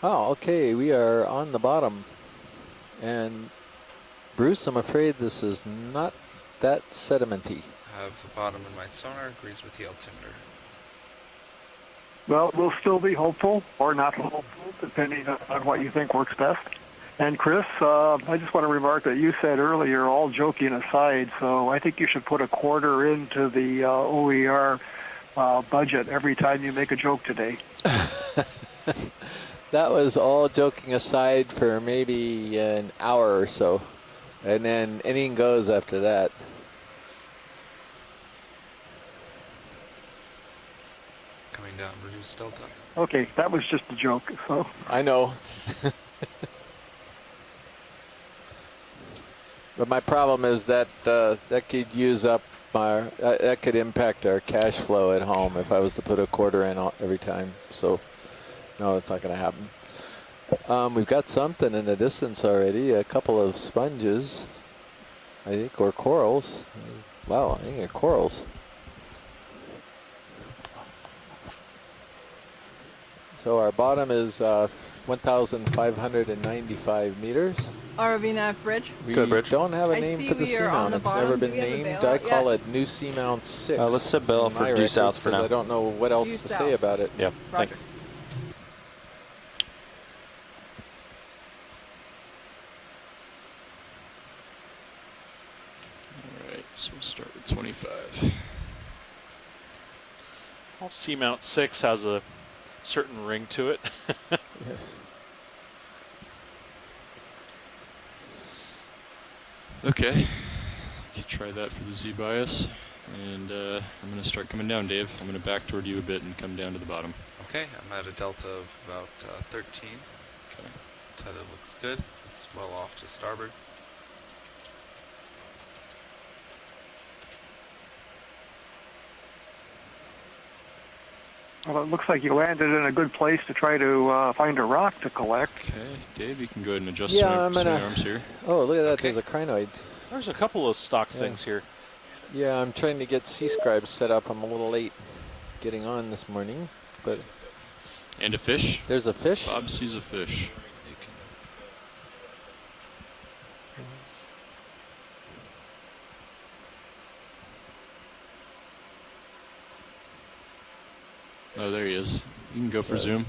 Oh, okay, we are on the bottom. And Bruce, I'm afraid this is not that sedimenty. I have the bottom in my sonar, agrees with the altimeter. Well, we'll still be hopeful or not hopeful, depending on what you think works best. And Chris, I just want to remark that you said earlier, all joking aside, so I think you should put a quarter into the OER budget every time you make a joke today. That was all joking aside for maybe an hour or so. And then anything goes after that. Coming down, reduce delta. Okay, that was just a joke. So I know. But my problem is that that could use up our, that could impact our cash flow at home if I was to put a quarter in every time. So no, it's not going to happen. We've got something in the distance already, a couple of sponges, I think, or corals. Wow, I think they're corals. So our bottom is 1,595 meters. ROV Bridge. We Good bridge. don't have a name for the seamount. It's never been named. I call it New Seamount 6. Let's set bail for due south for now. I don't know what else to say about it. Yeah, Roger. thanks. All right, so we'll start with 25. Well, Seamount 6 has a certain ring to it. Yeah. Okay, let's try that for the Z-bias. And I'm going to start coming down, Dave. I'm going to back toward you a bit and come down to the bottom. Okay, I'm at a delta of about 13. Okay. Tether looks good. It's well off to starboard. well, it looks like you landed in a good place to try to find a rock to collect. Okay, Dave, you can go ahead and adjust Yeah, some arms here. Oh, look at that. Okay. There's a crinoid. There's a couple of stock things here. Yeah, I'm trying to get sea scribes set up. I'm a little late getting on this morning, but And a fish. there's a fish. Bob sees a fish. Oh, there he is. You can go for zoom.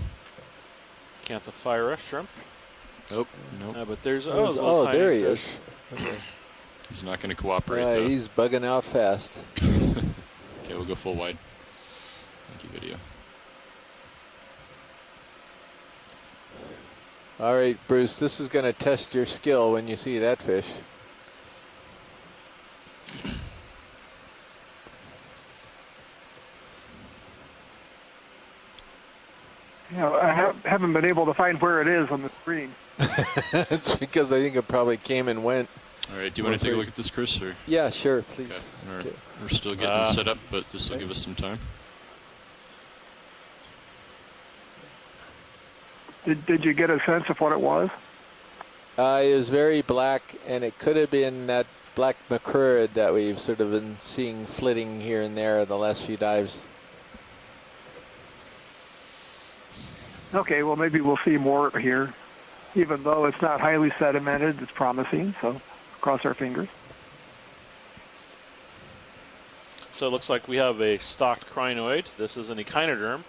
Can't the fire rush shrimp? Oh, nope. But there's Oh, there he is. Okay. He's not going to cooperate, though. He's bugging out fast. Okay, we'll go full wide. Thank you, video. All right, Bruce, this is going to test your skill when you see that fish. You know, I haven't been able to find where it is on the screen. It's because I think it probably came and went. All right, do you want to take a look at this, Chris? Or? Yeah, sure, please. Okay. We're still getting set up, but this will give us some time. Did you get a sense of what it was? It was very black, and it could have been that black macrurid that we've sort of been seeing flitting here and there the last few dives. Okay, well, maybe we'll see more here. Even though it's not highly sedimented, it's promising, so cross our fingers. So it looks like we have a stocked crinoid. This is an echinoderm.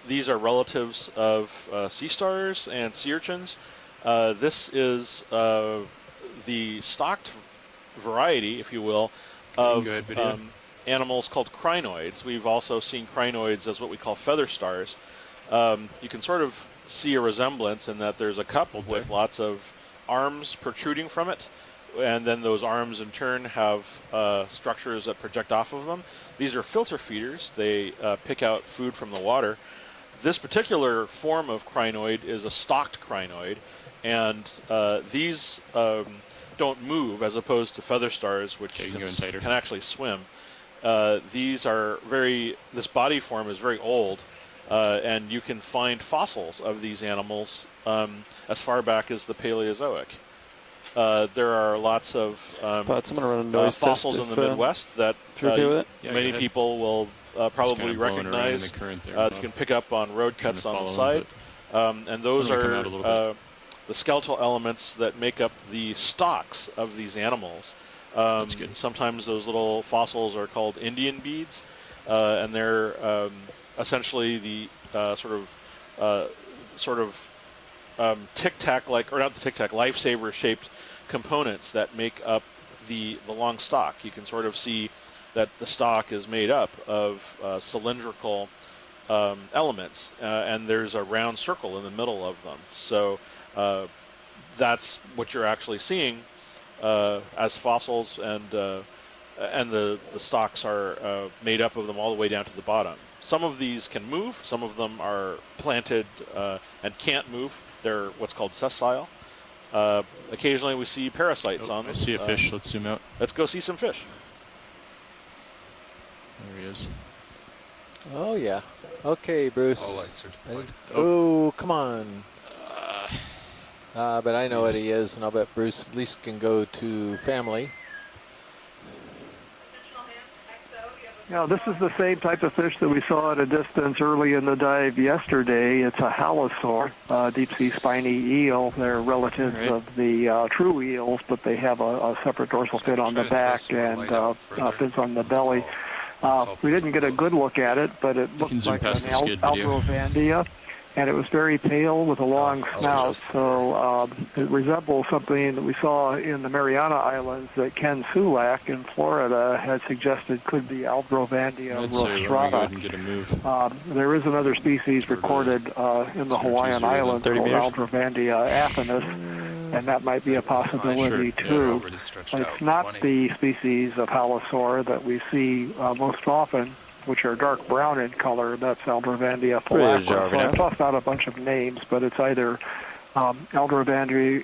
These are relatives of sea stars and sea urchins. This is the stocked variety, if you will, of animals called crinoids. We've also seen crinoids as what we call feather stars. You can sort of see a resemblance in that there's a cup with lots of arms protruding from it, and then those arms in turn have structures that project off of them. These are filter feeders. They pick out food from the water. This particular form of crinoid is a stocked crinoid, and these don't move as opposed to feather stars, which can actually swim. These are this body form is very old, and you can find fossils of these animals as far back as the Paleozoic. There are lots of fossils in the Midwest that many people will probably recognize. You can pick up on road cuts on the side. And those Let me come are out a little the skeletal elements that make up the stalks of these animals. That's good. Sometimes those little fossils are called Indian beads, and they're essentially the sort of tic tac like, or not the tic tac, lifesaver shaped components that make up the long stalk. You can sort of see that the stalk is made up of cylindrical elements, and there's a round circle in the middle of them. So that's what you're actually seeing as fossils, and the stalks are made up of them all the way down to the bottom. Some of these can move. Some of them are planted and can't move. They're what's called sessile. Occasionally we see parasites on them. I see a fish. Let's zoom out. Let's go see some fish. There he is. Oh, yeah. Okay, Bruce. All lights are deployed. Oh, come on. But I know what he is, and I'll bet Bruce at least can go to family. Yeah, this is the same type of fish that we saw at a distance early in the dive yesterday. It's a halosaur, deep-sea spiny eel. They're relatives of the true eels, but they have a separate dorsal fin on the back and fins on the belly. We didn't get a good look at it, but it looked like an Aldrovandia, and it was very pale with a long snout, so it resembles something that we saw in the Mariana Islands that Ken Sulak in Florida had suggested could be Aldrovandia rostrata. There is another species recorded in the Hawaiian Islands called Aldrovandia affinis, and that might be a possibility too. It's not the species of halosaur that we see most often, which are dark brown in color. That's Aldrovandia phylacra. So I tossed out a bunch of names, but it's either Aldrovandia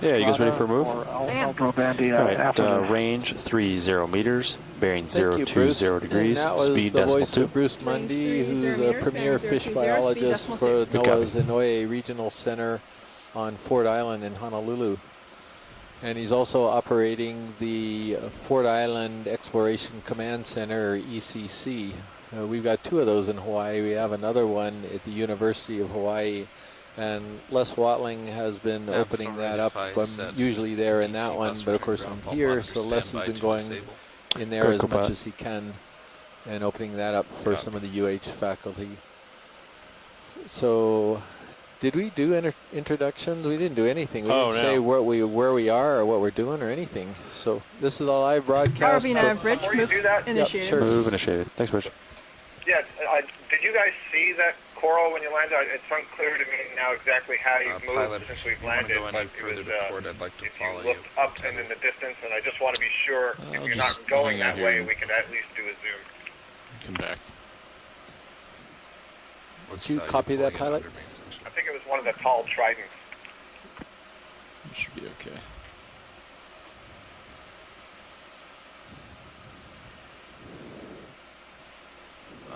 yeah, you guys ready for a move? or Aldrovandia All right, affinis. range 30 meters, bearing Thank you, Bruce. 020 degrees, And that was speed the decimal voice 2. of Bruce Mundy, who's a 30 premier meters, fish 020, biologist speed for decimal NOAA's Inouye Regional Center on Ford Island in Honolulu. And he's also operating the Ford Island Exploration Command Center, or ECC. We've got two of those in Hawaii. We have another one at the University of Hawaii. And Les Watling has been opening that up. I'm usually there in that one, but of course I'm here, so Les has been going in there as much as he can and opening that up for some of the UH faculty. So, did we do introductions? We didn't do anything. We didn't say where we are or what we're doing or anything. So this is a live broadcast. RV bridge, move initiated. Yep, sure. Move initiated. Thanks, Rich. Yeah, did you guys see that coral when you landed? It's unclear to me now exactly how you've moved since we've landed. But it was, I'd like to if follow you looked up and in the distance, and I just want to be sure if you're not going that way, we can at least do a zoom. Come back. Did you copy that, pilot? I think it was one of the tall tridents. It should be okay.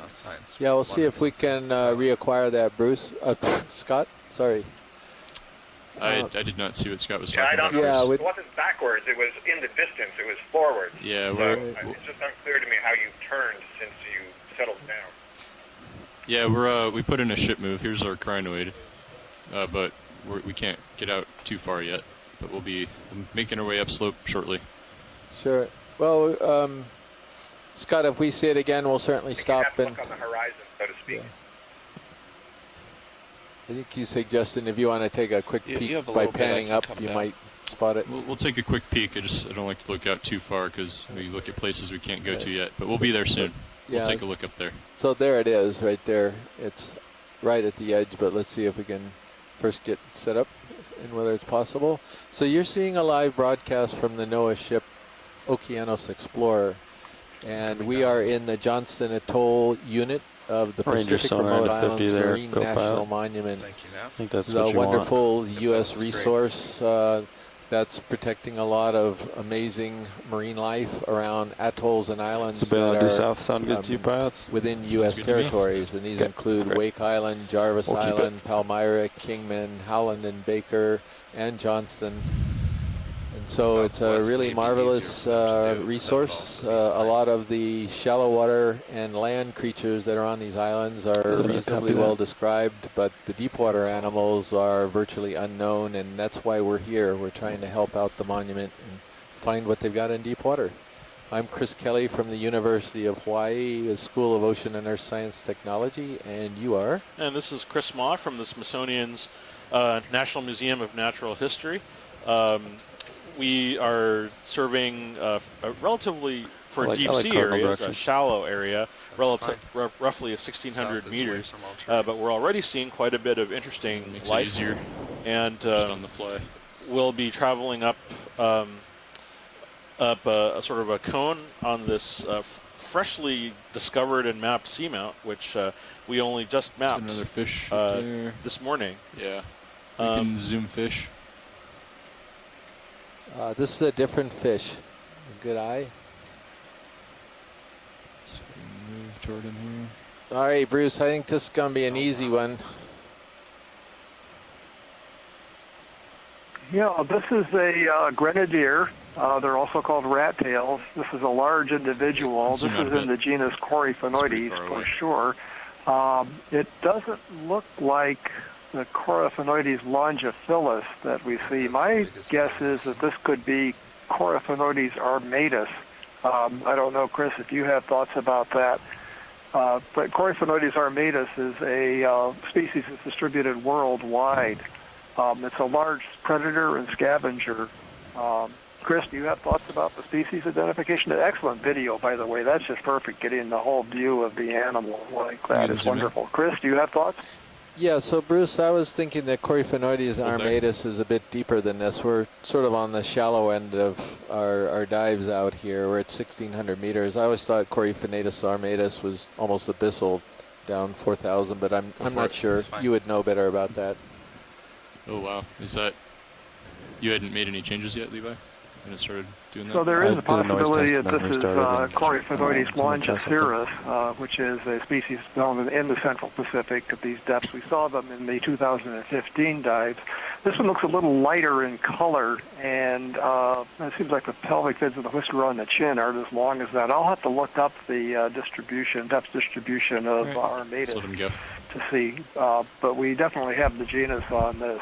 Science. Yeah, we'll see if we can reacquire that, Bruce. Scott, sorry. I did not see what Scott was Yeah, I talking don't about. know. It wasn't backwards. It was in the distance. It was forward. Yeah, So it's just unclear to me how you turned since you settled down. Yeah, we put in a ship move. Here's our crinoid, but we can't get out too far yet. But we'll be making our way upslope shortly. Sure. Well, Scott, if we see it again, we'll certainly stop You and. have to look on the horizon, so to speak. Yeah. I think he's suggesting if you want to take a quick peek by panning up, you might spot it. We'll take a quick peek. I don't like to look out too far because we look at places we can't go to yet. But we'll be there soon. We'll take a look up there. So there it is, right there. It's right at the edge, but let's see if we can first get set up and whether it's possible. So you're seeing a live broadcast from the NOAA ship Okeanos Explorer, and we are in the Johnston Atoll unit of the Pacific Remote Islands Marine National Monument. Thank you now. I think that's This is what a you wonderful want. U.S. That's great. resource that's protecting a lot of amazing marine life around atolls and islands So Baylor that due are south sound good to you, pilots? within U.S. good to me. territories, and these Okay, include great. Wake Island, Jarvis We'll keep Island, Palmyra, Kingman, Howland and Baker, and Johnston. And So it's a really marvelous resource. A lot of the shallow water and land creatures that are on these islands are reasonably well described, but the deep water animals are virtually unknown, and that's why we're here. We're trying to help out the monument and find what they've got in deep water. I'm Chris Kelly from the University of Hawaii, School of Ocean and Earth Science Technology, and you are? And this is Chris Ma from the Smithsonian's National Museum of Natural History. We are serving a relatively, for deep sea areas, a shallow area, roughly 1,600 meters. But we're already seeing quite a bit of interesting Makes life. it easier. And just on the fly. we'll be traveling up a sort of a cone on this freshly discovered and mapped seamount, which we only just mapped another fish there. this morning. Yeah. We can zoom fish. This is a different fish. Good eye. So we can move toward him here. All right, Bruce, I think this is going to be an easy one. Yeah, this is a grenadier. They're also called rat tails. This is a large individual. This is in the genus Coryphonoides for sure. It doesn't look like the Coryphonoides longiphilis that we see. My guess is that this could be Coryphonoides armatus. I don't know, Chris, if you have thoughts about that. But Coryphonoides armatus is a species that's distributed worldwide. It's a large predator and scavenger. Chris, do you have thoughts about the species identification? An excellent video, by the way. That's just perfect, getting the whole view of the animal like that. It's wonderful. Chris, do you have thoughts? Yeah, so Bruce, I was thinking that Coryphonoides armatus is a bit deeper than this. We're sort of on the shallow end of our dives out here. We're at 1,600 meters. I always thought Coryphonoides armatus was almost abyssal, down 4,000, but I'm not sure. You would know better about that. Oh, wow. Is that... You hadn't made any changes yet, Levi? And it started doing that? So there is a possibility that this is Coryphonoides longiphilis, which is a species found in the Central Pacific at these depths. We saw them in the 2015 dives. This one looks a little lighter in color, and it seems like the pelvic fins and the whisker on the chin aren't as long as that. I'll have to look up the depth distribution of armatus to see, but we definitely have the genus on this.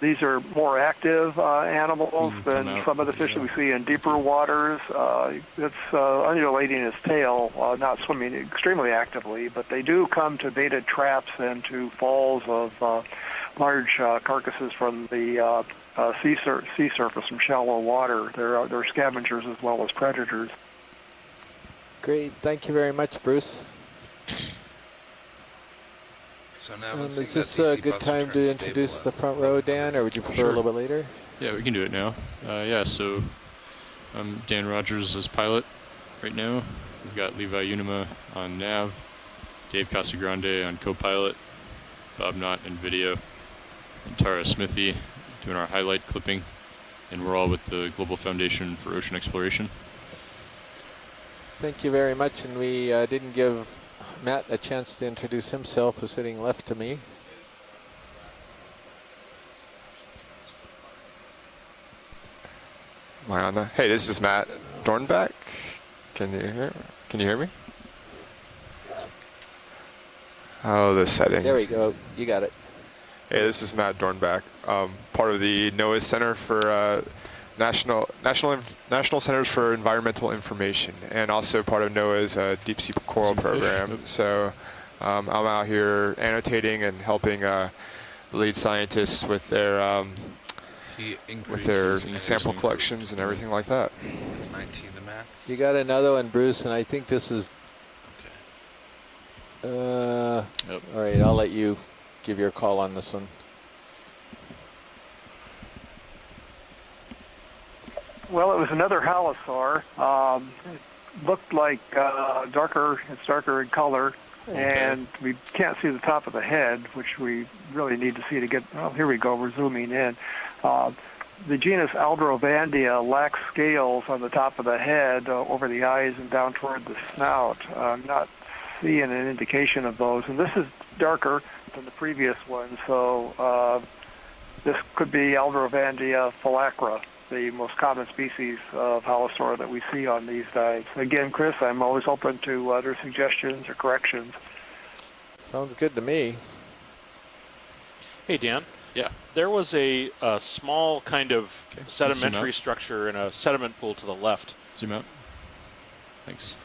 These are more active animals than some of the fish that we see in deeper waters. It's undulating its tail, not swimming extremely actively, but they do come to baited traps and to falls of large carcasses from the sea surface from shallow water. They're scavengers as well as predators. Great. Thank you very much, Bruce. So now is this a good time to introduce the front row, Dan, or would you prefer a little bit later? Yeah, we can do it now. Yeah, so I'm Dan Rogers as pilot right now. We've got Levi Unima on nav, Dave Casagrande on co-pilot, Bob Knott in video, and Tara Smithy doing our highlight clipping, and we're all with the Global Foundation for Ocean Exploration. Thank you very much, and we didn't give Matt a chance to introduce himself, who's sitting left to me. Am I on there? Hey, this is Matt Dornbeck. Can you hear me? Oh, the settings. There we go. You got it. Hey, this is Matt Dornbeck, part of the NOAA Center for National Centers for Environmental Information, and also part of NOAA's Deep Sea Coral program. So I'm out here annotating and helping lead scientists with their sample collections and everything like that. It's 19 the max. You got another one, Bruce, and I think this is... All right, I'll let you give your call on this one. Well, it was another halosaur. It looked like it's darker in color, and we can't see the top of the head, which we really need to see to get, oh, here we go, we're zooming in. The genus Aldrovandia lacks scales on the top of the head, over the eyes and down toward the snout. I'm not seeing an indication of those, and this is darker than the previous one, so this could be Aldrovandia phylacra. the most common species of Halosaur that we see on these dives. Again, Chris, I'm always open to other suggestions or corrections. Sounds good to me. Hey, Dan. Yeah. There was a small kind of Okay. sedimentary structure in a sediment pool to the left. Zoom out. Thanks.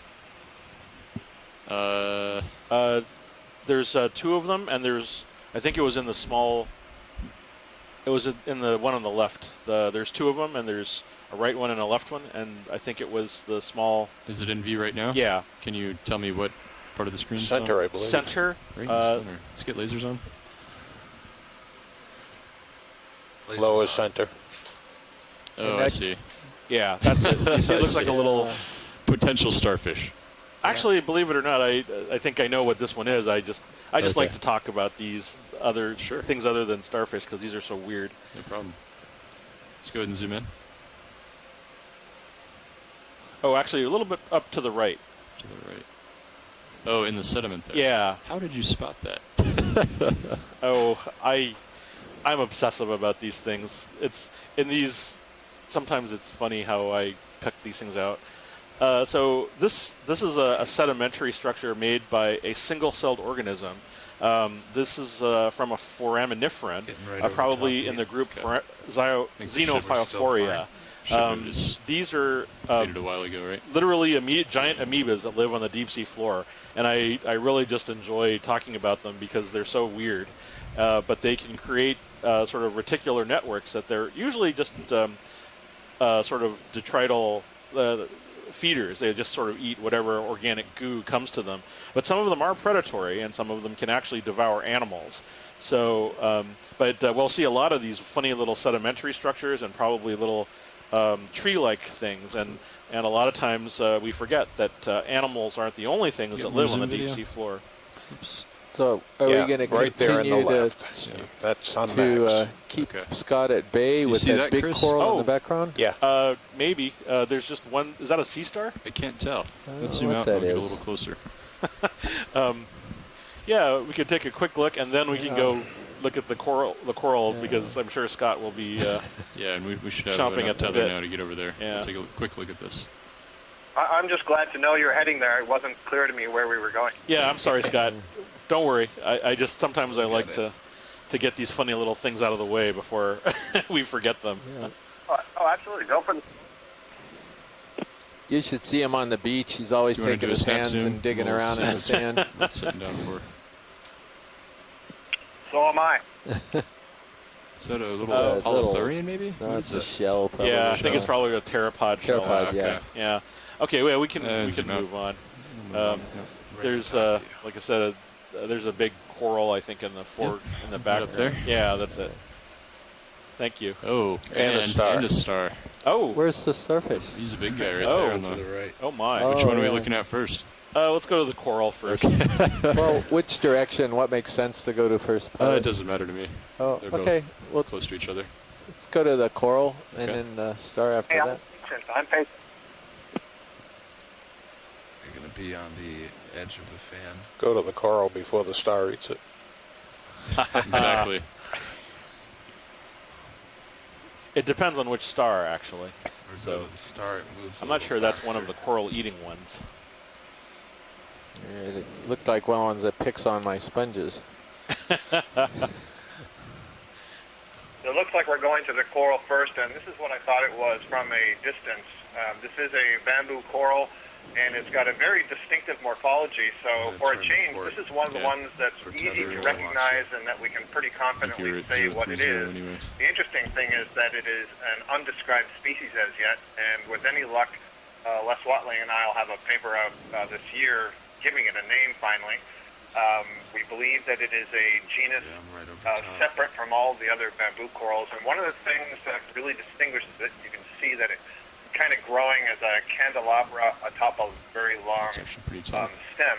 There's two of them, and I think it was in the small. It was in the one on the left. There's two of them, and there's a right one and a left one, and I think it was the small. Is it in view right now? Yeah. Can you tell me what part of the screen? Center, I believe. Center. Right in the center. Let's get lasers on. Lower center. Oh, I see. Yeah, that's it. You see, it looks like a little. Potential starfish. Actually, believe it or not, I think I know what this one is. I just Okay. like to talk about these other things other than starfish because these are so weird. No problem. Let's go ahead and zoom in. Oh, actually, a little bit up to the right. To the right. Oh, in the sediment there. Yeah. How did you spot that? Oh, I'm obsessive about these things. It's in these. Sometimes it's funny how I pick these things out. So this is a sedimentary structure made by a single-celled organism. This is from a foraminiferan, probably in the group Xenophilophoria. These are Faded a while ago, right? literally giant amoebas that live on the deep-sea floor, and I really just enjoy talking about them because they're so weird. But they can create sort of reticular networks that they're usually just sort of detrital feeders. They just sort of eat whatever organic goo comes to them. But some of them are predatory, and some of them can actually devour animals. So, but we'll see a lot of these funny little sedimentary structures and probably little tree-like things. And a lot of times we forget that animals aren't the only things that live on the deep-sea floor. Oops. So are we going to right there in the continue left. See, that's on to max. keep Okay. Scott at bay with see that that, big Chris? coral in Oh. the background? Yeah. Maybe. There's just one. Is that a sea star? I can't tell. I don't Let's know zoom what out that and get a is. little closer. Yeah, we could take a quick look, and then we can go look at the coral, because I'm sure Scott will be. Yeah, and we should have Chomping enough at the tether bit. now to get over there. Yeah. Let's take a quick look at this. I'm just glad to know you're heading there. It wasn't clear to me where we were going. Yeah, I'm sorry, Scott. Don't worry. I just sometimes I like to get these funny little things out of the way before we forget them. Yeah. Oh, absolutely. Go for the... You should see him on the beach. He's always Do you wanna taking do a his snap hands zoom? and digging We'll around in the sand. Let's sit down for. So am I. Is that a little little- polythurian, maybe? No, What it's is a that? shell. Probably. Yeah, I think it's probably a pteropod shell. Pteropod, yeah. Yeah. Okay, well, we can zoom out. move on. Yep. There's like I said, there's a big coral I think in the back up there? Yeah, that's it. Thank you. Oh, And a star. And a star. Oh, Where's the starfish? He's a big guy right Oh. there. On To the, the right. oh my. Oh. which one are we yeah. looking at first? Let's go to the coral first. Well, which direction? What makes sense to go to first? It doesn't matter to me. Oh, They're both okay. Well, close to each other. let's go to the coral and Okay. then the star after Hey, that. I'm patient. You're going to be on the edge of the fan. Go to the coral before the star eats it. Exactly. It depends on which star, actually. Or So, go to the star, it moves. I'm not sure that's one of the coral-eating ones. Yeah, it looked like one of the ones that picks on my sponges. It looks like we're going to the coral first, and this is what I thought it was from a distance. This is a bamboo coral, and it's got a very distinctive morphology. So Yeah, for a turn change, port. this is one of the Yeah. ones that's For easy tether, to it'll recognize watch and that we can pretty I think you're confidently at say what it 030 is. anyway. The interesting thing is that it is an undescribed species as yet, and with any luck, Les Watling and I will have a paper out this year giving it a name finally. We believe that it is a genus Yeah, I'm right over top. separate from all the other bamboo corals, and one of the things that really distinguishes it, you can see that it's kind of growing as a candelabra atop a very long That's actually pretty tall. stem.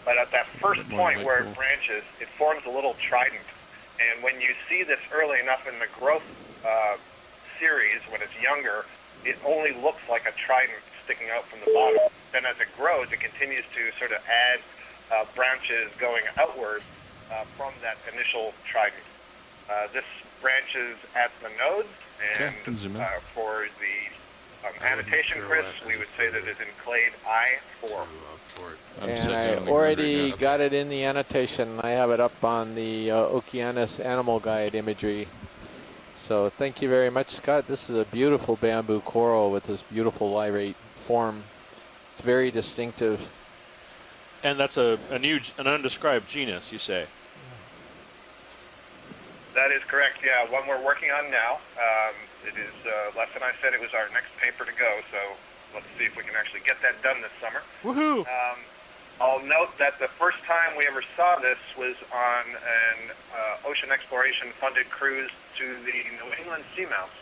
But at that first Bit more point where like it branches, it forms a little trident. And when you see this early enough in the growth series, when it's younger, it only looks like a trident sticking out from the bottom. Then as it grows, it continues to sort of add branches going outward from that initial trident. This branches at the nodes, Okay, And can zoom in. for the annotation, throw Chris, it we any would say that further it's in clade I4. to port. I'm And set I down the grid already right got it in the annotation. I have it up on the Okeanos Animal Guide imagery. So thank you very much, Scott. This is a beautiful bamboo coral with this beautiful lyrate form. It's very distinctive. And that's an undescribed genus, you say? That is correct, yeah. One we're working on now. It is less than I said. It was our next paper to go, so let's see if we can actually get that done this summer. Woohoo! I'll note that the first time we ever saw this was on an ocean exploration funded cruise to the New England seamounts.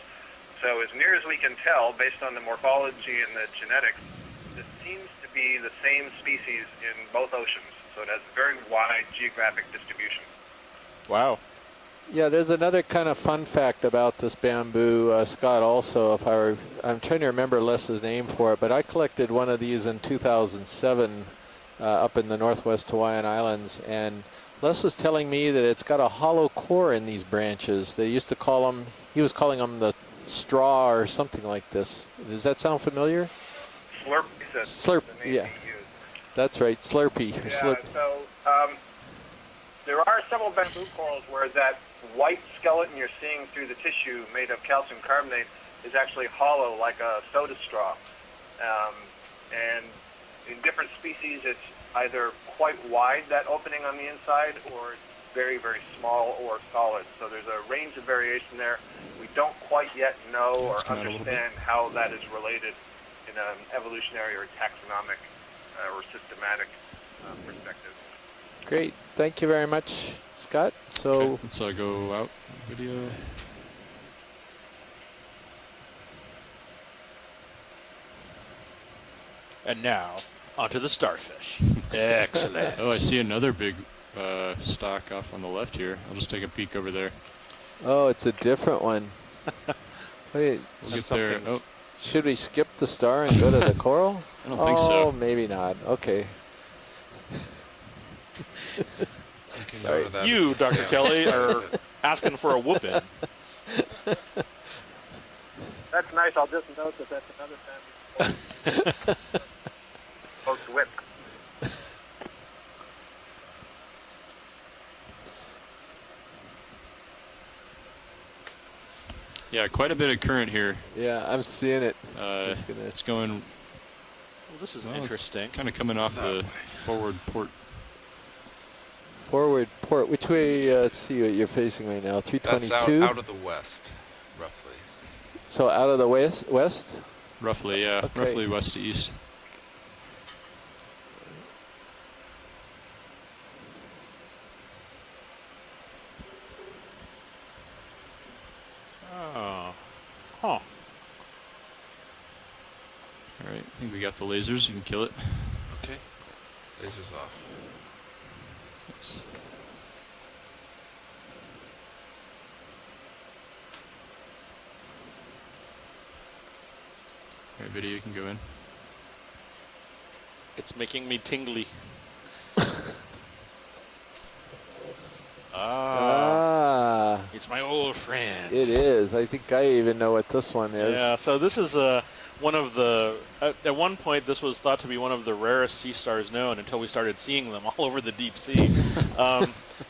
So as near as we can tell, based on the morphology and the genetics, this seems to be the same species in both oceans. So it has very wide geographic distribution. Wow. Yeah, there's another kind of fun fact about this bamboo, Scott, also. I'm trying to remember Les's name for it, but I collected one of these in 2007 up in the northwest Hawaiian Islands, and Les was telling me that it's got a hollow core in these branches. They used to call them, he was calling them the straw or something like this. Does that sound familiar? Slurpee. Slurp, yeah. That's right, Slurpee. Or Yeah, slurp. so there are several bamboo corals where that white skeleton you're seeing through the tissue made of calcium carbonate is actually hollow like a soda straw. And in different species, it's either quite wide, that opening on the inside, or it's very, very small or solid. So there's a range of variation there. We don't quite yet know or understand how that is related in an evolutionary or taxonomic or systematic perspective. Great. Thank you very much, Scott. So Okay, let's go out video. And now, onto the starfish. Excellent. Oh, I see another big stock off on the left here. I'll just take a peek over there. oh, it's a different one. Wait, We'll get there. Oh, should we skip the star and go to the coral? I don't think so. Oh, maybe not. Okay. You can Sorry. go to that. You, Dr. Kelly, are asking for a whooping. That's nice. I'll just note that that's another family. Post whip. yeah, quite a bit of current here. Yeah, I'm seeing it. It's going Well, this is well, interesting. Kind of coming off the forward port. Forward port. Which way? Let's see what you're facing right now. That's 322. out of the west, roughly. So out of the west. Roughly, yeah. Okay. Roughly west to east. Oh. Huh. All right, I think we got the lasers. You can kill it. Okay. Lasers off. Oops. All right, video, you can go in. It's making me tingly. It's my old friend. It is. I think I even know what this one is. Yeah, so this is one of the... At one point, this was thought to be one of the rarest sea stars known until we started seeing them all over the deep sea.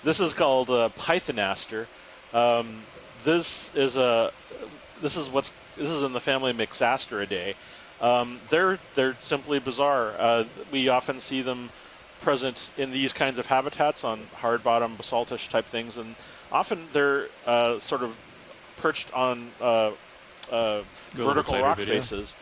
This is called Pythonaster. This is in the family Mixasteridae. They're simply bizarre. We often see them present in these kinds of habitats on hard bottom basaltish type things, and often they're sort of perched on vertical rock faces.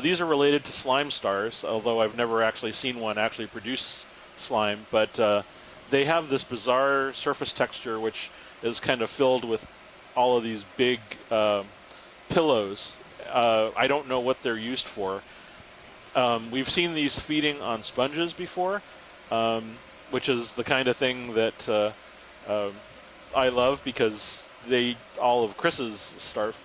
These are related to slime stars, although I've never actually seen one actually produce slime, but they have this bizarre surface texture which is kind of filled with all of these big pillows. I don't know what they're used for. We've seen these feeding on sponges before, which is the kind of thing that I love because they eat all of Chris's stuff.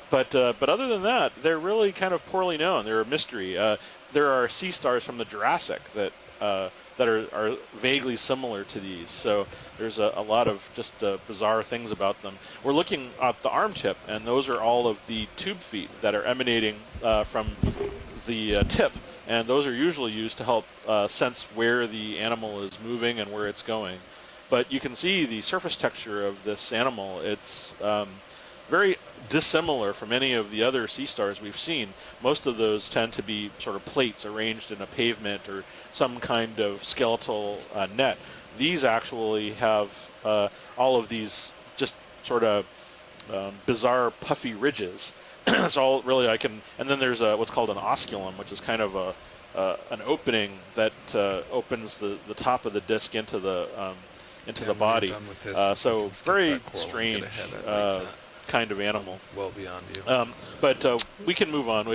But other than that, they're really kind of poorly known. They're a mystery. There are sea stars from the Jurassic that that are vaguely similar to these. So there's a lot of just bizarre things about them. We're looking at the arm tip, and those are all of the tube feet that are emanating from the tip, and those are usually used to help sense where the animal is moving and where it's going. But you can see the surface texture of this animal. It's very dissimilar from any of the other sea stars we've seen. Most of those tend to be sort of plates arranged in a pavement or some kind of skeletal net. These actually have all of these just sort of bizarre puffy ridges. That's all really I can. And then there's what's called an osculum, which is kind of an opening that opens the top of the disc into the body. So very strange kind it's animal. Well beyond you. But we can move on.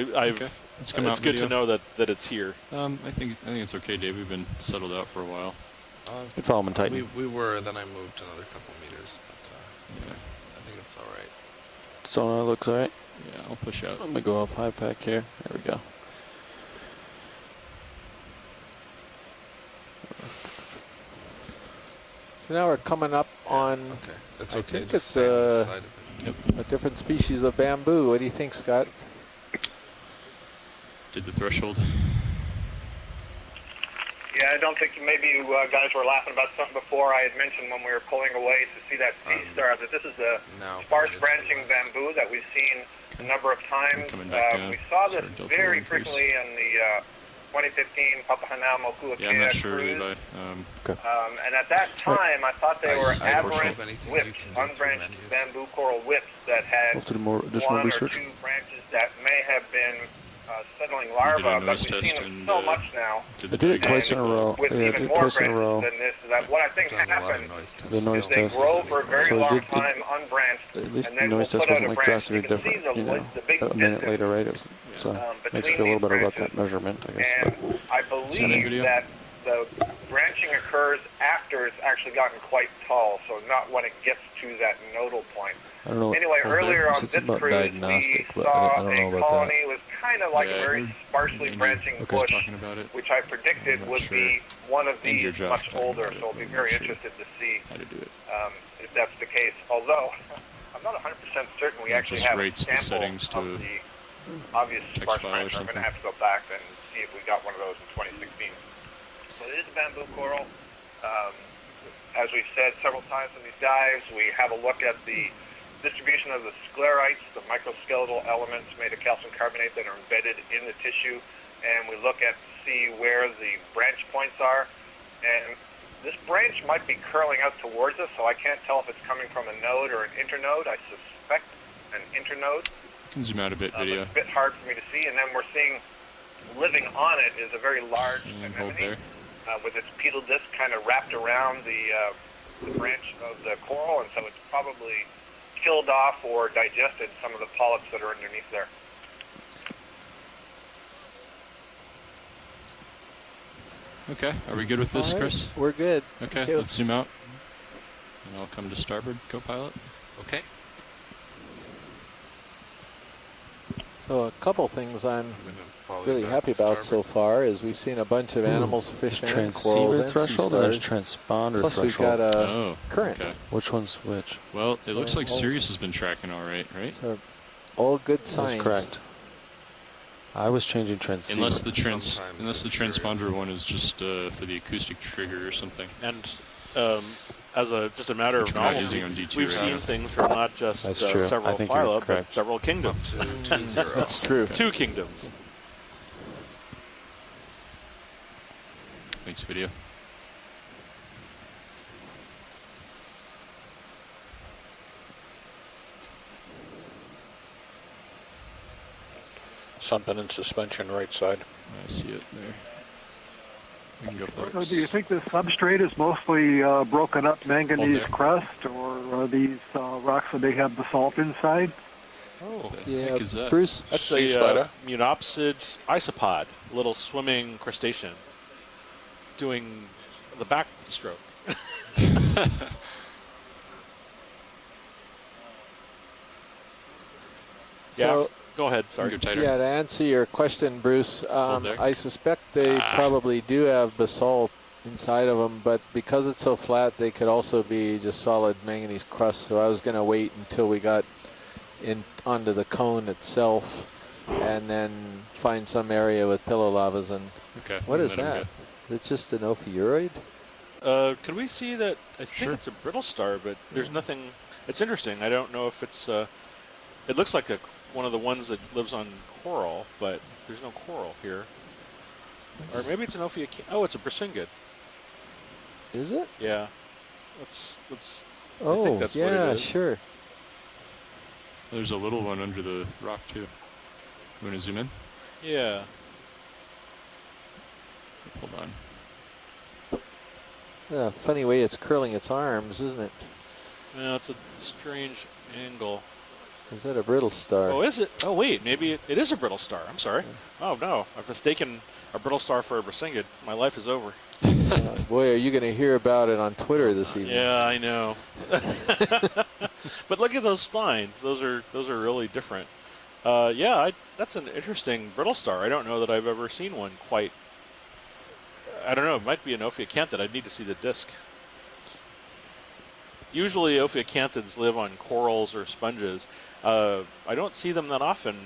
It's come out it's good video. to know that it's here. I think it's okay, Dave. We've been settled out for a while. Good follow in Titan. We were, then I moved another couple meters, but Yeah. I think it's all right. Sonar looks alright. Yeah, I'll push out. I'm gonna go up high pack here. There we go. So now we're coming up on, Okay, that's I okay. think just it's stay on the side of it. a different species of bamboo. What do you think, Scott? Did the threshold. Yeah, I don't think maybe you guys were laughing about something before. I had mentioned when we were pulling away to see that sea star that this is the Now sparse pointed to the branching west. bamboo that we've seen a number of times. Coming back down. We saw this Sorry, delta very will increase. frequently in the 2015 Papahanao Mokuakea Yeah, I'm not sure, cruise. Levi. And at that time, I thought they were I don't aberrant know anything you whips, can do through unbranched menus. bamboo coral whips that had Let's do more additional one research. or two branches that may have been settling larvae, but noise we've test seen them and, so much now. I did it twice in a row. With Yeah, I even did it more twice in a branches row. than this, is that what I think Done a lot of happens noise tests. The noise is they test. grow for a very So it long did- time unbranched, At least and the then we'll noise put test out wasn't a like branch. drastically You can see different, you know. the big A minute distance later, right? It was, so makes you feel a little better about that measurement, I guess. And But I Send in believe video. that the branching occurs after it's actually gotten quite tall, so not when it gets to that nodal point. I don't know. Anyway, what earlier on it's this about cruise, diagnostic, we but I saw don't know a about colony. It was kind of like Yeah, a I very heard sparsely Andy branching Lucas bush, talking about it. which I predicted I'm not would sure. be one of Andy or these Josh much talking older, about it. so I'll be I'm very not sure interested to see How to do it. if that's the case. Although, I'm not 100% certain we Yeah, actually just have a rates the sample settings to of the obvious text sparse file or branch. I'm going something. to have to go back and see if we got one of those in 2016. So it is a bamboo coral. As we've said several times in these dives, we have a look at the distribution of the sclerites, the microskeletal elements made of calcium carbonate that are embedded in the tissue, and we look at to see where the branch points are. And this branch might be curling out towards us, so I can't tell if it's coming from a node or an internode. I suspect an internode. You can zoom out a bit, But video. it's a bit hard for me to see. And then we're seeing living on it is a very large And hold anemone there. with its pedal disc kind of wrapped around the branch of the coral, and so it's probably killed off or digested some of the polyps that are underneath there. Okay, are we good with this, All right, Chris? we're good. Okay, Thank you. let's zoom out. And I'll come to starboard, co-pilot. Okay. So a couple things I'm I'm gonna follow really you back happy to about so starboard. far is we've seen a bunch of animals, fish, and corals, transceiver and sea threshold or there's stars. transponder Plus we've threshold? got a Oh, current. okay. Which one's which? Well, it looks like holes. Sirius has been tracking all right, right? So all good That's signs. correct. I was changing transceiver. Unless the Sometimes it's transponder Sirius. one is just for the acoustic trigger or something. And as just a matter Which of we're not novelty, using on D2 we've right seen now. things from not just That's true. I several think you're phyla, but correct. several kingdoms. 220. That's true. Two kingdoms. Thanks, video. Something in suspension right side. I see it there. We can go for it. Do you think this substrate is mostly broken up manganese there. crust, or are these rocks that they have basalt inside? Oh, What the Yeah, heck is that? Bruce. that's Sea a spider. munopsid isopod, a little swimming crustacean, doing the backstroke. So, Go ahead. Sorry. Sorry. Go tighter. yeah, to answer your question, Bruce, there. I suspect they Ah. probably do have basalt inside of them, but because it's so flat, they could also be just solid manganese crust. So I was going to wait until we got in onto the cone itself, and then find some area with pillow lavas. And Okay. what is that? It's just an ophiuroid? Could we see that? I think it's a brittle star, but there's nothing. It's interesting. I don't know if it's. It looks like one of the ones that lives on coral, but there's no coral here. Or maybe it's an Ophiuroid. Oh, it's a Brisingid. Is it? Yeah. Let's. Oh, I think that's what yeah, it is. sure. There's a little one under the rock too. You want to zoom in? Yeah. Hold on. Yeah, funny way it's curling its arms, isn't it? Yeah, it's a strange angle. Is that a brittle star? Oh, is it? Oh, wait. Maybe it is a brittle star. I'm sorry. Oh, no. I've mistaken a brittle star for a Brisingid. My life is over. Boy, are you going to hear about it on Twitter this evening? Yeah, I know. But look at those spines. Those are really different. That's an interesting brittle star. I don't know that I've ever seen one quite. I don't know. It might be an Ophiacanthed. I'd need to see the disc. Usually, Ophiacanthids live on corals or sponges. I don't see them that often,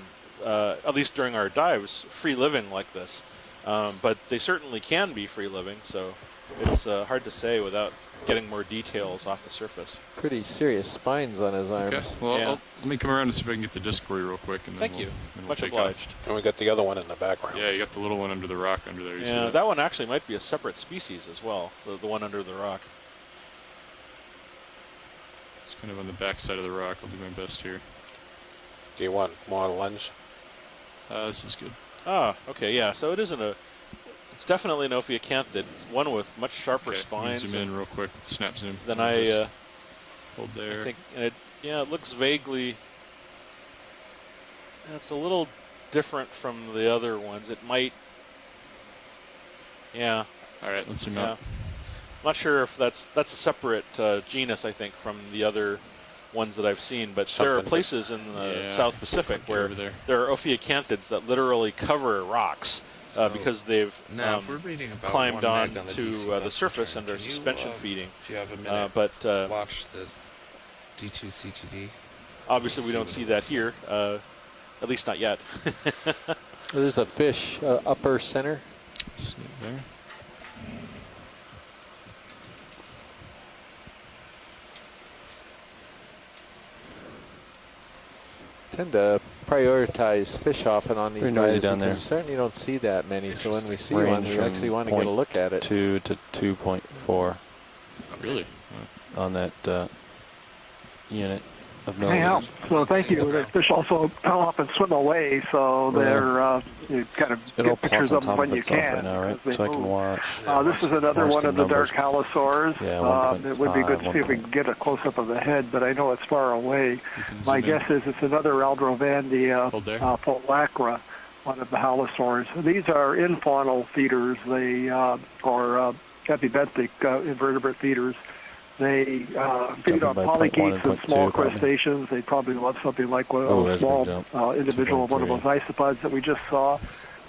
at least during our dives, free living like this. But they certainly can be free living, so it's hard to say without getting more details off the surface. Pretty serious spines on his arms. Okay. Well, let me come around and see if I can get the disc for you real quick. And then Thank you. we'll Much take obliged. off. And we got the other one in the background. Yeah, you got the little one under the rock under there. You see Yeah, that one actually might be a separate species as well, the one under the rock. It's kind of on the back side of the rock. I'll do my best here. Do you want more lens? This is good. Ah, okay, yeah. So it isn't it's definitely an Ophiacanthid. It's one with much sharper Okay, spines. zoom in real quick. Snap zoom. Then hold there. I think, and it looks vaguely. It's a little different from the other ones. It might. Yeah. All right, let's zoom Yeah. out. I'm not sure if that's a separate genus, I think, from the other ones that I've seen. But there are Something places in the South Pacific Get where over there. there are Ophiacanthids that literally cover rocks because they've Now, if we're reading about climbed 1 on meg on the to DC the bus surface return, and are can you, suspension feeding. If you have a minute, But watch the D2 CTD. obviously we don't see that here, at least not yet. There's a fish upper center. See it there. Tend to prioritize fish often on these Pretty noisy dives down because there. you certainly don't see that many. So when we see Range one, we from actually want to get a look at it. 2 to 2.4 Really? on that unit of Yeah, millimeters. so thank you. The fish also come up and swim away, so they're you kind of It all get pictures plots on of them top when of you itself can. right now, right? because So they I can move. watch. This is another watch one the of the dark numbers. halosaurs. Yeah, It would be good to 1.5, see if we can get a close-up of the head, but I know it's far away. You can My zoom in. guess is it's another Aldrovandia Hold there. polacra, one of the halosaurs. These are infaunal feeders. They are epibenthic invertebrate feeders. They feed on by polychaetes 0.1 and and small 0.2 probably. crustaceans. They probably love something like one of Oh, those there's a small big jump. individual of one of those 2.3. isopods that we just saw.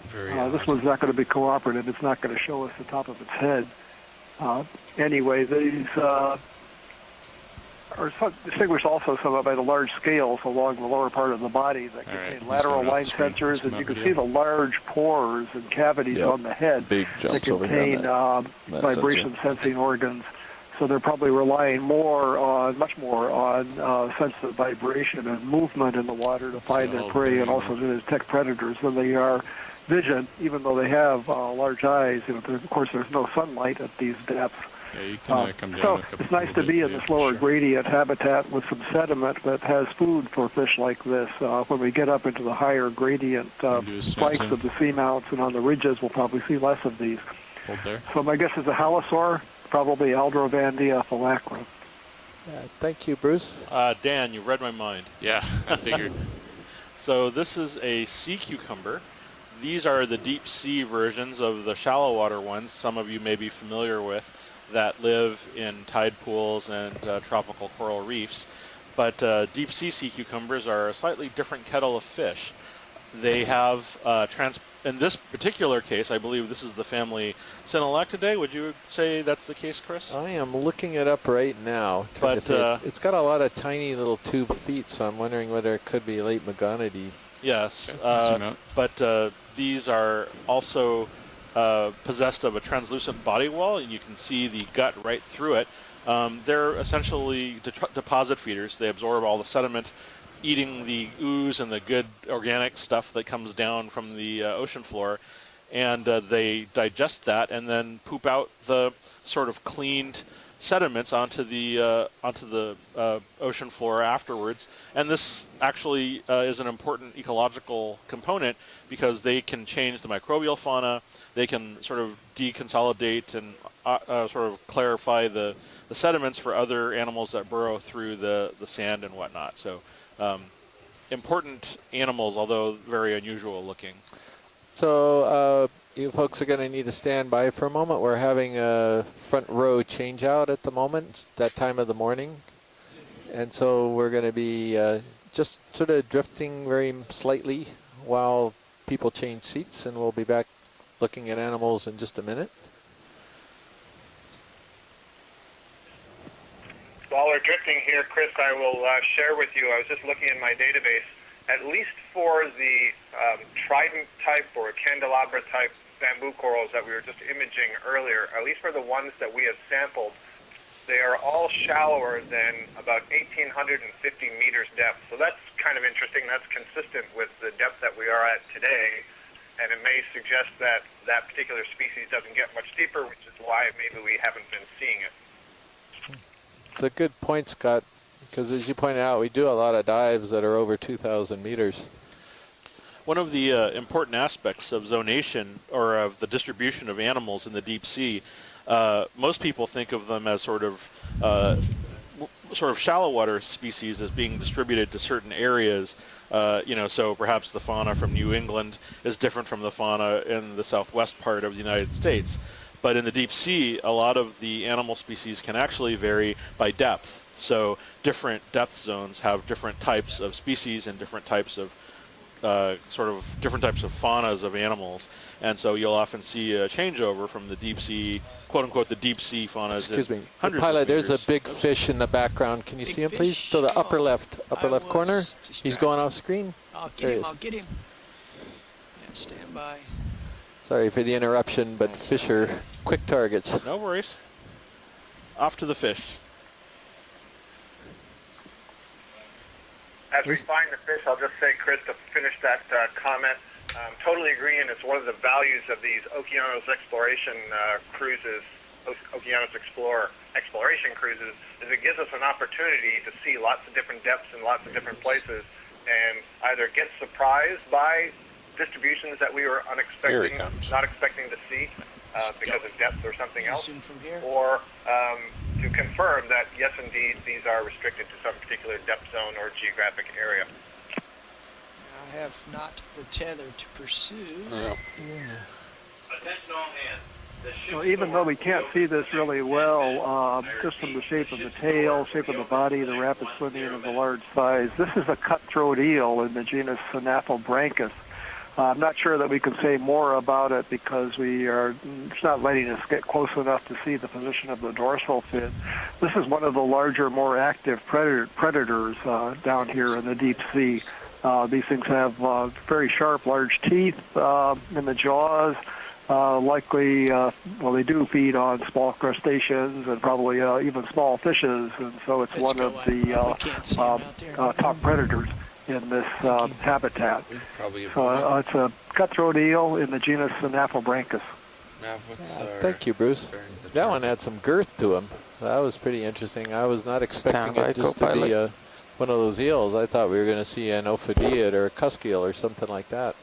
Very This one's not going to be cooperative. It's not going to show us the top of its head. Anyway, these are distinguished also somewhat by the large scales along the lower part of the body that All right, contain he's lateral going off line the screen. sensors, Let's and come you out can see video. the large pores and cavities Yep. on the head Big that jumps over here contain on that vibration sensing organs. So they're probably relying much more on sensitive vibration and movement in the water to find their So prey and very also to detect predators than they are vision, even though they have large eyes. Of course, there's no sunlight at these depths. Yeah, you can come down So a couple it's nice to be in this lower gradient habitat with some sediment that has food for fish like this. When we get up into the higher gradient do a snap spikes zoom. of the seamounts and on the ridges, we'll probably see less of these. Hold there. So my guess is a halosaur, probably Aldrovandia polacra. Thank you, Bruce. Dan, you read my mind. Yeah, I figured. So this is a sea cucumber. These are the deep sea versions of the shallow water ones some of you may be familiar with that live in tide pools and tropical coral reefs. But deep sea cucumbers are a slightly different kettle of fish. They have in this particular case, I believe this is the family Synallactidae. Would you say that's the case, Chris? I am looking it up right now. But it's got a lot of tiny little tube feet, so I'm wondering whether it could be late Magonidae. Yes, zoom out. but these are also possessed of a translucent body wall, and you can see the gut right through it. They're essentially deposit feeders. They absorb all the sediment, eating the ooze and the good organic stuff that comes down from the ocean floor, and they digest that and then poop out the sort of cleaned sediments onto the ocean floor afterwards. And this actually is an important ecological component because they can change the microbial fauna. They can sort of deconsolidate and sort of clarify the sediments for other animals that burrow through the sand and whatnot. So important animals, although very unusual looking. So you folks are going to need to stand by for a moment. We're having a front row change out at the moment, that time of the morning. And so we're going to be just sort of drifting very slightly while people change seats, and we'll be back looking at animals in just a minute. While we're drifting here, Chris, I will share with you, I was just looking in my database, at least for the trident type or candelabra type bamboo corals that we were just imaging earlier, at least for the ones that we have sampled, they are all shallower than about 1,850 meters depth. So that's kind of interesting. That's consistent with the depth that we are at today, and it may suggest that that particular species doesn't get much deeper, which is why maybe we haven't been seeing it. It's a good point, Scott, because as you pointed out, we do a lot of dives that are over 2,000 meters. One of the important aspects of zonation, or of the distribution of animals in the deep sea, most people think of them as sort of shallow water species as being distributed to certain areas. So perhaps the fauna from New England is different from the fauna in the southwest part of the United States. But in the deep sea, a lot of the animal species can actually vary by depth. So different depth zones have different types of species and different types of different types of faunas of animals. And so you'll often see a changeover from the deep sea, quote unquote, the deep sea faunas. Excuse me, pilot, there's a big fish in the background. Can you see him, please? To the upper left corner. He's going off screen. I'll get him. Yeah, stand by. Sorry for the interruption, but fish are quick targets. No worries. Off to the fish. As we find the fish, I'll just say, Chris, to finish that comment, totally agree, and it's one of the values of these Okeanos exploration cruises, Okeanos Explorer exploration cruises, is it gives us an opportunity to see lots of different depths in lots of different places and either get surprised by distributions that we were not expecting to see because of depth or something else, or to confirm that, yes, indeed, these are restricted to some particular depth zone or geographic area. I have not the tether to pursue. Yeah. Attention all hands. Even though we can't see this really well, just from the shape of the tail, shape of the body, the rapid swimming, and the large size, this is a cutthroat eel in the genus Synapobranchus. I'm not sure that we can say more about it because it's not letting us get close enough to see the position of the dorsal fin. This is one of the larger, more active predators down here in the deep sea. These things have very sharp, large teeth in the jaws. Likely, they do feed on small crustaceans and probably even small fishes, and so it's one of the top predators in this habitat. So it's a cutthroat eel in the genus Synapobranchus. Thank you, Bruce. That one had some girth to him. That was pretty interesting. I was not expecting it just to be one of those eels. I thought we were going to see an ophidiid or a cusk eel or something like that.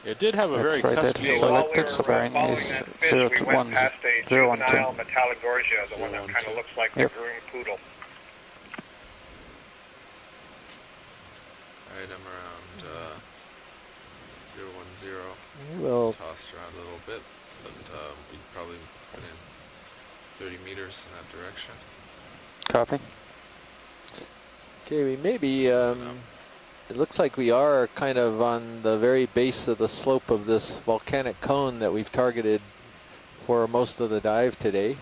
It did have a very cusky selected, so bearing is 010. Metallogorgia, the one that kind of looks like the groomed poodle. Item around 010. Well, tossed around a little bit, but we probably put in 30 meters in that direction. Copy. Okay, we maybe it looks like we are kind of on the very base of the slope of this volcanic cone that we've targeted for most of the dive today.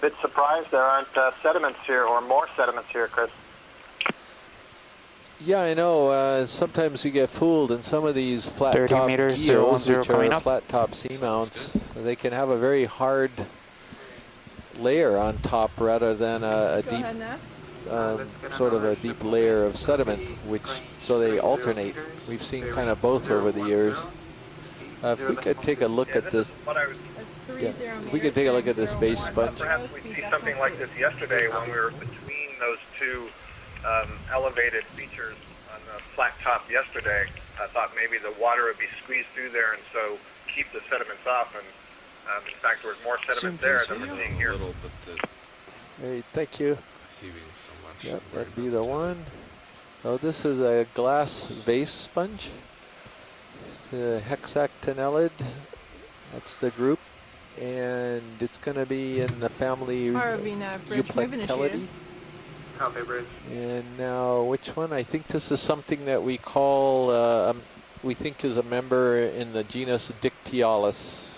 Bit surprised there aren't sediments here, or more sediments here, Chris. Yeah, I know. Sometimes you get fooled in some of these flat 30 top meters, geos, 010 which coming are up. flat top seamounts. They can have a very hard layer on top rather than a deep, sort of a deep layer of sediment, so they alternate. We've seen kind of both over the years. If we could take a look at this, if we could take a look at this base sponge. Perhaps we see something like this yesterday when we were between those two elevated features on the flat top yesterday. I thought maybe the water would be squeezed through there and so keep the sediments off. And in fact, there was more sediment there than we're seeing here. A little, but the Hey, thank you. heaving so much. Yep, I'm worried that'd be about the one. Oh, this is a glass vase sponge. It's a hexactinellid. That's the group. And it's going to be in the family Euplectellidae. Copy, Bridge. And now, which one? I think this is something that we call, we think is a member in the genus Dictyalis.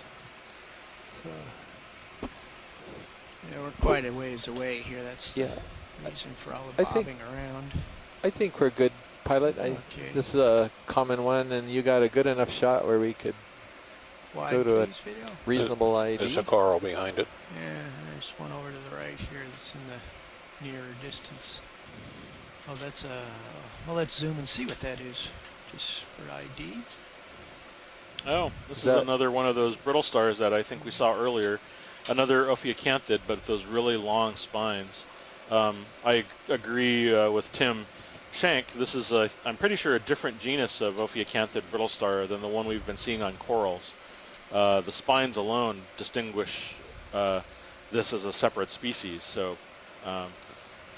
Yeah, we're quite a ways away here. That's the reason for all the bobbing around. I think we're good, pilot. Okay. This is a common one, and you got a good enough shot where we could Wide go to a piece video? reasonable ID. There's a coral behind it. Yeah, there's one over to the right here that's in the nearer distance. Oh, that's well, let's zoom and see what that is, just for ID. Oh, this is another one of those brittle stars that I think we saw earlier. Another Okeacanthid, but those really long spines. I agree with Tim Shank. This is, I'm pretty sure, a different genus of Okeacanthid brittle star than the one we've been seeing on corals. The spines alone distinguish this as a separate species. So,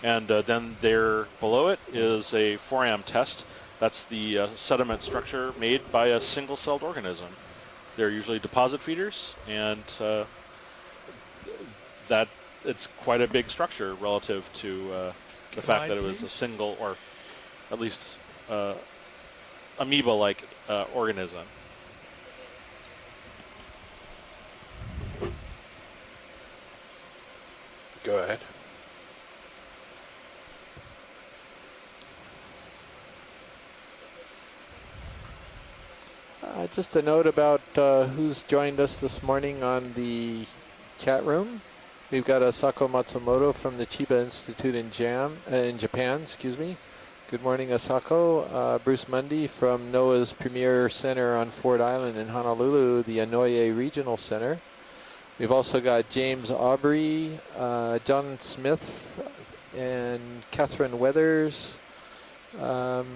and then there below it is a foram test. That's the sediment structure made by a single-celled organism. They're usually deposit feeders, and that it's quite a big structure relative to the fact that it was a single, or at least amoeba-like organism. Go ahead. Just a note about who's joined us this morning on the chat room. We've got Asako Matsumoto from the Chiba Institute in Japan. Excuse me. Good morning, Asako. Bruce Mundy from NOAA's Premier Center on Ford Island in Honolulu, the Anoye Regional Center. We've also got James Aubrey, John Smith, and Catherine Weathers. Let's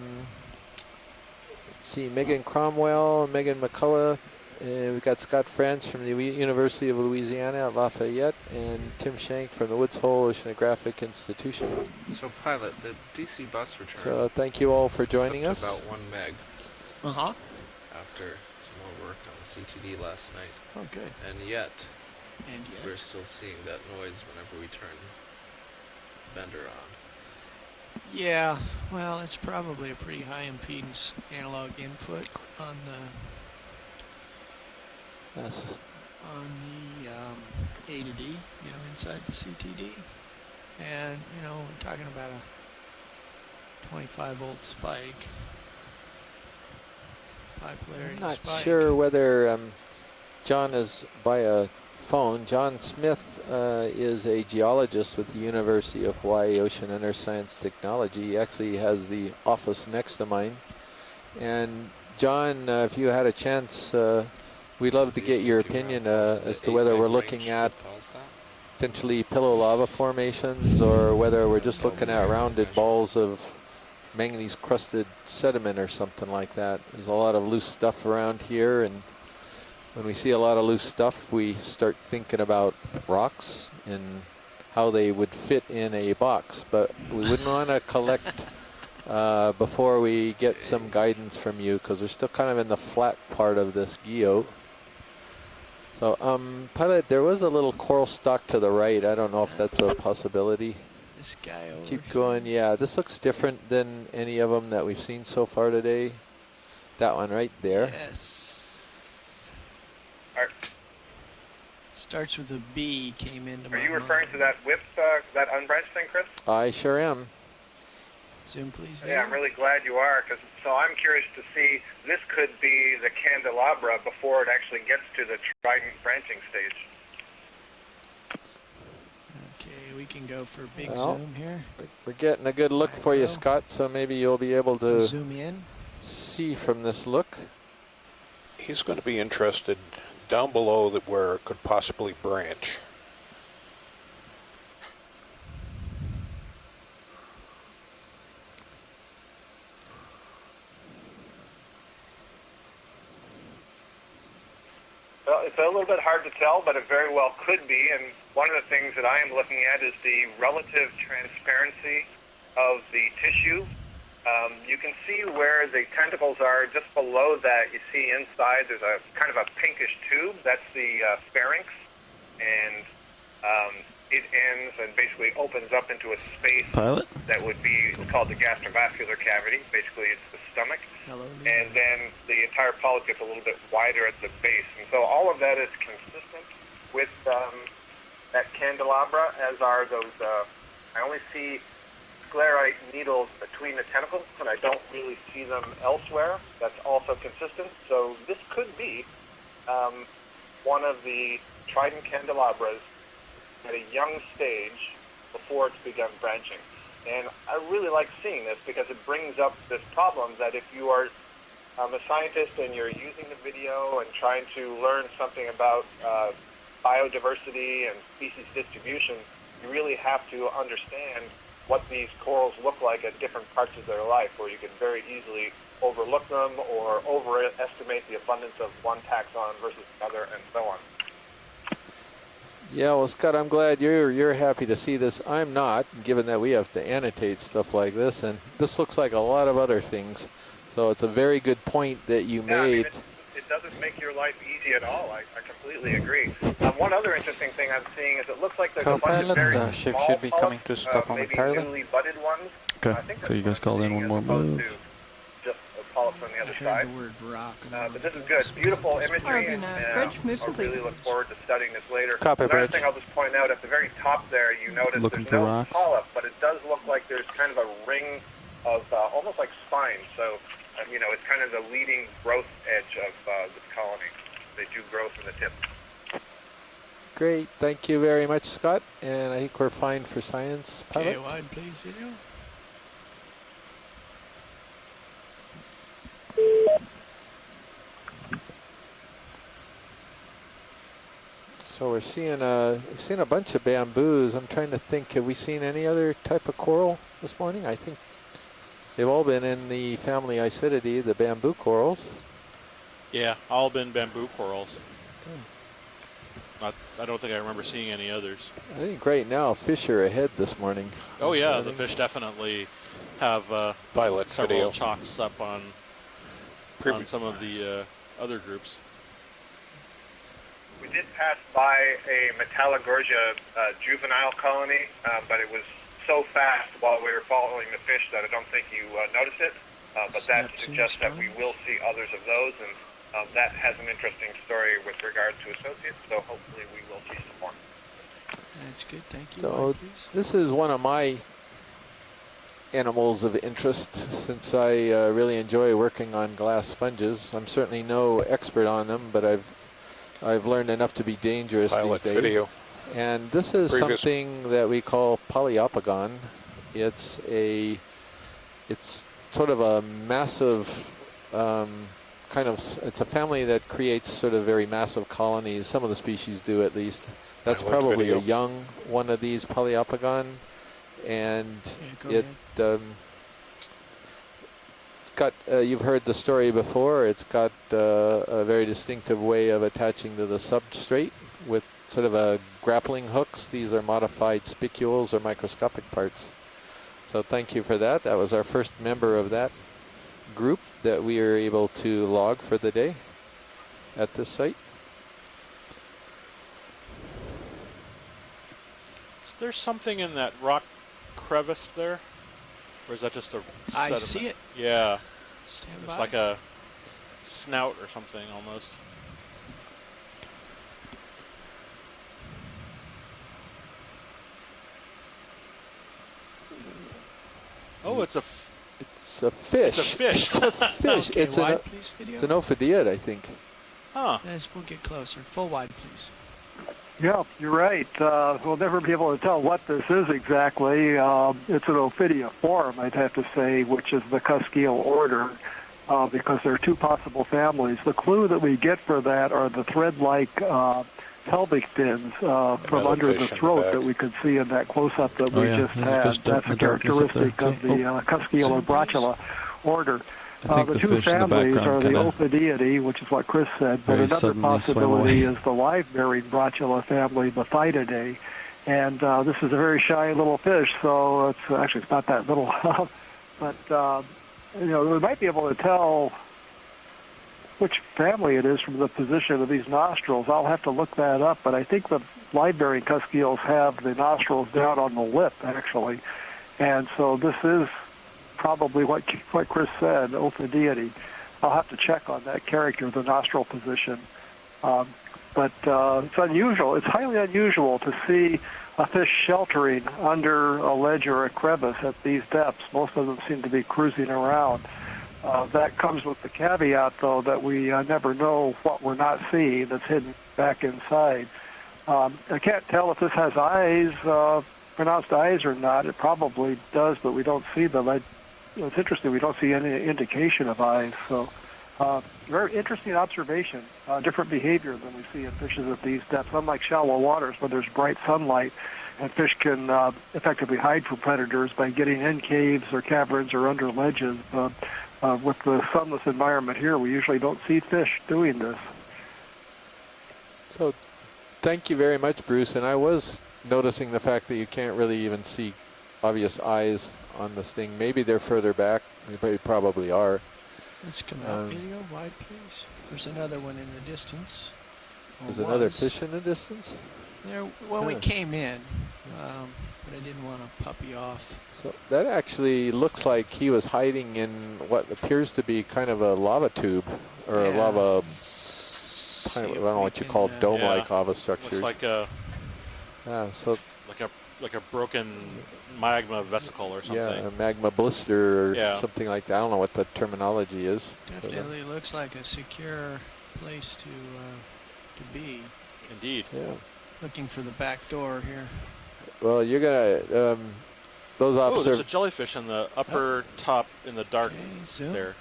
see, Megan Cromwell, Megan McCullough. We've got Scott Franz from the University of Louisiana at Lafayette, and Tim Shank from the Woods Hole Oceanographic Institution. So, pilot, the DC bus return. So, thank you all for joining us. About 1 meg. Uh-huh. After some more work on the CTD last night. Oh, good. And yet, we're still seeing that noise whenever we turn the bender on. Yeah, well, it's probably a pretty high impedance analog input on the A to D, inside the CTD. And, we're talking about a 25 volt spike. 5 polarity I'm not spike. sure whether John is by a phone. John Smith is a geologist with the University of Hawaii Ocean Under Science Technology. He actually has the office next to mine. And John, if you had a chance, we'd love to get your opinion as to whether we're looking at potentially pillow lava formations or whether we're just looking at rounded balls of manganese crusted sediment or something like that. There's a lot of loose stuff around here, and when we see a lot of loose stuff, we start thinking about rocks and how they would fit in a box. But we wouldn't want to collect before we get some guidance from you, because we're still kind of in the flat part of this geo. So, pilot, there was a little coral stalk to the right. I don't know if that's a possibility. This guy over Keep here. going. Yeah, this looks different than any of them that we've seen so far today. That one right there. Yes. Are, Starts with a B, came into my are you referring mind. to that whip, that unbranched thing, Chris? I sure am. Zoom, please. Yeah, I'm really glad you are, so I'm curious to see, this could be the candelabra before it actually gets to the trident branching stage. Okay, we can go for big Well, zoom here. We're getting a good look for you, Micro. Scott, so maybe you'll be able to Zoom in. see from this look. He's going to be interested down below that where it could possibly branch. Well, it's a little bit hard to tell, but it very well could be. And one of the things that I am looking at is the relative transparency of the tissue. You can see where the tentacles are just below that. You see inside there's a kind of a pinkish tube. That's the pharynx. And it ends and basically opens up into a space Pilot? that would be called the gastrovascular cavity. Basically, it's the stomach. Hello, And then the entire polyp gets a little bit wider at the base. And so all of that is consistent with that candelabra, as are those, I only see sclerite needles between the tentacles, and I don't really see them elsewhere. That's also consistent. So this could be one of the trident candelabras at a young stage before it's begun branching. And I really like seeing this because it brings up this problem that if you are a scientist and you're using the video and trying to learn something about biodiversity and species distribution, you really have to understand what these corals look like at different parts of their life, where you can very easily overlook them or overestimate the abundance of one taxon versus another, and so on. Yeah, well, Scott, I'm glad you're happy to see this. I'm not, given that we have to annotate stuff like this, and this looks like a lot of other things. So it's a very good point that you Yeah, made. I mean, it doesn't make your life easy at all. I completely agree. One other interesting thing I'm seeing is it looks like there's a bunch of Co-pilot, very the ship small should be coming polyps, to stop maybe momentarily. newly budded ones. Okay, I think so that's you guys what called I'm in seeing one as more opposed move. to just the polyps on the I other heard side. the word rock. But this is good. Beautiful imagery, and bridge, move I'll really complete. look forward to studying this later. Copy, Another bridge. thing I'll just point out, at the very top there, you notice Looking there's for no rocks. polyp, but it does look like there's kind of a ring of almost like spines. So, you know, it's kind of the leading growth edge of this colony. They do grow from the tip. Great. Thank you very much, Scott. And I think we're fine for science, Okay, pilot. wide, please, video. So we're seeing a bunch of bamboos. I'm trying to think, have we seen any other type of coral this morning? I think they've all been in the family Isididae, the bamboo corals. Yeah, all been bamboo corals. I don't think I remember seeing any others. I think right now fish are ahead this morning. Oh yeah, I the think- fish definitely have Pilot several video. chalks up on some of the other groups. We did pass by a Metallogorgia juvenile colony, but it was so fast while we were following the fish that I don't think you noticed it. But that Snaps suggests that we and will see others of those, and that has an interesting story with regard to associates, so hopefully we will see some more. That's good, thank you. So Wide, please. this is one of my animals of interest, since I really enjoy working on glass sponges. I'm certainly no expert on them, but I've learned enough to be dangerous Pilot these days. video. And this is Previous. something that we call Polyopagon. It's sort of a massive it's a family that creates sort of very massive colonies. Some of the species do, at least. That's Pilot probably video. a young one of these Polyopagon, and Yeah, go ahead. it's got, you've heard the story before, it's got a very distinctive way of attaching to the substrate with sort of a grappling hooks. These are modified spicules or microscopic parts. So thank you for that. That was our first member of that group that we were able to log for the day at this site. Is there something in that rock crevice there? Or is that just a I sediment? see it. Yeah. Stand It's by. like a snout or something almost. Oh, it's a It's a fish. It's a fish. It's a fish. Okay, it's wide, please, video. it's an ophidiid, I think. huh. Yes, we'll get closer. Full wide, please. Yeah, you're right. We'll never be able to tell what this is exactly. It's an Ophidiiform, I'd have to say, which is the Cusceal order, because there are two possible families. The clue that we get for that are the thread-like pelvic fins from Another under the fish in the throat back. that we could see in that close-up that Oh, we yeah, just there's a had. fish That's in a the darkness up there, characteristic of too. the Cusceal and Bracula order. I think The the two fish in the families are background the kinda Ophidiidae, which is what Chris said, but very another suddenly swam possibility away. is the live-bearing Bracula family, the Thytidae. And this is a very shy little fish, so it's not that little. But, we might be able to tell which family it is from the position of these nostrils. I'll have to look that up, but I think the live-bearing Cusceals have the nostrils down on the lip, actually. And so this is probably what Chris said, Ophidiidae. I'll have to check on that character, the nostril position. But it's unusual. It's highly unusual to see a fish sheltering under a ledge or a crevice at these depths. Most of them seem to be cruising around. That comes with the caveat, though, that we never know what we're not seeing that's hidden back inside. I can't tell if this has eyes, pronounced eyes or not. It probably does, but we don't see them. It's interesting. We don't see any indication of eyes. So very interesting observation. Different behavior than we see in fishes at these depths. Unlike shallow waters where there's bright sunlight and fish can effectively hide from predators by getting in caves or caverns or under ledges. With the sunless environment here, we usually don't see fish doing this. So thank you very much, Bruce. And I was noticing the fact that you can't really even see obvious eyes on this thing. Maybe they're further back. They probably are. Let's come out video wide, please. There's another one in the distance. There's another fish in the distance? There, when we came in, but I didn't want to puppy off. So that actually looks like he was hiding in what appears to be kind of a lava tube or a lava, kind of, I don't know what you call dome-like lava structures. Looks like a so like a broken magma vesicle or something. Yeah, a magma blister or Yeah. something like that. I don't know what the terminology is. Definitely looks like a secure place to be. Indeed. Yeah. Looking for the back door here. Well, you're gonna those Oh, there's a observe. jellyfish in the upper top in the dark zoom. there.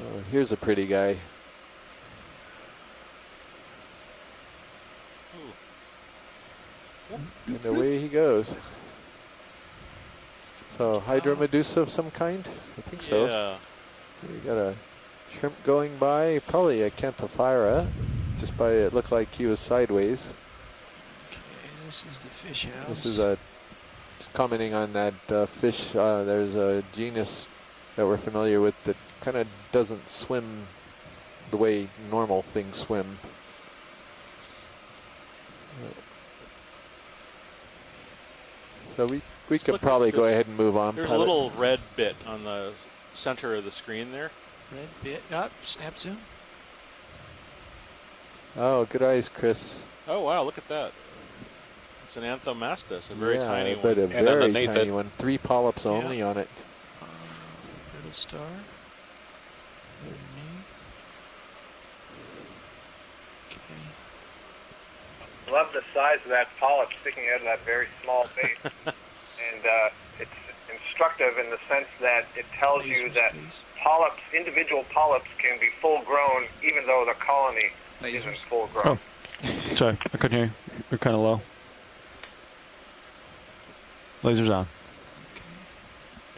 Oh, here's a pretty guy. And away he goes. So hydromedusa of some kind? I think so. Yeah. We got a shrimp going by, probably a Canthophyra. Just by it looked like he was sideways. Okay, this is the fish house. This is just commenting on that fish. There's a genus that we're familiar with that kind of doesn't swim the way normal things swim. So we could probably go ahead and move on. There's a little red bit on the center of the screen there. Red bit up, snap zoom. Oh, good eyes, Chris. Oh wow, look at that. It's an Anthomastus, a very tiny but one. a very tiny one. 3 polyps only on it. Little star. Underneath. Okay. Love the size of that polyp sticking out of that very small base. And it's instructive in the sense that it tells you that polyps, individual polyps, can be full grown even though the colony isn't full grown. Oh, sorry, I couldn't hear you. You're kind of low. Lasers on.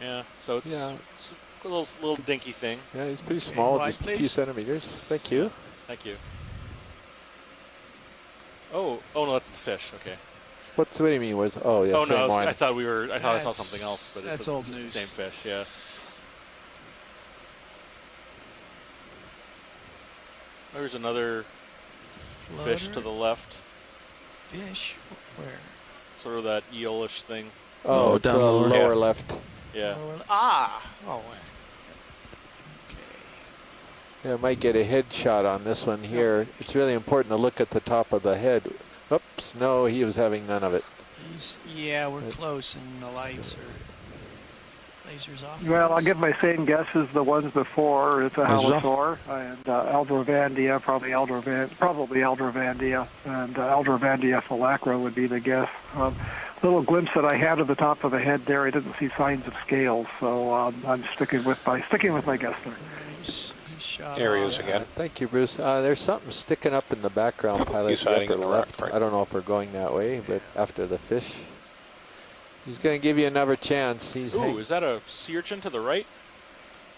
Yeah, so it's a little dinky thing. Yeah, he's pretty small, just a few centimeters. Thank you. Thank you. Oh no, that's the fish. Okay. What do you mean? Oh yeah, same one. I thought I saw something else, but that's it's old the news. same fish. Yeah. There's another fish to the left. Fish? Where? Sort of that eolish thing. Oh, down to the lower. lower Yeah. left. Yeah. Oh, okay. Yeah, I might get a head shot on this one here. It's really important to look at the top of the head. Oops, no, he was having none of it. Yeah, we're close, and the lights are lasers off. Well, I'll give my same guess as the ones before. It's a Lasers off. halosaur, and Eldrovandia, probably Eldrovandia, and Eldrovandia phylacra would be the guess. Little glimpse that I had of the top of the head there, I didn't see signs of scales, so I'm sticking with my guess there. He's shot There he is off. again. Thank you, Bruce. There's something sticking up in the background, pilot. He's hiding to in the the rock, left. right? I don't know if we're going that way, but after the fish. He's going to give you another chance. Ooh, is that a sea urchin to the right?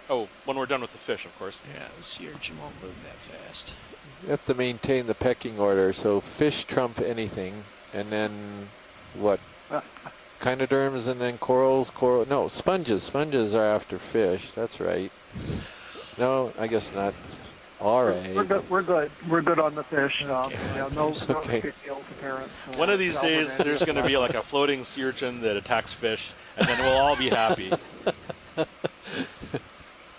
Oh, when we're done with the fish, of course. Yeah, the sea urchin won't move that fast. You have to maintain the pecking order. So fish trump anything, and then what? Chinoderms and then corals. No, sponges. Sponges are after fish. That's right. No, I guess not. All right. We're good on the fish. Yeah, no Okay. scales apparent. One of these days, there's going to be like a floating sea urchin that attacks fish, and then we'll all be happy.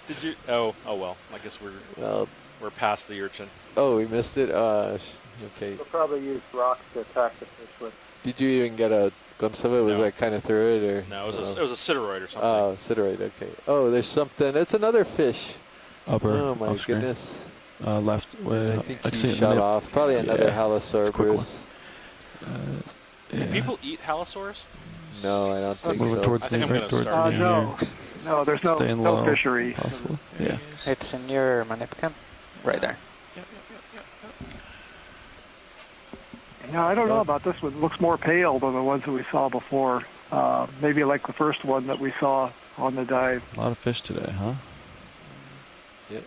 Did you? Oh well. I guess we're past the urchin. Oh, we missed it. Okay. We'll probably use rocks to attack the fish with. Did you even get a glimpse of it? Was No. that kind of through it, or? No, it was a sideroid or something. Oh, sideroid. Okay. Oh, there's something. It's another fish. Upper. Oh my off screen. goodness. Left. Way, I think see he it in shot the- off. Probably another Yeah. halosaur, It's a quick Bruce. yeah. Do people eat halosaurs? No, I don't think Moving so. towards I think me, I'm right gonna towards start. me. No, there's no Staying low. fishery. Possible. There Yeah. he is. It's in your manipcam, right there. Yep. Yeah, I don't know about this one. It looks more pale than the ones that we saw before. Maybe like the first one that we saw on the dive. A lot of fish today, huh? Yep.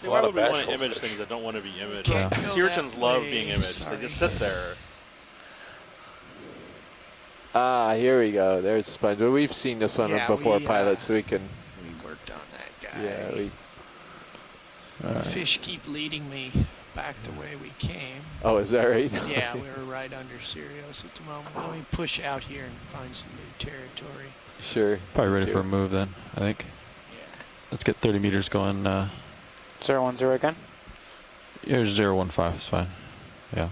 See, A why lot would of we want to bashful image fish. things that don't want to be imaged? Yeah. Can't go Sea urchins that love way, being imaged. sorry. They just sit there. Here we go. There's sponge. Well, we've seen this one Yeah, before, we, pilot, so we can. We worked on that guy. Yeah, we. All right. Fish keep leading me back the way we came. Oh, is that right? Yeah, we were right under Sirius at the moment. Let me push out here and find some new territory. Sure. Probably ready Thank for a you. move then, I think. Yeah. Let's get 30 meters going. 010 again. Here's 015, it's fine. Yeah.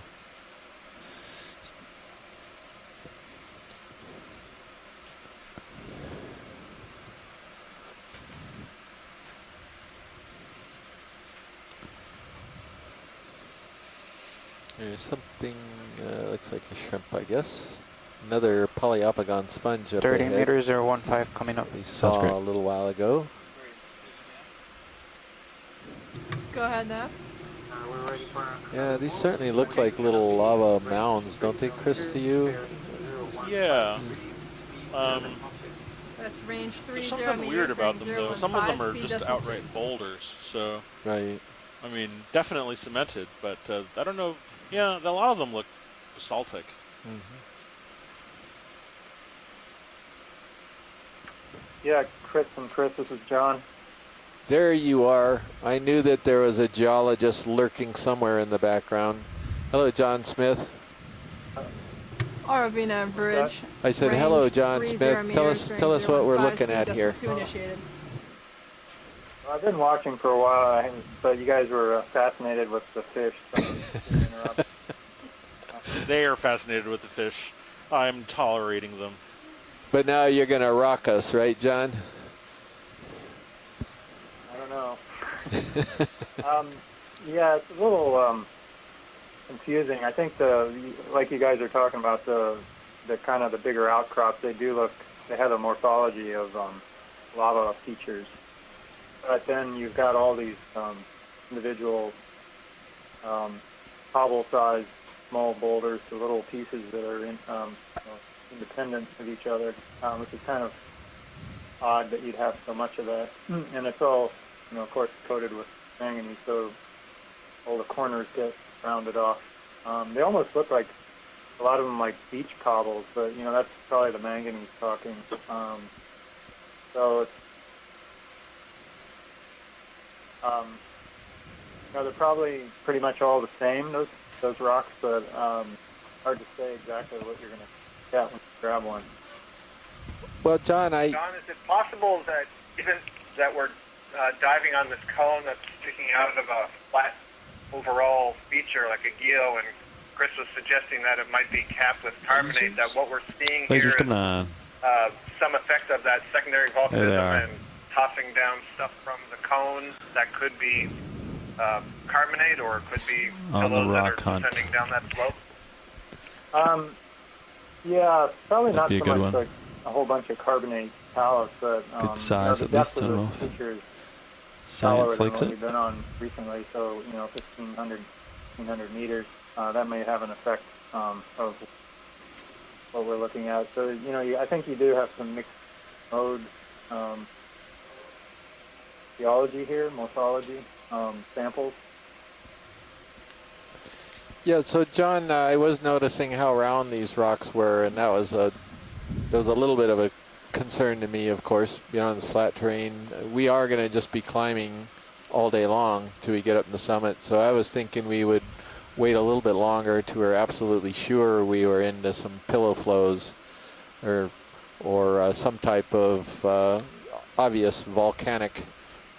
There's something, looks like a shrimp, I guess. Another Polyopagon sponge up 30 ahead. meters, 015 coming up. We Sounds saw great. a little while ago. Go ahead, Nav. Yeah, these certainly look like little lava mounds, don't they, Chris, to you? Yeah. That's range 30 There's meters. something weird about them, range though. 015, Some of them are speed just decimal outright boulders. So, Right. I mean, definitely cemented, but I don't know. Yeah, a lot of them look basaltic. Mm-hmm. Yeah, Chris, this is John. There you are. I knew that there was a geologist lurking somewhere in the background. Hello, John Smith. ROV bridge. I said, range hello, John 30 Smith. meters, Tell us what we're 015, looking speed at decimal here. 2 initiated. I've been watching for a while, but you guys were fascinated with the fish. So interrupt. They are fascinated with the fish. I'm tolerating them. But now you're going to rock us, right, John? I don't know. Yeah, it's a little confusing. I think like you guys are talking about the kind of the bigger outcrops, they have a morphology of lava features. But then you've got all these individual hobble-sized small boulders to little pieces that are independent of each other, which is kind of odd that you'd have so much of that. And it's all, of course, coated with manganese, so all the corners get rounded off. They almost look like, a lot of them like beach cobbles, but, that's probably the manganese talking. So it's, they're probably pretty much all the same, those those rocks, but hard to say exactly what you're going to get when you grab one. Well, John, John, is it possible that even that we're diving on this cone that's sticking out of a flat overall feature like a geo, and Chris was suggesting that it might be capped with carbonate, that what we're seeing here is some effect of that secondary volcanism and tossing down stuff from the cone that could be carbonate, or it could be pillows that are descending down that slope? Yeah, probably That'd not be a so good much one. like a whole bunch of carbonate pallets, but Good size, the at depth least, I of don't those know. features Science shallower than likes what it. we've been on recently, so 1,500 meters. That may have an effect of what we're looking at. So I think you do have some mixed mode geology here, morphology samples. Yeah, so John, I was noticing how round these rocks were, and that was there was a little bit of a concern to me, of course, on this flat terrain. We are going to just be climbing all day long till we get up in the summit, so I was thinking we would wait a little bit longer till we're absolutely sure we were into some pillow flows or some type of obvious volcanic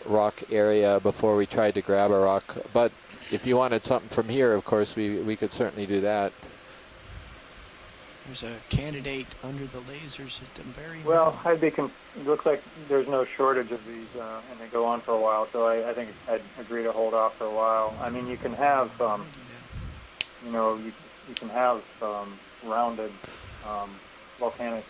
rock area before we tried to grab a rock. But if you wanted something from here, of course, we could certainly do that. There's a candidate under the lasers at the very Well, it looks like there's no shortage of these, and they go on for a while, so I think I'd agree to hold off for a while. I mean, you can have, you can have rounded volcanic.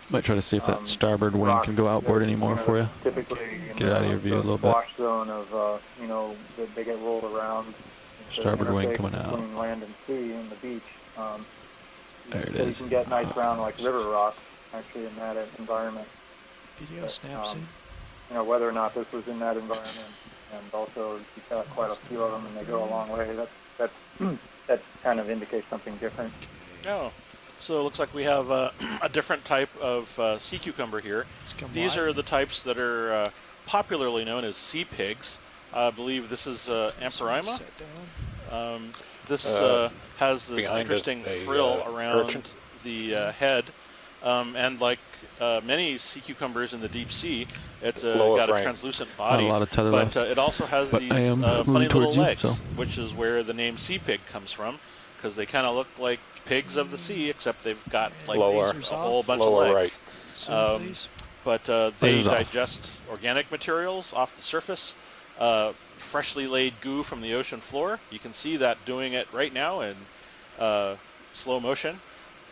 Might try to see if that starboard wing can go outboard anymore for you. Typically, Get it out of your view a little bit. Wash zone of, that they get rolled around. Starboard wing coming out. Between land and sea and the beach. There it So is. you can get nice round like river rock actually in that environment. Video snaps in. Whether or not this was in that environment, and also you've got quite a few of them, and they go a long way. That kind of indicates something different. Oh, so it looks like we have a different type of sea cucumber here. These are the types that are popularly known as sea pigs. I believe this is Amperima. This has this interesting frill around the head, and like many sea cucumbers in the deep sea, it's got a translucent body, but it also has these funny little legs, which is where the name sea pig comes from, because they kind of look like pigs of the sea, except they've got like a whole bunch of legs. But they digest organic materials off the surface. Freshly laid goo from the ocean floor. You can see that doing it right now in slow motion.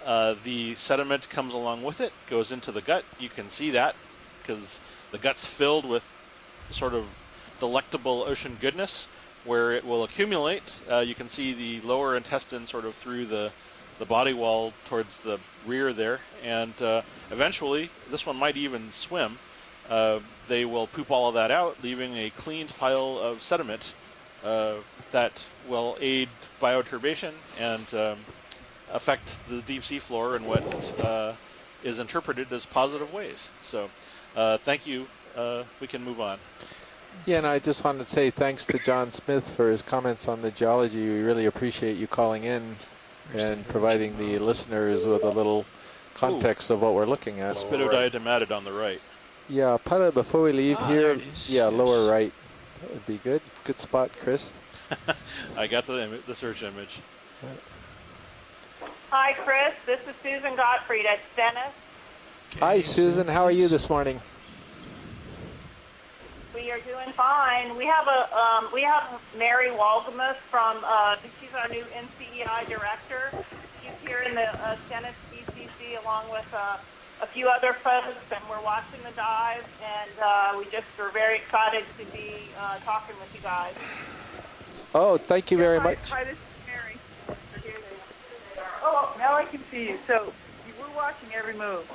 The sediment comes along with it, goes into the gut. You can see that because the gut's filled with sort of delectable ocean goodness where it will accumulate. You can see the lower intestine sort of through the body wall towards the rear there, and eventually this one might even swim. They will poop all of that out, leaving a cleaned pile of sediment that will aid bioturbation and affect the deep sea floor in what is interpreted as positive ways. So thank you. We can move on. Yeah, and I just wanted to say thanks to John Smith for his comments on the geology. We really appreciate you calling in and providing the listeners with a little context of what we're looking at. Spitodiatomatid on the right. Yeah, pilot, before we leave here, lower right. That would be good. Good spot, Chris. I got the search image. Hi, Chris. This is Susan Gottfried at Stennis. Hi, Susan. How are you this morning? We are doing fine. We have Mary Waldemuth from. She's our new NCEI director. She's here in the Stennis BCC along with a few other folks, and we're watching the dive, and we just are very excited to be talking with you guys. Oh, thank you very much. Hi, this is Mary. Oh, now I can see you. So we're watching every move.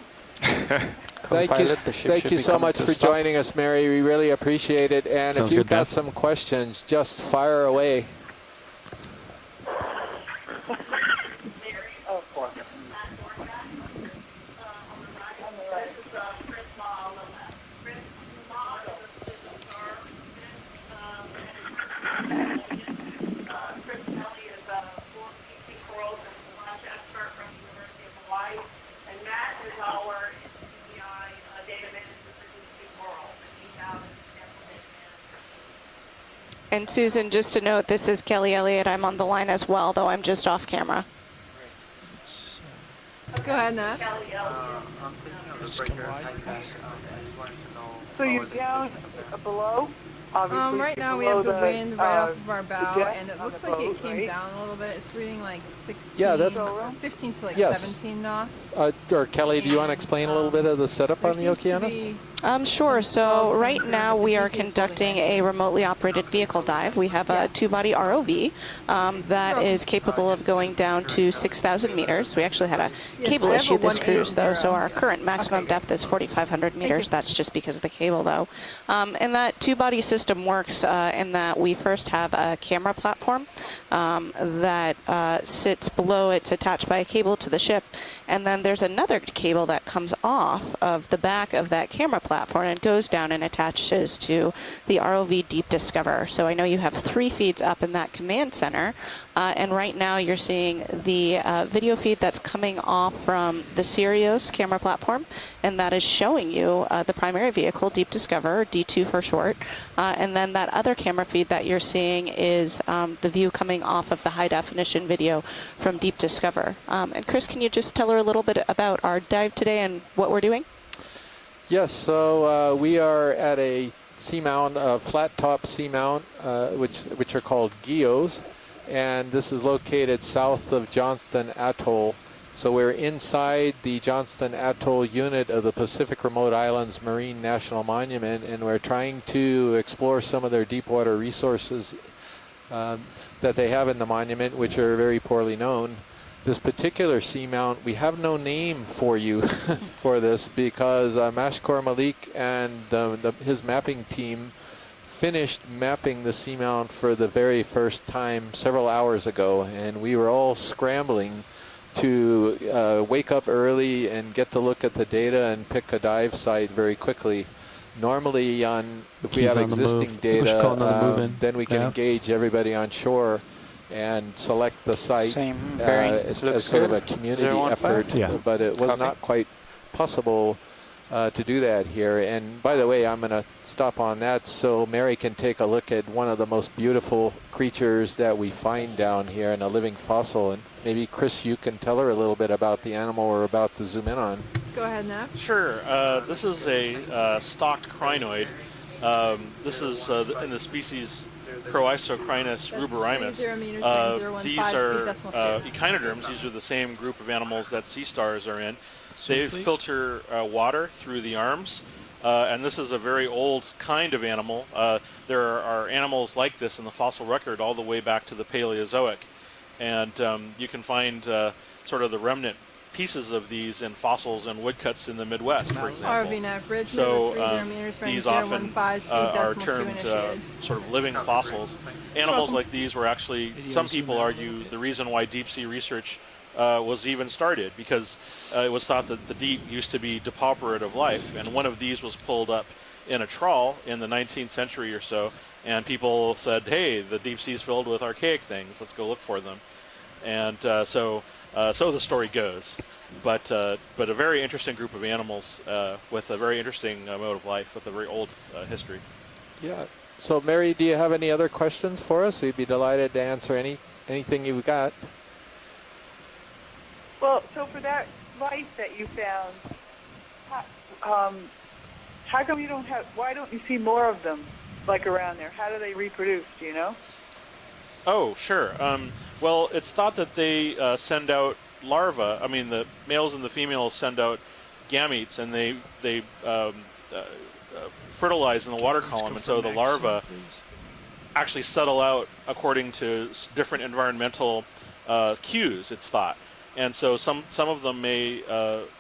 Thank you so much for joining us, Mary. We really appreciate it. And if you've got some questions, just fire away. And Susan, just to note, this is Kelly Elliott. I'm on the line as well, though I'm just off camera. Go ahead, Nat. So you're down below? Obviously, Right now we below have the wind right off of our the bow, jet and it on looks the like boat, it came right? down a little bit. It's reading like 16, Yeah, that's 15 to like yes. 17 knots. Or Kelly, do you want to explain a little bit of the setup on the Okeanos? Sure. So right now we are conducting a remotely operated vehicle dive. We have a two-body ROV that is capable of going down to 6,000 meters. We actually had a cable issue this cruise, though, so our current maximum depth is 4,500 meters. That's just because of the cable, though. And that two-body system works in that we first have a camera platform that sits below. It's attached by a cable to the ship. And then there's another cable that comes off of the back of that camera platform and goes down and attaches to the ROV Deep Discover. So I know you have 3 feeds up in that command center. And right now you're seeing the video feed that's coming off from the Sirius camera platform. And that is showing you the primary vehicle, Deep Discover, D2 for short. And then that other camera feed that you're seeing is the view coming off of the high definition video from Deep Discover. And Chris, can you just tell her a little bit about our dive today and what we're doing? Yes, so we are at a seamount, a flat top seamount, which are called geos, and this is located south of Johnston Atoll. So we're inside the Johnston Atoll unit of the Pacific Remote Islands Marine National Monument, and we're trying to explore some of their deep water resources that they have in the monument, which are very poorly known. This particular seamount, we have no name for you for this because Mashkor Malik and his mapping team finished mapping the seamount for the very first time several hours ago, and we were all scrambling to wake up early and get to look at the data and pick a dive site very quickly. Normally, if we have existing data, then we can engage everybody on shore and select the site as sort of a community effort, but it was not quite possible to do that here. And by the way, I'm going to stop on that so Mary can take a look at one of the most beautiful creatures that we find down here in a living fossil. And maybe, Chris, you can tell her a little bit about the animal we're about to zoom in on. Go ahead, Nat. Sure. This is a stalked crinoid. This is in the species Croisocrinus ruberimus. These are echinoderms. These are the same group of animals that sea stars are in. They filter water through the arms, and this is a very old kind of animal. There are animals like this in the fossil record all the way back to the Paleozoic, and you can find sort of the remnant pieces of these in fossils and woodcuts in the Midwest, for example. So these often are termed sort of living fossils. Animals like these were actually, some people argue, the reason why deep sea research was even started, because it was thought that the deep used to be depauperative life, and one of these was pulled up in a trawl in the 19th century or so, and people said, hey, the deep sea's filled with archaic things, let's go look for them. And so the story goes. But a very interesting group of animals with a very interesting mode of life, with a very old history. Yeah. So, Mary, do you have any other questions for us? We'd be delighted to answer anything you've got. Well, so for that life that you found, how come you don't have? Why don't you see more of them, like around there? How do they reproduce? Do you know? Oh, sure. Well, it's thought that they send out larvae. I mean, the males and the females send out gametes, and they fertilize in the water column, and so the larvae actually settle out according to different environmental cues, it's thought. And so some of them may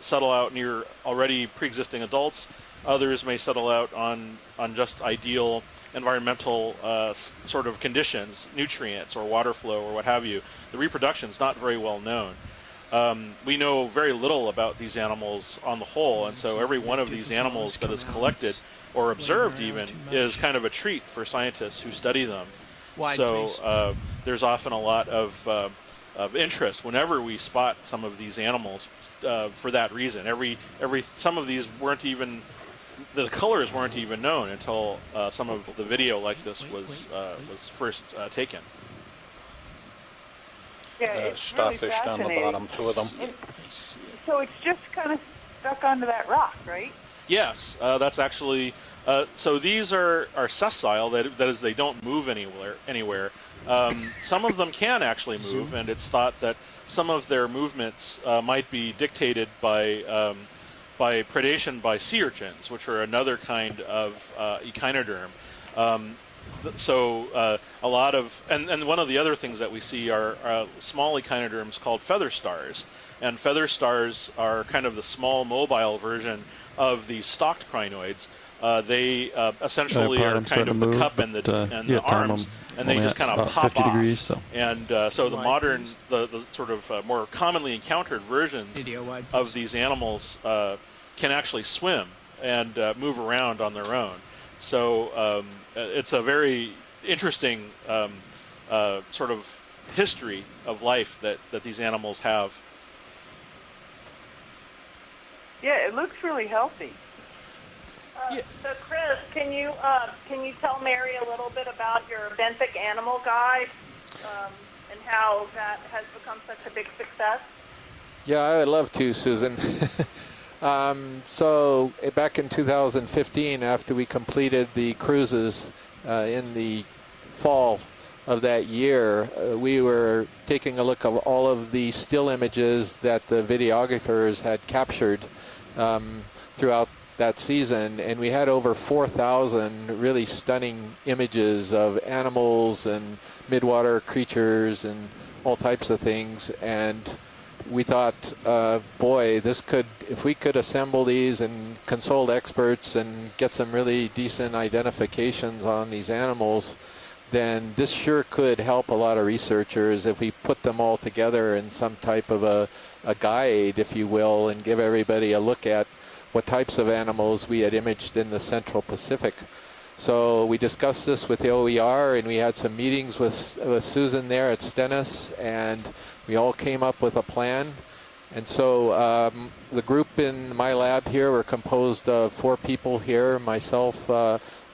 settle out near already pre-existing adults. Others may settle out on just ideal environmental sort of conditions, nutrients or water flow or what have you. The reproduction is not very well known. We know very little about these animals on the whole, and so every one of these animals that is collected or observed even is kind of a treat for scientists who study them. So there's often a lot of interest whenever we spot some of these animals for that reason. Some of these weren't even the colors weren't even known until some of the video like this was first taken. Yeah, it's Starfish really down the fascinating. bottom, 2 of them. So it's just kind of stuck onto that rock, right? Yes, that's actually. So these are sessile. That is, they don't move anywhere. Some of them can actually move, and it's thought that some of their movements might be dictated by predation by sea urchins, which are another kind of echinoderm. So a lot of, and one of the other things that we see are small echinoderms called feather stars. And feather stars are kind of the small mobile version of the stalked crinoids. They essentially are kind of the cup and the arms, and they just kind of pop 50 off. degrees, so. And so the modern, the sort of more commonly encountered versions of these animals can actually swim and move around on their own. So it's a very interesting sort of history of life that these animals have. Yeah, it looks really healthy. So Chris, can you tell Mary a little bit about your benthic animal guide and how that has become such a big success? Yeah, I would love to, Susan. So back in 2015, after we completed the cruises in the fall of that year, we were taking a look at all of the still images that the videographers had captured throughout that season, and we had over 4,000 really stunning images of animals and midwater creatures and all types of things. And we thought, boy, this could, if we could assemble these and consult experts and get some really decent identifications on these animals, then this sure could help a lot of researchers if we put them all together in some type of a guide, if you will, and give everybody a look at what types of animals we had imaged in the Central Pacific. So we discussed this with the OER, and we had some meetings with Susan there at Stennis, and we all came up with a plan. And so the group in my lab here were composed of 4 people here, myself,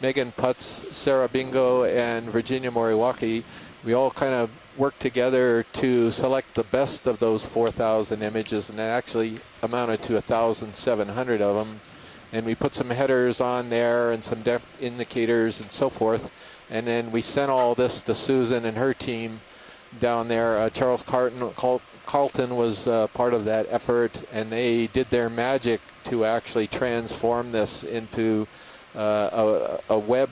Megan Putz, Sarah Bingo, and Virginia Moriwaki. We all kind of worked together to select the best of those 4,000 images, and it actually amounted to 1,700 of them. And we put some headers on there and some depth indicators and so forth. And then we sent all this to Susan and her team down there. Charles Carlton was part of that effort, and they did their magic to actually transform this into a web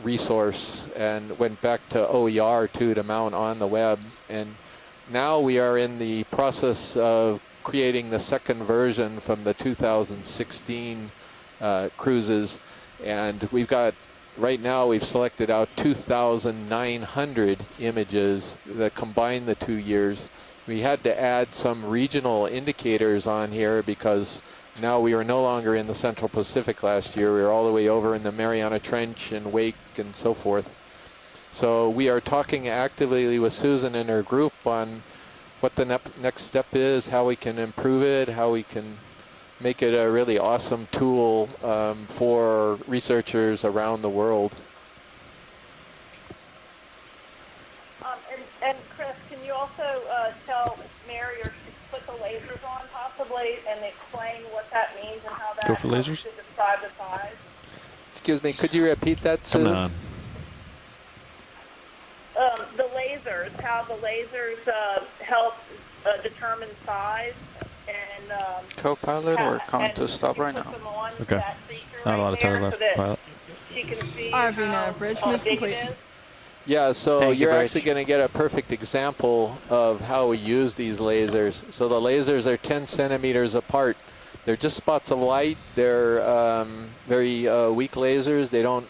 resource, and went back to OER too to mount on the web. And now we are in the process of creating the second version from the 2016 cruises, and we've got, right now we've selected out 2,900 images that combine the 2 years. We had to add some regional indicators on here because now we were no longer in the Central Pacific last year. We were all the way over in the Mariana Trench and Wake and so forth. So we are talking actively with Susan and her group on what the next step is, how we can improve it, how we can make it a really awesome tool for researchers around the world. And Chris, can you also tell Mary or put the lasers on possibly and explain what that means and how that Go for helps lasers? to describe the size? Excuse me, could you repeat that, Susan? Come on. The lasers, how the lasers help determine size and Co-pilot or count to stop right now? Okay. Not a lot of time left, pilot. she can see Arvina, bridge how move big complete. it is. Yeah, so Thank you, you're Bridge. actually going to get a perfect example of how we use these lasers. So the lasers are 10 centimeters apart. They're just spots of light. They're very weak lasers. They don't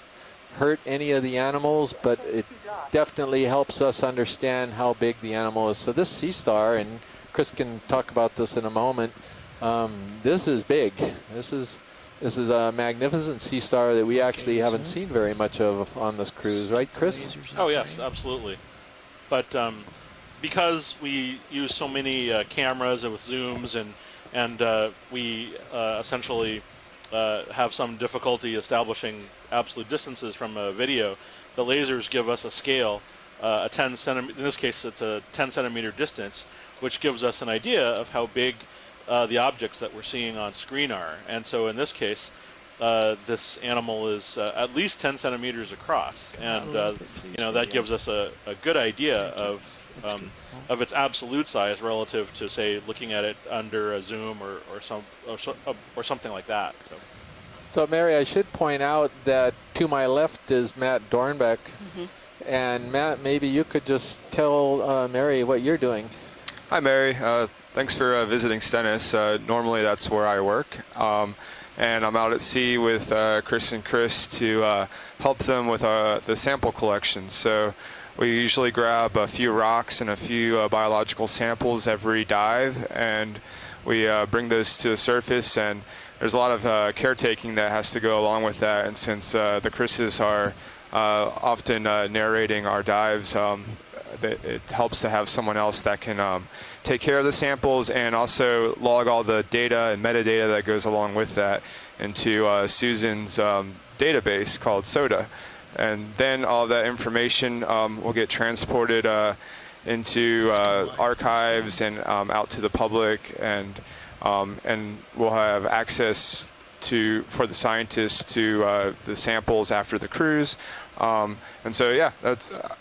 hurt any of the animals, but it definitely helps us understand how big the animal is. So this sea star, and Chris can talk about this in a moment, this is big. This is a magnificent sea star that we actually haven't seen very much of on this cruise, right, Chris? Oh yes, absolutely. But because we use so many cameras and with zooms, and we essentially have some difficulty establishing absolute distances from a video, the lasers give us a scale, a 10 centimeter. In this case, it's a 10 centimeter distance, which gives us an idea of how big the objects that we're seeing on screen are. And so, in this case, this animal is at least 10 centimeters across, and that gives us a good idea of its absolute size relative to, say, looking at it under a zoom or something like that. So, Mary, I should point out that to my left is Matt Dornbeck, and Matt, maybe you could just tell Mary what you're doing. Hi, Mary. Thanks for visiting Stennis. Normally, that's where I work. And I'm out at sea with Chris and Chris to help them with the sample collection. So we usually grab a few rocks and a few biological samples every dive, and we bring those to the surface. And there's a lot of caretaking that has to go along with that. And since the Chris's are often narrating our dives, it helps to have someone else that can take care of the samples and also log all the data and metadata that goes along with that into Susan's database called SODA. And then all that information will get transported into archives and out to the public, and we'll have access for the scientists to the samples after the cruise. And so, yeah,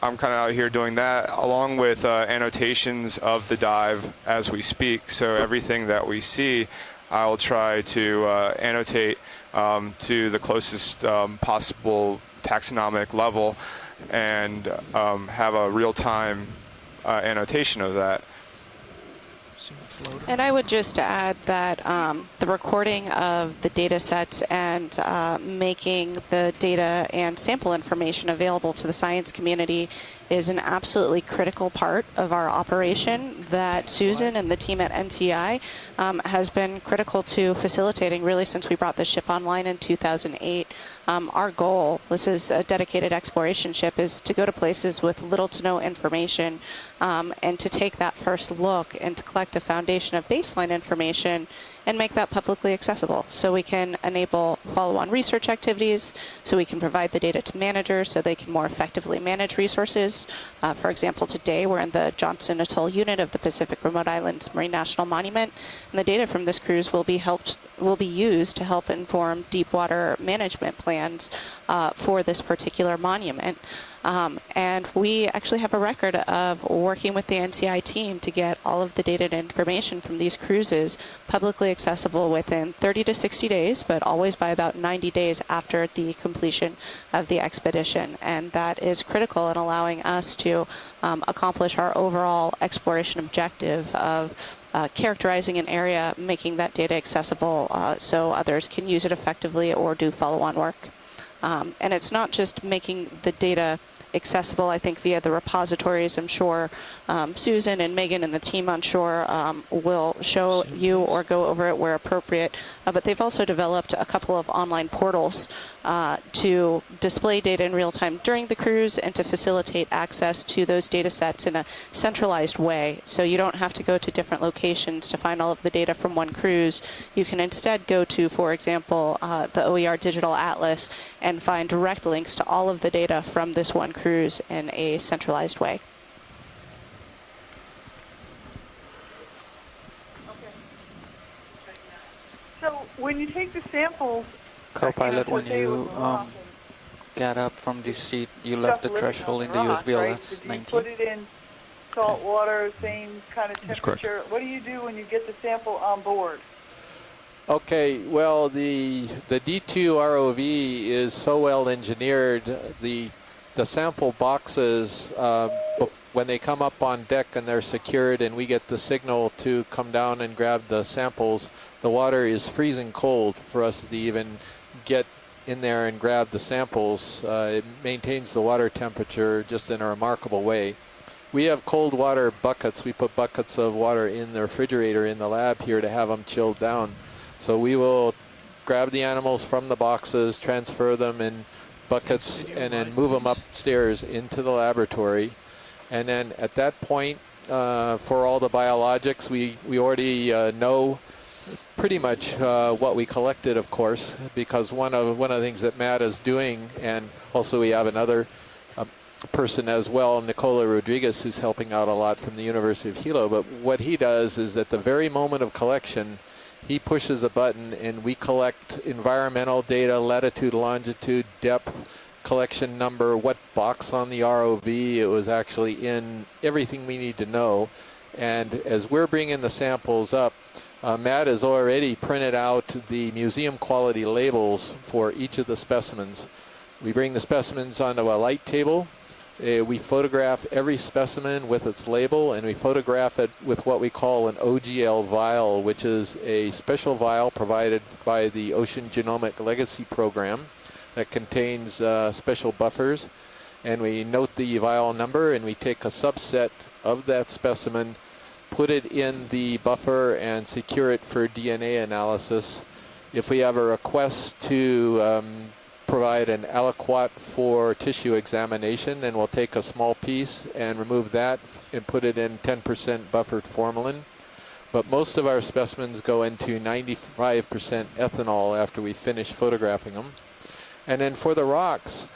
I'm kind of out here doing that, along with annotations of the dive as we speak. So everything that we see, I'll try to annotate to the closest possible taxonomic level and have a real-time annotation of that. And I would just add that the recording of the data sets and making the data and sample information available to the science community is an absolutely critical part of our operation that Susan and the team at NCI has been critical to facilitating really since we brought the ship online in 2008. Our goal, this is a dedicated exploration ship, is to go to places with little to no information and to take that first look and to collect a foundation of baseline information and make that publicly accessible so we can enable follow-on research activities, so we can provide the data to managers so they can more effectively manage resources. For example, today we're in the Johnston Atoll unit of the Pacific Remote Islands Marine National Monument, and the data from this cruise will be used to help inform deep water management plans for this particular monument. And we actually have a record of working with the NCI team to get all of the data and information from these cruises publicly accessible within 30 to 60 days, but always by about 90 days after the completion of the expedition. And that is critical in allowing us to accomplish our overall exploration objective of characterizing an area, making that data accessible so others can use it effectively or do follow-on work. And it's not just making the data accessible, I think, via the repositories. I'm sure Susan and Megan and the team on shore will show you or go over it where appropriate. But they've also developed a couple of online portals to display data in real time during the cruise and to facilitate access to those data sets in a centralized way. So you don't have to go to different locations to find all of the data from one cruise. You can instead go to, for example, the OER Digital Atlas and find direct links to all of the data from this one cruise in a centralized way. So when you take the samples, Co-pilot, when you get up from the seat, you left the threshold in the USBLS 19. You put it in salt water, same kind of temperature. What do you do when you get the sample on board? Okay, well, the D2 ROV is so well engineered. The sample boxes, when they come up on deck and they're secured and we get the signal to come down and grab the samples, the water is freezing cold for us to even get in there and grab the samples. It maintains the water temperature just in a remarkable way. We have cold water buckets. We put buckets of water in the refrigerator in the lab here to have them chilled down. So we will grab the animals from the boxes, transfer them in buckets, and then move them upstairs into the laboratory. And then at that point, for all the biologics, we already know pretty much what we collected, of course, because one of the things that Matt is doing, and also we have another person as well, Nicola Rodriguez, who's helping out a lot from the University of Hilo. But what he does is at the very moment of collection, he pushes a button and we collect environmental data, latitude, longitude, depth, collection number, what box on the ROV it was actually in, everything we need to know. And as we're bringing the samples up, Matt has already printed out the museum quality labels for each of the specimens. We bring the specimens onto a light table. We photograph every specimen with its label, and we photograph it with what we call an OGL vial, which is a special vial provided by the Ocean Genomic Legacy Program that contains special buffers. And we note the vial number, and we take a subset of that specimen, put it in the buffer, and secure it for DNA analysis. If we have a request to provide an aliquot for tissue examination, then we'll take a small piece and remove that and put it in 10% buffered formalin. But most of our specimens go into 95% ethanol after we finish photographing them. And then for the rocks,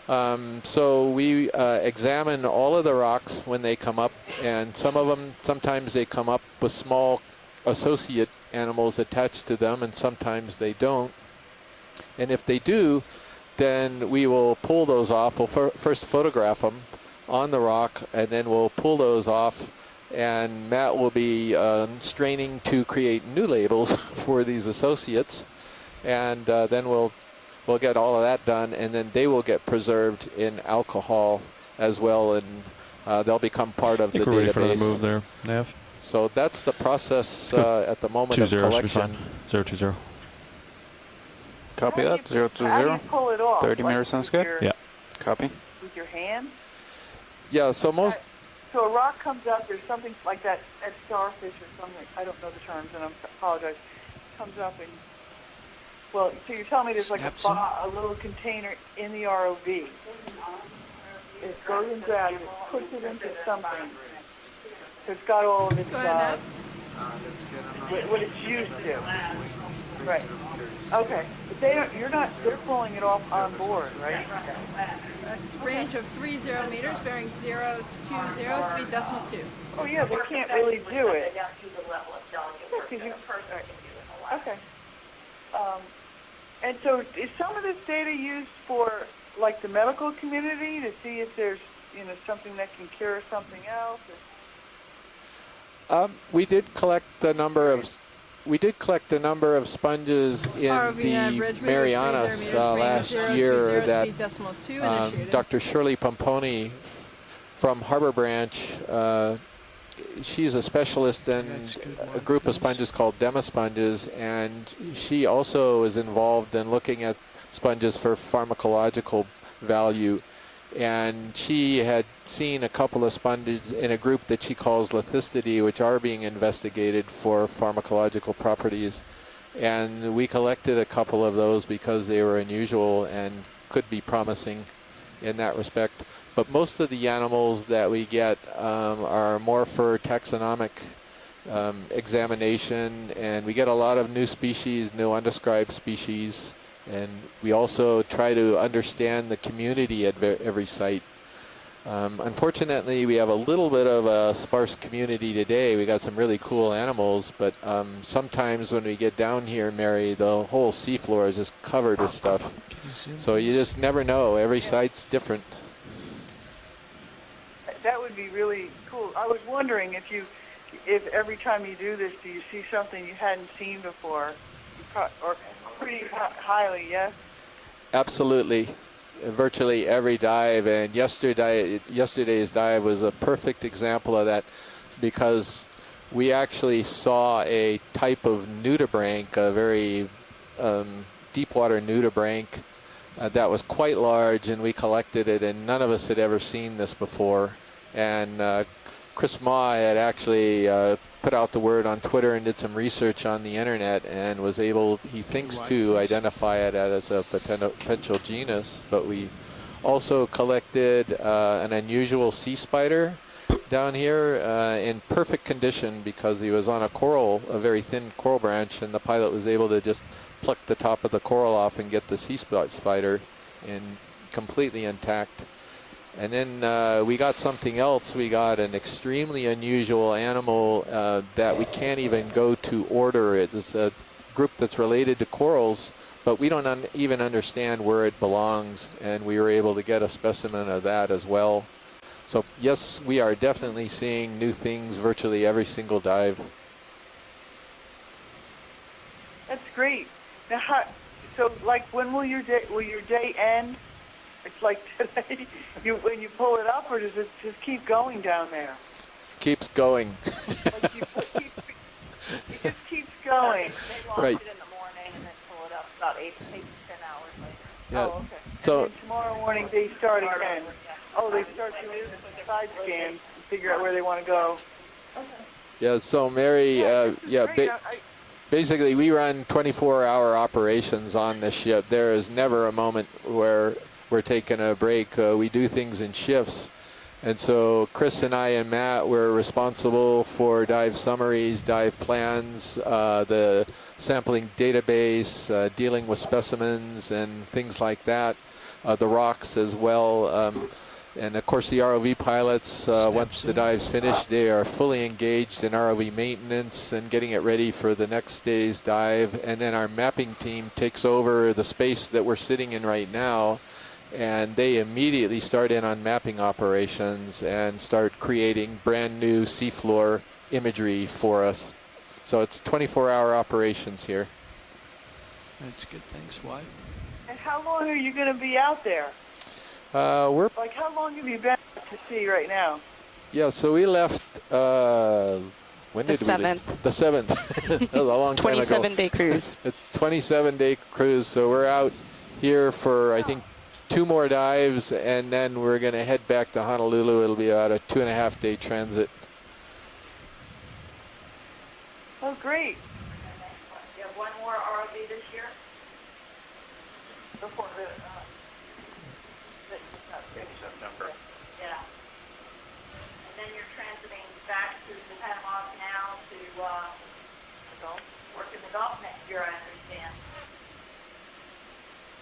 so we examine all of the rocks when they come up, and some of them, sometimes they come up with small associate animals attached to them, and sometimes they don't. And if they do, then we will pull those off. We'll first photograph them on the rock, and then we'll pull those off, and Matt will be straining to create new labels for these associates, and then we'll get all of that done, and then they will get preserved in alcohol as well, and they'll become part of the database. Ready for the move there, Nav. So that's the process at the moment of collection. 020. Copy How do that. you- 020. How do you pull it off? 30 Like meters sounds with good. your- Yeah. Copy. With your hand? Yeah, so most... So a rock comes up, there's something like that at Starfish or something, I don't know the terms, and I apologize, comes up and, well, so you're telling me there's like a little container in the ROV. It goes into that, it puts it into something. So it's got all of its, what it's used to. Right. Okay. But they're pulling it off on board, right? That's range of 30 meters, bearing 020, speed decimal 2. Oh yeah, they can't really do it. Okay. And so is some of this data used for like the medical community to see if there's, something that can cure something else? We did collect a number of sponges in the Marianas last year that Dr. Shirley Pomponi from Harbor Branch, she's a specialist in a group of sponges called demasponges, and she also is involved in looking at sponges for pharmacological value. And she had seen a couple of sponges in a group that she calls lithistidae, which are being investigated for pharmacological properties. And we collected a couple of those because they were unusual and could be promising in that respect. But most of the animals that we get are more for taxonomic examination, and we get a lot of new species, new undescribed species. And we also try to understand the community at every site. Unfortunately, we have a little bit of a sparse community today. We got some really cool animals, but sometimes when we get down here, Mary, the whole seafloor is just covered with stuff. So you just never know. Every site's different. That would be really cool. I was wondering if every time you do this, do you see something you hadn't seen before? Or pretty highly, yes? Absolutely. Virtually every dive, and yesterday's dive was a perfect example of that, because we actually saw a type of nudibranch, a very deep water nudibranch that was quite large, and we collected it, and none of us had ever seen this before. And Chris Ma had actually put out the word on Twitter and did some research on the internet and was able, he thinks, to identify it as a potential genus. But we also collected an unusual sea spider down here in perfect condition because he was on a coral, a very thin coral branch, and the pilot was able to just pluck the top of the coral off and get the sea spider in completely intact. And then we got something else. We got an extremely unusual animal that we can't even go to order. It's a group that's related to corals, but we don't even understand where it belongs, and we were able to get a specimen of that as well. So yes, we are definitely seeing new things virtually every single dive. That's great. Now, so like, when will your day end? It's like today, when you pull it up, or does it just keep going down there? Keeps going. It just keeps going. They launch Right. it in the morning and then pull it up about 8 to 10 hours later. Yeah. Oh, okay. So And then tomorrow morning they start again. Oh, they start doing side scans and figure out where they want to go. yeah, so Mary, basically we run 24-hour operations on this ship. There is never a moment where we're taking a break. We do things in shifts. And so Chris and I and Matt were responsible for dive summaries, dive plans, the sampling database, dealing with specimens and things like that, the rocks as well. And of course the ROV pilots, once the dive's finished, they are fully engaged in ROV maintenance and getting it ready for the next day's dive. And then our mapping team takes over the space that we're sitting in right now, and they immediately start in on mapping operations and start creating brand new seafloor imagery for us. So it's 24-hour operations here. That's good. Thanks, Wyatt. And how long are you going to be out there? We're Like, how long have you been to sea right now? Yeah, so we left, when did we leave? The 7th. That was a long time ago. 27-day cruise. A 27-day cruise, so we're out here for, I think, 2 more dives, and then we're going to head back to Honolulu. It'll be about a 2.5-day transit. Oh, great. You have one more ROV this year? Before the, September. Yeah. And then you're transiting back to the Panama Canal to work in the Gulf next year, I understand.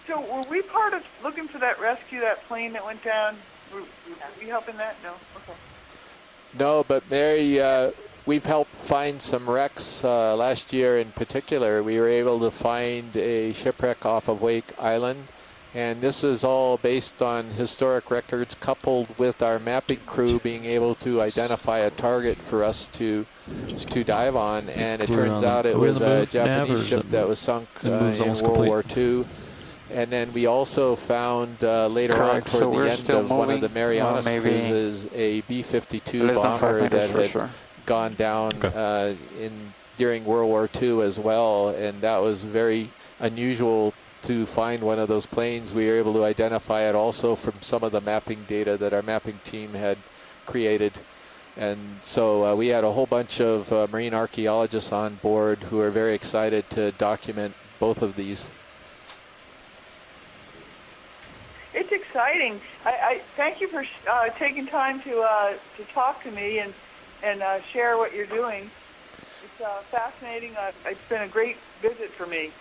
So were we part of looking for that rescue, that plane that went down? Were we helping that? No? Okay. No, but Mary, we've helped find some wrecks. Last year in particular, we were able to find a shipwreck off of Wake Island. And this is all based on historic records coupled with our mapping crew being able to identify a target for us to dive on. And it turns out it was a Japanese ship that was sunk in World War II. And then we also found later on toward the end of one of the Marianas cruises a B-52 bomber that had gone down during World War II as well. And that was very unusual to find one of those planes. We were able to identify it also from some of the mapping data that our mapping team had created. And so we had a whole bunch of marine archaeologists on board who are very excited to document both of these. It's exciting. I thank you for taking time to talk to me and share what you're doing. It's fascinating. It's been a great visit for me.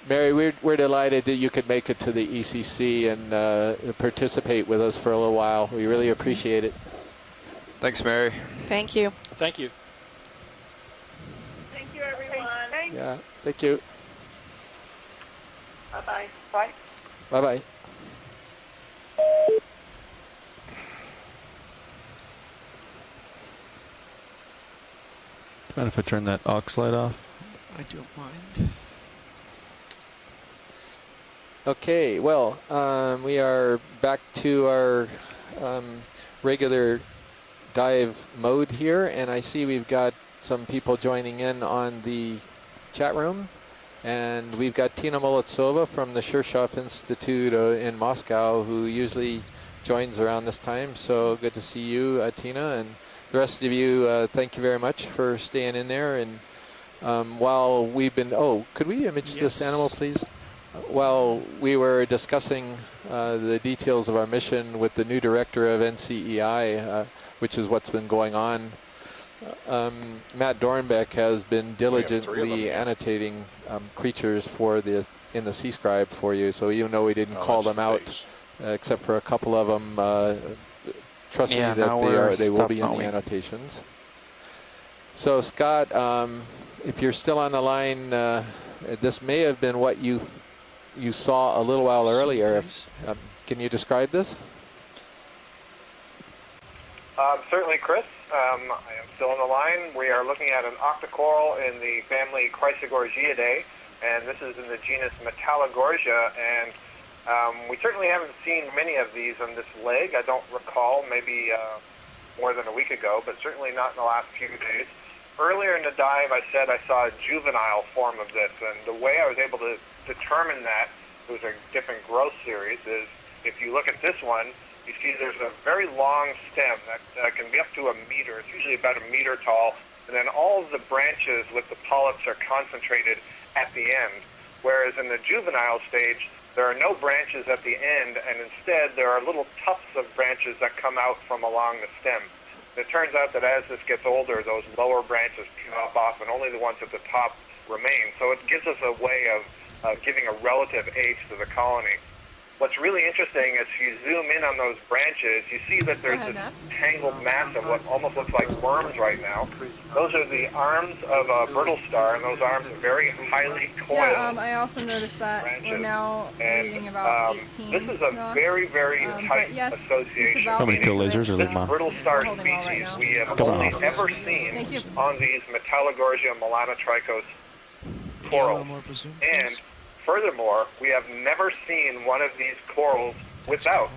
Mary, we're delighted that you could make it to the ECC and participate with us for a little while. We really appreciate it. Thanks, Mary. Thank you. Thank you. Thank you, everyone. Yeah, thank you. Bye-bye. Bye. Bye-bye. Mind if I turn that aux light off? I don't mind. Okay, well, we are back to our regular dive mode here, and I see we've got some people joining in on the chat room, and we've got Tina Molitsova from the Shirshov Institute in Moscow, who usually joins around this time, so good to see you, Tina, and the rest of you, thank you very much for staying in there. And while we've been, could we image this animal, please? While we were discussing the details of our mission with the new director of NCEI, which is what's been going on. Matt Dornbeck has been diligently annotating creatures for in the Sea Scribe for you. So even though we didn't call them out, except for a couple of them, trust me that they will be in the annotations. So Scott, if you're still on the line, this may have been what you saw a little while earlier. Can you describe this? Certainly, Chris. I am still on the line. We are looking at an Octa Coral in the family Chrysogorgiidae, and this is in the genus Metallogorgia, and we certainly haven't seen many of these on this leg. I don't recall, maybe more than a week ago, but certainly not in the last few days. Earlier in the dive, I said I saw a juvenile form of this, and the way I was able to determine that, it was a different growth series, is if you look at this one, you see there's a very long stem that can be up to a meter. It's usually about a meter tall, and then all of the branches with the polyps are concentrated at the end, whereas in the juvenile stage, there are no branches at the end, and instead there are little tufts of branches that come out from along the stem. It turns out that as this gets older, those lower branches drop off, and only the ones at the top remain. So it gives us a way of giving a relative age to the colony. What's really interesting is if you zoom in on those branches, you see that there's this tangled mass of what almost looks like worms right now. Those are the arms of a brittle star, and those arms are very highly coiled. Yeah, I also noticed that we're now reading about 18. This is a very, very tight association. How many kill lasers are there, Mom? Brittle star species we have only ever seen on these Metallogorgia melanotrichos corals. And furthermore, we have never seen one of these corals without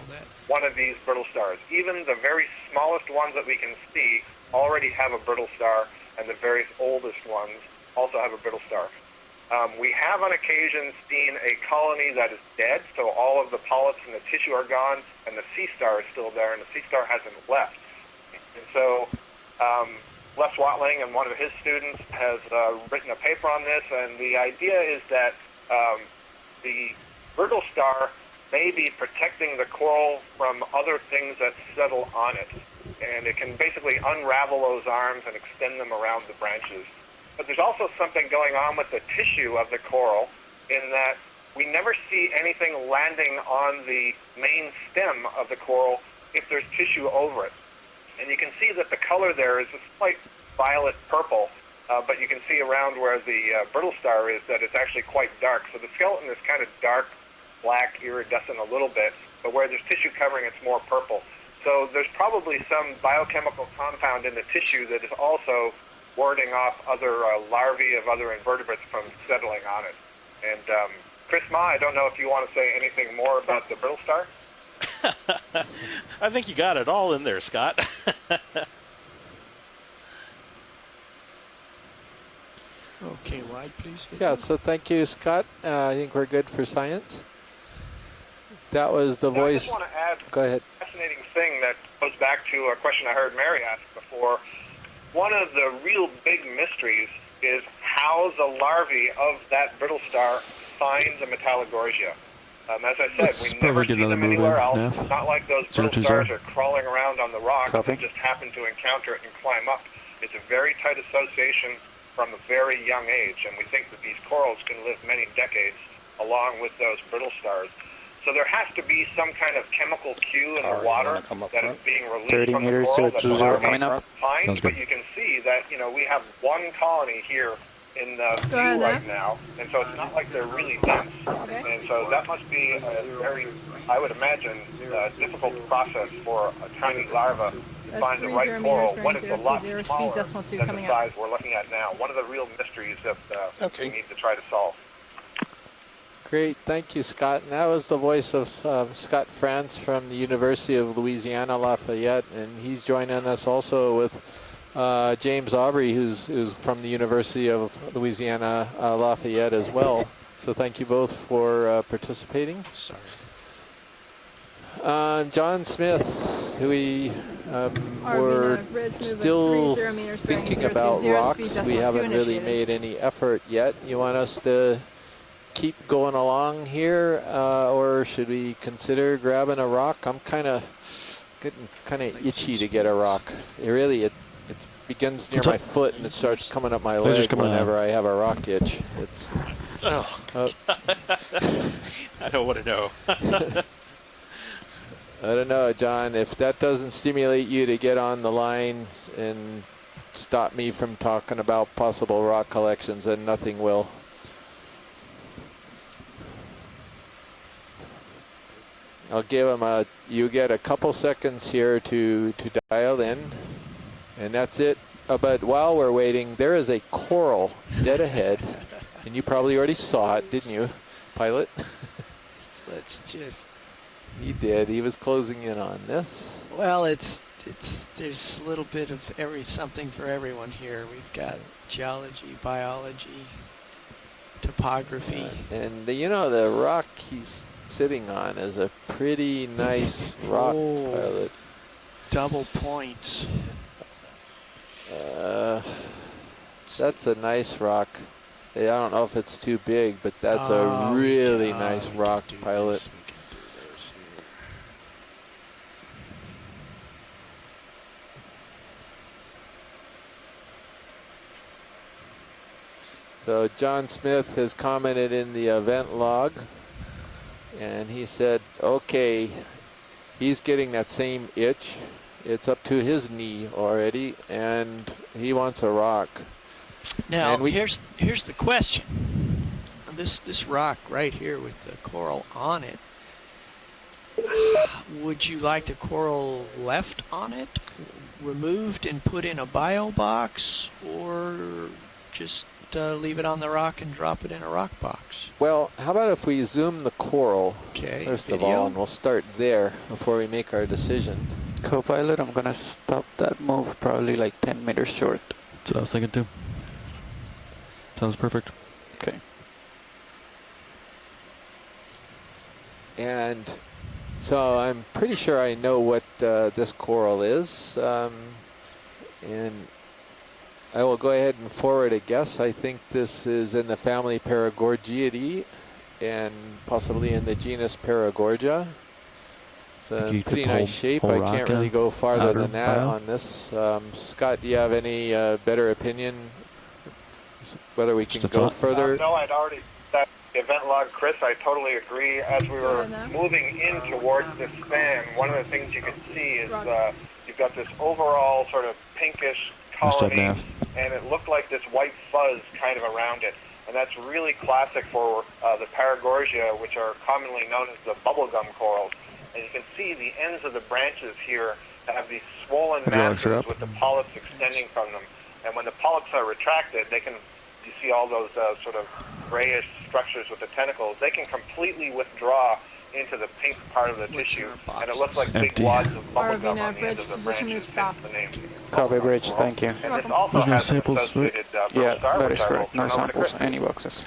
one of these brittle stars. Even the very smallest ones that we can see already have a brittle star, and the very oldest ones also have a brittle star. We have on occasion seen a colony that is dead, so all of the polyps and the tissue are gone, and the sea star is still there, and the sea star hasn't left. And so Les Watling and one of his students has written a paper on this, and the idea is that the brittle star may be protecting the coral from other things that settle on it. And it can basically unravel those arms and extend them around the branches. But there's also something going on with the tissue of the coral in that we never see anything landing on the main stem of the coral if there's tissue over it. And you can see that the color there is a slight violet purple. But you can see around where the brittle star is that it's actually quite dark. So the skeleton is kind of dark, black, iridescent a little bit, but where there's tissue covering, it's more purple. So there's probably some biochemical compound in the tissue that is also warding off other larvae of other invertebrates from settling on it. And Chris Ma, I don't know if you want to say anything more about the brittle star? I think you got it all in there, Scott. Okay, wide, please. Yeah, so thank you, Scott. I think we're good for science. That was the voice. I just want to add Go ahead. a fascinating thing that goes back to a question I heard Mary ask before. One of the real big mysteries is how the larvae of that brittle star find the Metallogorgia. As I said, we never see them anywhere else. Yeah. It's not like those brittle stars are crawling around on the rocks and just happen to encounter it and climb up. It's a very tight association from a very young age, and we think that these corals can live many decades along with those brittle stars. So there has to be some kind of chemical cue in the water that is being released from the coral that the larvae find, but you can see that, we have one colony here in the view right now, and so it's not like they're really dense. And so that must be a very, I would imagine, difficult process for a tiny larva to find the right coral when it's a lot smaller than the size we're looking at now. One of the real mysteries that we need to try to solve. Great, thank you, Scott. And that was the voice of Scott France from the University of Louisiana Lafayette, and he's joining us also with James Aubrey, who's from the University of Louisiana Lafayette as well. So thank you both for participating. Sorry. John Smith, who we were still thinking about rocks. We haven't really made any effort yet. You want us to keep going along here, or should we consider grabbing a rock? I'm kind of getting kind of itchy to get a rock. It begins near my foot and it starts coming up my leg whenever I have a rock itch. It's. I don't want to know. I don't know, John. If that doesn't stimulate you to get on the line and stop me from talking about possible rock collections, then nothing will. I'll give him you get a couple seconds here to dial in, and that's it. But while we're waiting, there is a coral dead ahead, and you probably already saw it, didn't you, pilot? Let's just. He did. He was closing in on this. Well, there's a little bit of something for everyone here. We've got geology, biology, topography, and the rock he's sitting on is a pretty nice rock, pilot. Double points. That's a nice rock. I don't know if it's too big, but that's a really nice rock, pilot. So John Smith has commented in the event log, and he said, okay, he's getting that same itch. It's up to his knee already, and he wants a rock. Now, here's the question. This rock right here with the coral on it, would you like the coral left on it, removed and put in a bio box, or just leave it on the rock and drop it in a rock box? Well, how about if we zoom the coral first of all, and we'll start there before we make our decision. Co-pilot, I'm gonna stop that move probably like 10 meters short. That's what I was thinking too. Sounds perfect. Okay. And so I'm pretty sure I know what this coral is, and I will go ahead and forward a guess. I think this is in the family Paragorgiidae and possibly in the genus Paragorgia. It's a pretty nice shape. I can't really go farther than that on this. Scott, do you have any better opinion whether we can go further? No, I'd already set the event log, Chris. I totally agree. As we were moving in towards this span, one of the things you can see is you've got this overall sort of pinkish colony, and it looked like this white fuzz kind of around it. And that's really classic for the Paragorgia, which are commonly known as the bubblegum corals. And you can see the ends of the branches here have these swollen masses with the polyps extending from them. And when the polyps are retracted, you see all those sort of grayish structures with the tentacles, they can completely withdraw into the pink part of the tissue, and it looks like big wads of bubblegum on the ends of the branches. The name. Copy, bridge, thank you. And this also has some associated yeah, that is correct. No samples, any boxes.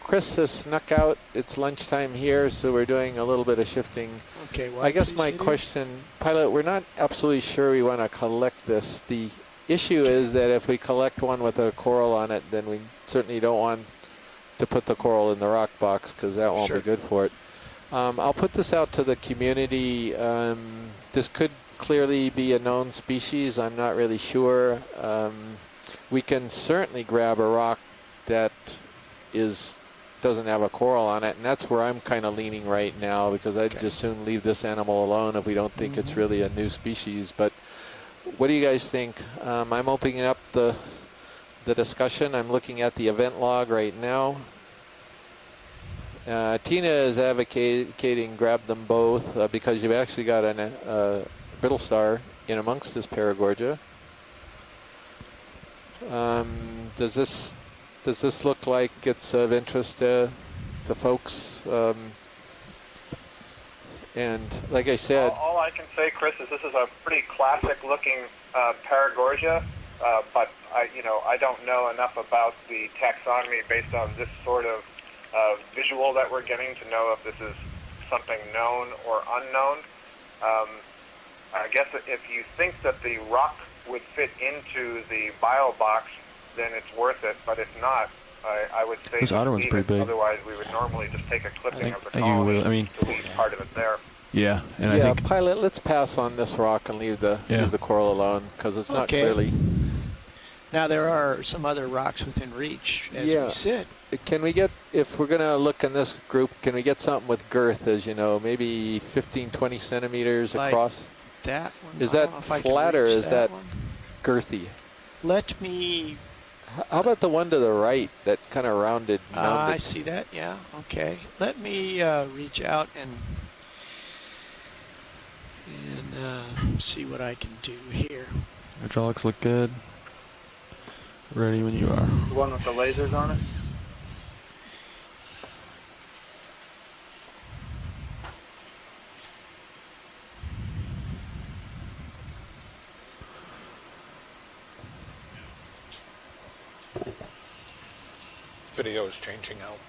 Chris has snuck out. It's lunchtime here, so we're doing a little bit of shifting. Okay, I guess my question, pilot, we're not absolutely sure we want to collect this. The issue is that if we collect one with a coral on it, then we certainly don't want to put the coral in the rock box, because that won't be good for it. I'll put this out to the community. This could clearly be a known species. I'm not really sure. We can certainly grab a rock that doesn't have a coral on it, and that's where I'm kind of leaning right now, because I'd just soon leave this animal alone if we don't think it's really a new species. But what do you guys think? I'm opening up the discussion. I'm looking at the event log right now. Tina is advocating grab them both because you've actually got a brittle star in amongst this Paragorgia. Does this look like it's of interest to folks? And like I said, all I can say, Chris, is this is a pretty classic-looking Paragorgia, but I don't know enough about the taxonomy based on this sort of visual that we're getting to know if this is something known or unknown. I guess if you think that the rock would fit into the bio box, then it's worth it. But if not, I would say This other one's leave pretty it. big. Otherwise, we would normally just take a clipping of the I think you colony will. I mean, to leave part of it there. yeah, and I Yeah, think pilot, let's pass on this rock and leave the coral alone because it's not Okay. clearly. Now there are some other rocks within reach as we sit. Can we get, if we're going to look in this group, can we get something with girth, as you know, maybe 15, 20 centimeters Like across? that one? Is I that don't know if I can flat or reach is that one. girthy? Let me... How about the one to the right, that kind of rounded, I mounded? see that, yeah, okay. Let me reach out and see what I can do here. hydraulics look good. Ready when you are. The one with the lasers on it? Video is changing out.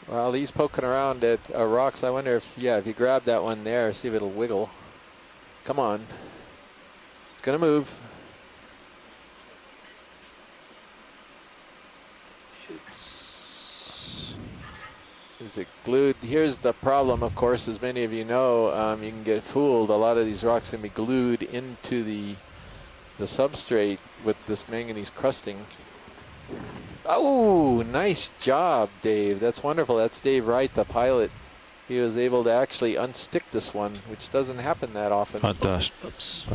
Well, he's poking around at rocks. I wonder if you grab that one there, see if it'll wiggle. Come on. It's going to move. Is it glued? Here's the problem, of course, as many of you know, you can get fooled. A lot of these rocks can be glued into the substrate with this manganese crusting. Oh, nice job, Dave. That's wonderful. That's Dave Wright, the pilot. He was able to actually unstick this one, which doesn't happen that often. Not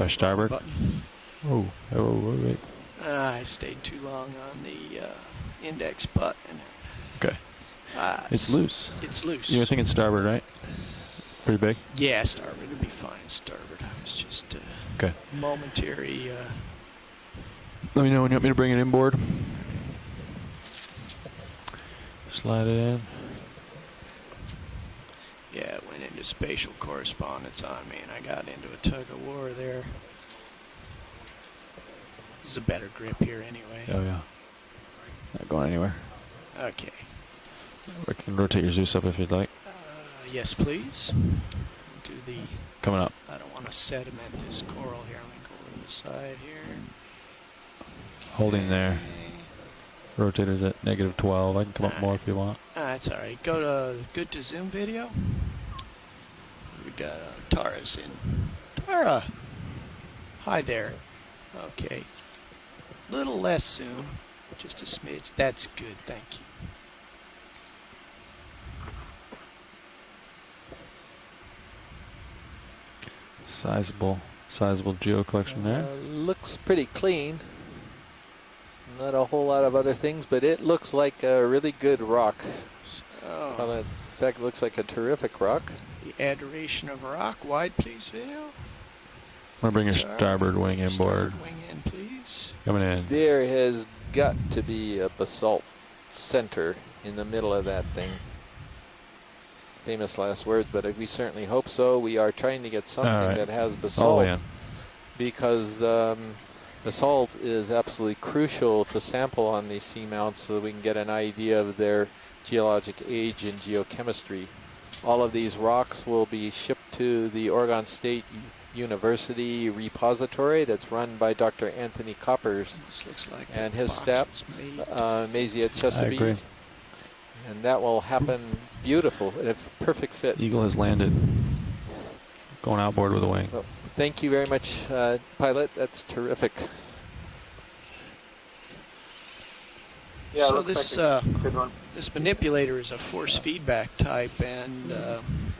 starboard. Oh, wait. I stayed too long on the index button. Okay. It's loose. It's loose. You were thinking starboard, right? Pretty big? Yeah, starboard. It'd be fine, starboard. I was just okay. Momentary. Let me know when you want me to bring it inboard. Slide it in. Yeah, it went into spatial correspondence on me, and I got into a tug of war there. This is a better grip here anyway. Oh, yeah. Not going anywhere. Okay. We can rotate your Zeus up if you'd like. Yes, please. Do the... Coming up. I don't want to sediment this coral here. I'm going to go over to the side here. Holding there. Rotator's at -12. I can come up more if you want. That's all right. Go to good to zoom video. We got Tara's in. Tara! Hi there. Okay. Little less zoom. Just a smidge. That's good. Thank you. Sizable geo collection there. Looks pretty clean. Not a whole lot of other things, but it looks like a really good rock. Oh. Well, in fact, it looks like a terrific rock. The adoration of rock. Wide, please, video. I'm going to bring your starboard wing inboard. Starboard wing in, please. Coming in. There has got to be a basalt center in the middle of that thing. Famous last words, but we certainly hope so. We are trying to get something that has basalt because basalt is absolutely crucial to sample on these seamounts so that we can get an idea of their geologic age and geochemistry. All of these rocks will be shipped to the Oregon State University repository that's run by Dr. Anthony Coppers and his staff, Mazia Chesapeake. I agree. And that will happen beautiful, a perfect fit. Eagle has landed. Going outboard with a wing. Well, thank you very much, pilot. That's terrific. Yeah, so this manipulator is a force feedback type, and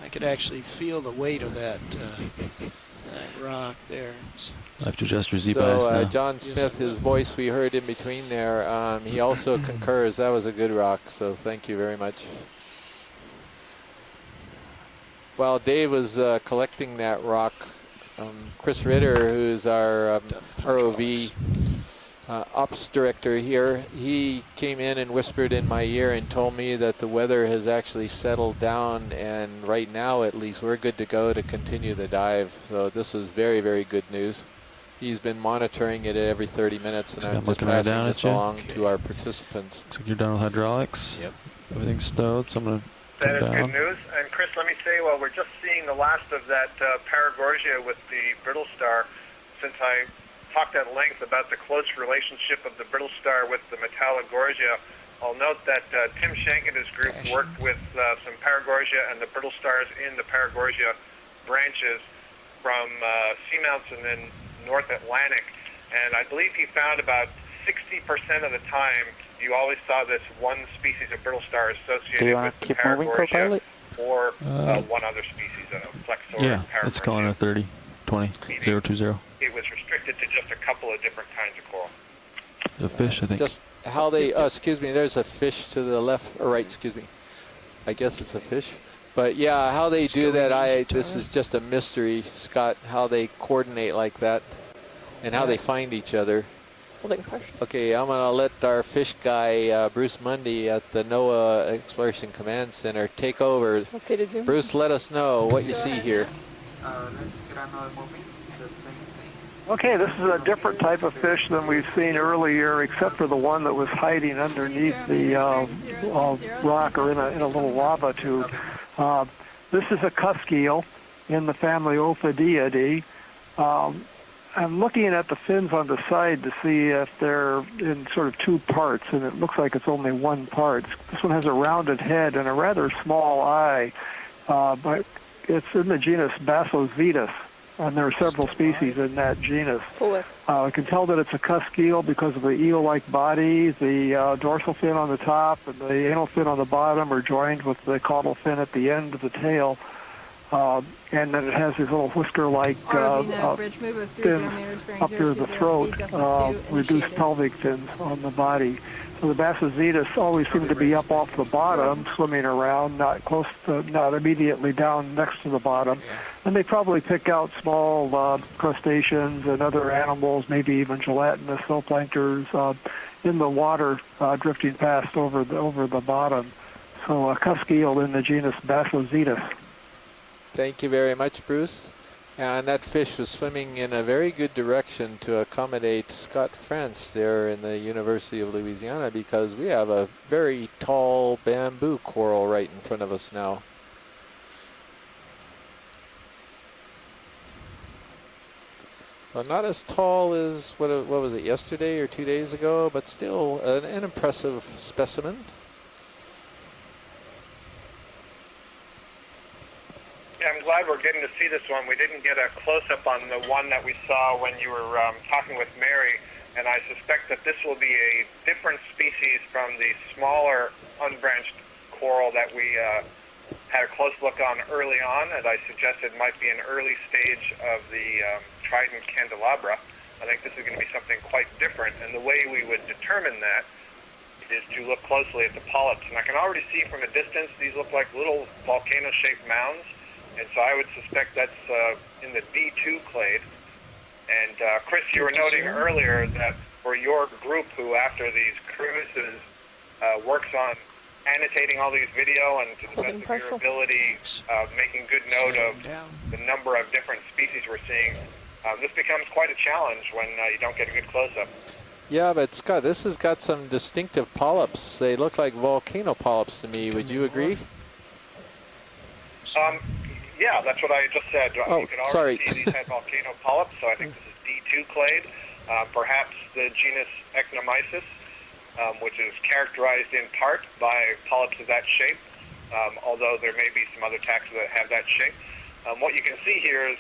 I could actually feel the weight of that rock there. I have to adjust your Z-bias now. John Smith, his voice we heard in between there, he also concurs. That was a good rock, so thank you very much. While Dave was collecting that rock, Chris Ritter, who's our ROV ops director here, he came in and whispered in my ear and told me that the weather has actually settled down, and right now at least we're good to go to continue the dive. So this is very, very good news. He's been monitoring it every 30 minutes, and I'm just passing this along to our participants. Looks like you're done with hydraulics. Yep. Everything's stowed, so I'm going to That is come down. good news. And Chris, let me say, well, we're just seeing the last of that Paragorgia with the brittle star. Since I talked at length about the close relationship of the brittle star with the Metallogorgia, I'll note that Tim Shank and his group worked with some Paragorgia and the brittle stars in the Paragorgia branches from seamounts in the North Atlantic, and I believe he found about 60% of the time you always saw this one species of brittle star associated with the Paragorgia or one other species, Flexor. Yeah, it's calling a 30, 20, 020. It was restricted to just a couple of different kinds of coral. The fish, I think. Just how they, excuse me, there's a fish to the left, or right, excuse me. I guess it's a fish. But yeah, how they do that, this is just a mystery, Scott, how they coordinate like that and how they find each other. Okay, I'm going to let our fish guy, Bruce Mundy at the NOAA Exploration Command Center, take over. Okay to zoom. Bruce, let us know what you see here. Let's get another movie. The same thing. Okay, this is a different type of fish than we've seen earlier, except for the one that was hiding underneath the rock or in a little lava tube. This is a cusk eel in the family Ophidiidae. I'm looking at the fins on the side to see if they're in sort of two parts, and it looks like it's only one part. This one has a rounded head and a rather small eye, but it's in the genus Basozetus, and there are several species in that genus. I can tell that it's a cusk eel because of the eel-like body. The dorsal fin on the top and the anal fin on the bottom are joined with the caudal fin at the end of the tail. And then it has these little whisker-like fins up near the throat, reduced pelvic fins on the body. So the Basozetus always seem to be up off the bottom, swimming around, not immediately down next to the bottom. And they probably pick out small crustaceans and other animals, maybe even gelatinous zooplankters in the water drifting past over the bottom. So a cusk eel in the genus Basozetus. Thank you very much, Bruce. And that fish was swimming in a very good direction to accommodate Scott France there in the University of Louisiana, because we have a very tall bamboo coral right in front of us now. So not as tall as, what was it, yesterday or 2 days ago, but still an impressive specimen. Yeah, I'm glad we're getting to see this one. We didn't get a close-up on the one that we saw when you were talking with Mary, and I suspect that this will be a different species from the smaller unbranched coral that we had a close look on early on, and I suggested might be an early stage of the trident candelabra. I think this is going to be something quite different, and the way we would determine that is to look closely at the polyps. And I can already see from a distance these look like little volcano-shaped mounds. And so I would suspect that's in the D2 clade. And Chris, you were noting earlier that for your group who, after these cruises, works on annotating all these video and to the best of your ability, making good note of the number of different species we're seeing, this becomes quite a challenge when you don't get a good close-up. Yeah, but Scott, this has got some distinctive polyps. They look like volcano polyps to me. Would you agree? Yeah, that's what I just said. You can already see these had volcano polyps, so I think this is D2 clade. Perhaps the genus Ecnomyces, which is characterized in part by polyps of that shape, although there may be some other taxa that have that shape. What you can see here is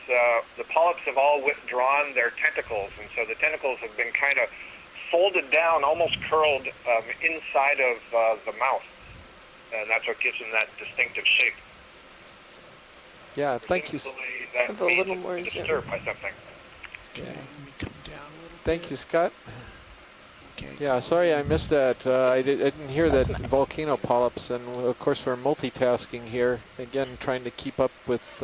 the polyps have all withdrawn their tentacles, and so the tentacles have been kind of folded down, almost curled inside of the mouth, and that's what gives them that distinctive shape. Yeah, thank you. Have a little more disturbed by something. Okay, let me come down a little. Thank you, Scott. Okay. Yeah, sorry I missed that. I didn't hear that volcano polyps, and of course we're multitasking here. Again, trying to keep up with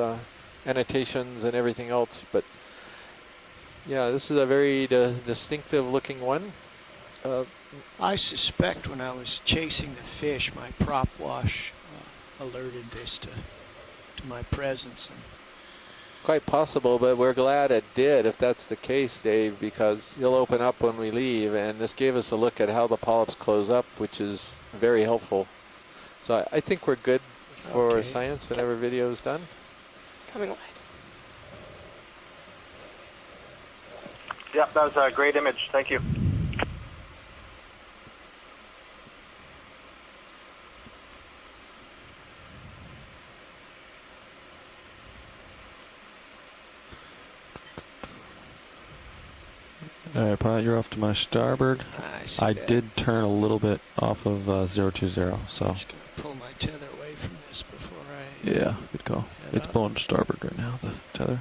annotations and everything else. But yeah, this is a very distinctive looking one. I suspect when I was chasing the fish, my prop wash alerted this to my presence. And quite possible, but we're glad it did, if that's the case, Dave, because you'll open up when we leave, and this gave us a look at how the polyps close up, which is very helpful. So I think we're good for science whenever video is done. Coming wide. Yep, that was a great image. Thank you. All right, pilot, you're off to my starboard. I that. did turn a little bit off of 020, so. I'm just going to pull my tether away from this before I... Yeah, good call. It's blowing to starboard right now, the tether.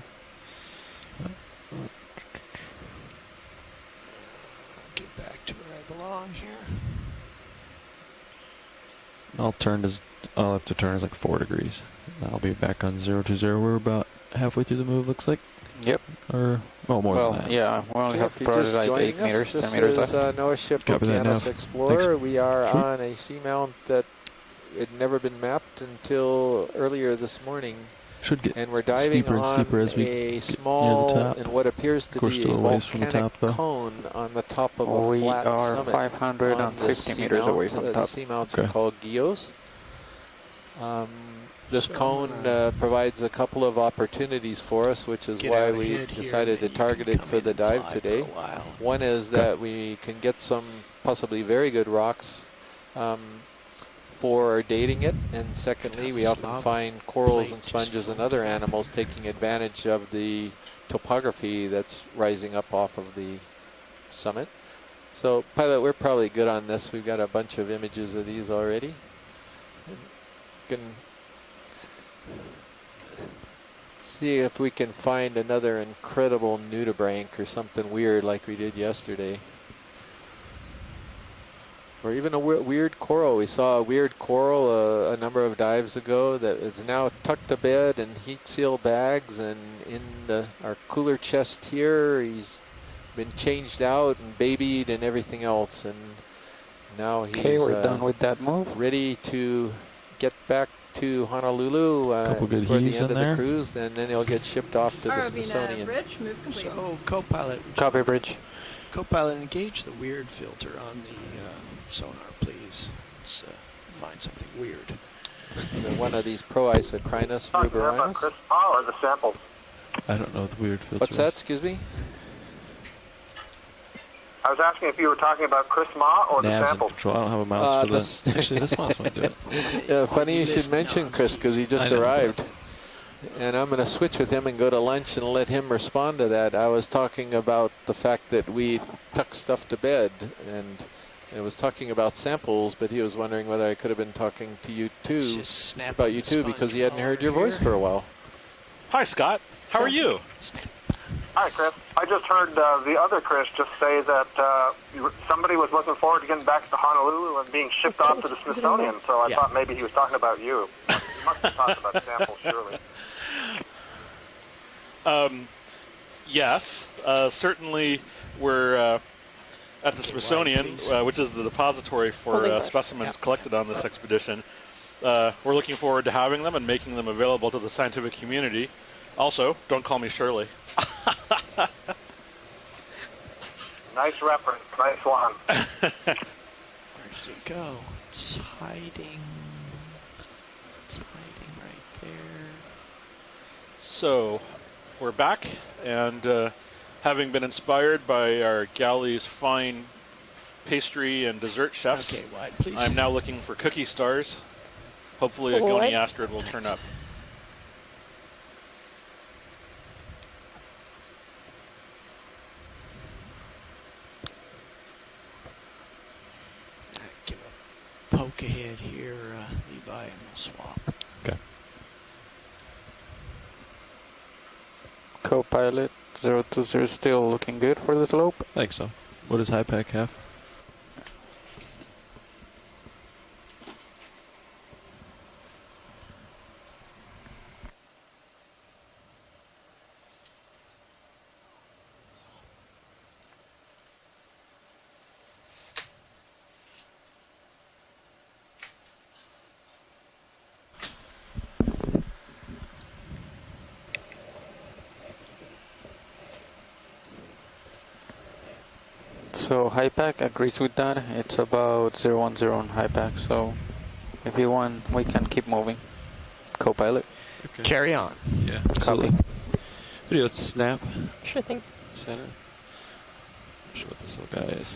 Get back to where I belong here. I'll have to turn is like 4 degrees. I'll be back on 020. We're about halfway through the move, looks like. Yep. Or, well, more than that. Yeah, we only have If you're probably just like joining 8 meters, us, 10 meters this left. is NOAA ship Copy that, Okeanos Nav. Explorer. Thanks. We are Sweet. on a seamount that had never been mapped until earlier this morning. Should get and we're diving steeper and on steeper as we a get small near the top. and what appears to Of course, be a still a ways from the volcanic top, though. cone on the top of a We flat are summit. 550 meters away from the top. The seamounts Okay. are called geos. This cone provides a couple of opportunities for us, which is why we decided to target it for the dive today. One is that we can get some possibly very good rocks for dating it, and secondly, we often find corals and sponges and other animals taking advantage of the topography that's rising up off of the summit. So, pilot, we're probably good on this. We've got a bunch of images of these already. Can see if we can find another incredible nudibranch or something weird like we did yesterday. Or even a weird coral. We saw a weird coral a number of dives ago that is now tucked to bed in heat seal bags, and in our cooler chest here he's been changed out and babied and everything else, and now he's Okay, we're done with that move. ready to get back to Honolulu Couple good for the heaves end in of there. the cruise, and then he'll get shipped off to the Aravina Smithsonian. Bridge, move complete. So, co-pilot, Copy, bridge. co-pilot, engage the weird filter on the sonar, please. Let's find something weird. One of these Proisocrinus ruberinus. Chris Paul or the samples? I don't know what the weird filter What's that? is. Excuse me? I was asking if you were talking about Chris Ma or the Nav's in samples. control. I don't have a mouse for this. Actually, this mouse might do it. Yeah, funny you should mention Chris, because he just I know. arrived. And I'm going to switch with him and go to lunch and let him respond to that. I was talking about the fact that we tuck stuff to bed, and I was talking about samples, but he was wondering whether I could have been talking to you too, about you too, because he hadn't heard your voice for a while. Hi, Scott. How are you? Hi, Chris. I just heard the other Chris just say that somebody was looking forward to getting back to Honolulu and being shipped off to the Smithsonian, so I thought maybe he was talking about you. He must have talked about samples, surely. Yes, certainly we're at the Smithsonian, which is the depository for specimens collected on this expedition. We're looking forward to having them and making them available to the scientific community. Also, don't call me Shirley. Nice reference. Nice one. Where did it go? It's hiding. It's hiding right there. So, we're back, and having been inspired by our galley's fine pastry and dessert chefs, Okay, wide, please. I'm now looking for cookie stars. Hopefully a Forward. goniastrid will turn up. Give a poke ahead here, Levi, and we'll swap. Okay. Co-pilot 020 still looking good for the slope. I think so. What does HiPAC have? So HiPAC agrees with that. It's about 010 on HiPAC. So if you want, we can keep moving. Co-pilot. Okay. Carry on. Yeah. Copy. Video, let's snap. Sure thing. Center. Not sure what this little guy is.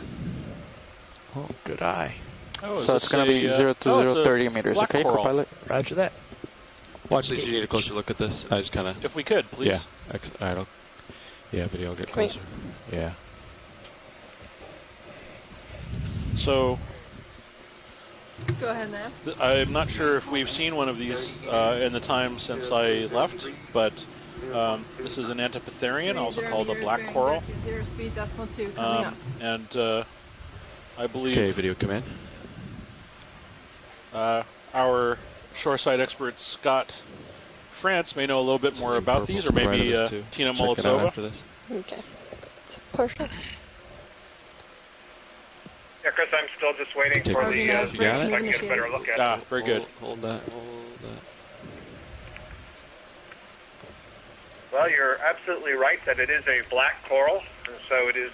Oh, good eye. Oh, is So this it's going to be a, 0 to oh, 0, it's a 30 meters. black Okay, coral. co-pilot. Roger that. Watch these. You need a closer look at this. I just kind of. If we could, please. Yeah. All right. Yeah, video. I'll get Great. closer. Yeah. So Go ahead, Nav. I'm not sure if we've seen one of these in the time since I left, but this is an Antipitherian, also called a black coral. 0 speed, decimal 2 coming up. And I believe... Okay, video command. Our shoreside expert, Scott France, may know a little bit more about these, or maybe Tina Molotova. After this. Okay. It's partial. Yeah, Chris, I'm still just waiting for the you got so it? I can get a better look at it. Very good. Hold that. Well, you're absolutely right that it is a black coral, and so it is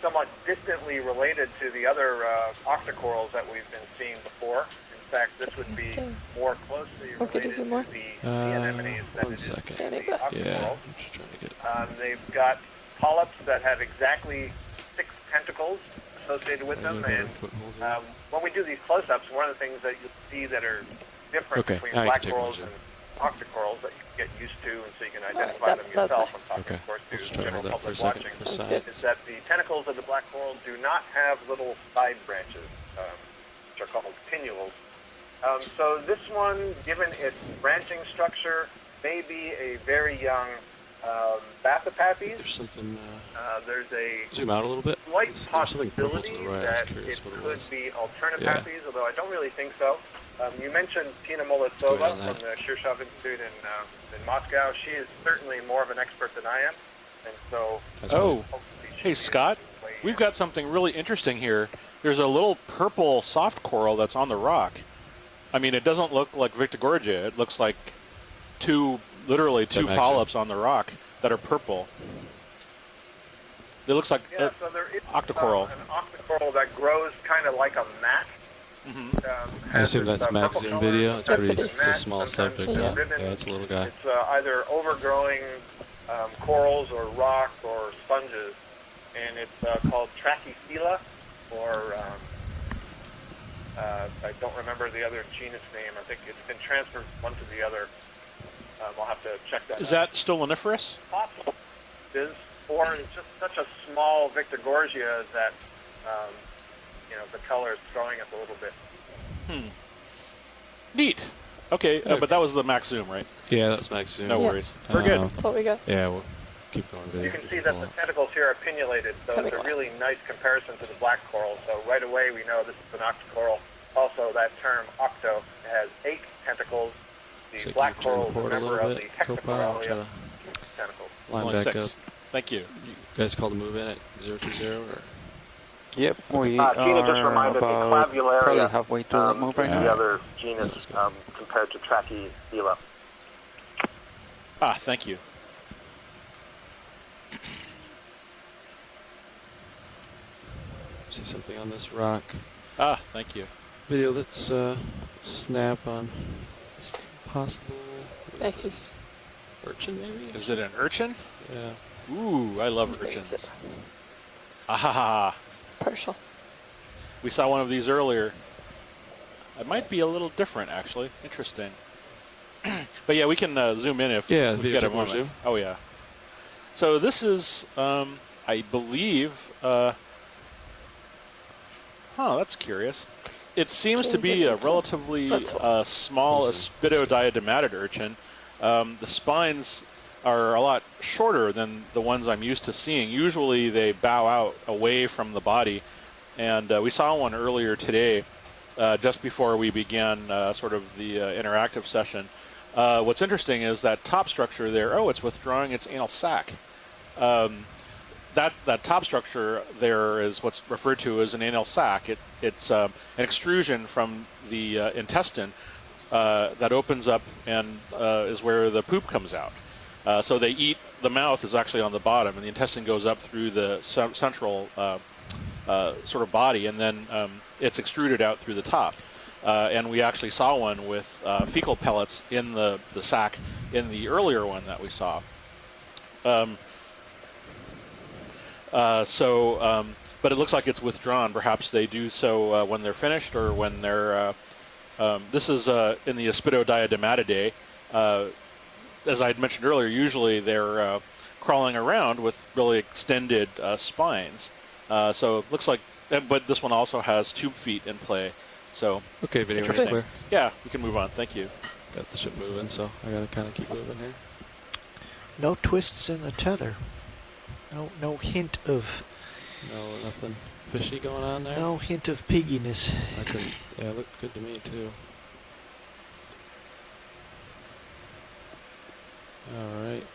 somewhat distantly related to the other Octa corals that we've been seeing before. In fact, this would be more closely related to the anemones than it is to the Octa corals. They've got polyps that have exactly 6 tentacles associated with them, and when we do these close-ups, one of the things that you'll see that are different between black corals and Octa corals that you can get used to, and so you can identify them yourself. I'm talking, of course, to the general public watching. Is that the tentacles of the black coral do not have little side branches, which are called pinnules. So this one, given its branching structure, may be a very young Bathopathes. There's something. There's a zoom out a little bit. Slight possibility that it could be Alternopathes, although I don't really think so. You mentioned Tina Molotova from the Shirshov Institute in Moscow. She is certainly more of an expert than I am, and so. Hey Scott, we've got something really interesting here. There's a little purple soft coral that's on the rock. I mean, it doesn't look like Victorgorgia. It looks like literally two polyps on the rock that are purple. It looks like so there is Octa Coral. An Octa Coral that grows kind of like a mat. I assume that's max zoom video. It's a small subject. Yeah, it's a little guy. It's either overgrowing corals or rock or sponges, and it's called Trachyphila, or I don't remember the other genus name. I think it's been transferred one to the other. I'll have to check that out. Is that stoloniferous? Possible. It is, or it's just such a small Victorgorgia that the color is throwing us a little bit. Neat. Okay, but that was the max zoom, right? Yeah, that was max zoom. No worries. We're good. That's what we got. Yeah, we'll keep going. You can see that the tentacles here are pinnulated, so it's a really nice comparison to the black coral. So right away we know this is an octa coral. Also, that term octo has 8 tentacles. The black coral is a member of the Hexacorallia tentacles. Line Only back 6. up. Thank you. You guys called the move in at 020 or? Yep, we Tina just are reminded me about Clavularia, probably halfway through the move right the now. other genus compared to Trachyphila. Thank you. See something on this rock. Thank you. Video that's snap on. Is it possible? I see. Urchin, maybe? Is it an urchin? Yeah. Ooh, I love urchins. Ah, partial. We saw one of these earlier. It might be a little different, actually. Interesting. But yeah, we can zoom in if we get a moment. Zoom. Oh yeah. So this is, I believe. That's curious. It seems to be a relatively small aspidodiadematid urchin. The spines are a lot shorter than the ones I'm used to seeing. Usually they bow out away from the body, and we saw one earlier today, just before we began sort of the interactive session. What's interesting is that top structure there. Oh, it's withdrawing its anal sac. That top structure there is what's referred to as an anal sac. It's an extrusion from the intestine that opens up and is where the poop comes out. So they eat. The mouth is actually on the bottom, and the intestine goes up through the central sort of body, and then it's extruded out through the top. And we actually saw one with fecal pellets in the sac in the earlier one that we saw. But it looks like it's withdrawn. Perhaps they do so when they're finished, or when they're. This is in the Aspidodiadematidae. As I had mentioned earlier, usually they're crawling around with really extended spines. So it looks like but this one also has tube feet in play. So Okay, video interesting. clear. Yeah, we can move on. Thank you. Got the ship moving, so I gotta kind of keep moving here. No twists in the tether. No hint of. No, nothing fishy going on there. No hint of pigginess. Yeah, it looked good to me too. All right.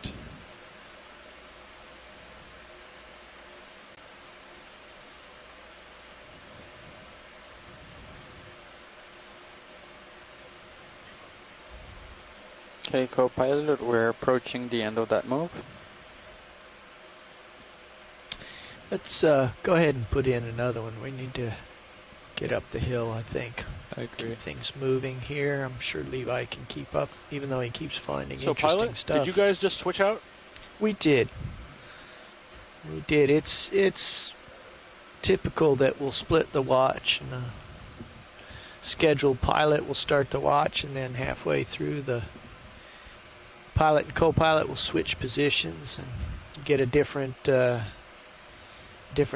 Okay, co-pilot, we're approaching the end of that move. Let's go ahead and put in another one. We need to get up the hill, I think. I agree. Keep things moving here. I'm sure Levi can keep up, even though he keeps finding So, interesting pilot, stuff. did you guys just switch out? We did. We did. It's typical that we'll split the watch, and the scheduled pilot will start the watch, and then halfway through the pilot and co-pilot will switch positions and get a different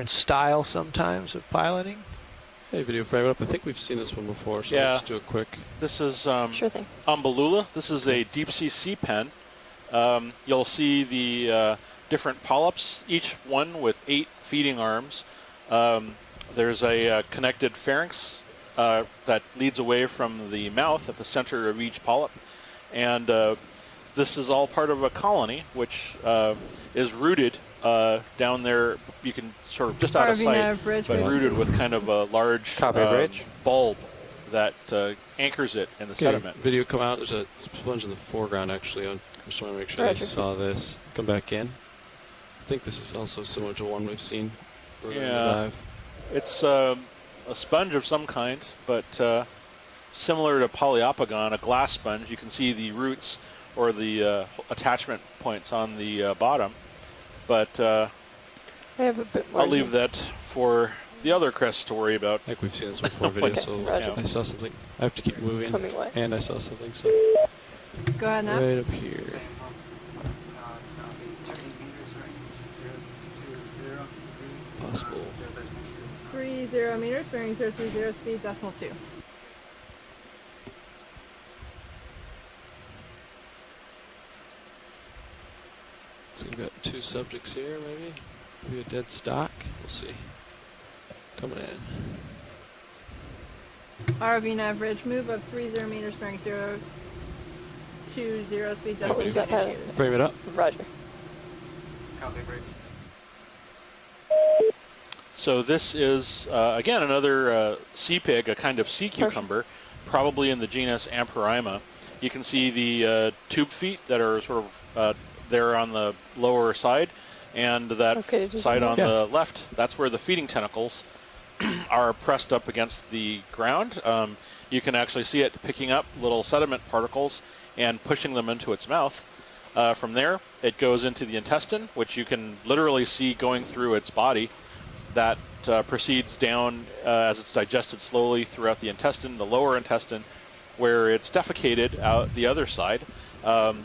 style sometimes of piloting. Hey, video frame it up. I think we've seen this one before, so Yeah. let's do it quick. This is Sure thing. Umbellula. This is a deep sea sea pen. You'll see the different polyps, each one with 8 feeding arms. There's a connected pharynx that leads away from the mouth at the center of each polyp. And this is all part of a colony, which is rooted down there. You can sort of just out of sight, but rooted with kind of a large bulb that anchors it in the sediment. Video come out. There's a sponge in the foreground, actually. I just want to make sure I saw this. Come back in. I think this is also similar to one we've seen. Yeah, it's a sponge of some kind, but similar to Polyopagon, a glass sponge. You can see the roots or the attachment points on the bottom. But I have a bit more. I'll leave that for the other Chris to worry about. I think we've seen this before video, Okay, so Roger. I saw something. I have to keep moving. Coming away. And I saw something, so Go ahead now. right up here. Possible. 30 meters, bearing 030, speed decimal 2. So we've got 2 subjects here, maybe. Maybe a dead stock. We'll see. Coming in. ROV nav bridge, move of 30 meters, bearing 020, speed decimal 2. What is that, pilot? Frame it up. Roger. So this is, again, another sea pig, a kind of sea cucumber, probably in the genus Amperima. You can see the tube feet that are sort of there on the lower side, and that side on the left, that's where the feeding tentacles are pressed up against the ground. You can actually see it picking up little sediment particles and pushing them into its mouth. From there, it goes into the intestine, which you can literally see going through its body. That proceeds down as it's digested slowly throughout the intestine, the lower intestine, where it's defecated out the other side.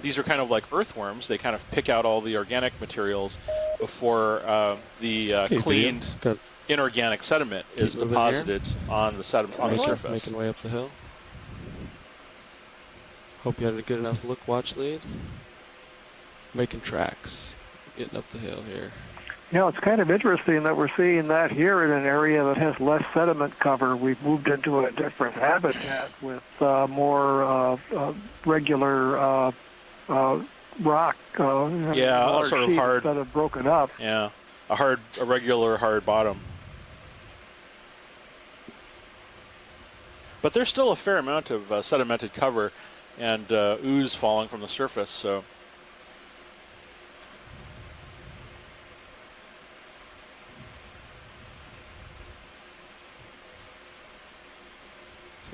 These are kind of like earthworms. They kind of pick out all the organic materials before the cleaned inorganic sediment is deposited on the sediment on the surface. Making way up the hill. Hope you had a good enough look, watch lead. Making tracks, getting up the hill here. You know, it's kind of interesting that we're seeing that here in an area that has less sediment cover. We've moved into a different habitat with more regular rock. Yeah, sort of hard that have broken up. Yeah, a regular hard bottom. But there's still a fair amount of sedimented cover and ooze falling from the surface. So.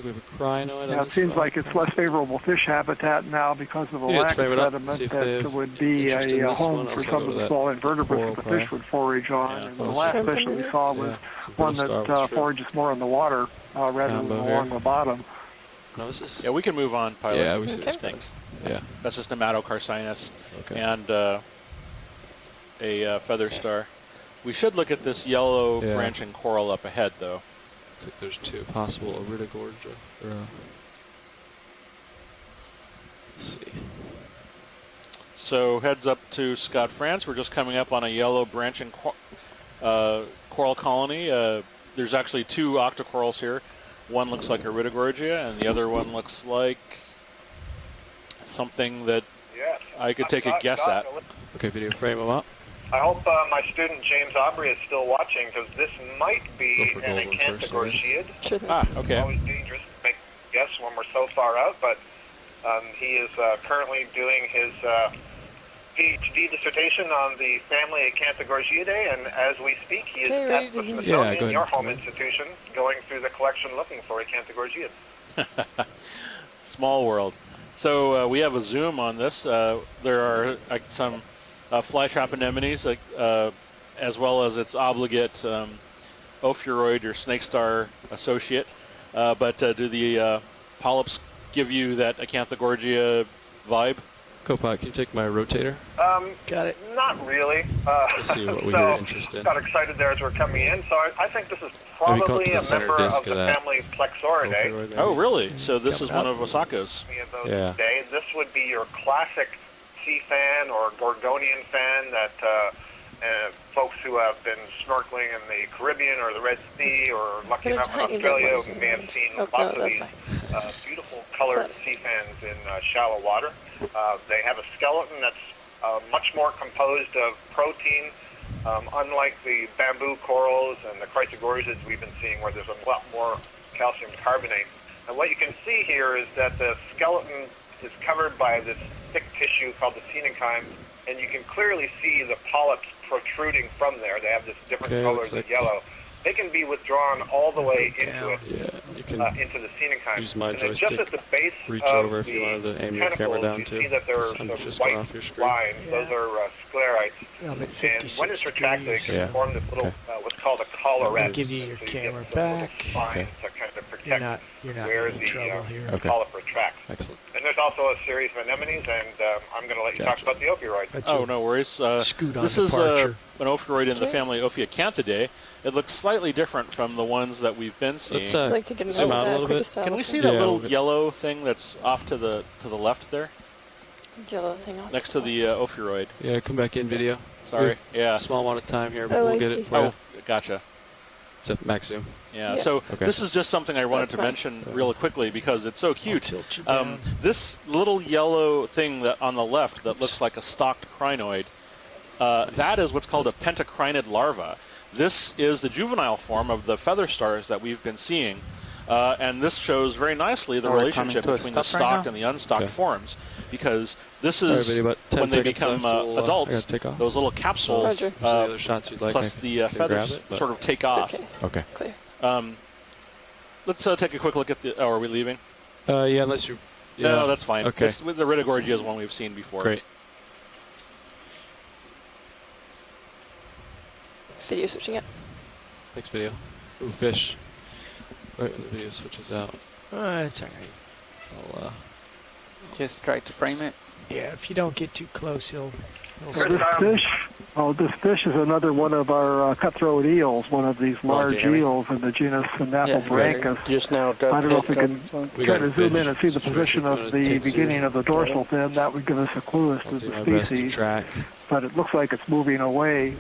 We have a crinoid. Yeah, it seems like it's less favorable fish habitat now because of the lack of sediment that would be a home for some of the small invertebrates that the fish would forage on. And the last fish that we saw was one that forages more on the water rather than along the bottom. Yeah, we can move on, pilot. Yeah, we see this. Thanks. Yeah. That's just nematocarcinus and a feather star. We should look at this yellow branching coral up ahead, though. I think there's two possible Iridogorgia. Let's see. So heads up to Scott France. We're just coming up on a yellow branching coral colony. There's actually two Octa Corals here. One looks like Iridogorgia, and the other one looks like something that I could take a guess at. Okay, video frame them up. I hope my student James Aubrey is still watching, because this might be an Acanthogorgiid. Okay. It's always dangerous to make a guess when we're so far out, but he is currently doing his PhD dissertation on the family Acanthogorgiidae, and as we speak, he is at the Smithsonian, your home institution, going through the collection looking for Acanthogorgiids. Small world. So we have a zoom on this. There are some flytrap anemones, as well as its obligate ophiuroid or snake star associate. But do the polyps give you that Acanthogorgia vibe? Copilot, can you take my rotator? Got it. Not really. Let's see what we're interested in. Got excited there as we're coming in, so I think this is probably a member of the family Plexauridae. Oh, really? So this is one of Osaka's. Yeah. This would be your classic sea fan or Gorgonian fan that folks who have been snorkeling in the Caribbean or the Red Sea or lucky enough in Australia may have seen lots of these beautiful colored sea fans in shallow water. They have a skeleton that's much more composed of protein, unlike the bamboo corals and the Crinoids we've been seeing, where there's a lot more calcium carbonate. And what you can see here is that the skeleton is covered by this thick tissue called the coenenchyme, and you can clearly see the polyps protruding from there. They have this different colors of yellow. They can be withdrawn all the way into it, into the coenenchyme. Use my and then joystick. just at the base Reach of over if you wanted to aim your tentacles, camera down you too. see that there are Sun some just white gone off your screen. lines. Those are sclerites. And when it's retracted, it can form this little, what's called a collarette. I'll give you your So camera get back. spines that kind of protect You're not where in trouble here. the polyp retracts. Excellent. And there's also a series of anemones, and I'm going to let you talk about the ophiuroid. Oh, no worries. Scoot on this is departure. an ophiuroid in the family Ophiacanthidae. It looks slightly different from the ones that we've been seeing. Let's like to get zoom out a little bit. Can we see that little yellow thing that's off to the left there? Yellow thing off next to the ophiuroid. Yeah, come back in video. Sorry. Yeah. Small amount of time here, but Oh, we'll I get see. it for you. Gotcha. So max zoom. Yeah, so this is just something I wanted to mention really quickly because it's so cute. This little yellow thing that on the left that looks like a stalked crinoid, that is what's called a pentacrinid larva. This is the juvenile form of the feather stars that we've been seeing. And this shows very nicely the relationship between the stalked and the unstalked forms, because this is when they become adults, those little capsules plus the feathers sort of take off. Okay. Clear. Let's take a quick look at the... Oh, are we leaving? Yeah, unless you... Yeah. No, that's fine. Okay. This, with the Iridogorgia is one we've seen before. Great. Video switching it. Next video. Ooh, fish. Right when the video switches out. It's all right. I'll, just try to frame it. Yeah, if you don't get too close, he'll This fish is another one of our cutthroat eels, one of these large eels in the genus Anapobranchus. Just now I don't know if we can try to zoom in and see the position of the beginning of the dorsal fin. That would give us a clue as to the species. But it looks like it's moving away.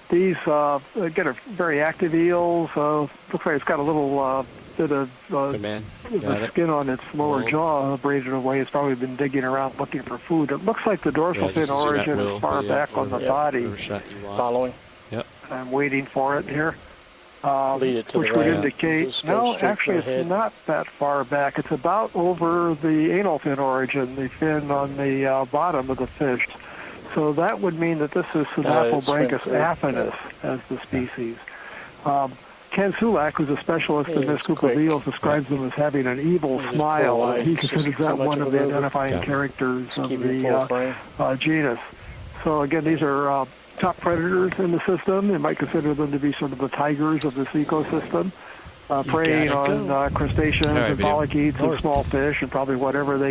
These, again, are very active eels. Looks like it's got a little bit of the skin on its lower jaw braided away. It's probably been digging around looking for food. It looks like the dorsal fin origin is far back on the body. Following. Yep. I'm waiting for it here. Lead it to which the would right. indicate, Just go no, straight actually for it's not that far back. It's about over the anal fin origin, the fin on the bottom of the fish. So that would mean that this is Anapobranchus affinis as the species. Ken Sulak, who's a specialist in this group of eels, describes them as having an evil smile. He considers that one of the identifying characters of the genus. So again, these are top predators in the system. You might consider them to be sort of the tigers of this ecosystem, preying on crustaceans and polychaetes and small fish and probably whatever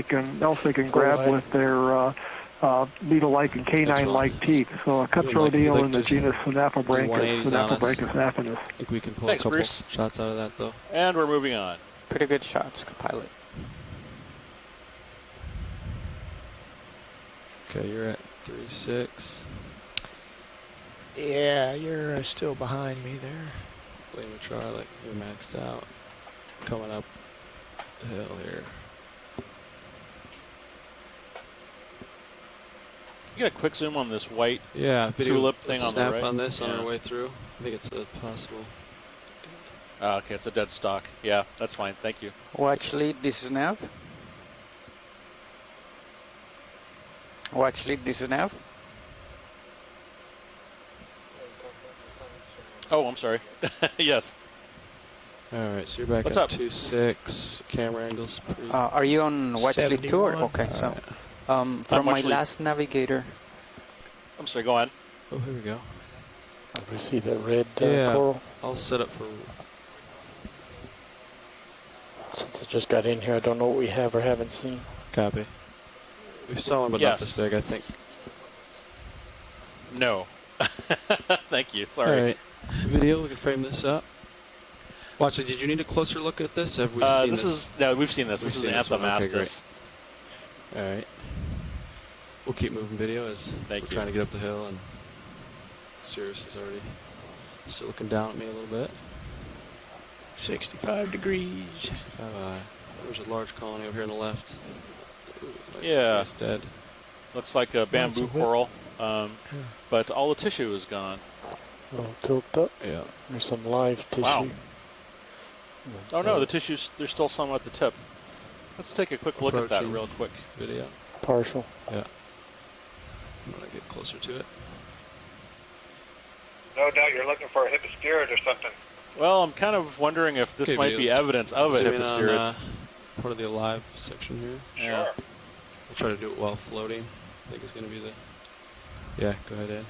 else they can grab with their beetle-like and canine-like teeth. So a cutthroat eel in the genus Synapobranchus. Synapobranchus. I think we can pull Thanks, a couple Bruce. shots out of that, though. And we're moving on. Pretty good shots, pilot. Okay, you're at 3.6. Yeah, you're still behind me there. Let me try, like, you're maxed out. Coming up the hill here. You get a quick zoom on this white video tulip thing on the snap right. on this on our way through. I think it's a possible. Okay, it's a dead stock. Yeah, that's fine. Thank you. Watch lead, this is Nav. Watch lead, this is Nav. Oh, I'm sorry. Yes. Alright, so you're back What's at up? 2.6. Camera angles pretty. Are you on watch lead 2 or? Okay, so from my watch lead. last navigator. I'm sorry, go on. Oh, here we go. We see the red Yeah, coral. I'll set up for. Since I just got in here, I don't know what we have or haven't seen. Copy. We saw one, but not this big, I think. No. Thank you. Sorry. Alright. Video, we can frame this up. Watch it. Did you need a closer look at this? Have we seen this? No, we've seen this. This is an Anthomastus. Alright. We'll keep moving video as we're trying to get up the hill, and Sirius is already still looking down at me a little bit. 65 degrees. 65 eye. There's a large colony over here on the left. Ooh, Yeah. It's dead. Looks like a bamboo coral, but all the tissue is gone. Oh, tilt up. Yeah. There's some live tissue. Wow. Oh no, the tissue's, there's still some at the tip. Let's take a quick look at that real quick. Video. Partial. Yeah. I'm gonna get closer to it. No doubt you're looking for a hipposterid or something. Well, I'm kind of wondering if this might be evidence of a zoom in hipposterid. on, part of the alive section here. Yeah. We'll try to do it while floating. I think it's going to be the. Yeah, go ahead, Ed.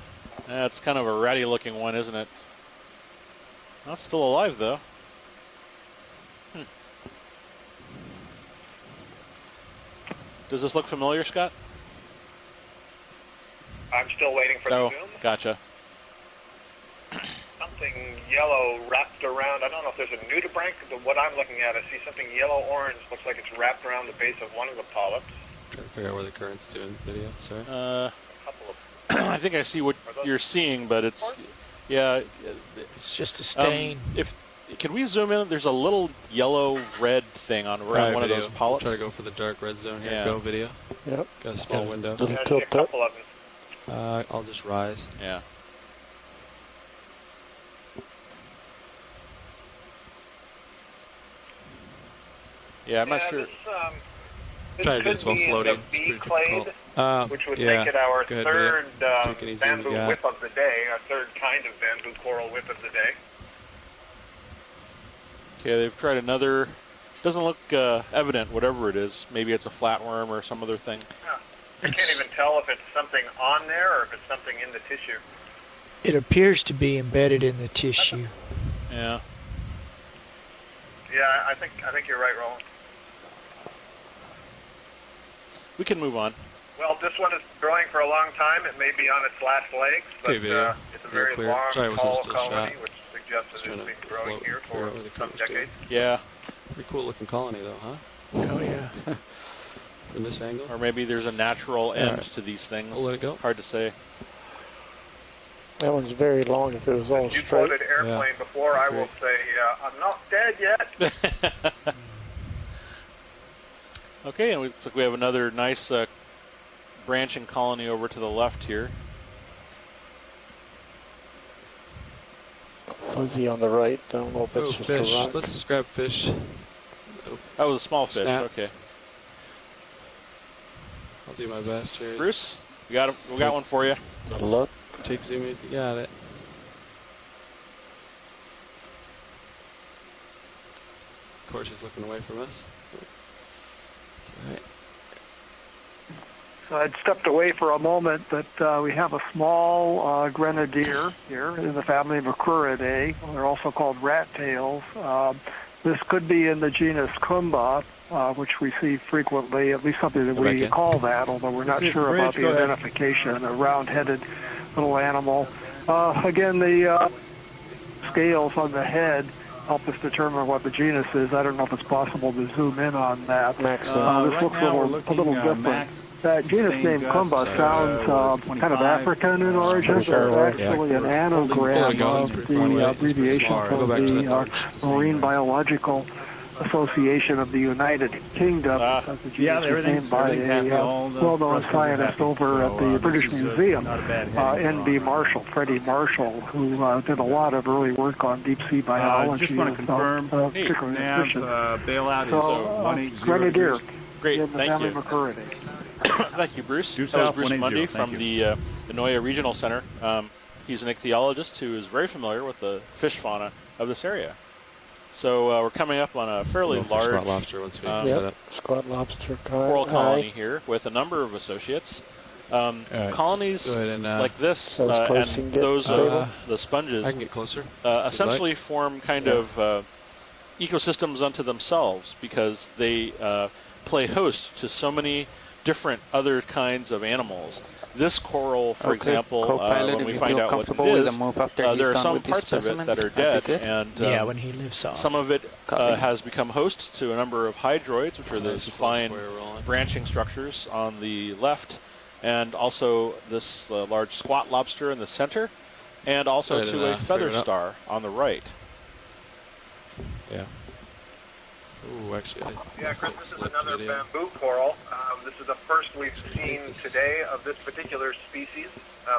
That's kind of a ratty looking one, isn't it? That's still alive, though. Does this look familiar, Scott? I'm still waiting for the zoom. Gotcha. Something yellow wrapped around. I don't know if there's a nudibranch, but what I'm looking at, I see something yellow-orange. Looks like it's wrapped around the base of one of the polyps. Trying to figure out where the current's doing video. Sorry. A couple of. I think I see what you're seeing, but it's it's just a stain. Can we zoom in? There's a little yellow-red thing on around one of those polyps. Try to go for the dark red zone here. Yeah. Go video. Yep. Got a small window. Little tilt up. I'll just rise. Yeah. Yeah, I'm not sure. This Try to do could this while be in floating. the It's pretty B-clade, difficult. which would Yeah. make it our Go ahead, third Take any zoom bamboo you got. whip of the day, our third kind of bamboo coral whip of the day. Okay, they've tried another. Doesn't look evident, whatever it is. Maybe it's a flatworm or some other thing. Yeah. I can't even tell if it's something on there or if it's something in the tissue. It appears to be embedded in the tissue. Yeah. Yeah, I think you're right, Roland. We can move on. Well, this one is growing for a long time. It may be on its last legs, but Okay, video. it's a Real very clear. long, Sorry, I wasn't tall still colony, shot. which suggests that it's been growing here figure for out where the some current's doing. decades. Yeah. Pretty cool looking colony though, huh? Oh yeah. From this angle. Or maybe there's a natural end Alright. to these things. We'll let it go. Hard to say. That one's very long if it was all You straight. quoted airplane before. I will say, I'm not dead yet. Okay, and looks like we have another nice branching colony over to the left here. Fuzzy on the right. I don't know if it's just fish. a rock. Let's grab fish. Oh, the small fish. Snap. Okay. I'll do my best here. Bruce, we got one for you. Good luck. Take zoom if you got it. Of course, he's looking away from us. That's all right. So I'd stepped away for a moment, but we have a small grenadier here in the family of Crinoids. They're also called rat tails. This could be in the genus Kumba. which we see frequently, at least something that Go back we in. call that, although we're not sure about the identification, a round-headed little animal. Again, the scales on the head help us determine what the genus is. I don't know if it's possible to zoom in on that. This right looks now a little different. max That genus name Kumba sounds kind of African in origin, but it's actually an anagram of the abbreviation for the Marine Biological Association of the United Kingdom. Because the genus was named by a well-known scientist over at the British Museum, N.B. Marshall, Freddie Marshall, who did a lot of early work on deep-sea biology. Just want to confirm, particularly NAV bailout is 180. Grenadier. Great, in the thank you. McCurdy. Thank you, Bruce. Due That was south, Bruce 180. Mundy Thank from the Noya Regional Center. He's an ichthyologist who is very familiar with the fish fauna of this area. So we're coming up on a fairly large squat lobster once we set up. Squat lobster coral colony here with a number of associates. Colonies like this and those the sponges I can get closer. essentially form kind of ecosystems unto themselves because they play host to so many different other kinds of animals. This coral, for example, when we find out what it is, there are some parts of it that are dead, and when he lives off. some of it has become host to a number of hydroids, which are those fine branching structures on the left, and also this large squat lobster in the center, and also to a feather star on the right. Yeah. Ooh, actually, Yeah, Chris, this is another bamboo coral. This is the first we've seen today of this particular species,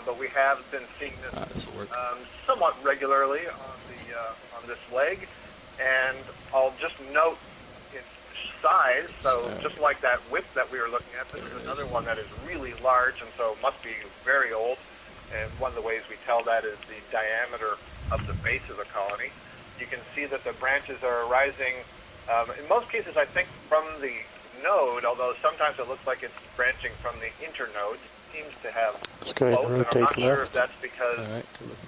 but we have been seeing this somewhat regularly on this leg. And I'll just note its size. So just like that whip that we were looking at, this is another one that is really large and so must be very old. And one of the ways we tell that is the diameter of the base of the colony. You can see that the branches are arising in most cases, I think, from the node, although sometimes it looks like it's branching from the internode. It seems to have both, and I'm not sure if that's because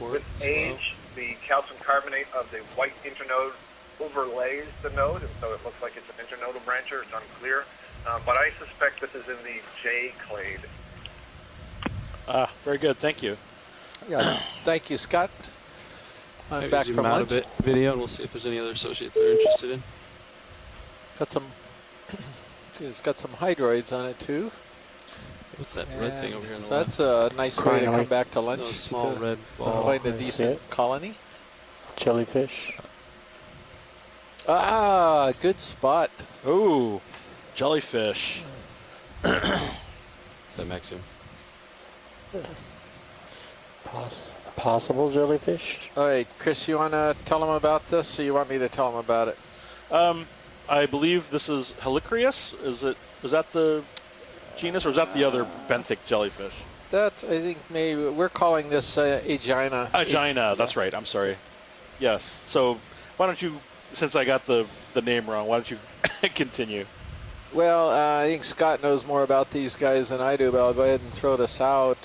with age, the calcium carbonate of the white internode overlays the node, and so it looks like it's an internodal brancher. It's unclear. But I suspect this is in the J clade. Very good. Thank you. Yeah. Thank you, Scott. I'm Maybe back zoom from out lunch. a bit video, and we'll see if there's any other associates they're interested in. Got some. It's got some hydroids on it too. What's that red thing over here on the left? That's a nice way to come back to lunch. No, small red ball. Find a decent colony. Jellyfish. Ah, good spot. Ooh, jellyfish. That Maxim. Possible jellyfish? All right, Chris, you want to tell them about this, or you want me to tell them about it? I believe this is Helicreus. Is that the genus, or is that the other benthic jellyfish? That's, I think, maybe we're calling this Aegina. Aegina, that's right. I'm sorry. Yes. So why don't you, since I got the name wrong, why don't you continue? Well, I think Scott knows more about these guys than I do, but I'll go ahead and throw this out.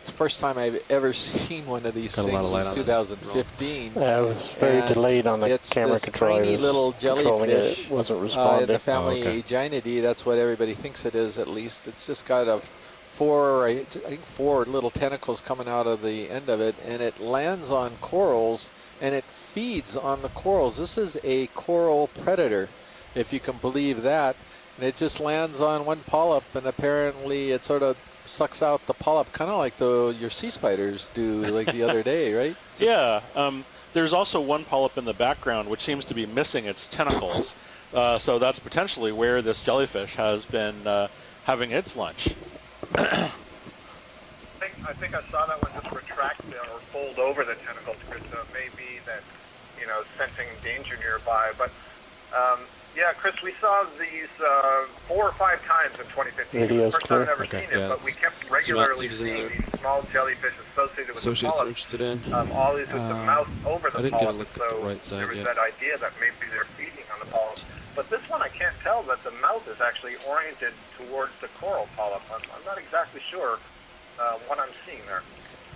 It's the first time I've ever seen one of these things was 2015. Yeah, it was very delayed on the camera control. It's tiny little jellyfish. It wasn't responding. In the family Aeginidae, that's what everybody thinks it is, at least. It's just got four little tentacles coming out of the end of it, and it lands on corals, and it feeds on the corals. This is a coral predator, if you can believe that. And it just lands on one polyp, and apparently it sort of sucks out the polyp, kind of like your sea spiders do, like the other day, right? Yeah. There's also one polyp in the background which seems to be missing its tentacles. So that's potentially where this jellyfish has been having its lunch. I think I saw that one just retract or fold over the tentacles, so it may be that, sensing danger nearby. But yeah, Chris, we saw these 4 or 5 times in 2015. It was the first time I've ever seen it, but we kept regularly seeing these small jellyfish associated with the polyps. All these with the mouth over the polyps, so there was that idea that maybe they're feeding on the polyps. But this one, I can't tell that the mouth is actually oriented towards the coral polyp. I'm not exactly sure what I'm seeing there.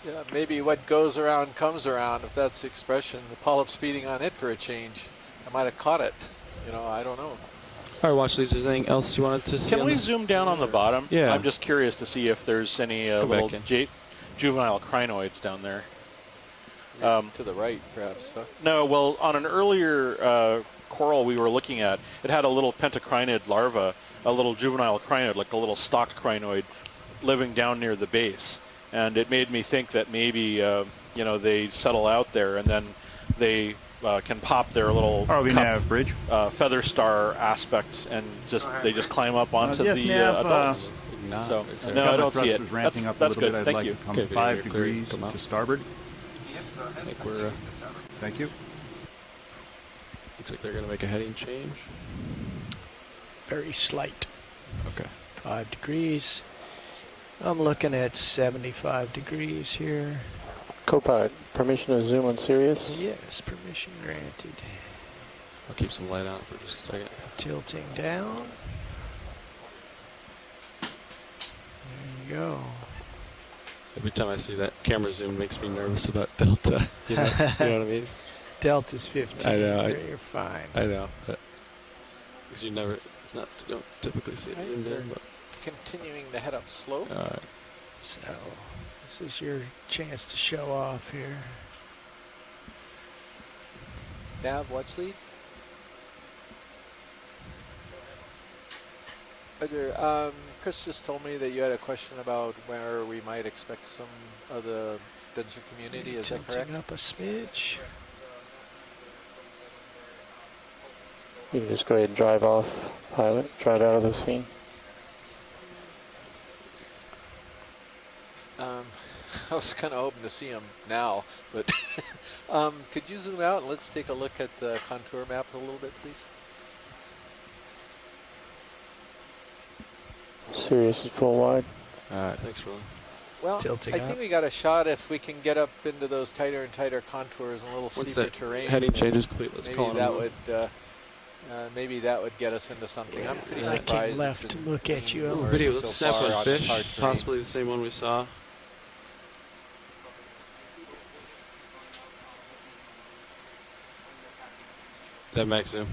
Yeah, maybe what goes around comes around, if that's the expression. The polyp's feeding on it for a change. I might have caught it. I don't know. All right, watch these. Is there anything else you wanted to see? Can on we this? zoom down on the bottom? Yeah. I'm just curious to see if there's any Come little back in. juvenile crinoids down there. To the right, perhaps. Huh? No, well, on an earlier coral we were looking at, it had a little pentacrinid larva, a little juvenile crinoid, like a little stalked crinoid, living down near the base. And it made me think that maybe, they settle out there and then they can pop their little Nav bridge. feather star aspect and they just climb up onto yes, the Nav, adults. So, no, I don't see it. Was ramping up a That's little good. bit. I'd Thank like you. to come 5 degrees to starboard. I think we're. Thank you. Looks like they're going to make a heading change. Very slight. Okay. 5 degrees. I'm looking at 75 degrees here. Copilot, permission to zoom on Sirius? Yes, permission granted. I'll keep some light on for just a second. Tilting down. There you go. Every time I see that camera zoom, makes me nervous about Delta. You know what I mean? Delta's 15. I know. You're fine. I know. Because you don't typically see it zoomed in. But. Continuing to head up slope. All right. So, this is your chance to show off here. Nav, watch lead. Roger. Chris just told me that you had a question about where we might expect some of the denser community. Is that correct? Tilting up a smidge. You can just go ahead and drive off, pilot, drive out of the scene. I was kind of hoping to see them now, but could you zoom out and let's take a look at the contour map a little bit, please? Sirius is full wide. All right, thanks, Roland. Well, I think we got a shot if we can get up into those tighter and tighter contours and a little Once steeper that terrain. heading change is complete, let's maybe call it that a move. would maybe that would get us into something. I'm pretty I surprised. came left to look at you. Ooh, video, so let's snap far on on fish. this hard terrain. Possibly the same one we saw. That max zoom.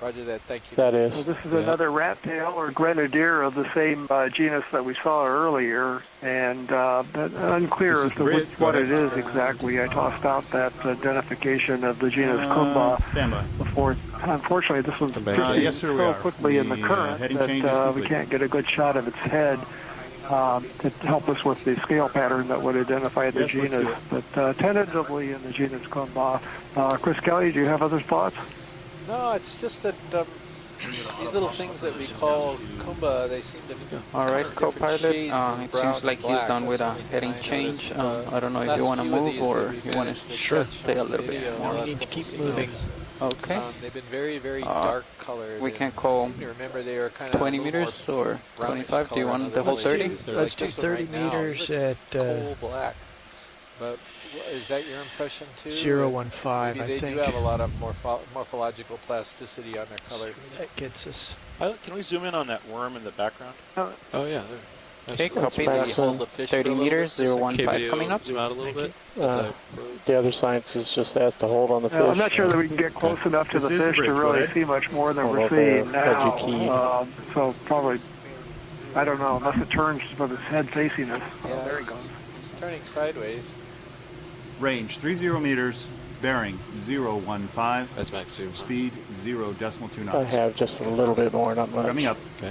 Roger that. Thank you. That is. Well, this is another rat tail or grenadier of the same genus that we saw earlier, and unclear as to what it is exactly. I tossed out that identification of the genus Kumba before. Unfortunately, this one's drifting so quickly in the current that we can't get a good shot of its head to help us with the scale pattern that would identify the genus. But tentatively in the genus Kumba. Chris Kelly, do you have other thoughts? No, it's just that these little things that we call Kumba, they seem to be All right, co-pilot, it brown seems like and black. he's done with a That's the only heading thing I change. noticed, I don't know if last you want to few of move these or that we've you want managed to to stay a little bit video, more. the We last need to couple keep moving. videos. Okay. They've been very, very dark colored. We can and call I seem to remember they were kind of 20 meters or 25. Do you want the whole 30? Let's do 30 meters at coal black. But is that your impression too? 015, Maybe I they think. do have a lot of morphological plasticity on their color. That gets us. Can we zoom in on that worm in the background? Oh, yeah. There. Okay, copy. That's Hold the 30 meters, 015 coming up. Zoom out a little bit. The other scientist just asked to hold on the fish. I'm not sure that we can get close enough to the fish to really see much more than we're seeing now. So probably, I don't know, unless it turns with its head facing us. Yeah, There he goes. It's turning sideways. Range 30 meters, bearing 015. That's max zoom. Speed 0.2 knots. I have just a little bit more, not much. Coming up. Okay.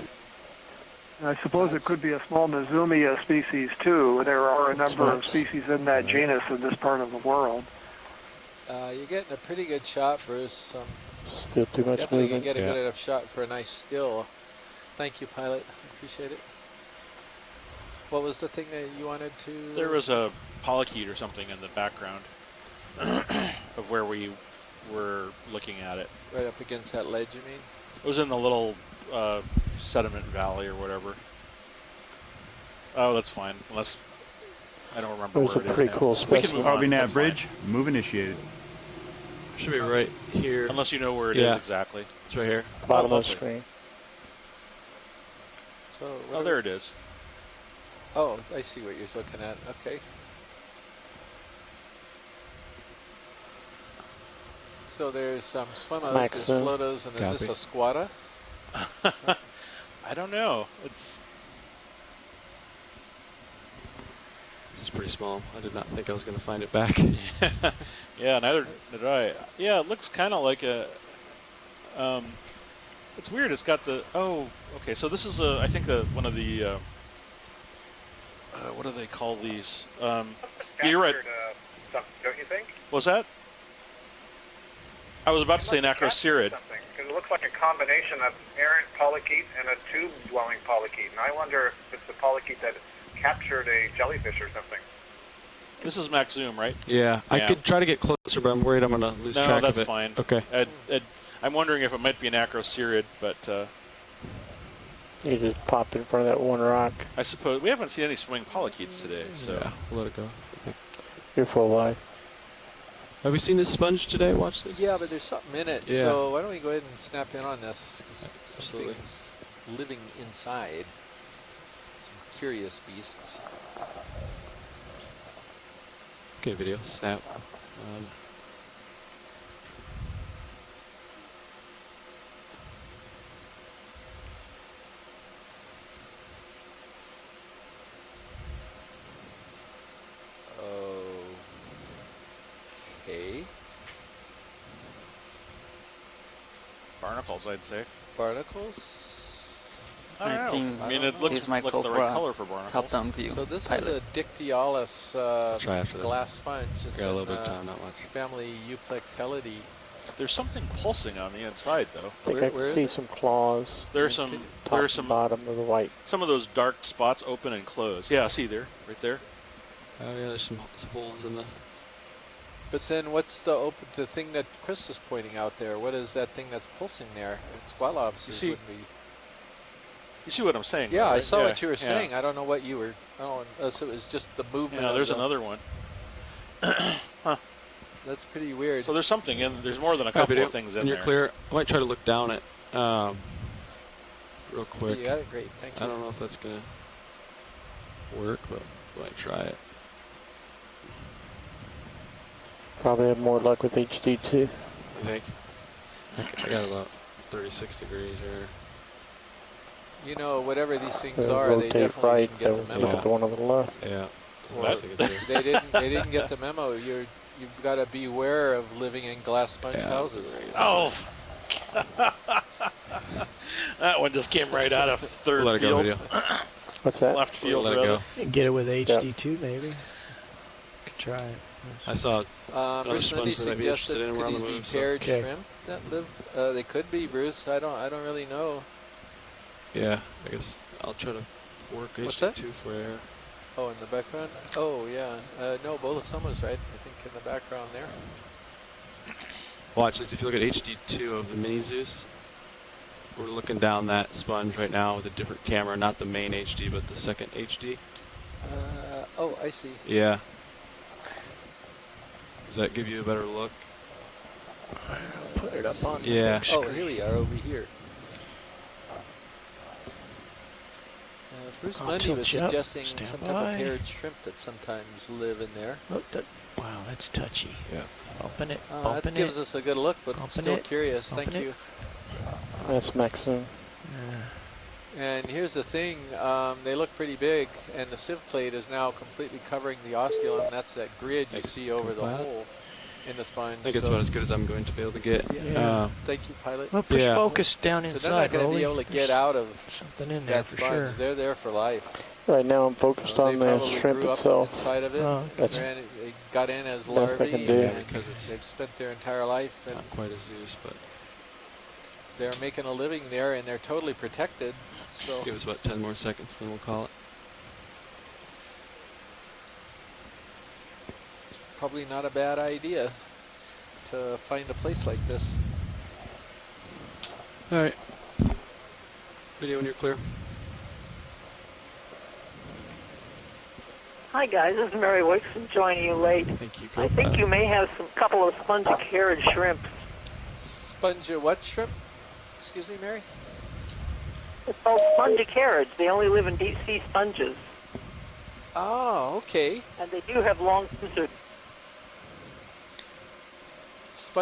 I suppose it could be a small Mizumia species too. There are a number of species in that genus in this part of the world. You're getting a pretty good shot, Bruce. Still too much definitely movement. can get a good enough shot for a nice still. Thank you, pilot. I appreciate it. What was the thing that you wanted to? There was a polychaete or something in the background of where we were looking at it. Right up against that ledge, you mean? It was in the little sediment valley or whatever. Oh, that's fine. Unless I don't remember It was where a it is pretty now. cool We can specimen. move on. RV nav That's fine. bridge, move initiated. Should be right here. Unless you know where it is exactly. It's right here. Bottom Oh, of the lovely. screen. So. Oh, there it is. Oh, I see what you're looking at. Okay. So there's some swimmers, Max, there's floaters, and is this a squatter? I don't know. It's This is pretty small. I did not think I was going to find it back. yeah, neither did I. Yeah, it looks kind of like a. It's weird. It's got the okay. So this is I think one of the what do they call these? Yeah, you're right. Don't you think? Was that? I was about to say an acrocerid. Because it looks like a combination of errant polychaete and a tube-dwelling polychaete, and I wonder if it's the polychaete that captured a jellyfish or something. This is max zoom, right? Yeah, I could try to get closer, but I'm worried I'm going to lose track of it. No, that's fine. Okay. I'm wondering if it might be an acrocerid, but... You just pop in front of that one rock. I suppose. We haven't seen any swimming polychaetes today, so... Yeah, we'll let it go. You're full life. Have we seen this sponge today? Watch this. Yeah, but there's something in it. Yeah. So why don't we go ahead and snap in on this? Absolutely. Something's living inside. Some curious beasts. Okay, video. Snap. Okay. Barnacles, I'd say. Barnacles? I don't know. I mean, it looks like the right color for barnacles. Top-down view. So this pilot. is a Dictyolis Try after glass sponge. It's Got a little in, bit of time, not much. family Euplectellidae. There's something pulsing on the inside, though. I think I can see some claws. There's some. Top There's and some. bottom of the white. Some of those dark spots open and close. Yeah, see there, right there. Oh yeah, there's some holes in the. But then what's the thing that Chris is pointing out there? What is that thing that's pulsing there? Squalobs wouldn't be. You see what I'm saying? Yeah, though, I right? saw what you were Yeah. saying. I don't know what you were. I don't. Unless it was just the movement. Yeah, of there's the, another one. Huh. That's pretty weird. So there's something in. There's more than a couple of things in when there. you're clear, I might try to look down it real quick. You got it, great. Thank you. I don't know if that's gonna work, but I might try it. Probably have more luck with HD2. You think? I got about 36 degrees here. You know, whatever these things Rotate are, they definitely right, didn't get the memo. look at the one on the left. Yeah. Well, they didn't get the memo. You've got to beware of living in glass sponge houses. Oh, that one just came right out of third Let it go, field. video. What's that? Left field, Let it rather. go. You can get it with HD2, maybe. Could try it. I saw Bruce Lindy sponge that might be interested suggested in could around these the be move. paired Okay. shrimp that live? They could be, Bruce. I don't really know. Yeah, I guess I'll try to work What's HD2 that? for air. Oh, in the background? Oh, yeah. No, Bola Summer's right. I think in the background there. Watch this. If you look at HD2 of the Mini Zeus, we're looking down that sponge right now with a different camera, not the main HD, but the second HD. Oh, I see. Yeah. Does that give you a better look? Put it up on the Yeah. big Oh, screen. here we are over here. Bruce I'll Mundy tilt was you up. suggesting Stand some type by. of paired shrimp that sometimes live in there. Oh, wow, that's touchy. Yeah. Open it. That Open gives it. us a good look, but Open still it. curious. Open Thank it. you. That's Maxim. And here's the thing, they look pretty big, and the sieve plate is now completely covering the osculum. That's that grid you see over the hole in the sponge. I think it's about as good as I'm going to be able to get. Yeah. Thank you, pilot. Well, push Yeah. focus down So inside. they're not going to be Rolly. able to There's get out of something in there that for sponge. sure. They're there for life. Right now I'm focused They on the probably shrimp grew up itself. inside of it. Oh. That's They got in as best I larvae, can do. and Because it's they've spent their entire life, and not quite as Zeus, but they're making a living there, and they're totally protected. So give us about 10 more seconds, then we'll call it. probably not a bad idea to find a place like this. All right. Video when you're clear. Hi guys, this is Mary Wixon joining you late. Thank you. I think you may have some couple of spongy carrot shrimp. Sponge what shrimp? Excuse me, Mary? It's called spongy carrots. They only live in deep sea sponges. Oh, okay. And they do have long scissors.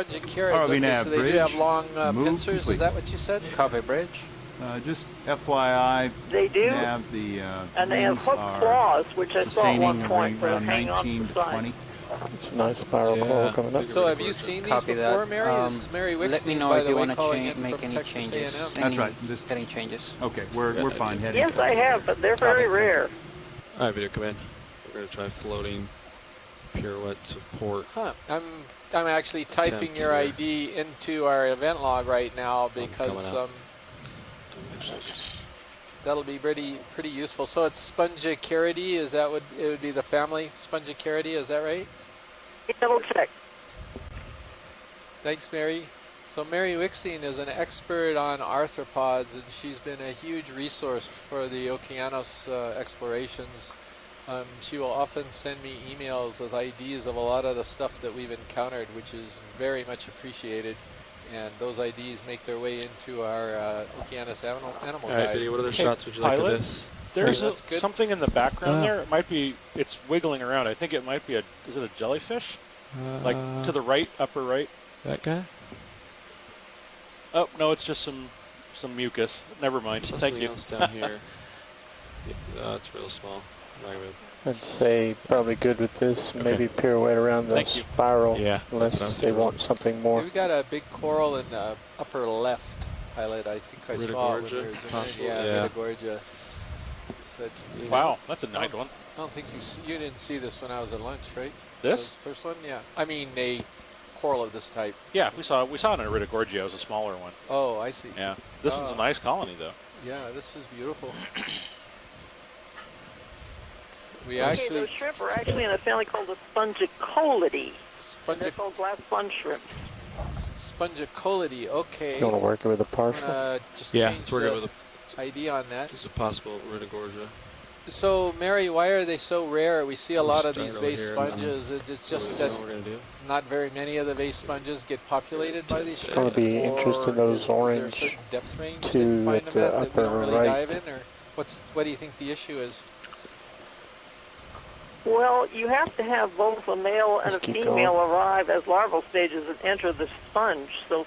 sponge and carrots. ROV Okay, nav so they bridge. do have long Move pincers. complete. Is that what you said? Coffee bridge. Just FYI, They do. nav the And they have wings hooked are claws, which I saw at one sustaining point to around hang on to 19 the to side. 20. It's a nice spiral coral coming up. So have you seen these Copy before, that. Mary? This is Mary Wickstein, Let me know by if the you way, want to calling in make from any Texas changes. A&M. That's right. Heading changes. Okay, we're fine heading. Yes, I have, but they're very rare. All right, video command. We're going to try floating pirouette support. Huh. I'm actually typing Attempt your here. ID into our event log right now coming because up. that'll be pretty useful. So it's Spongicaridae. Is that what it would be? The family Spongicaridae. Is that right? Double check. Thanks, Mary. So Mary Wickstein is an expert on arthropods, and she's been a huge resource for the Okeanos explorations. She will often send me emails with IDs of a lot of the stuff that we've encountered, which is very much appreciated. And those IDs make their way into our Okeanos animal All right, guide. video, what other shots would you like Pilot, of this? There's That's good. something in the background there. It might be, it's wiggling around. I think it might be is it a jellyfish? Like to the right, upper right? That guy? Oh, no, it's just some mucus. Never mind. Saw Thank something you. else down here. It's real small. I'm not gonna- I'd say probably good with this. Maybe pirouette around the Thank you. spiral. Yeah, that's what Unless I'm they saying. want something more. We've got a big coral in the upper left, Pilot. I think I saw it when we were Ritagorgia, zooming possible? in. Yeah, Yeah. Ritagorgia. So it's, Wow, that's a nice one. I don't think you didn't see this when I was at lunch, right? This? First one? Yeah. I mean, a coral of this type. Yeah, we saw it in a Ritagorgia. It was a smaller one. Oh, I see. Yeah. This one's a nice colony, though. Yeah, this is beautiful. We Okay, actually those shrimp are actually in a family called the Spongicolidae. They're Spongic called glass sponge shrimps. Spongicolidae. Okay. You want to work it with a I'm partial? gonna just Yeah, change let's work it the with ID on that. This is a possible Ritagorgia. So, Mary, why are they so rare? We see a lot of Start these over vase here and sponges. It's just What that we're gonna do? not very many of the vase sponges get populated by these shrimp. Gonna be interested in those is there a orange certain depth range that two you find at them the at that we upper don't really right. dive in, or what do you think the issue is? Well, you have to have both a male and Just a keep female going. arrive as larval stages and enter the sponge. So,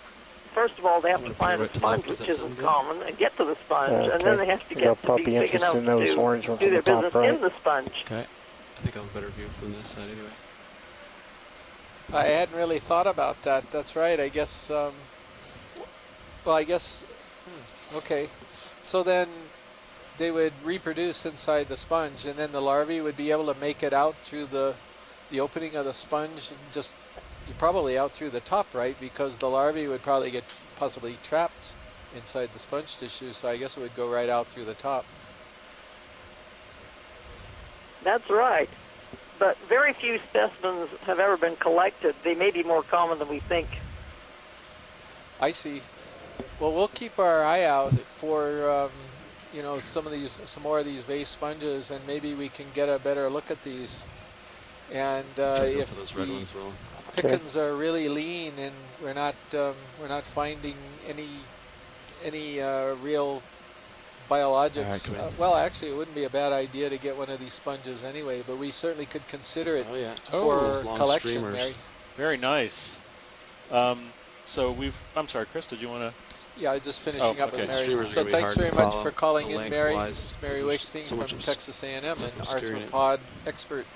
first of all, they have to find a right to left, sponge, does which that isn't sound good? common, and get to the sponge, and Okay. then they have to They'll get to probably be be big enough interested in those to orange ones do on their the top business right. in the sponge. Okay. I think I have a better view from this side anyway. I hadn't really thought about that. That's right. I guess. Okay. So then they would reproduce inside the sponge, and then the larvae would be able to make it out through the opening of the sponge, and just probably out through the top, right? Because the larvae would probably get possibly trapped inside the sponge tissue. So I guess it would go right out through the top. That's right. But very few specimens have ever been collected. They may be more common than we think. I see. Well, we'll keep our eye out for some more of these vase sponges, and maybe we can get a better look at these. And if for those red the ones roll. pickings are really lean and we're not finding any real biologics, well, actually, it wouldn't be a bad idea to get one of these sponges anyway. But we certainly could consider it for collection, streamers. Mary. Very nice. So I'm sorry, Chris, did you want to? Yeah, I just finishing up okay. with Mary. Streamers are So gonna be thanks hard to very much follow for calling in, Mary. lengthwise, It's Mary because Wickstein there's so much from Texas A&M, an obscuring it. arthropod expert.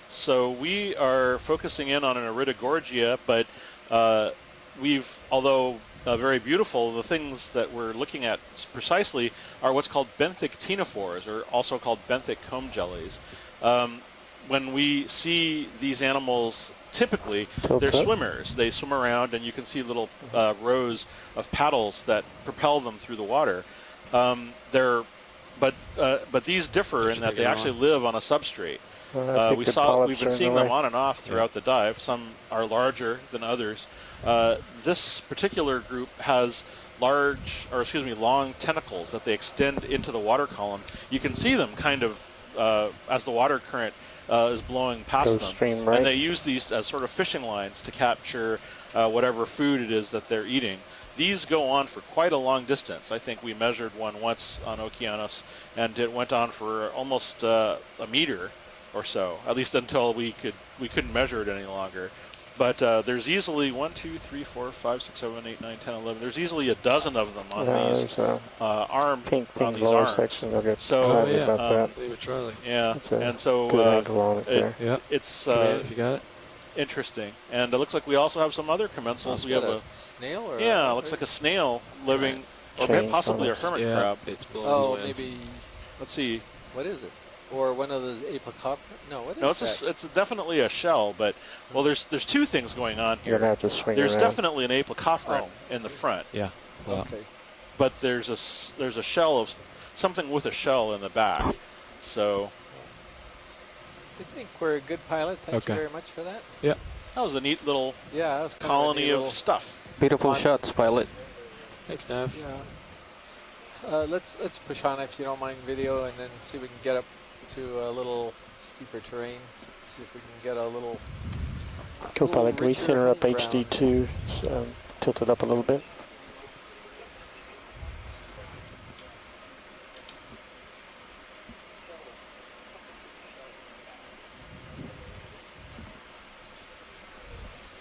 So we are focusing in on an Iridogorgia, but although very beautiful, the things that we're looking at precisely are what's called benthic ctenophores, or also called benthic comb jellies. When we see these animals, typically they're swimmers. They swim around, and you can see little rows of paddles that propel them through the water. But these differ in that they actually live on a substrate. We've been seeing them on and off throughout the dive. Some are larger than others. This particular group has long tentacles that they extend into the water column. You can see them kind of as the water current is blowing past them. And they use these as sort of fishing lines to capture whatever food it is that they're eating. These go on for quite a long distance. I think we measured one once on Okeanos, and it went on for almost a meter or so, at least until we couldn't measure it any longer. But there's easily 1, 2, 3, 4, 5, 6, 7, 8, 9, 10, 11. There's easily a dozen of them on these arm pink on these lower arms. section. They'll get So excited about that. Charlie. Yeah, and so good angle on it there. it's if you got it. interesting. And it looks like we also have some other commensals. We have a snail, or it looks like a snail living, or maybe possibly a hermit crab. It's blowing away. Maybe. Let's see. What is it? Or one of those apicophora? No, what is No, that? it's definitely a shell, but well, there's two things going on here. You're gonna have to swing There's around. definitely an apicophoran in the front. Yeah. Well. Okay. But there's a shell of something with a shell in the back. So I think we're a good pilot. Thank you very much for that. Yeah. That was a neat little that was kind colony of, of stuff. Beautiful shots, pilot. Thanks, Nav. Yeah. Let's push on if you don't mind video, and then see if we can get up to a little steeper terrain. See if we can get a little. Co-pilot, can we richer center up ground. HD2, tilt it up a little bit?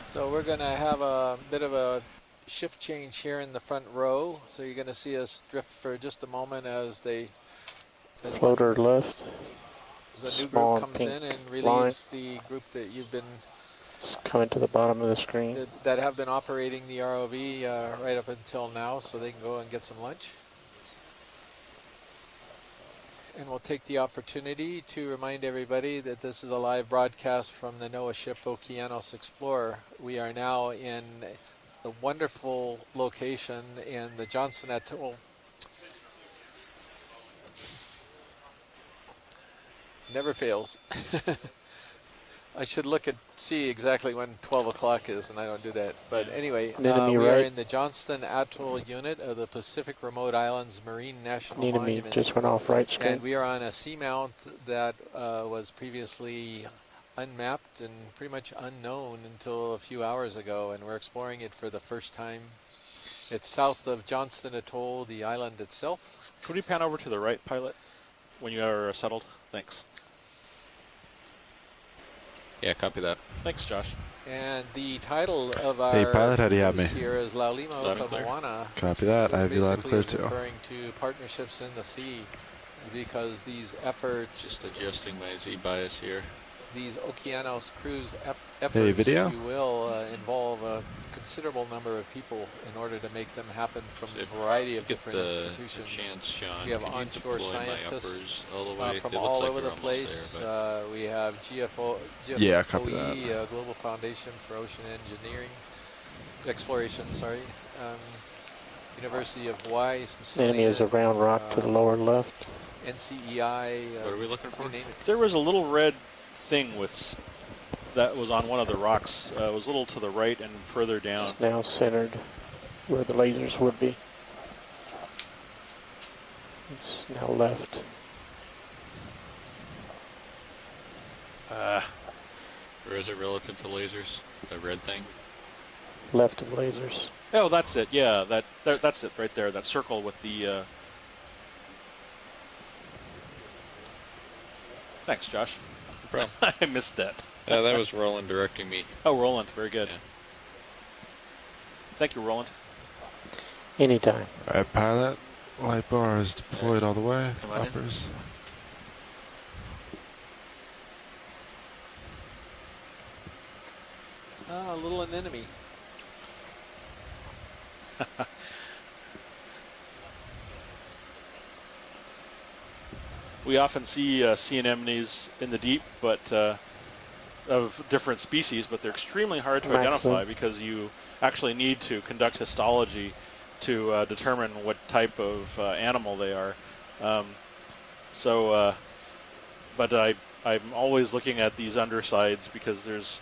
So we're going to have a bit of a shift change here in the front row. So you're going to see us drift for just a moment as they... Floater left. As a new Small group comes pink in and line. relieves the group that you've been... Coming to the bottom of the screen. That have been operating the ROV right up until now, so they can go and get some lunch. And we'll take the opportunity to remind everybody that this is a live broadcast from the NOAA ship Okeanos Explorer. We are now in a wonderful location in the Johnston Atoll. Never fails. I should look and see exactly when 12 o'clock is, and I don't do that. But anyway, we are in the Johnston Atoll unit of the Pacific Remote Islands Marine National Monument. Just went off right screen. And we are on a seamount that was previously unmapped and pretty much unknown until a few hours ago, and we're exploring it for the first time. It's south of Johnston Atoll, the island itself. Could we pan over to the right, pilot, when you are settled? Thanks. Yeah, copy that. Thanks, Josh. And the title of our Hey, pilot, how do you have me? here is Laulimo Kamoana. Copy that. I have you loud and clear too. Referring to partnerships in the sea, because these efforts... Just adjusting my Z-bias here. These Okeanos cruise efforts, Hey, video? if you will, involve a considerable number of people in order to make them happen from a variety of different institutions. We have onshore scientists from all over the place. We have GFOE, Global Foundation for Ocean Engineering, Exploration, University of Hawaii, Sandy is a round rock to the lower left. NCEI. What are we looking for? There was a little red thing that was on one of the rocks. It was a little to the right and further down. It's now centered where the lasers would be. It's now left. Or is it relative to lasers? The red thing? Left of lasers. Oh, that's it. Yeah, that's it right there. That circle with the... Thanks, Josh. No problem. I missed that. Yeah, that was Roland directing me. Oh, Roland. Very good. Yeah. Thank you, Roland. Anytime. All right, pilot. Light bar is deployed all the way. Come on in. Uppers. A little anemone. We often see sea anemones in the deep, but of different species, but they're extremely hard to identify because you actually need to conduct histology to determine what type of animal they are. But I'm always looking at these undersides because there's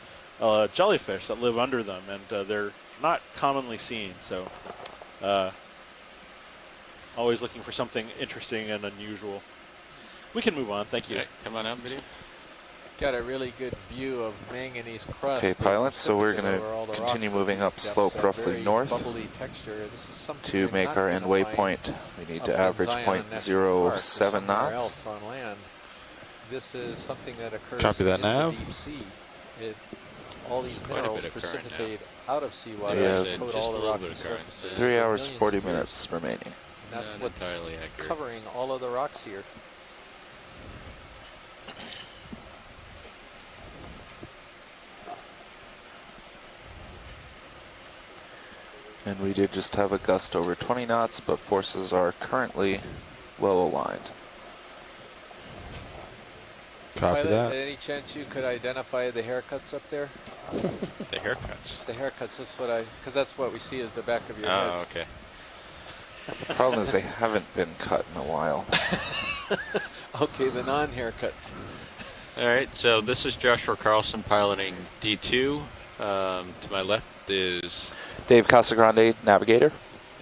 jellyfish that live under them, and they're not commonly seen. So always looking for something interesting and unusual. We can move on. Thank you. Okay, come on out, video. Got a really good view of manganese crust. Okay, pilot, so we're going to continue moving up slope roughly north to make our end waypoint. We need to average 0.07 knots. On land. This is something that occurs Copy that in now. the deep sea. all these Quite a minerals bit of current now. precipitate out of seawater Yeah. and coat all the rocky surfaces. 3 for hours, millions 40 of years. minutes remaining. And that's Not what's entirely accurate. covering all of the rocks here. And we did just have a gust over 20 knots, but forces are currently well aligned. Copy Pilot, that. any chance you could identify the haircuts up there? The haircuts. The haircuts, that's what because that's what we see as the back of your Oh, heads. okay. The problem is they haven't been cut in a while. Okay, the non-haircuts. All right, so this is Joshua Carlson piloting D2. To my left is... Dave Casagrande, navigator.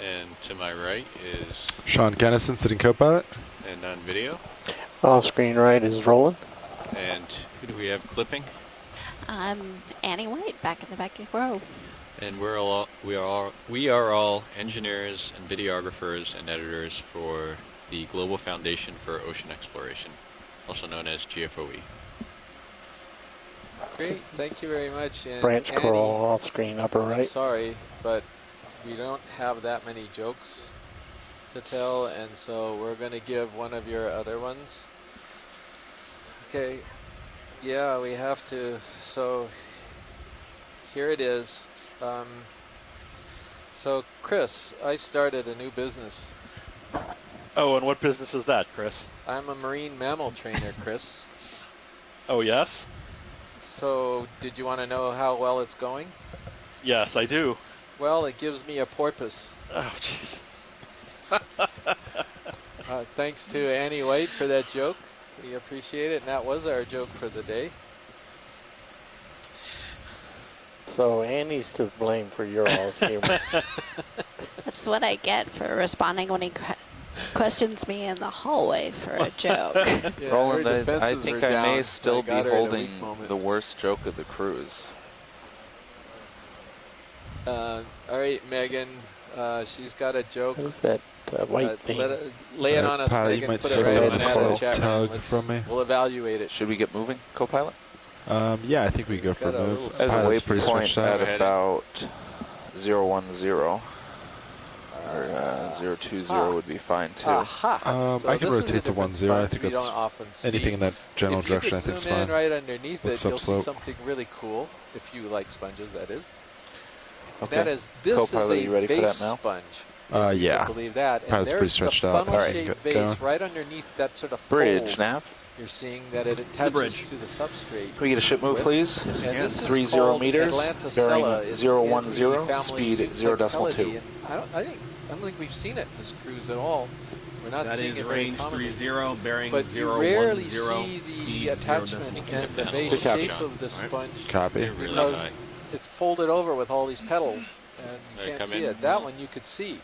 And to my right is... Sean Kennison, sitting co-pilot. And on video. Off screen right is Roland. And who do we have clipping? I'm Annie White, back in the back row. And we are all engineers and videographers and editors for the Global Foundation for Ocean Exploration, also known as GFOE. Great, thank you very much. And Branch Annie, crawl off screen upper I'm right. sorry, but we don't have that many jokes to tell, and so we're going to give one of your other ones. Okay, yeah, we have to. So here it is. So Chris, I started a new business. Oh, and what business is that, Chris? I'm a marine mammal trainer, Chris. Oh, yes? So did you want to know how well it's going? Yes, I do. Well, it gives me a porpoise. Oh, jeez. Thanks to Annie White for that joke. We appreciate it, and that was our joke for the day. So Annie's to blame for your all's humor. That's what I get for responding when he questions me in the hallway for a joke. Yeah, Roland, her I defenses think were I may down. still I be got her at a holding weak moment. the worst joke of the cruise. All right, Megan, she's got a joke. What is that white thing? Lay it on us, Pilot, you Megan. might Put it circle right that in the little chat tug room. from me. We'll evaluate it. Should we get moving, co-pilot? Yeah, I think we go for a Got a move. little At a Pilot's pretty waypoint switched out. at about 010. Or 020 would be fine too. Aha! So I can this is rotate a to different 10. I sponge think we it's don't often see. anything in that general if direction. I you think could is zoom in fine. right underneath Looks it, you'll see upslope. something really cool. If you like sponges, that is. Okay. That is, this Co-pilot, is you a ready for vase that now? sponge. Yeah. I believe that. And Pilot's pretty there's the stretched out. funnel-shaped Alright, vase going. right underneath that sort of Bridge, fold. nav. You're seeing that it the attaches bridge. to the substrate. Can we get a ship move, with- please? And this is 30 called meters, Atlanticella. bearing It's 010, in the family speed Euplactelidae, 0.2. and I don't think we've seen it this cruise at all. We're not That seeing is it very range commonly. 30, bearing But 010, you rarely see the speed attachment 0.2. and the base Good copy. shape of the sponge Copy. because it's folded over with all these petals and you Alright, can't come see in. it. That one you could see.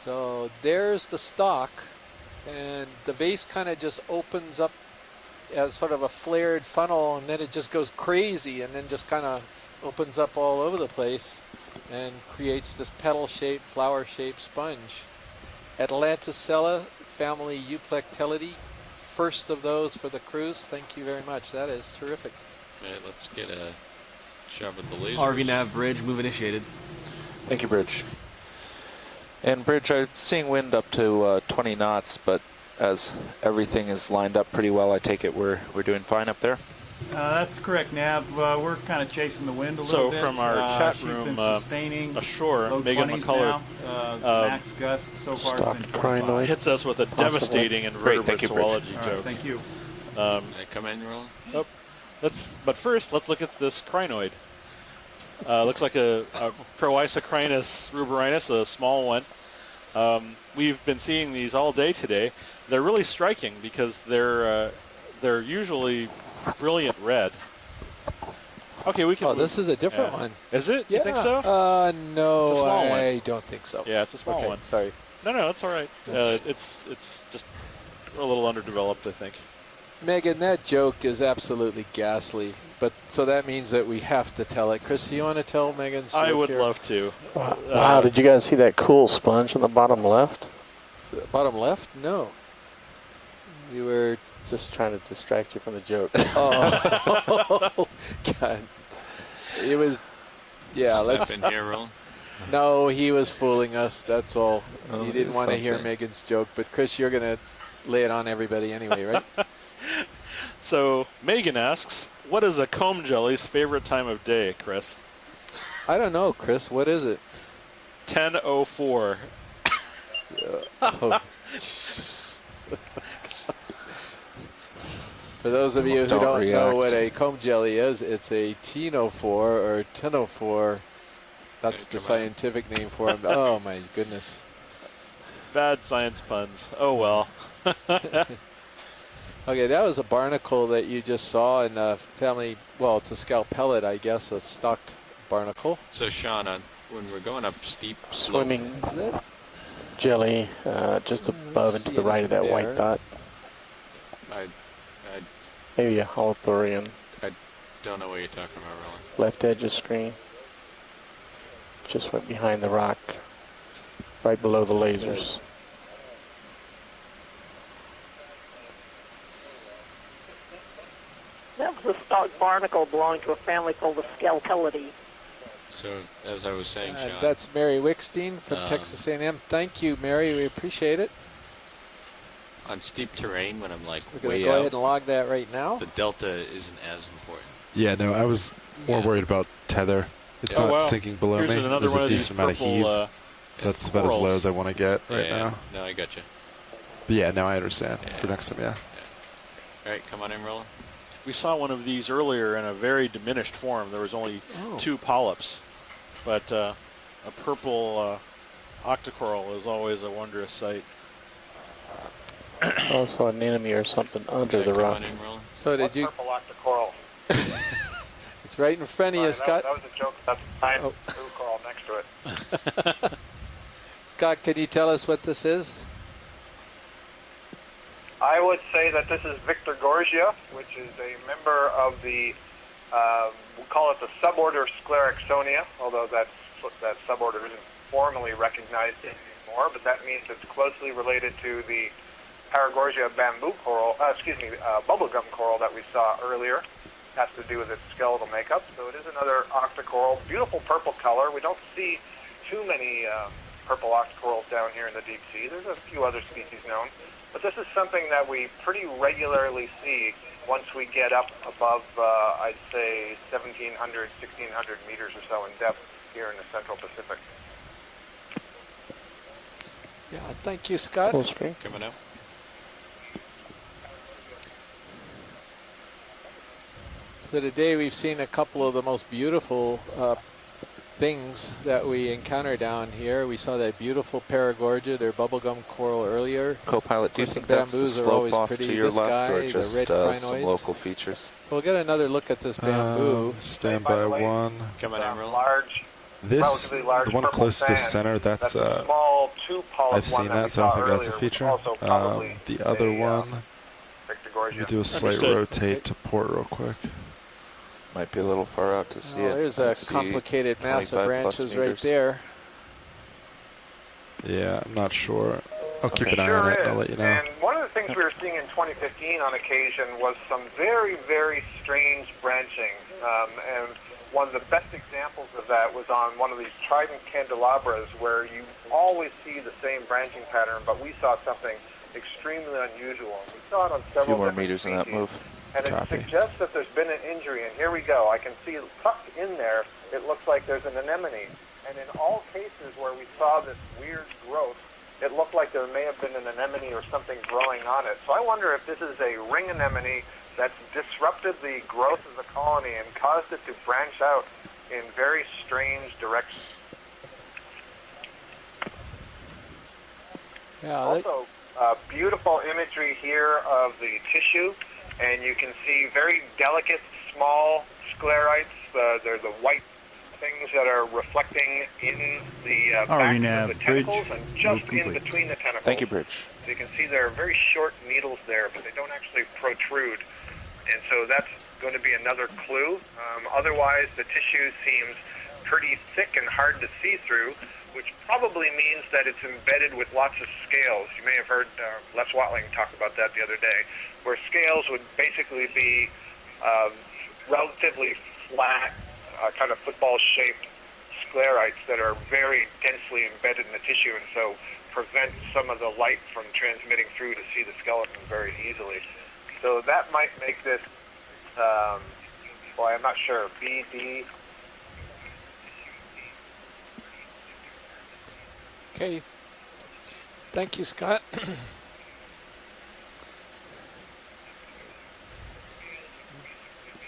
So there's the stock, and the vase kind of just opens up as sort of a flared funnel, and then it just goes crazy and then just kind of opens up all over the place and creates this petal-shaped, flower-shaped sponge. Atlanticella, family Euplactelidae, first of those for the cruise. Thank you very much. That is terrific. All right, let's get a shot with the laser. RV nav bridge, move initiated. Thank you, Bridge. And Bridge, I'm seeing wind up to 20 knots, but as everything is lined up pretty well, I take it we're doing fine up there? That's correct, Nav. We're kind of chasing the wind a little bit. So from our chat she's room been sustaining ashore, low Megan 20s McCullough now. Max gust so far has been 25. hits us with a devastating invertebrate Thank you, Bridge. zoology All joke. right, thank you. Come in, Roland. Oh, but first, let's look at this crinoid. Looks like a Croisocrinus ruberinus, a small one. We've been seeing these all day today. They're really striking because they're usually brilliant red. Okay, we can. Oh, this is a different Yeah. one. Is it? Yeah. You think so? No, It's a small I one. don't think so. Yeah, it's a small Okay, one. Sorry. No, it's all right. It's just a little underdeveloped, I think. Megan, that joke is absolutely ghastly. But so that means that we have to tell it. Chris, do you want to tell Megan's joke I would here? love to. Wow, did you guys see that cool sponge in the bottom left? The bottom left? No. You were Just trying to distract you from the joke. Oh, God. It was, yeah, let's. Step in here, Roland. No, he was fooling us, that's all. Oh, He didn't want to hear something. Megan's joke, but Chris, you're going to lay it on everybody anyway, right? So Megan asks, what is a comb jelly's favorite time of day, Chris? I don't know, Chris. What is it? 10:04. Oh. For those of you who don't know what a comb jelly is, it's a tenophore or tenophore. That's the scientific name for them. Oh, my goodness. Bad science puns. Oh, well. Okay, that was a barnacle that you just saw in the family. Well, it's a scalpellet, I guess, a stocked barnacle. So, Sean, when we're going up steep slope, Swimming jelly just above and to the right of that white dot. Maybe a holothurian. I don't know what you're talking about, Roland. Left edge of screen. Just went behind the rock, right below the lasers. That was a stock barnacle belonging to a family called the Scalpellidae. So, as I was saying, Sean. That's Mary Wickstein from Texas A&M. Thank you, Mary. We appreciate it. On steep terrain, when I'm like We're going way to go out, ahead and log that right now. the delta isn't as important. Yeah, no, I was more worried about tether. It's not sinking below Here's me. another There's one a of these decent amount of purple, heave. So that's about as low as I want to get right now. No, I got you. But yeah, now I understand. For next time, yeah. All right, come on in, Roland. We saw one of these earlier in a very diminished form. There was only 2 polyps. But a purple Octa Coral is always a wondrous sight. Also an enemy or something under the rock. So did you? Purple Octa Coral. It's right in front of you, Scott. That was a joke about the giant blue coral next to it. Scott, can you tell us what this is? I would say that this is Victor Gorgia, which is a member of the, we'll call it the suborder Sclerexonia, although that suborder isn't formally recognized anymore, but that means it's closely related to the Paragorgia bamboo coral, bubblegum coral that we saw earlier. It has to do with its skeletal makeup. So it is another Octa Coral, beautiful purple color. We don't see too many purple Octa Corals down here in the deep sea. There's a few other species known. But this is something that we pretty regularly see once we get up above, I'd say, 1,700, 1,600 meters or so in depth here in the Central Pacific. Yeah, thank you, Scott. Full screen. Coming out. So today we've seen a couple of the most beautiful things that we encounter down here. We saw that beautiful Paragorgia, their bubblegum coral earlier. Co-pilot, do you think that's the bamboos are slope always off pretty. to your This left, guy, or just the red some crinoids. local features? So we'll get another look at this bamboo. Stand by one. Come on in, Roland. Large, This, relatively large the one purple closest to sand. center, that's a small 2-polyp I've seen one that, we so I saw don't think that's a earlier, feature. also probably The other a, one, Victor Gorgia. we do a slight Understood. rotate to port real quick. Might be a little far out to see it. There's I a see complicated mass of 25 plus branches right meters. there. Yeah, I'm not sure. I'll keep It an eye sure on it is. and I'll let you know. And one of the things we were seeing in 2015 on occasion was some very, very strange branching. And one of the best examples of that was on one of these trident candelabras where you always see the same branching pattern, but we saw something extremely unusual. We saw it on A several few more different meters in that species. move. And it Copy. suggests that there's been an injury, and here we go. I can see tucked in there, it looks like there's an anemone. And in all cases where we saw this weird growth, it looked like there may have been an anemone or something growing on it. So I wonder if this is a ring anemone that's disrupted the growth of the colony and caused it to branch out in very strange directions. Yeah, Also, beautiful imagery here of the tissue, and you can see very delicate, small sclerites. They're the white things that are reflecting in the back of the tentacles and just in between the tentacles. Thank you, Bridge. So you can see there are very short needles there, but they don't actually protrude. And so that's going to be another clue. Otherwise, the tissue seems pretty thick and hard to see through, which probably means that it's embedded with lots of scales. You may have heard Les Watling talk about that the other day. where scales would basically be relatively flat, kind of football-shaped sclerites that are very densely embedded in the tissue, and so prevent some of the light from transmitting through to see the skeleton very easily. So that might make this, well, I'm not sure, BD. Okay. Thank you, Scott.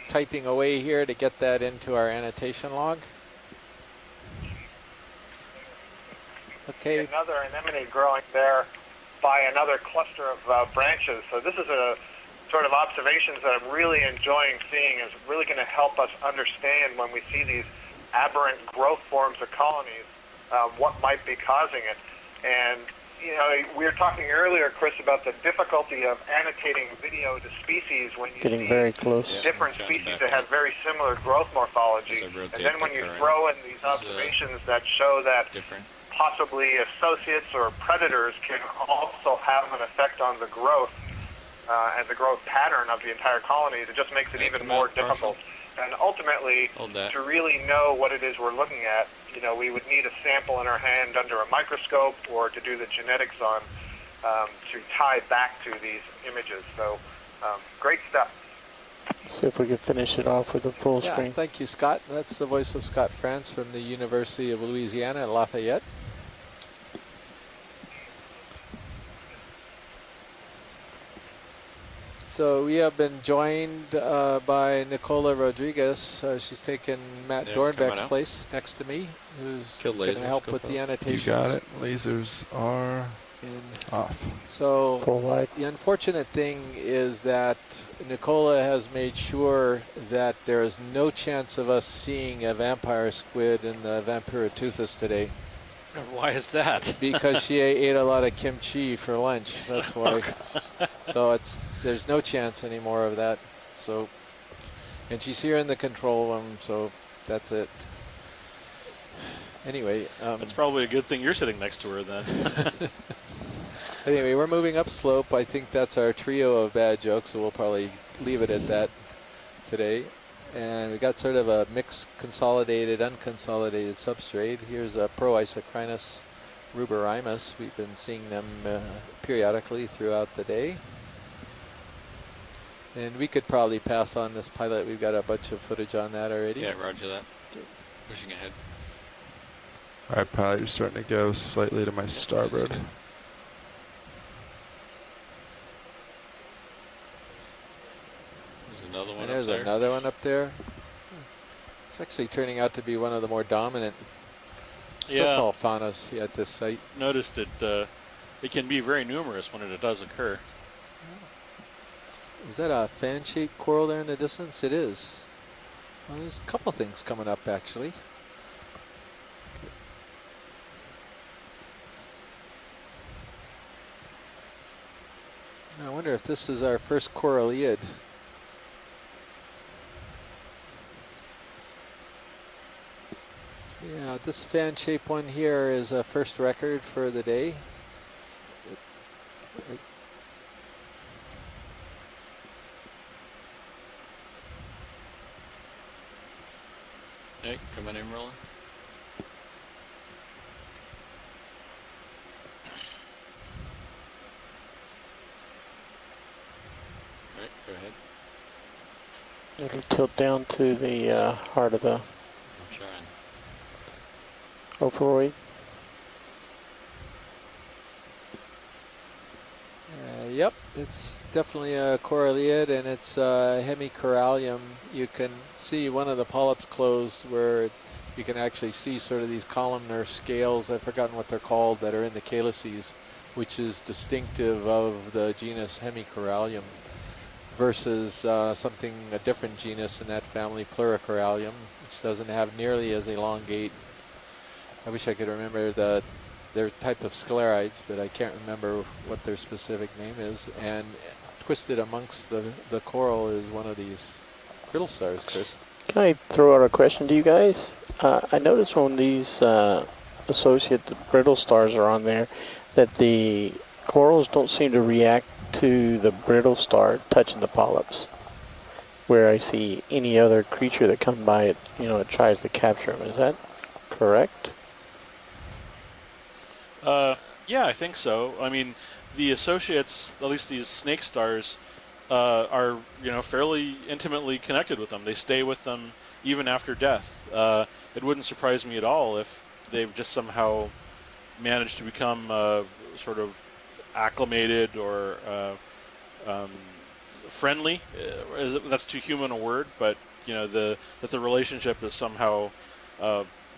Typing away here to get that into our annotation log. Okay. Another anemone growing there by another cluster of branches. So this is a sort of observations that I'm really enjoying seeing, is really going to help us understand when we see these aberrant growth forms of colonies, what might be causing it. And, you know, we were talking earlier, Chris, about the difficulty of annotating video to species when you Getting see very close. different species that have very similar growth morphology. And then when you throw in these observations that show that possibly associates or predators can also have an effect on the growth and the growth pattern of the entire colony, it just makes it even more difficult. And ultimately, to really know what it is we're looking at, you know, we would need a sample in our hand under a microscope or to do the genetics on to tie back to these images. So great stuff. See if we can finish it off with a full screen. Thank you, Scott. That's the voice of Scott France from the University of Louisiana at Lafayette. So we have been joined by Nicola Rodriguez. She's taken Matt Dornbeck's place next to me, who's going to help with the annotations. You got it. Lasers are off. So the unfortunate thing is that Nicola has made sure that there is no chance of us seeing a vampire squid in the Vampiroteuthis today. Why is that? Because she ate a lot of kimchi for lunch. That's why. So there's no chance anymore of that. So, and she's here in the control room, so that's it. Anyway, that's probably a good thing you're sitting next to her then. Anyway, we're moving up slope. I think that's our trio of bad jokes, so we'll probably leave it at that today. And we got sort of a mixed consolidated, unconsolidated substrate. Here's a Proisocrinus ruberimus. We've been seeing them periodically throughout the day. And we could probably pass on this pilot. We've got a bunch of footage on that already. Yeah, roger that. Pushing ahead. All right, pilot, you're starting to go slightly to my starboard. Another one there's another one up there. It's actually turning out to be one of the more dominant sessile faunas at this site. Noticed it. It can be very numerous when it does occur. Is that a fan-shaped coral there in the distance? It is. Well, there's a couple things coming up actually. I wonder if this is our first coralliid. Yeah, this fan-shaped one here is a first record for the day. Hey, come on in, Roland. All right, go ahead. It'll tilt down to the heart of the ophoroid. Yep, it's definitely a coralliid, and it's hemicorallium. You can see one of the polyps closed where you can actually see sort of these columnar scales, I've forgotten what they're called, that are in the calyces, which is distinctive of the genus hemicorallium versus a different genus in that family, Pluricorallium, which doesn't have nearly as elongate. I wish I could remember their type of sclerites, but I can't remember what their specific name is. And twisted amongst the coral is one of these brittle stars, Chris. Can I throw out a question to you guys? I noticed when these associate brittle stars are on there that the corals don't seem to react to the brittle star touching the polyps, where I see any other creature that comes by it, it tries to capture them. Is that correct? Yeah, I think so. I mean, the associates, at least these snake stars, are fairly intimately connected with them. They stay with them even after death. It wouldn't surprise me at all if they've just somehow managed to become sort of acclimated or friendly. That's too human a word, but that the relationship is somehow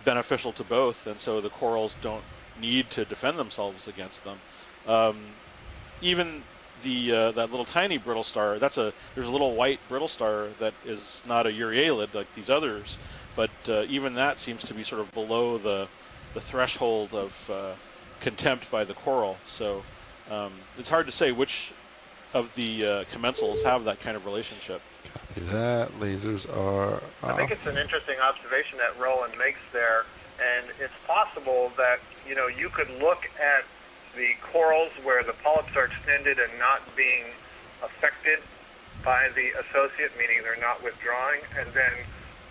beneficial to both, and so the corals don't need to defend themselves against them. Even that little tiny brittle star, there's a little white brittle star that is not a euryalid like these others, but even that seems to be sort of below the threshold of contempt by the coral. So it's hard to say which of the commensals have that kind of relationship. Copy that. Lasers are I off. think it's an interesting observation that Roland makes there, and it's possible that you could look at the corals where the polyps are extended and not being affected by the associate, meaning they're not withdrawing, and then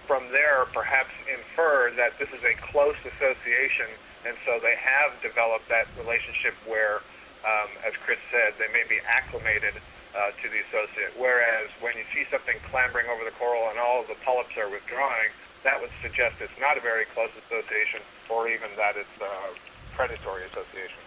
from there perhaps infer that this is a close association, and so they have developed that relationship where, as Chris said, they may be acclimated to the associate, whereas when you see something clambering over the coral and all of the polyps are withdrawing, that would suggest it's not a very close association, or even that it's a predatory association.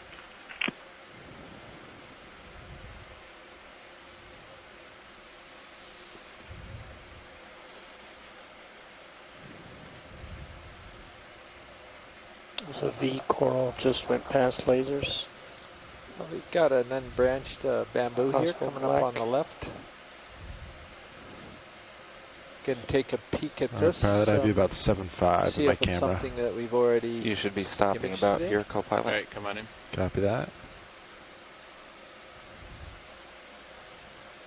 There's a V coral just went past lasers. Well, we've got an unbranched bamboo here Possible coming up on black. the left. Can take a peek at All right, this. pilot, I'd be about 7.5 See with my if it's camera. something that we've already. You should be stopping imaged about today. your co-pilot. All right, come on in. Copy that.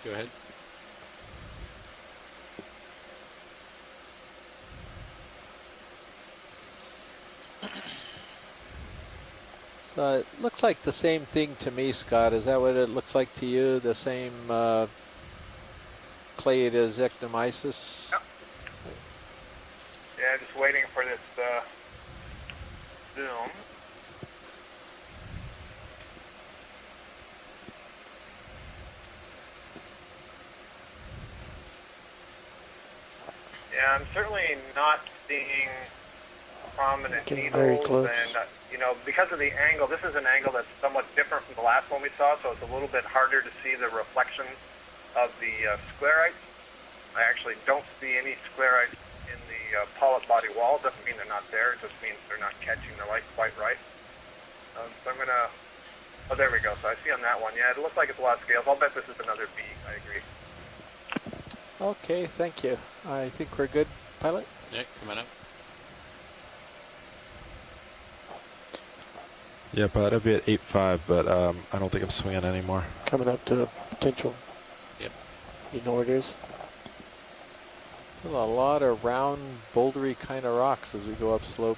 Go ahead. So it looks like the same thing to me, Scott. Is that what it looks like to you? The same clade as ectomyces? Yep. Yeah, just waiting for this zoom. Yeah, I'm certainly not seeing prominent Getting very needles, close. and because of the angle, this is an angle that's somewhat different from the last one we saw, so it's a little bit harder to see the reflections of the sclerites. I actually don't see any sclerites in the polyp body wall. Doesn't mean they're not there. It just means they're not catching the light quite right. So I'm gonna. Oh, there we go. So I see on that one. Yeah, it looks like it's a lot of scales. I'll bet this is another B. I agree. Okay, thank you. I think we're good, pilot. Nick, come on up. Yeah, pilot, I'd be at 8.5, but I don't think I'm swinging anymore. Coming up to potential. Yep. You know where it is? Still a lot of round, bouldery kind of rocks as we go up slope.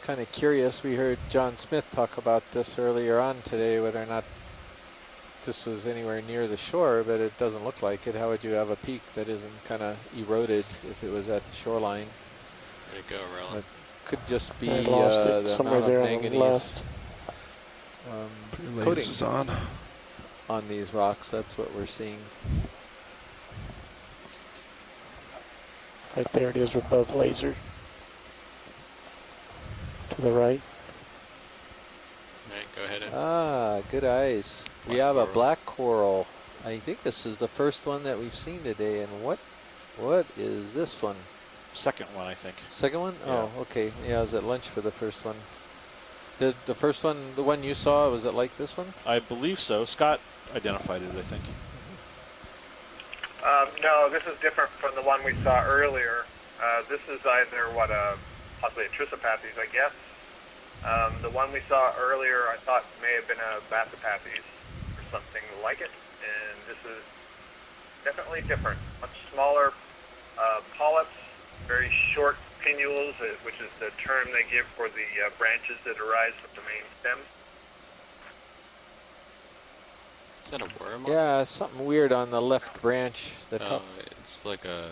Kind of curious. We heard John Smith talk about this earlier on today, whether or not this was anywhere near the shore, but it doesn't look like it. How would you have a peak that isn't kind of eroded if it was at the shoreline? Way to go, Roland. It could just be I lost it the somewhere amount there of on the manganese left. Put your coating lasers on these rocks. That's what we're seeing. Right there it is above laser. To the right. Nick, go ahead. Ah, good eyes. We have a black coral. I think this is the first one that we've seen today. And what is this one? Second one, I think. Second one? Yeah. Oh, okay. Yeah, I was at lunch for the first one. The first one, the one you saw, was it like this one? I believe so. Scott identified it, I think. No, this is different from the one we saw earlier. This is either possibly a Trisopathes, I guess. The one we saw earlier, I thought may have been a Vasopathes or something like it, and this is definitely different. Much smaller polyps, very short pinnules, which is the term they give for the branches that arise from the main stem. that a worm? Yeah, something weird on the left branch. The top. It's like a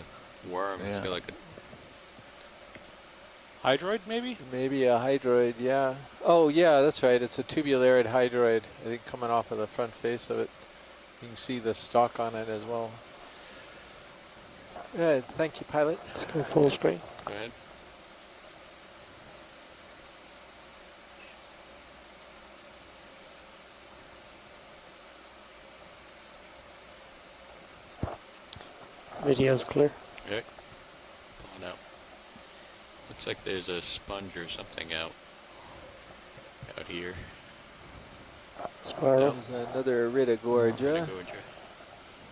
worm. Yeah. It's got like a hydroid, maybe? Maybe a hydroid, yeah. Oh, yeah, that's right. It's a tubularid hydroid, I think, coming off of the front face of it. You can see the stalk on it as well. Good. Thank you, pilot. Let's go full screen. Go ahead. Video's clear. Okay. Pulling out. Looks like there's a sponge or something out here. Spiral. There's another Iridogorgia.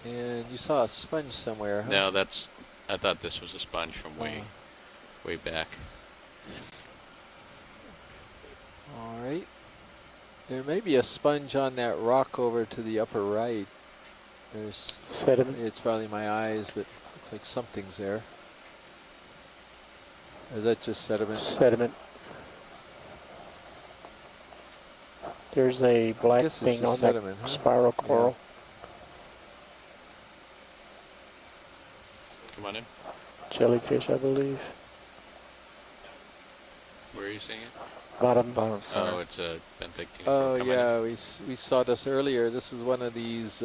And you saw a sponge somewhere, huh? No, I thought this was a sponge from way back. All right. There may be a sponge on that rock over to the upper right. There's sediment. It's probably my eyes, but looks like something's there. Or is that just sediment? Sediment. There's a black thing on sediment, that spiral coral. Come on in. Jellyfish, I believe. Where are you seeing it? Bottom center. Oh, it's a benthic. Oh, yeah, we saw this earlier. This is one of these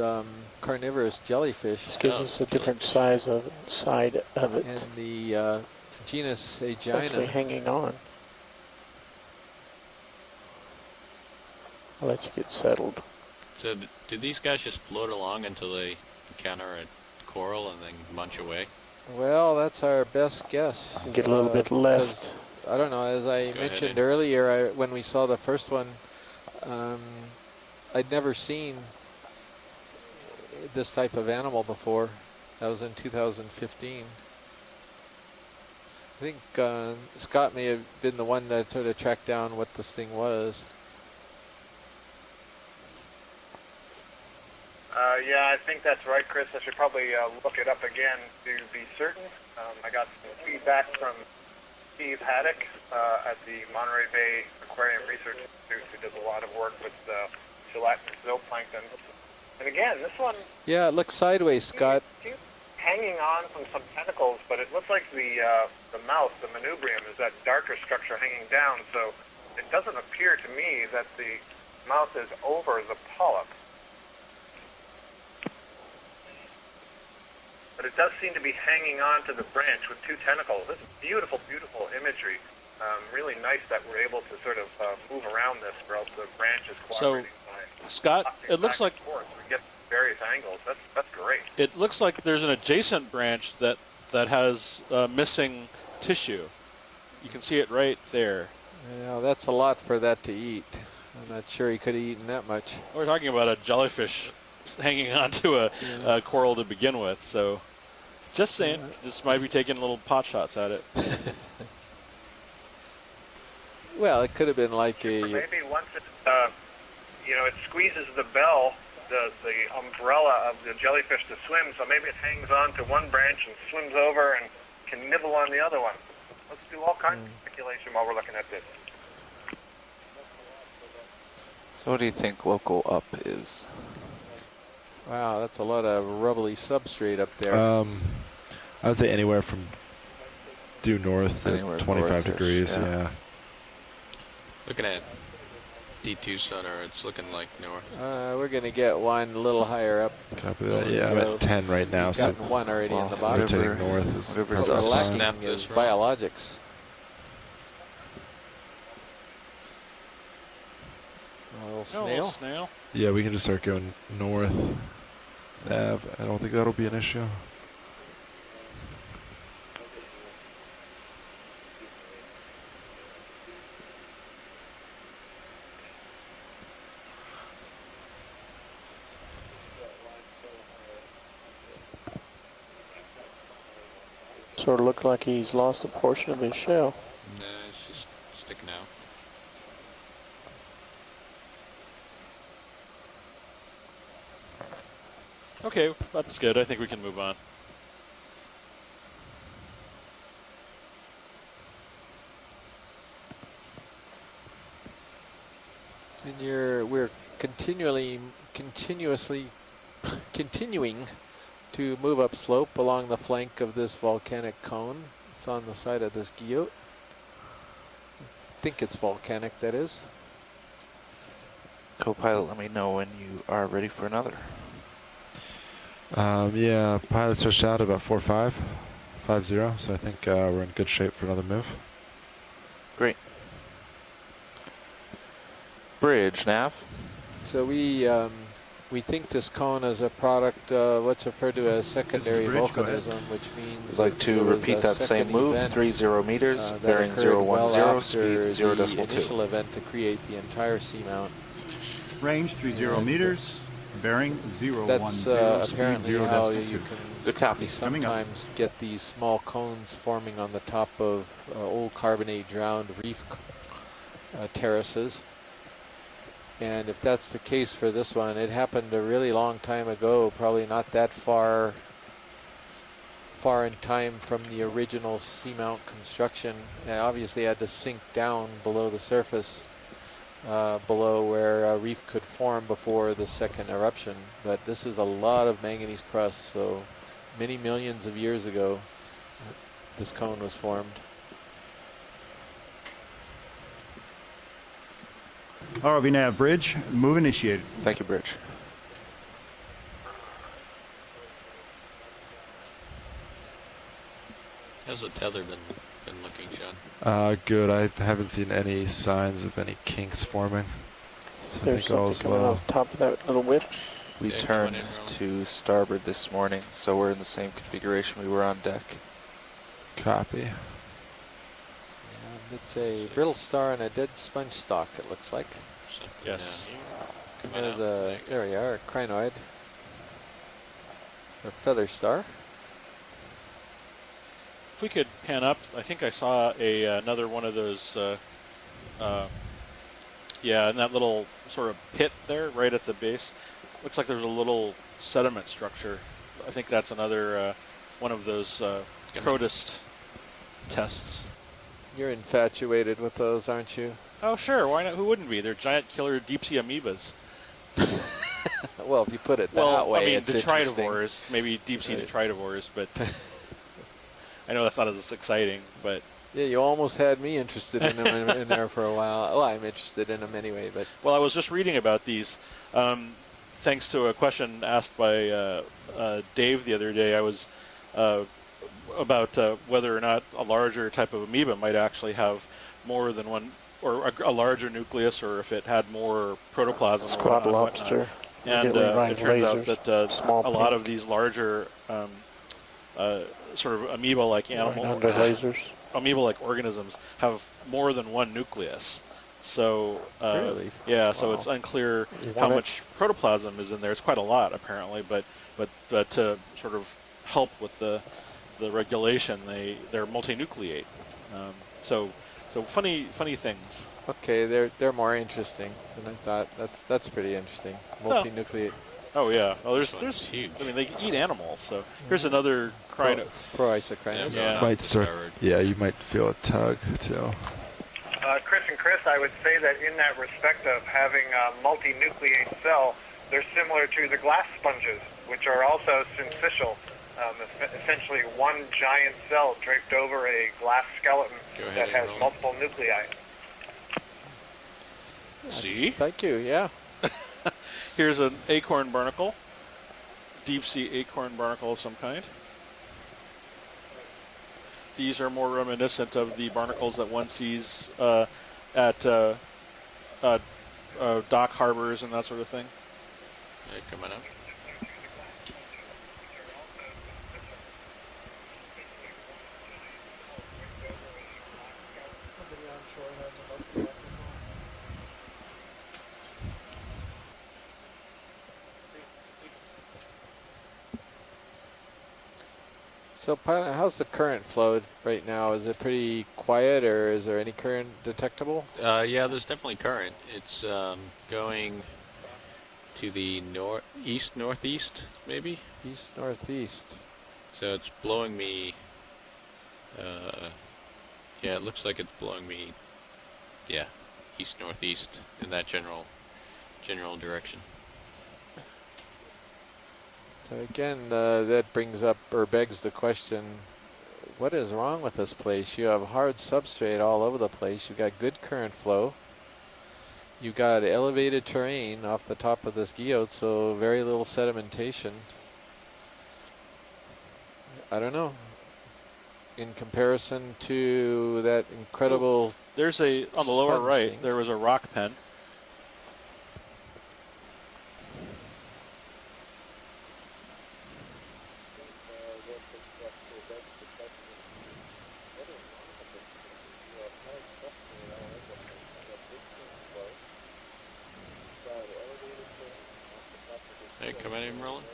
carnivorous jellyfish. This gives us a different side of it. And the genus It's actually Aegina. hanging on. I'll let you get settled. So do these guys just float along until they encounter a coral and then munch away? Well, that's our best guess. Get a little bit left. I don't know, as I mentioned earlier, when we saw the first one, I'd never seen this type of animal before. That was in 2015. I think Scott may have been the one that sort of tracked down what this thing was. Yeah, I think that's right, Chris. I should probably look it up again to be certain. I got some feedback from Steve Haddock at the Monterey Bay Aquarium Research Institute, who does a lot of work with gelatinous zooplankton. And again, this one... Yeah, it looks sideways, Scott. It's hanging on from some tentacles, but it looks like the mouth, the manubrium, is that darker structure hanging down, so it doesn't appear to me that the mouth is over the polyp. But it does seem to be hanging on to the branch with two tentacles. This is beautiful, beautiful imagery. Really nice that we're able to sort of move around this, or else the branch is cooperating. So, Scott, it looks like we get various angles. That's great. It looks like there's an adjacent branch that has missing tissue. You can see it right there. Yeah, that's a lot for that to eat. I'm not sure he could have eaten that much. We're talking about a jellyfish hanging onto a coral to begin with, so just saying, just might be taking little pot shots at it. Well, it could have been like a... Maybe once it, it squeezes the bell, the umbrella of the jellyfish to swim, so maybe it hangs on to one branch and swims over and can nibble on the other one. Let's do all kinds of speculation while we're looking at this. So what do you think local up is? Wow, that's a lot of rubbly substrate up there. I would say anywhere from due north to 25 degrees, yeah. Looking at D2 sonar, it's looking like north. We're going to get one a little higher up. Copy that. Yeah, I'm at 10 right now. We've So gotten one already in the bottom. rotating north is What we're lacking is biologics. A little snail. Snail. Yeah, we can just start going north. Nav, I don't think that'll be an issue. Sort of looked like he's lost a portion of his shell. No, it's just sticking out. Okay, that's good. I think we can move on. And we're continually continuing to move up slope along the flank of this volcanic cone. It's on the side of this guyot. I think it's volcanic, that is. Co-pilot, let me know when you are ready for another. Yeah, pilots are shot about 4.5, 5-0, so I think we're in good shape for another move. Great. Bridge, Nav. So we think this cone is a product what's referred to as secondary volcanism, which means I'd like to repeat that same move, 30 meters, bearing 010, speed 0.2. The initial event to create the entire seamount. Range 30 meters, bearing 010, That's apparently speed how 0.2. you can sometimes get these small cones forming on the top of old carbonate drowned reef terraces. And if that's the case for this one, it happened a really long time ago, probably not that far in time from the original seamount construction. It obviously had to sink down below the surface, below where a reef could form before the second eruption. But this is a lot of manganese crust, so many millions of years ago, this cone was formed. ROV nav bridge, move initiated. Thank you, Bridge. How's the tether been looking, Sean? Good. I haven't seen any signs of any kinks forming. So There's something coming off top of that little whip. We turned to starboard this morning, so we're in the same configuration we were on deck. Copy. And it's a brittle star and a dead sponge stalk, it looks like. Yes. There's there we are, a crinoid. A feather star. If we could pan up, I think I saw another one of those, yeah, in that little sort of pit there, right at the base. Looks like there's a little sediment structure. I think that's another one of those protist tests. You're infatuated with those, aren't you? Oh, sure. Why not? Who wouldn't be? They're giant killer deep-sea amoebas. Well, if you put it that way, I mean, it's detritivores, maybe deep-sea detritivores, but I know that's not as exciting, but... Yeah, you almost had me interested in them in there for a while. Well, I'm interested in them anyway, but... Well, I was just reading about these. Thanks to a question asked by Dave the other day, I was about whether or not a larger type of amoeba might actually have more than one, or a larger nucleus, or if it had more protoplasm. Squat lobster. And it turns out that a lot of these larger sort of amoeba-like amoeba-like organisms have more than one nucleus. So really? Yeah, so it's unclear how much protoplasm is in there. It's quite a lot apparently, but to sort of help with the regulation, they're multinucleate. So funny things. Okay, they're more interesting than I thought. That's pretty interesting. Multinucleate. Oh yeah. Well, there's huge. I mean, they eat animals. So here's another crino. Proisocrinus. Yeah. Might start. Yeah, you might feel a tug too. Chris, I would say that in that respect of having a multinucleate cell, they're similar to the glass sponges, which are also syncytial. Essentially one giant cell draped over a glass skeleton that has multiple nuclei. See? Thank you, yeah. Here's an acorn barnacle, deep-sea acorn barnacle of some kind. These are more reminiscent of the barnacles that one sees at dock harbors and that sort of thing. Yeah, coming up. So, pilot, how's the current flow right now? Is it pretty quiet, or is there any current detectable? Yeah, there's definitely current. It's going to the northeast, maybe? East-northeast. So it's blowing me... yeah, it looks like it's blowing me, yeah, east-northeast in that general direction. So again, that brings up or begs the question, what is wrong with this place? You have hard substrate all over the place. You've got good current flow. You've got elevated terrain off the top of this guyot, so very little sedimentation. I don't know. In comparison to that incredible... There's on the lower right, there was a rock pen. Hey, come in, Roland.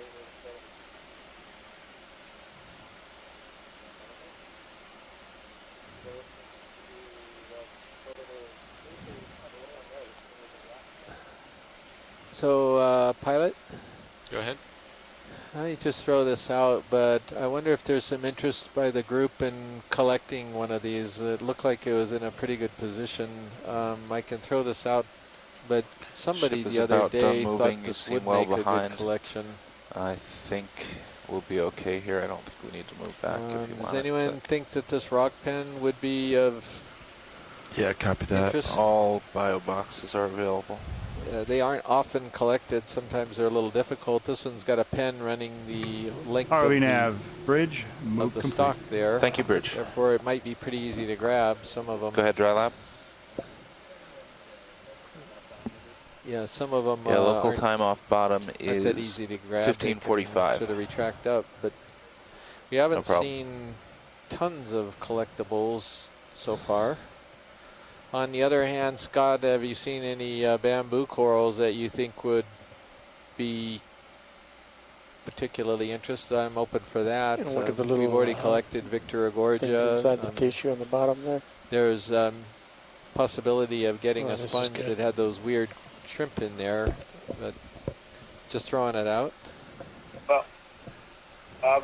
So, Pilot? Go ahead. Let me just throw this out, but I wonder if there's some interest by the group in collecting one of these. It looked like it was in a pretty good position. I can throw this out, but somebody the other day thought this would make a good collection. I think we'll be okay here. I don't think we need to move back if you want. Does anyone think that this rock pen would be of copy that. interest? All bio boxes are available. They aren't often collected. Sometimes they're a little difficult. This one's got a pen running the length of Bridge, of the stock there. Thank you, Bridge. Therefore, it might be pretty easy to grab. Some of them. Go ahead, Dry Lab. Yeah, some of them. Yeah, local time off bottom is that easy to grab. 15:45. To retract up, but we haven't seen tons of collectibles so far. On the other hand, Scott, have you seen any bamboo corals that you think would be particularly interested? I'm open for that. Look at the little, we've already collected Victor Agorgia. Things inside the tissue on the bottom there. There's possibility of getting a sponge that had those weird shrimp in there, but just throwing it out. Well,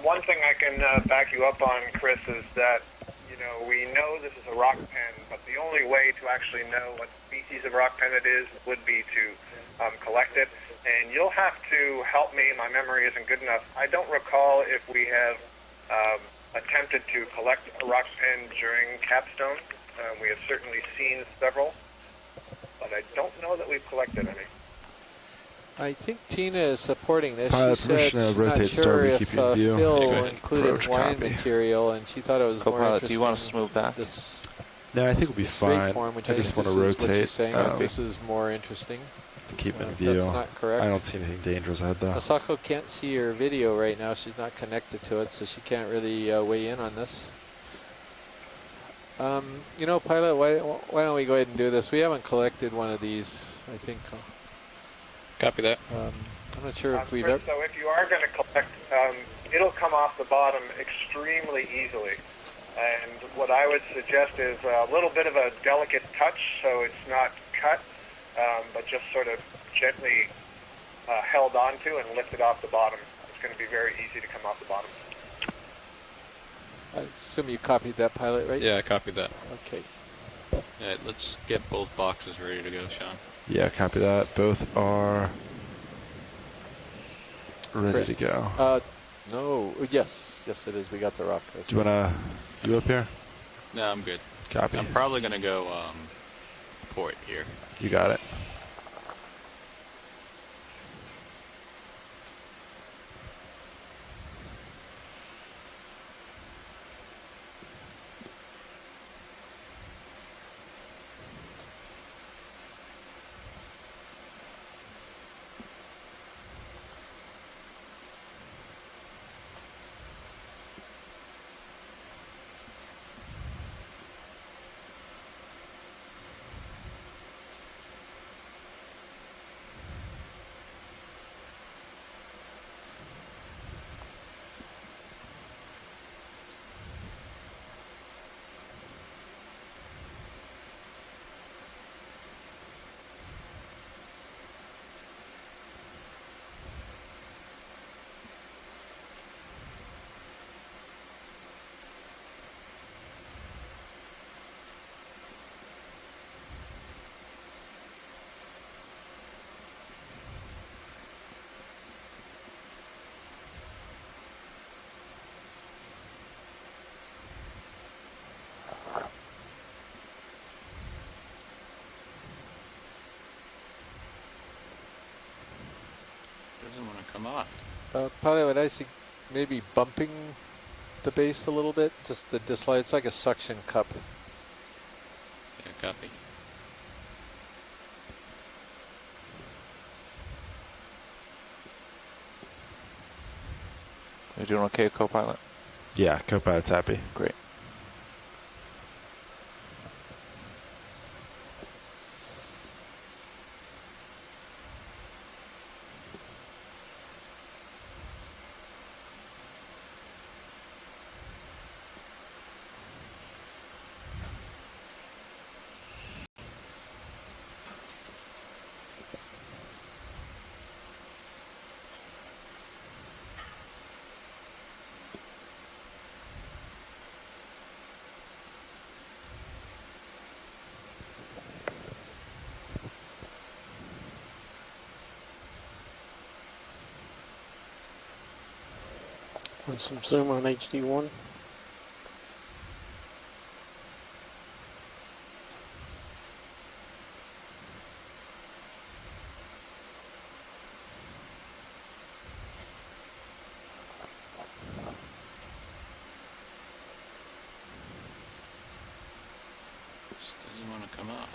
one thing I can back you up on, Chris, is that we know this is a rock pen, but the only way to actually know what species of rock pen it is would be to collect it. And you'll have to help me. My memory isn't good enough. I don't recall if we have attempted to collect a rock pen during Capstone. We have certainly seen several, but I don't know that we've collected any. I think Tina is supporting this. Pilot, She said she's not sure if Phil included wine material, and she thought it was more interesting. Do you want us to move back? No, I think we'll be fine. Form, I just want to rotate. This is more interesting. To keep in view. That's not correct. I don't see anything dangerous ahead, though. Asako can't see her video right now. She's not connected to it, so she can't really weigh in on this. Pilot, why don't we go ahead and do this? We haven't collected one of these, I think. Copy that. I'm not sure if we've ever... So if you are going to collect, it'll come off the bottom extremely easily. And what I would suggest is a little bit of a delicate touch, so it's not cut, but just sort of gently held onto and lifted off the bottom. It's going to be very easy to come off the bottom. I assume you copied that, Pilot, right? Yeah, I copied that. Okay. All right, let's get both boxes ready to go, Sean. Yeah, copy that. Both are ready to go. No. Yes, it is. We got the rock. Do you wanna you up here? No, I'm good. Copy. I'm probably gonna go port here. You got it. off. Probably what I see, maybe bumping the base a little bit, just to dislodge. It's like a suction cup. Yeah, copy. You doing okay, co-pilot? Yeah, co-pilot's happy. Great. Want some zoom on HD1? Doesn't want to come up.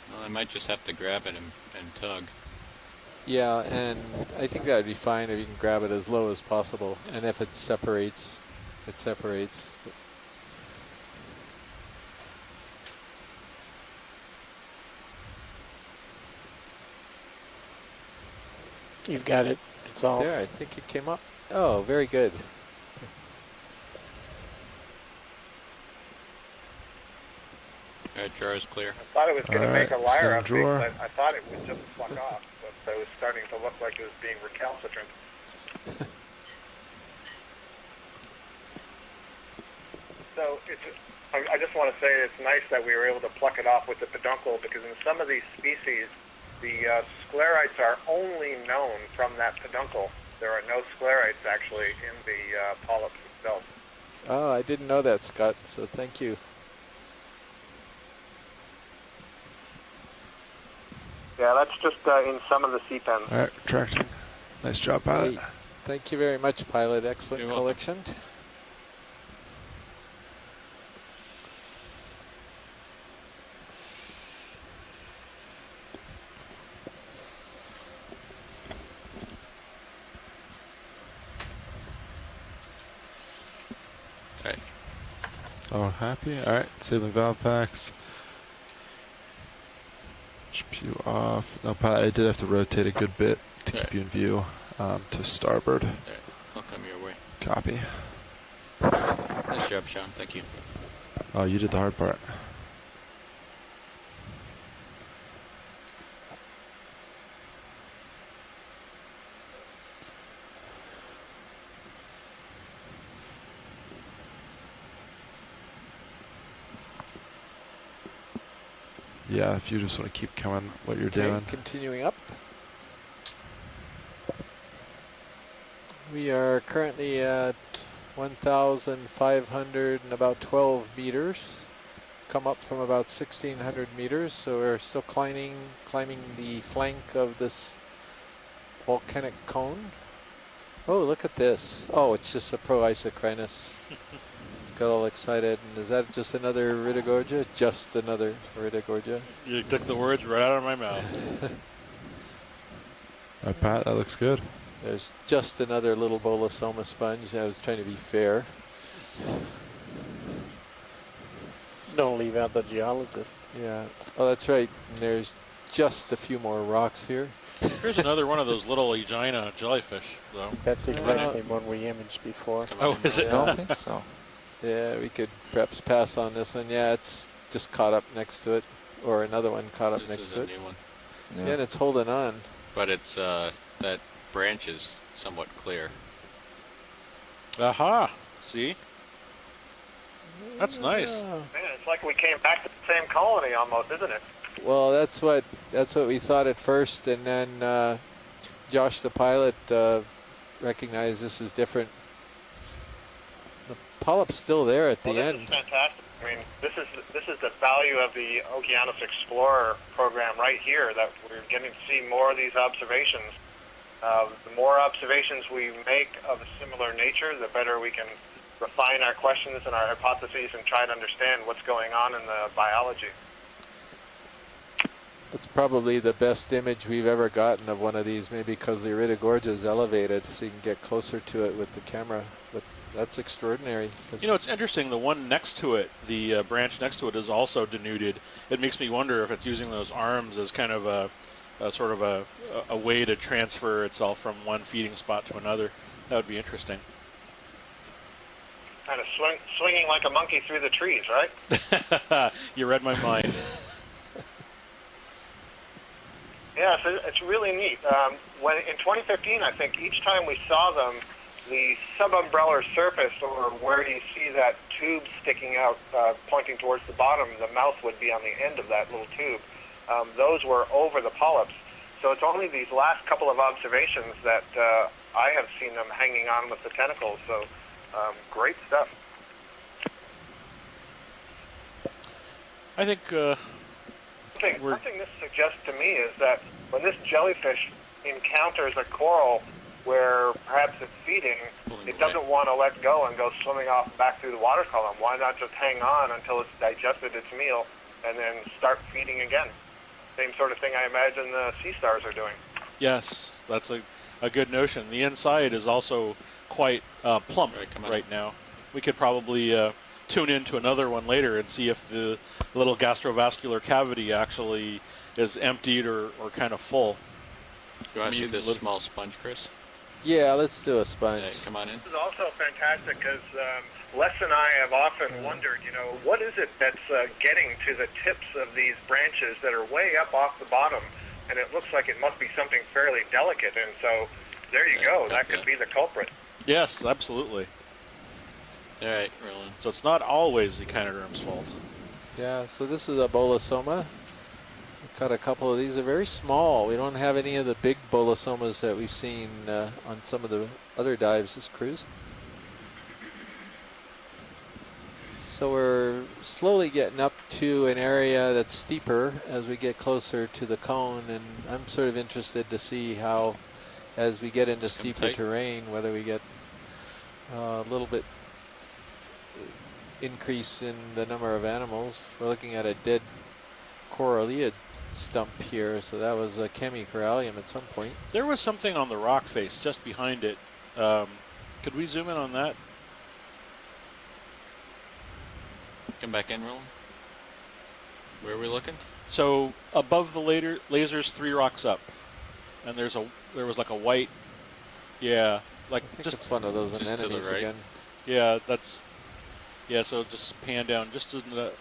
Well, I might just have to grab it and tug. Yeah, and I think that would be fine if you can grab it as low as possible. And if it separates, it separates. You've got it. It's off. There, I think it came up. Oh, very good. Alright, drawer is clear. I thought it was going to make a liar out of me. drawer. I thought it would just fuck off, but it was starting to look like it was being recalcitrant. So I just want to say it's nice that we were able to pluck it off with the peduncle, because in some of these species, the sclerites are only known from that peduncle. There are no sclerites actually in the polyps itself. Oh, I didn't know that, Scott, so thank you. Yeah, that's just in some of the sea pens. All right, retracting. Nice job, pilot. Hey, thank you very much, pilot. Excellent You're welcome. collection. Alright. Oh, happy. All right, sailing valve packs. Spew off. No, pilot, I did have to rotate a good bit to keep you in view to starboard. Alright, I'll come your way. Copy. Nice job, Sean. Thank you. Oh, you did the hard part. Yeah, if you just want to keep coming what you're doing. Continuing up. We are currently at 1,500 and about 12 meters. Come up from about 1,600 meters, so we're still climbing the flank of this volcanic cone. Oh, look at this. Oh, it's just a pro-isocrinus. Got all excited. And is that just another Iridogorgia? Just another Iridogorgia? You took the words right out of my mouth. All right, Pat, that looks good. There's just another little bolosoma sponge. I was trying to be fair. Don't leave out the geologist. Yeah. Oh, that's right. And there's just a few more rocks here. Here's another one of those little Aegina jellyfish, though. That's the exact same one we imaged before. Oh, is it? I don't think so. Yeah, we could perhaps pass on this one. Yeah, it's just caught up next to it. Or another one caught up This next is to a it. new one. Yeah, and it's holding on. But it's, that branch is somewhat clear. Aha! See? That's nice. Yeah. Man, it's like we came back to the same colony almost, isn't it? Well, that's what we thought at first, and then Josh, the pilot, recognized this is different. The polyp's still there at the end. This is fantastic. I mean, this is the value of the Okeanos Explorer program right here, that we're getting to see more of these observations The more observations we make of a similar nature, the better we can refine our questions and our hypotheses and try to understand what's going on in the biology. That's probably the best image we've ever gotten of one of these, maybe because the Iridogorgia is elevated, so you can get closer to it with the camera. But that's extraordinary. You know, it's interesting. The one next to it, the branch next to it, is also denuded. It makes me wonder if it's using those arms as kind of a sort of a way to transfer itself from one feeding spot to another. That would be interesting. Kind of swinging like a monkey through the trees, right? You read my mind. Yeah, so it's really neat. When in 2015, I think each time we saw them, the subumbellar surface, or where you see that tube sticking out, pointing towards the bottom, the mouth would be on the end of that little tube. Those were over the polyps. So it's only these last couple of observations that I have seen them hanging on with the tentacles. So great stuff. I think something this suggests to me is that when this jellyfish encounters a coral where perhaps it's feeding, it doesn't want to let go and go swimming off back through the water column. Why not just hang on until it's digested its meal and then start feeding again? Same sort of thing I imagine the sea stars are doing. Yes, that's a good notion. The inside is also quite plump right now. We could probably tune into another one later and see if the little gastrovascular cavity actually is emptied or kind of full. You want to see this small sponge, Chris? Yeah, let's do a sponge. Yeah, come on in. This is also fantastic because Les and I have often wondered, you know, what is it that's getting to the tips of these branches that are way up off the bottom, and it looks like it must be something fairly delicate, and so there you go. That could be the culprit. Yes, absolutely. All right, rolling. So it's not always the echinoderm's fault. Yeah, so this is a bolosoma. We've got a couple of these. They're very small. We don't have any of the big bolosomas that we've seen on some of the other dives this cruise. So we're slowly getting up to an area that's steeper as we get closer to the cone, and I'm sort of interested to see how, as we get into steeper terrain, whether we get a little bit increase in the number of animals. We're looking at a dead coralliid stump here, so that was a chemicorallium at some point. There was something on the rock face just behind it. Could we zoom in on that? Come back in, Roland. Where are we looking? So above the lasers, 3 rocks up, and there was like a white, yeah, like I think it's one of those anemones again. Yeah, yeah. So just pan down just a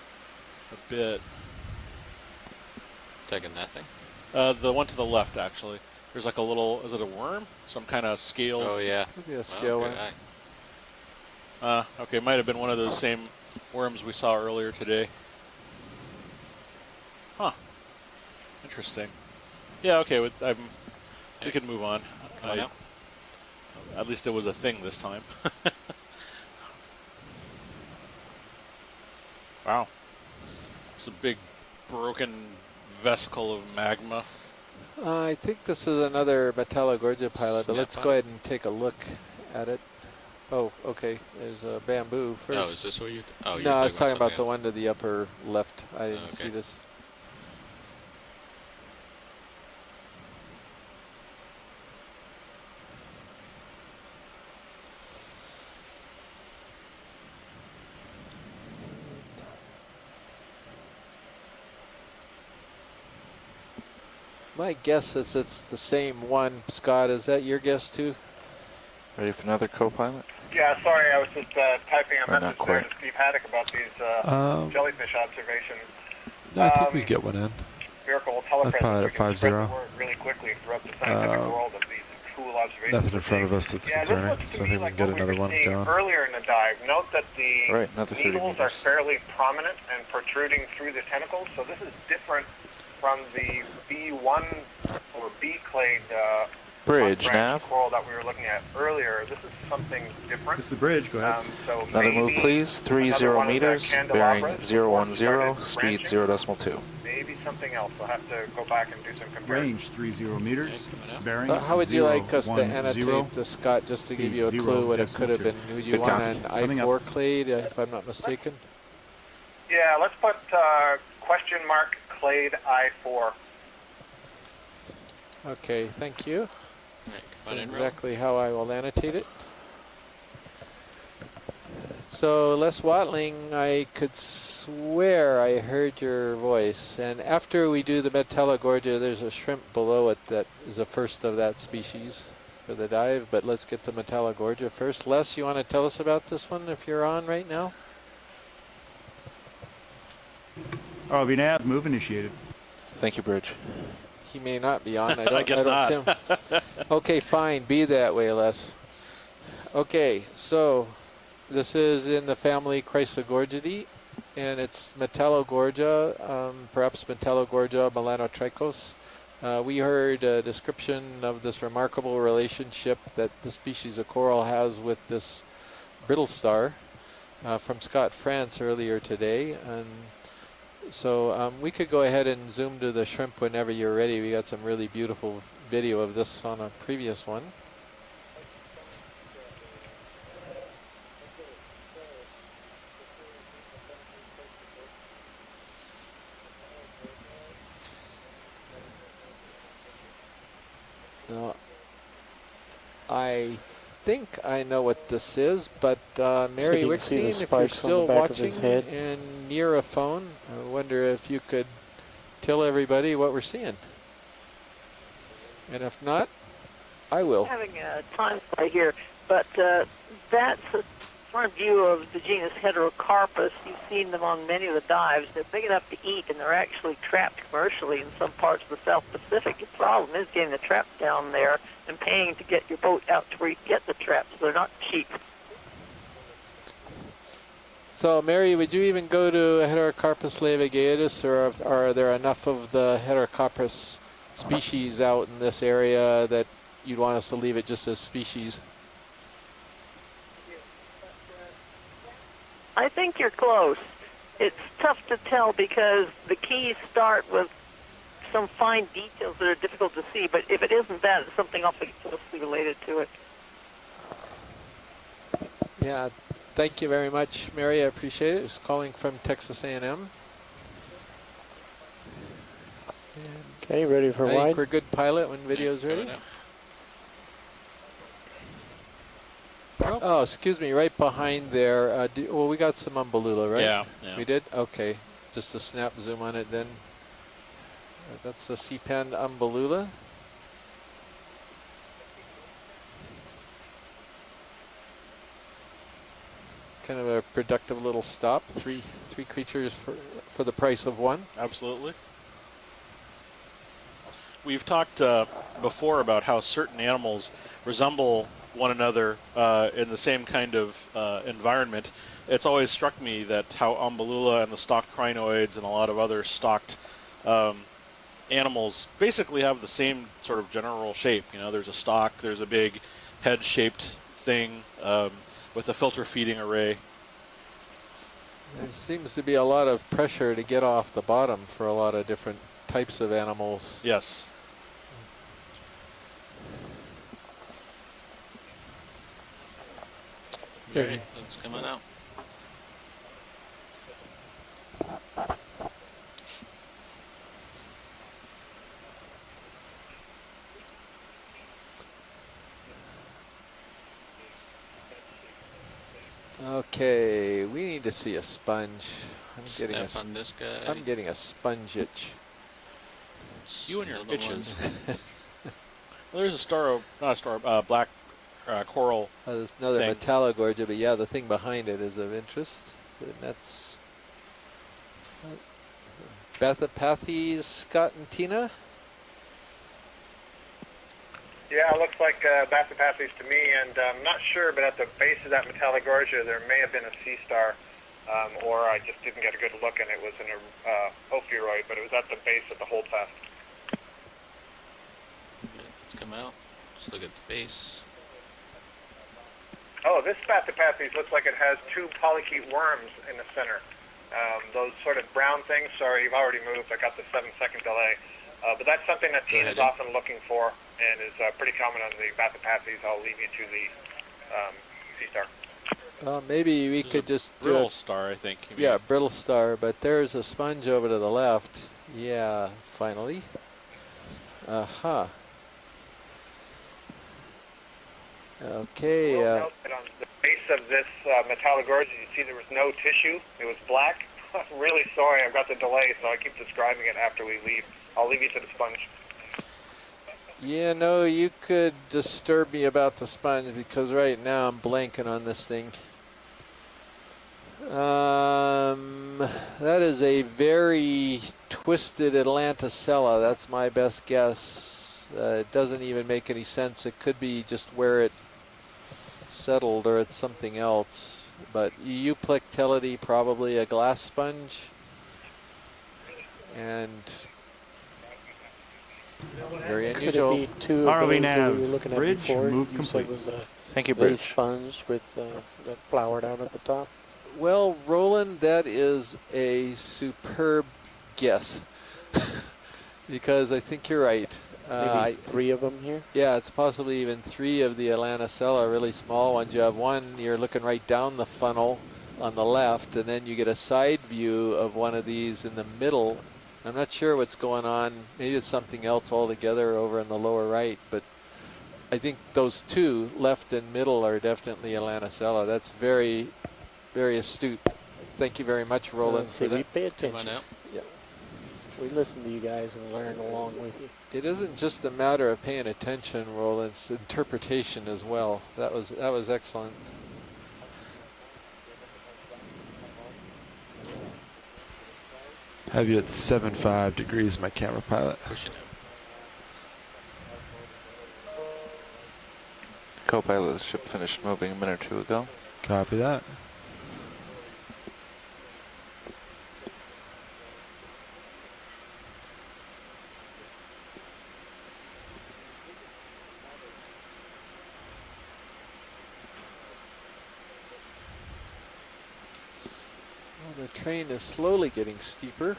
bit. Taking that thing? The one to the left, actually. There's like a little, is it a worm? Some kind of scale. Oh, yeah. Could be a scale worm. Okay, might have been one of those same worms we saw earlier today. Huh. Interesting. Yeah, okay, we can move on. At least it was a thing this time. Wow. It's a big broken vesicle of magma. I think this is another Metallogorgia pilot, but let's go ahead and take a look at it. Oh, okay. There's a bamboo first. Oh, is this what you? Oh, no, I was talking about the one to the upper left. I didn't see this. My guess is it's the same one. Scott, is that your guess too? Ready for another co-pilot? Yeah, sorry, I was just typing a Or not message there quite. to Steve Haddock about these jellyfish observations. No, I think we get one in. Miracle will I'll pilot at 5-0. spread the word really quickly throughout the scientific world of these cool observations. Nothing in front of us that's concerning, so I think we can get another one going. Earlier in the dive, note that the Right, another 30 needles are fairly prominent and protruding through the tentacles, so this is different from the B1 or B-clade bridge, branch Nav. coral that we were looking at earlier. This is something different. This is the bridge. Go ahead. So Another move, maybe please. 30 one of the meters, bearing candelabras 010, speed branching. 0.2. Maybe something else. I'll have to go back and do some comparison. Range 30 meters. Bearing. So how would you like us to 010, annotate this, Scott, just to give you a speed clue what it 0.2. could have been? Would you Good want copy. an I4 clade, if I'm not mistaken? Yeah, let's put question mark clade I4. Okay, thank you. Right, That's exactly how I will annotate it. So, Les Watling, I could swear I heard your voice. And after we do the Metallogorgia, there's a shrimp below it that is the first of that species for the dive. But let's get the Metallogorgia first. Les, you want to tell us about this one if you're on right now? ROV nav, move initiated. Thank you, Bridge. He may not be on. I guess don't see not. him. Okay, fine. Be that way, Les. Okay, so this is in the family Chrysogorgidae, and it's Metallogorgia, perhaps Metallogorgia melanotrichos. We heard a description of this remarkable relationship that the species of coral has with this brittle star from Scott France earlier today. And so we could go ahead and zoom to the shrimp whenever you're ready. We got some really beautiful video of this on a previous one. Now, I think I know what this is, but Mary Wickstein, if you're still watching and near a phone, I wonder if you could tell everybody what we're seeing. And if not, I will. Having a time play here, but that's a front view of the genus Heterocarpus. You've seen them on many of the dives. They're big enough to eat, and they're actually trapped commercially in some parts of the South Pacific. The problem is getting the trap down there and paying to get your boat out to where you get the traps. They're not cheap. So, Mary, would you even go to Heterocarpus laevigatus, or are there enough of the Heterocarpus species out in this area that you'd want us to leave it just as species? I think you're close. It's tough to tell because the keys start with some fine details that are difficult to see, but if it isn't that, it's something awfully closely related to it. Yeah, thank you very much, Mary. I appreciate it. It's calling from Texas A&M. Okay, ready for I wide? think we're good pilot when video's ready. Oh, excuse me, right behind there. Well, we got some umbellula, right? Yeah. We did? Okay. Just a snap zoom on it then. That's the C-Pan umbellula. Kind of a productive little stop. Three creatures for the price of one. Absolutely. We've talked before about how certain animals resemble one another in the same kind of environment. It's always struck me that how umbellula and the stocked crinoids and a lot of other stocked animals basically have the same sort of general shape. You know, there's a stalk, there's a big head-shaped thing with a filter feeding array. There seems to be a lot of pressure to get off the bottom for a lot of different types of animals. Yes. Alright, looks coming out. Okay, we need to see a sponge. I'm getting Snap on this guy. I'm getting a sponge itch. You and your Another itches. Well, there's a star, not a star, black coral. There's another thing. Metallogorgia, but yeah, the thing behind it is of interest. And that's Bathopathes, Scott and Tina. Yeah, it looks like Bathopathes to me, and I'm not sure, but at the base of that Metallogorgia, there may have been a sea star, or I just didn't get a good look, and it was in a Ophiuroid, but it was at the base of the holdfast. Let's come out. Let's look at the base. Oh, this Bathypathes looks like it has 2 polychaete worms in the center. Those sort of brown things, sorry, you've already moved. I got the 7-second delay. But that's something that team is often looking for and is pretty common on the Bathypathes. I'll leave you to the sea star. Well, maybe we could just do brittle it. star, I think. Yeah, brittle star, but there's a sponge over to the left. Yeah, finally. Uh-huh. Okay. Note that on the base of this Metallogorgia, you see there was no tissue. It was black. I'm really sorry. I've got the delay, so I keep describing it after we leave. I'll leave you to the sponge. Yeah, no, you could disturb me about the sponge because right now I'm blanking on this thing. That is a very twisted Atlanticella. That's my best guess. It doesn't even make any sense. It could be just where it settled or it's something else. But Euplectellity, probably a glass sponge. And very unusual. Could it be 2 of those that we were looking at Bridge, before? move You complete. said was a Thank you, vase Bridge. sponge with that flowered out at the top. Well, Roland, that is a superb guess. Because I think you're right. Maybe 3 of them here? Yeah, it's possibly even 3 of the Atlanticella, really small ones. You have one, you're looking right down the funnel on the left, and then you get a side view of one of these in the middle. I'm not sure what's going on. Maybe it's something else altogether over in the lower right, but I think those 2, left and middle, are definitely Atlanticella. That's very, very astute. Thank you very much, Roland, for We that. pay attention. Come on out. Yeah. We listen to you guys and learn along with you. It isn't just a matter of paying attention, Roland. It's interpretation as well. That was excellent. Have you at 75 degrees, my camera pilot. Pushing out. Co-pilot of the ship finished moving a minute or 2 ago. Copy that. Well, the train is slowly getting steeper.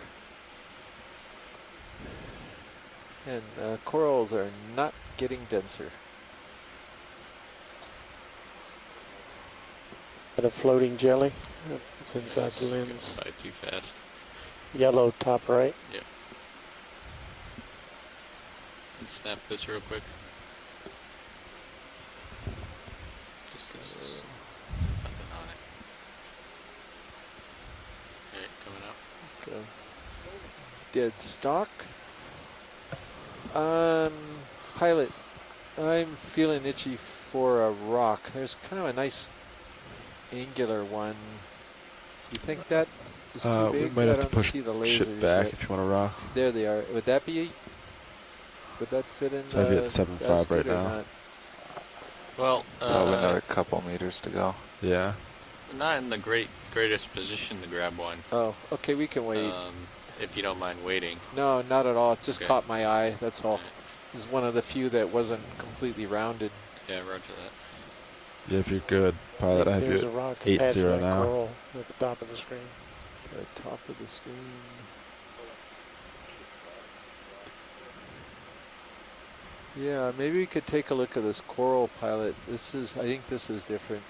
And corals are not getting denser. Got a floating jelly. It's inside the lens. Side too fast. Yellow top right. Yep. Let's snap this real quick. Just nothing on it. Okay, coming up. Okay. Dead stock. Pilot, I'm feeling itchy for a rock. There's kind of a nice angular one. Do you think that is too big? We might I have to don't push see the lasers ship back yet. if you want to rock. There they are. Would that be? Would that fit in? So I'd be at 7.5 basket right or now. not? Well, Probably another couple meters to go. Yeah. not in the greatest position to grab one. Oh, okay, we can wait. If you don't mind waiting. No, not at all. It just Okay. caught my eye. That's all. It was one of the few that wasn't completely rounded. Yeah, roger that. Yeah, if you're good, pilot, I have you There's a at rock 8-0 now. coral at the top of the screen. The top of the screen. Yeah, maybe we could take a look at this coral pilot. This is, I think this is different.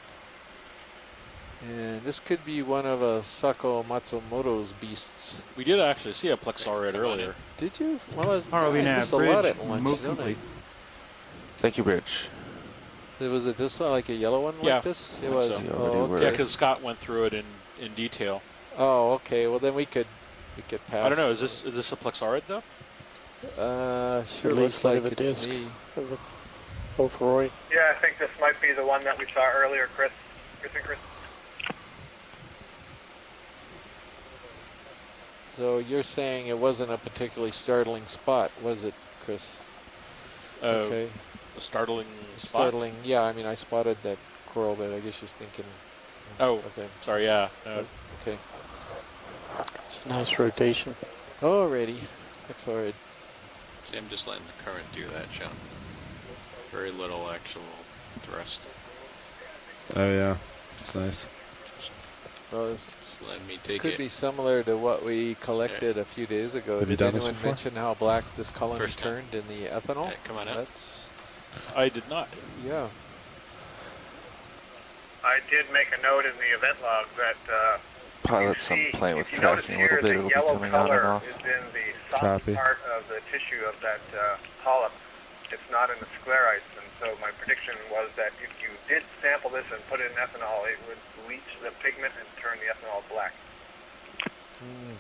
And this could be one of Sako Matsumoto's beasts. We did actually see a plexaurid earlier. Did you? Well, I ROV miss a nav, lot bridge, at lunch, move don't I? complete. Thank you, Bridge. Was it this one, like a yellow one Yeah, like this? I It think was. so. Oh, Yeah, okay. because Scott went through it in detail. Oh, okay. Well, then we could pass. I don't know. Is this a plexaurid though? Sure At looks least look like at the it to disc me. of the Ophiroid. Yeah, I think this might be the one that we saw earlier, Chris. Chris. So you're saying it wasn't a particularly startling spot, was it, Chris? Okay. A startling spot? Startling, yeah. I mean, I spotted that coral, but I guess you're thinking. Oh, okay. Sorry, yeah. Okay. It's a nice rotation. Alrighty. Excellent. See, I'm just letting the current do that, Sean. Very little actual thrust. Oh yeah, it's nice. Well, this Just let me take could it. be similar to what we collected a few days ago. Have you Did done this anyone before? mention how black this colony First time. turned in the ethanol? Come on out. That's, I did not. yeah. I did make a note in the event log that Pilots, I'm playing with tracking a little bit. It'll be coming on and off. is in the soft Copy. part of the tissue of that polyp. It's not in the sclerites, and so my prediction was that if you did sample this and put it in ethanol, it would bleach the pigment and turn the ethanol black.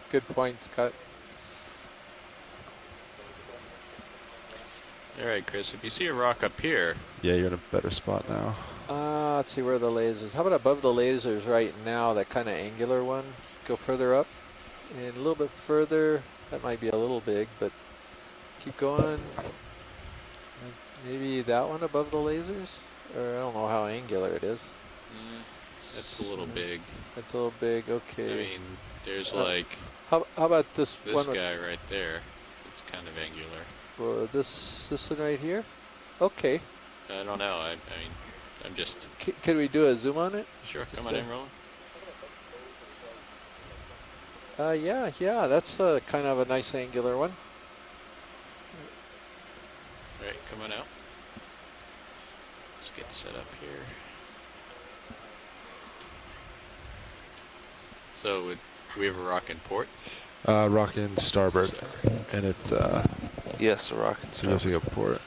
Good point, Scott. All right, Chris, if you see a rock up here, Yeah, you're in a better spot now. Let's see where the lasers. How about above the lasers right now, that kind of angular one? Go further up and a little bit further. That might be a little big, but keep going. Maybe that one above the lasers? Or I don't know how angular it is. that's a little big. That's a little big, I okay. mean, there's like How about this one? guy right there. It's kind of angular. Well, this one right here? Okay. I don't know. I mean, I'm just... Can we do a zoom on it? Sure, Just come on in, Roland. Yeah, that's kind of a nice angular one. All right, come on out. Let's get set up here. So, do we have a rock in port? Rocking starboard, and it's Yes, a rock and so you have to go port.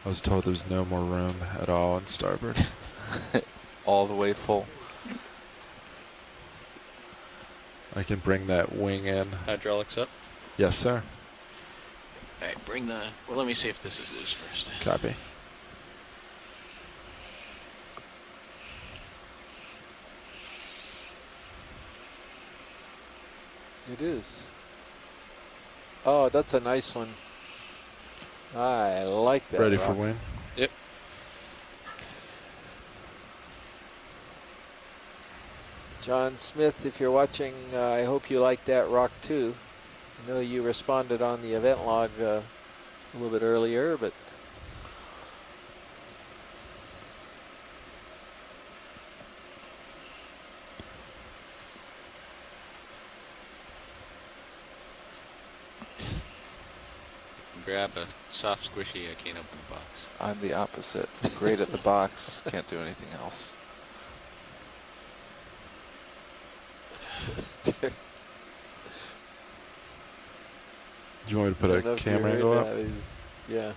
I was told there's no more room at all in starboard. all the way full. I can bring that wing in. Hydraulics up. Yes, sir. All right, bring the... Well, let me see if this is loose first. Copy. It is. Oh, that's a nice one. I like that. Ready rock. for wing? Yep. John Smith, if you're watching, I hope you like that rock too. I know you responded on the event log a little bit earlier, but Grab a soft squishy. I can't open the box. I'm the opposite. Great at the box, can't do anything else. Do you want me to put I don't know a if you camera heard angle up? that. Yeah.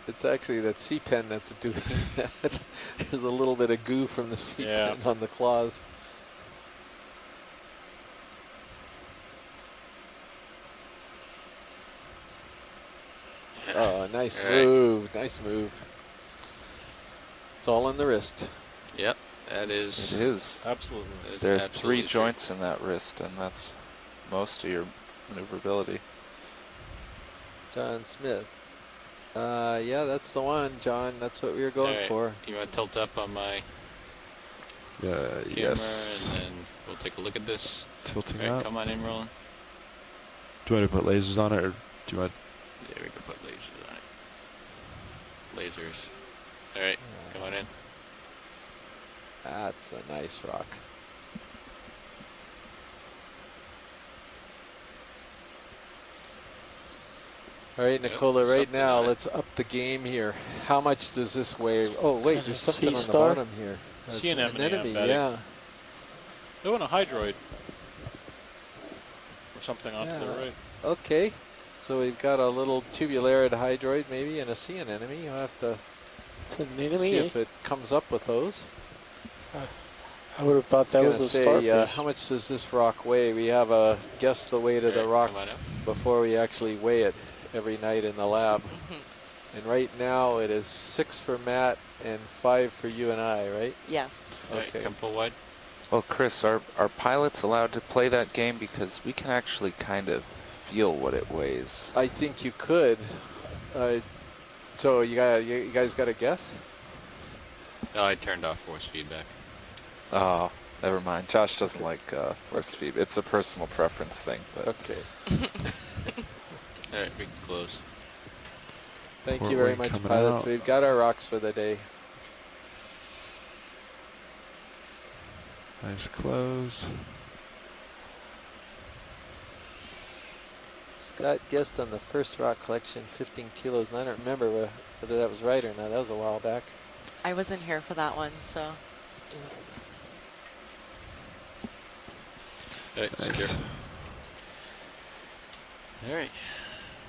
It's actually that C-pen that's doing that. There's a little bit of goo from the C-pen on the claws. Oh, nice move. Nice move. It's all in the wrist. Yep, that is... It is. Absolutely. There are 3 joints in that wrist, and that's most of your maneuverability. John Smith. Yeah, that's the one, John. That's what we were going for. You want to tilt up on my camera, yes. and then we'll take a look at this. Tilting All right, up. come on in, Roland. Do you want me to put lasers on it, or do you want? Yeah, we can put lasers on it. Lasers. All right, come on in. That's a nice rock. All right, Nicola, right now, let's up the game here. How much does this weigh? Oh, wait, there's something on the Sea-star? bottom here. That's Sea an anemone, yeah. Oh, and a hydroid. Or something off to the right. Okay, so we've got a little tubularid hydroid maybe and a sea anemone. You'll have to see if it comes up with those. I would have thought that was a starfish. How much does this rock weigh? We have a guess the weight of the rock before we actually weigh it every night in the lab. And right now it is 6 for Matt and 5 for you and I, right? Yes. Okay. Come pull wide. Well, Chris, are pilots allowed to play that game? Because we can actually kind of feel what it weighs. I think you could. So you guys got a guess? Oh, I turned off force feedback. Oh, never mind. Josh doesn't like force feed. It's a personal preference thing. But okay. All right, we can close. Thank Port you very wing much, coming pilots. out. We've got our rocks for the day. Nice close. Scott guessed on the first rock collection 15 kilos, and I don't remember whether that was right or not. That was a while back. I wasn't here for that one, so. Okay, Nice. secure. All right.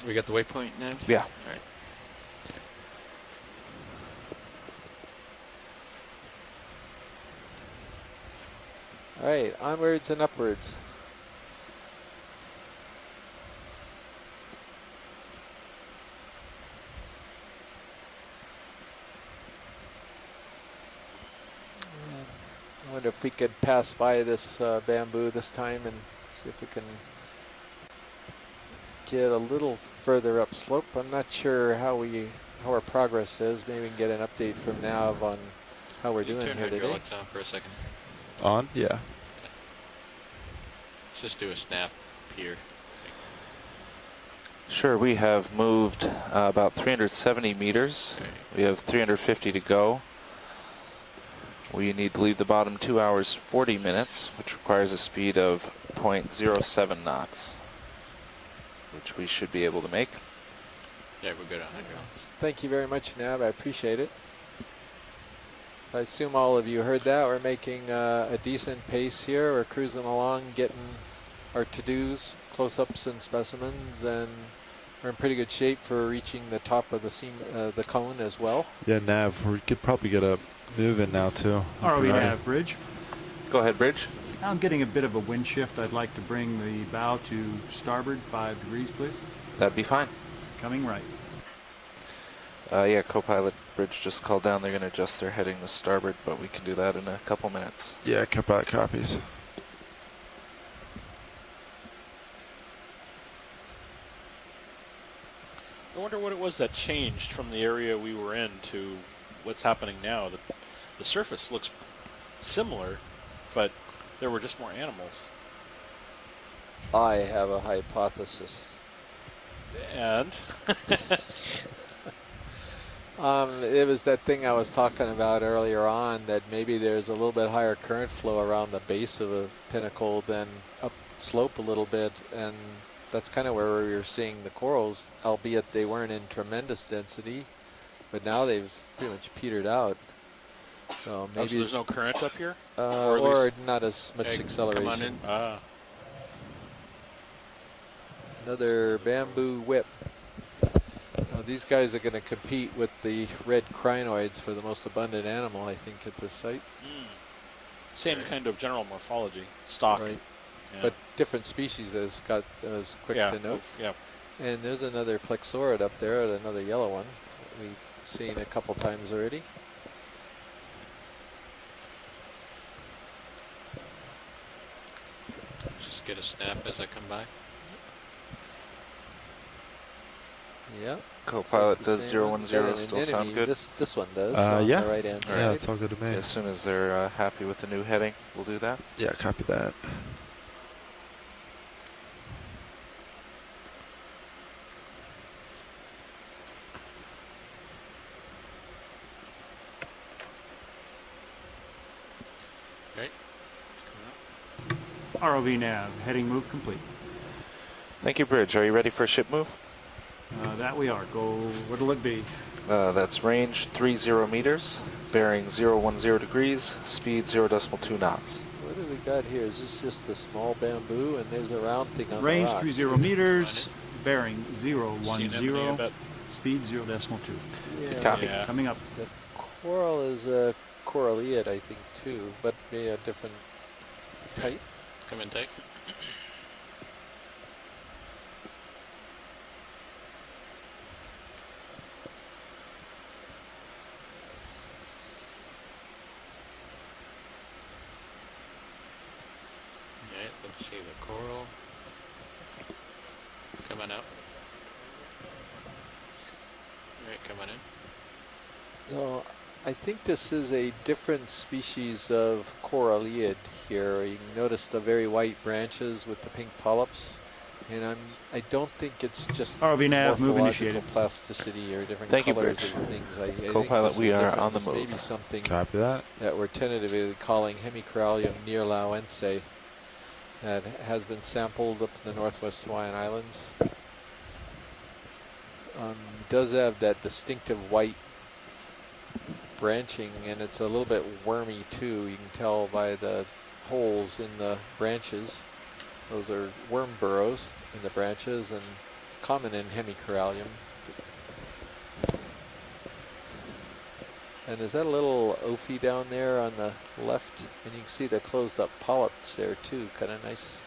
We got the waypoint now? Yeah. All right. All right, onwards and upwards. I wonder if we could pass by this bamboo this time and see if we can get a little further upslope. I'm not sure how our progress is. Maybe we can get an update from Nav on how we're doing Turn here today. hydraulics on for a second. On? Yeah. Let's just do a snap here. Sure, we have moved about 370 meters. Okay. We have 350 to go. We need to leave the bottom 2 hours 40 minutes, which requires a speed of 0.07 knots, which we should be able to make. Yeah, we're good on hydraulics. Thank you very much, Nav. I appreciate it. I assume all of you heard that. We're making a decent pace here. We're cruising along, getting our to-dos, close-ups and specimens, and we're in pretty good shape for reaching the top of the cone as well. Yeah, Nav, we could probably get a move in now too. ROV Right. nav, Bridge. Go ahead, Bridge. I'm getting a bit of a wind shift. I'd like to bring the bow to starboard 5 degrees, please. That'd be fine. Coming right. Yeah, co-pilot Bridge just called down. They're going to adjust their heading to starboard, but we can do that in a couple minutes. Yeah, co-pilot copies. I wonder what it was that changed from the area we were in to what's happening now. The surface looks similar, but there were just more animals. I have a hypothesis. And it was that thing I was talking about earlier on, that maybe there's a little bit higher current flow around the base of a pinnacle than up slope a little bit, and that's kind of where we were seeing the corals, albeit they weren't in tremendous density, but now they've pretty much petered out. So maybe so there's no current up here? or not as much Hey, acceleration. come on in. Another bamboo whip. Now these guys are going to compete with the red crinoids for the most abundant animal, I think, at this site. Same kind of general morphology, stock. Right. Yeah. But different species, as Scott was quick to note. Yeah. And there's another plexaurid up there, another yellow one we've seen a couple times already. Just get a snap as I come by. Yeah. Co-pilot, the does same one. 010 Got an still sound anemone. good? This one does. On Yeah. the right hand Yeah, side. it's all good to me. As soon as they're happy with the new heading, we'll do that. Yeah, copy that. Okay. ROV nav, heading move complete. Thank you, Bridge. Are you ready for a ship move? That we are. Go, what'll it be? That's range 30 meters, bearing 010 degrees, speed 0.2 knots. What do we got here? Is this just a small bamboo, and there's a round thing on Range the rock? 30 meters, bearing 010, Anemone, speed 0.2. Yeah. Copy. Yeah. Coming up. The coral is a coralliid, I think, too, but maybe a different type. Come in tight. Alright, let's see the coral. Come on out. Alright, come on in. So I think this is a different species of coralliid here. You can notice the very white branches with the pink polyps. And I don't think it's just ROV nav, move morphological initiated. plasticity or different Thank you, colors Bridge. of things. I think Co-pilot, this we is are different. on the This move. may be something Copy that. that we're tentatively calling Hemicorallium nearlauense that has been sampled up in the Northwest Hawaiian Islands. Does have that distinctive white branching, and it's a little bit wormy too. You can tell by the holes in the branches. Those are worm burrows in the branches, and it's common in Hemicorallium. And is that a little Ophi down there on the left? And you can see the closed up polyps there too, kind of nice.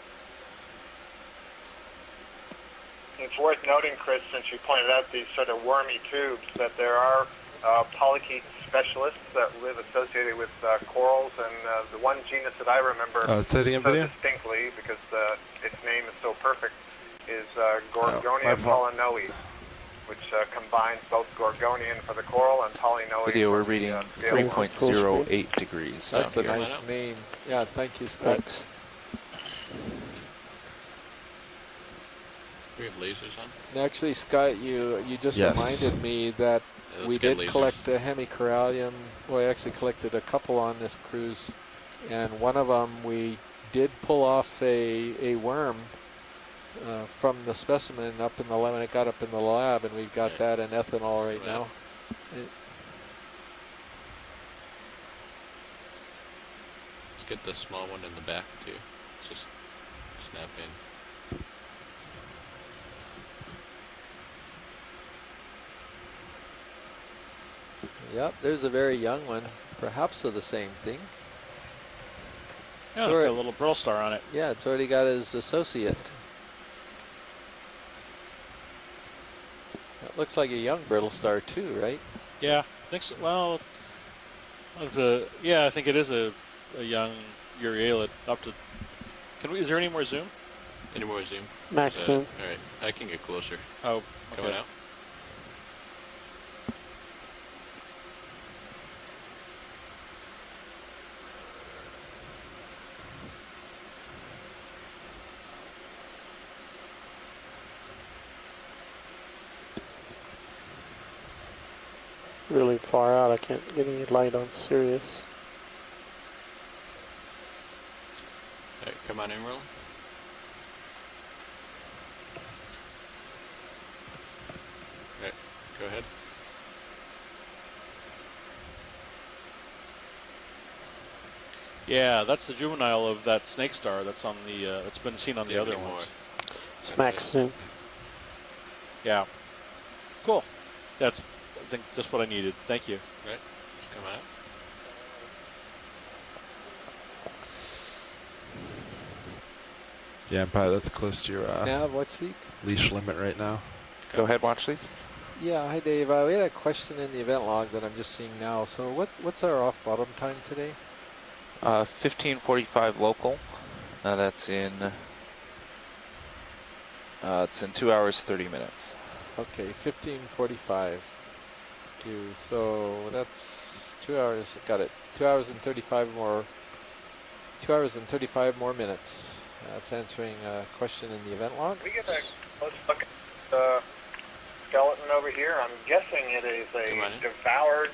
It's worth noting, Chris, since you pointed out these sort of wormy tubes, that there are polychaete specialists that live associated with corals, and the one genus that I remember setting up so video? distinctly, because its name is so perfect, is Gorgonia polynoe, which combines both Gorgonian for the coral and polynoe. Video, we're for reading the scale. 3.08 degrees. That's a down here. nice name. Yeah, thank you, Scott. Thanks. We have lasers on. And actually, Scott, you just Yes. reminded me that Yeah, we let's get did lasers. collect a Hemicorallium. Well, I actually collected a couple on this cruise, and one of them we did pull off a worm from the specimen up in the lab, when it got up in the lab, and we've got that in ethanol right now. Let's get the small one in the back too. Just snap in. Yep, there's a very young one, perhaps of the same thing. Yeah, it's got a little pearl star on it. Yeah, it's already got his associate. It looks like a young brittle star too, right? Yeah, I think so. Well, yeah, I think it is a young Urialet up to. Is there any more zoom? Any more zoom? Max zoom. All right, I can get closer. Oh, okay. Coming out. Really far out. I can't get any light on Sirius. All right, come on in, Roland. All right, go ahead. Yeah, that's the juvenile of that snake star that's on the that's been seen on the other ones. It's max zoom. Yeah. Cool. That's, I think, just what I needed. Thank you. Right, just come out. Yeah, pilot, that's close to your Nav, what's the? leash limit right now. Go ahead, Watchley. Yeah, hi Dave. We had a question in the event log that I'm just seeing now. So what's our off bottom time today? 15:45 local. Now that's in. It's in 2 hours 30 minutes. Okay, 15:45. So that's 2 hours. Got it. 2 hours and 35 more. 2 hours and 35 more minutes. That's answering a question in the event log. We get a close look at the skeleton over here. I'm guessing it is a devoured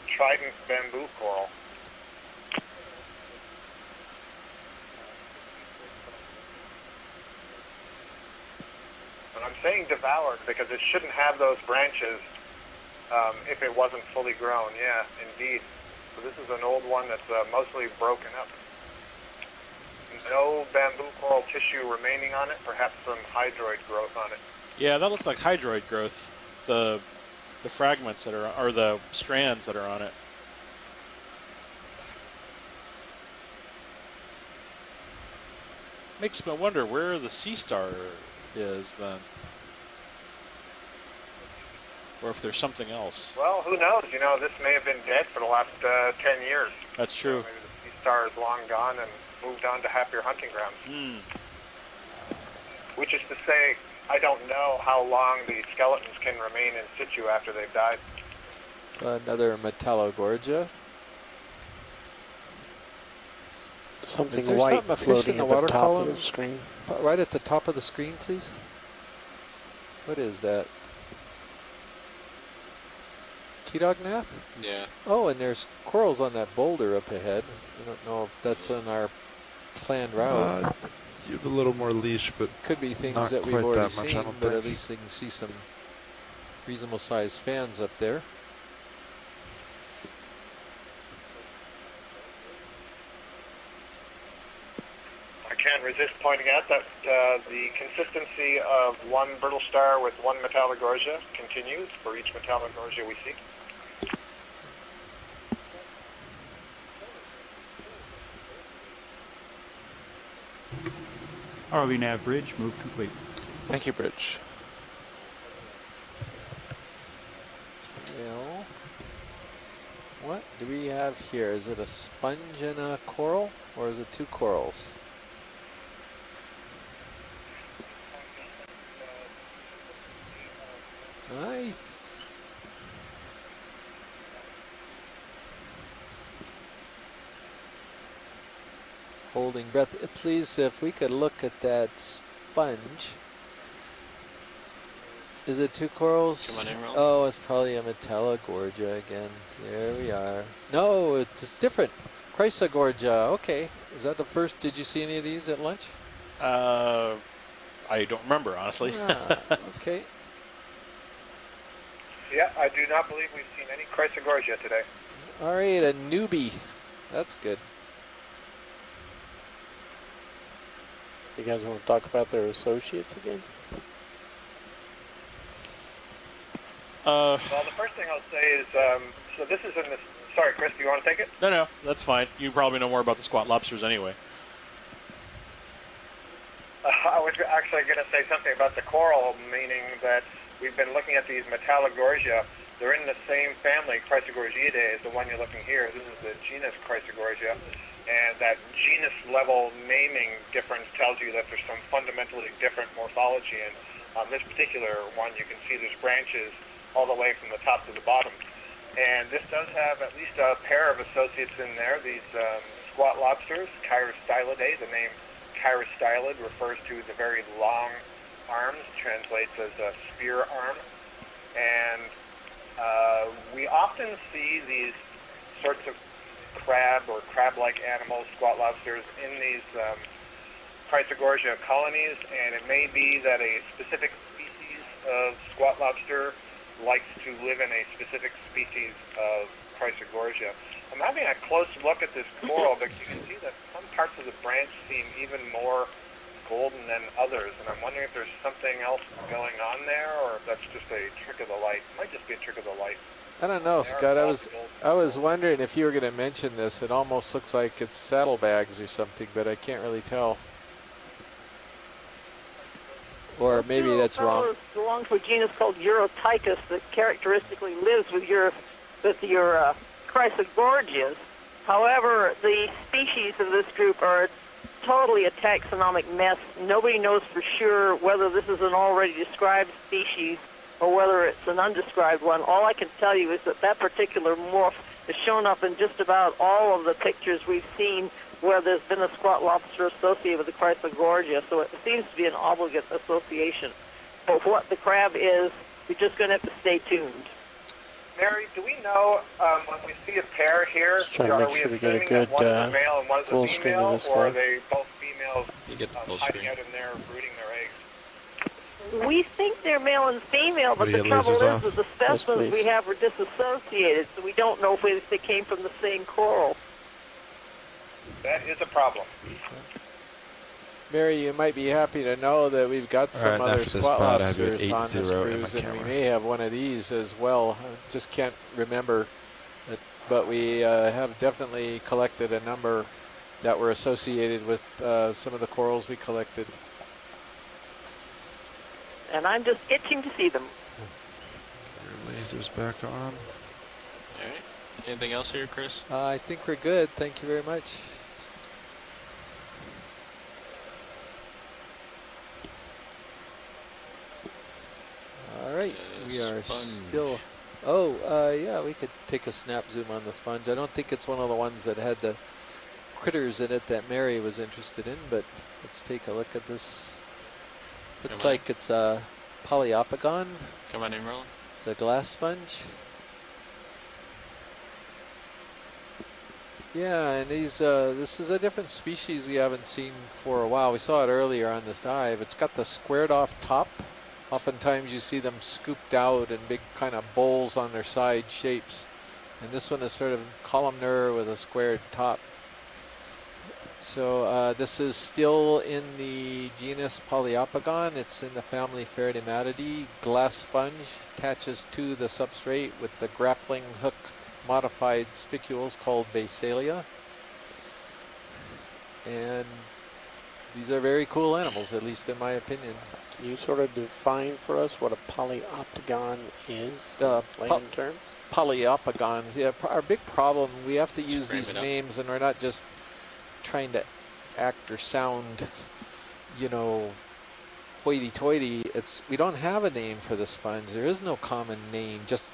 trident bamboo coral. And I'm saying devoured because it shouldn't have those branches if it wasn't fully grown. Yeah, indeed. So this is an old one that's mostly broken up. No bamboo coral tissue remaining on it, perhaps some hydroid growth on it. Yeah, that looks like hydroid growth. The fragments that are, or the strands that are on it. Makes me wonder where the sea star is then. Or if there's something else. Well, who knows? You know, this may have been dead for the last 10 years. That's true. Maybe the sea star is long gone and moved on to happier hunting grounds. Which is to say, I don't know how long these skeletons can remain in situ after they've died. Another Metallogorgia. Something Is there white something, a fish floating in the at the water top column? of the screen. Right at the top of the screen, please. What is that? Key dog nath? Yeah. Oh, and there's corals on that boulder up ahead. I don't know if that's on our planned route. You have a little more leash, but could be things not that we've quite already that much, I seen, don't but think. at least they can see some reasonable sized fans up there. I can't resist pointing out that the consistency of one brittle star with one metallogorgia continues for each metallogorgia we see. ROV nav bridge, move complete. Thank you, Bridge. Well, what do we have here? Is it a sponge and a coral, or is it two corals? Holding breath. Please, if we could look at that sponge. Is it two corals? Come on in, Ron. Oh, it's probably a metallogorgia again. There we are. No, it's different. Chrysogorgia. Okay. Is that the first? Did you see any of these at lunch? I don't remember, honestly. Okay. Yeah, I do not believe we've seen any chrysogorgia today. All right, a newbie. That's good. You guys want to talk about their associates again? Well, the first thing I'll say is, so this is in this. Sorry, Chris, do you want to take it? No, that's fine. You probably know more about the squat lobsters anyway. I was actually going to say something about the coral, meaning that we've been looking at these metallogorgia. They're in the same family, Chrysogorgiidae, as the one you're looking here. This is the genus Chrysogorgia. And that genus level naming difference tells you that there's some fundamentally different morphology. And on this particular one, you can see there's branches all the way from the top to the bottom. And this does have at least a pair of associates in there, these squat lobsters, Chirostylidae. The name Chirostylid refers to the very long arms, translates as a spear arm. And we often see these sorts of crab or crab-like animals, squat lobsters, in these Chrysogorgia colonies, and it may be that a specific species of squat lobster likes to live in a specific species of Chrysogorgia. I'm having a close look at this coral because you can see that some parts of the branch seem even more golden than others, and I'm wondering if there's something else going on there, or if that's just a trick of the light. It might just be a trick of the light. I don't know, Scott. I was wondering if you were going to mention this. It almost looks like it's saddlebags or something, but I can't really tell. Or maybe that's wrong. It belongs to a genus called Eurotychus that characteristically lives with your Chrysogorgias. However, the species of this group are totally a taxonomic mess. Nobody knows for sure whether this is an already described species or whether it's an undescribed one. All I can tell you is that that particular morph has shown up in just about all of the pictures we've seen where there's been a squat lobster associated with the Chrysogorgia, so it seems to be an obligate association. But what the crab is, we're just going to have to stay tuned. Mary, do we know when we see a pair here, are we assuming that one is a male and one is a female, or are they both females hiding out in there brooding their eggs? We think they're male and female, but the trouble is that the specimens we have are disassociated, so we don't know if they came from the same coral. That is a problem. Mary, you might be happy to know that we've got some other squat lobsters on this cruise, and we may have one of these as well. I just can't remember, but we have definitely collected a number that were associated with some of the corals we collected. And I'm just itching to see them. Your laser's back on. All right. Anything else here, Chris? I think we're good. Thank you very much. All right, we are still. Oh, yeah, we could take a snap zoom on the sponge. I don't think it's one of the ones that had the critters in it that Mary was interested in, but let's take a look at this. Looks Come on. like it's a Polyopagon. Come on in, Roland. It's a glass sponge. Yeah, and these this is a different species we haven't seen for a while. We saw it earlier on this dive. It's got the squared off top. Oftentimes you see them scooped out in big kind of bowls on their side shapes. And this one is sort of columnar with a squared top. So this is still in the genus Polyopagon. It's in the family Pherodematidae. Glass sponge attaches to the substrate with the grappling hook modified spicules called Vasalia. And these are very cool animals, at least in my opinion. Can you sort of define for us what a Polyoptagon is in layman terms? Polyopagons, yeah. Our big problem, we have to use frame these it up. names, and we're not just trying to act or sound, you know, hoity-toity. It's we don't have a name for the sponge. There is no common name. Just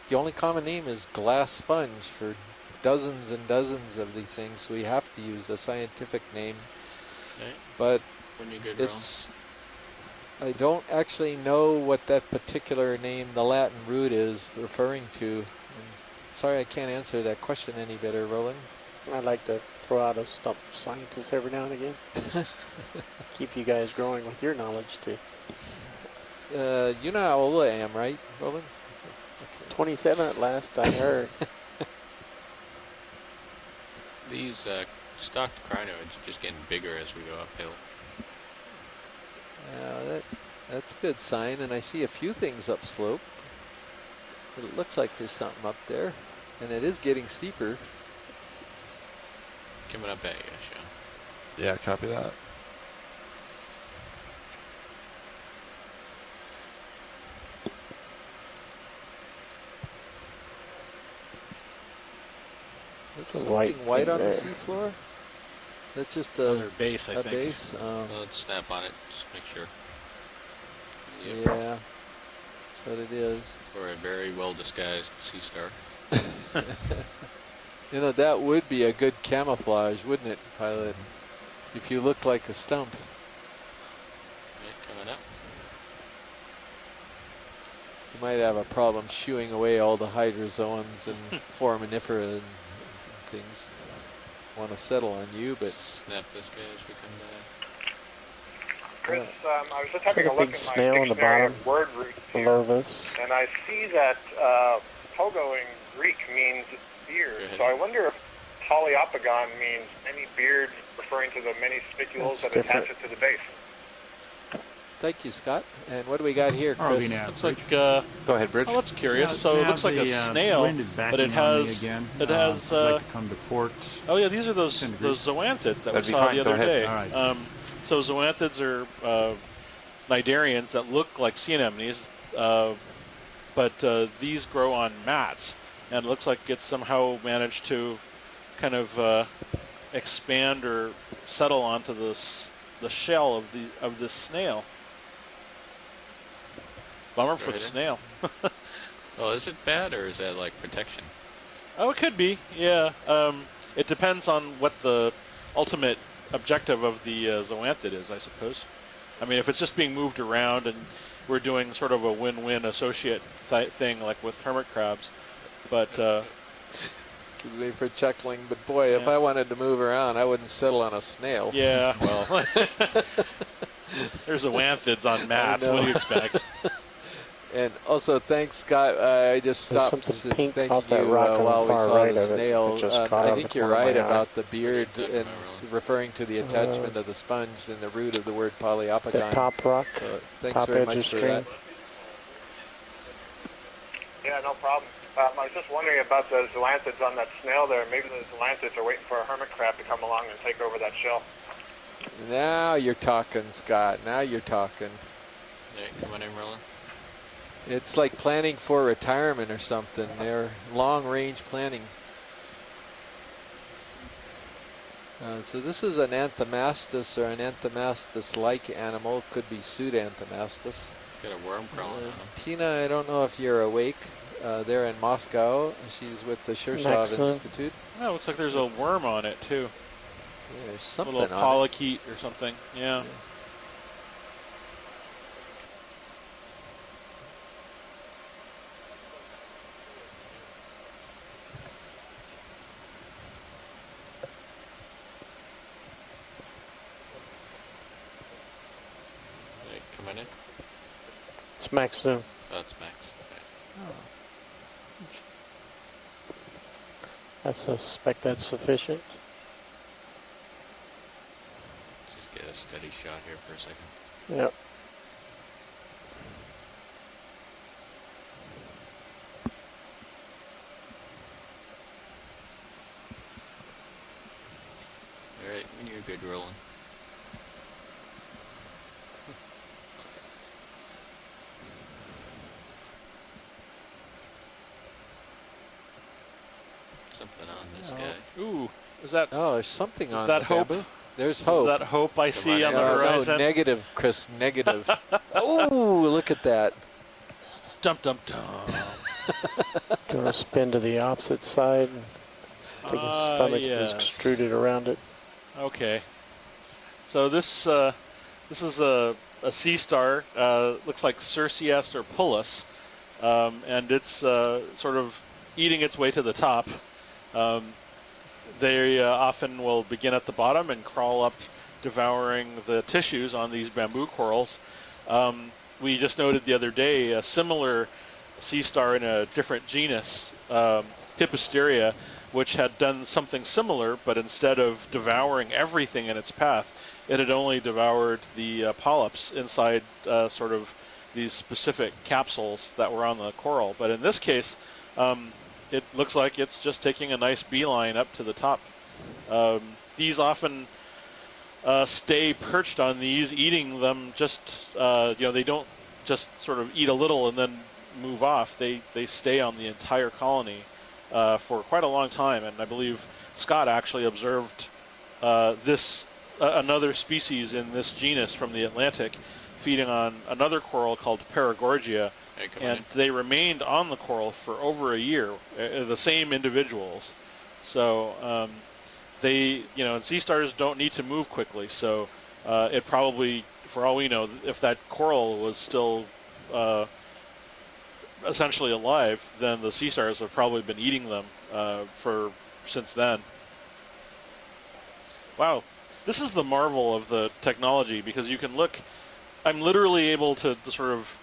the only common name is glass sponge for dozens and dozens of these things. So we have to use the scientific name. Okay. But When you good, it's I don't actually know what that particular name, the Latin root, is referring to. Sorry, I can't answer that question any better, Roland. I'd like to throw out a stump scientist every now and again. Keep you guys growing with your knowledge too. You know how old I am, right, Roland? 27 at last I heard. These stocked crinoids are just getting bigger as we go uphill. Yeah, that's a good sign, and I see a few things upslope. It looks like there's something up there, and it is getting steeper. Coming up at you, Sean. Yeah, copy that. Looks a something white white thing on the there. seafloor. That's just Another base, I a think. base. Well, let's snap on it, just make sure. Yeah, that's what it is. Or a very well disguised sea star. You know, that would be a good camouflage, wouldn't it, Pilot? If you look like a stump. Okay, coming up. You might have a problem shooing away all the hydrozoans and foraminifera and things. Want to settle on you, but Snap this guy as we come back. Chris, I was just Is that having a a look big in my snail on the dictionary bottom of word roots below here, this? and I see that pogo in Greek means beard. So I wonder if Polyopagon means many beards, referring to the many spicules That's that attach different. it to the base. thank you, Scott. And what do we got here, Chris? Looks like Go ahead, Bridge. oh, that's curious. Yeah, So it now looks like a the, snail, wind is but it backing on me has again. it has. I'd like to come to port. Oh yeah, these are those Centigrade. zoanthids that That'd we be saw fine. the Go other ahead. day. All right. So zoanthids are cnidarians that look like sea anemones, but these grow on mats, and it looks like it's somehow managed to kind of expand or settle onto the shell of this snail. Bummer for the Right. snail. Well, is it bad or is that like protection? Oh, it could be. Yeah. It depends on what the ultimate objective of the zoanthid is, I suppose. I mean, if it's just being moved around and we're doing sort of a win-win associate thing like with hermit crabs, but Excuse me for chuckling, but boy, if I wanted to move around, I wouldn't settle on a snail. yeah, well, there's zoanthids on mats. I know. What do you expect? And also, thanks, Scott. I just There's stopped something to pink thank off that you rock on the while we far saw right the of it. It snail. just caught I out think the you're corner of right my eye. about the beard and referring to the attachment of the sponge and the root of the word Polyopagon. The top rock, So thanks top very edge much of for screen. that. Yeah, no problem. I was just wondering about the zoanthids on that snail there. Maybe the zoanthids are waiting for a hermit crab to come along and take over that shell. Now you're talking, Scott. Now you're talking. Yeah, come on in, Roland. It's like planning for retirement or something. They're long-range planning. So this is an anthomastus or an anthomastus-like animal. Could be pseudanthomastus. Got a worm crawling on him. Tina, I don't know if you're awake. They're in Moscow. She's with the Shirshov Excellent. Institute. Oh, looks like there's a worm on it too. There's something a little on it. polychaete or something. Yeah. Hey, coming in. It's max zoom. Oh, it's max. Okay. I suspect that's sufficient. Let's just get a steady shot here for a second. Yep. All right, when you're good rolling. Something on this guy. Ooh, is that? Oh, there's something on that the hope? bamboo. There's hope. Is that hope I see on the horizon? No, negative, Chris, negative. Oh, look at that. Dum dum dum. Gonna spin to the opposite side. And take his stomach yes. is extruded around it. Okay. So this is a sea star. Looks like Circeaster pullus, and it's sort of eating its way to the top. They often will begin at the bottom and crawl up, devouring the tissues on these bamboo corals. We just noted the other day a similar sea star in a different genus, Hippisteria, which had done something similar, but instead of devouring everything in its path, it had only devoured the polyps inside sort of these specific capsules that were on the coral. But in this case, it looks like it's just taking a nice beeline up to the top. These often stay perched on these, eating them just, they don't just sort of eat a little and then move off. They stay on the entire colony for quite a long time. And I believe Scott actually observed another species in this genus from the Atlantic feeding on another coral called Paragorgia. And they remained on the coral for over a year, the same individuals. So and sea stars don't need to move quickly. So it probably, for all we know, if that coral was still essentially alive, then the sea stars have probably been eating them since then. Wow, this is the marvel of the technology, because you can look. I'm literally able to sort of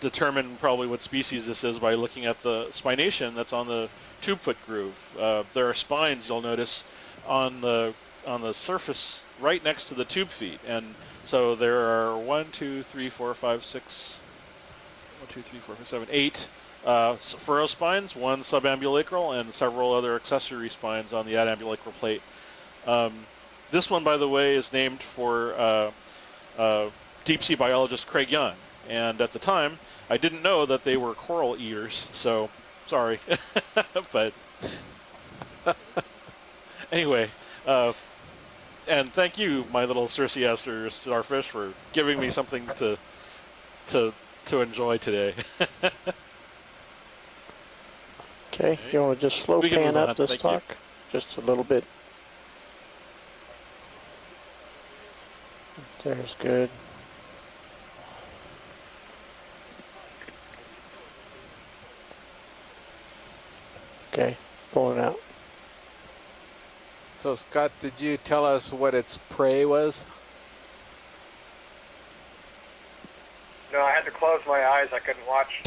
determine probably what species this is by looking at the spination that's on the tube foot groove. There are spines, you'll notice, on the surface right next to the tube feet, and so there are 8 furrow spines, one subambulacral, and several other accessory spines on the adambulacral plate. This one, by the way, is named for deep sea biologist Craig Young. And at the time, I didn't know that they were coral eaters, so sorry. But anyway, and thank you, my little Circeaster starfish, for giving me something to enjoy today. Okay, you want to just slow pan up the stock just a little bit. There's good. Okay, pulling out. So, Scott, did you tell us what its prey was? No, I had to close my eyes. I couldn't watch.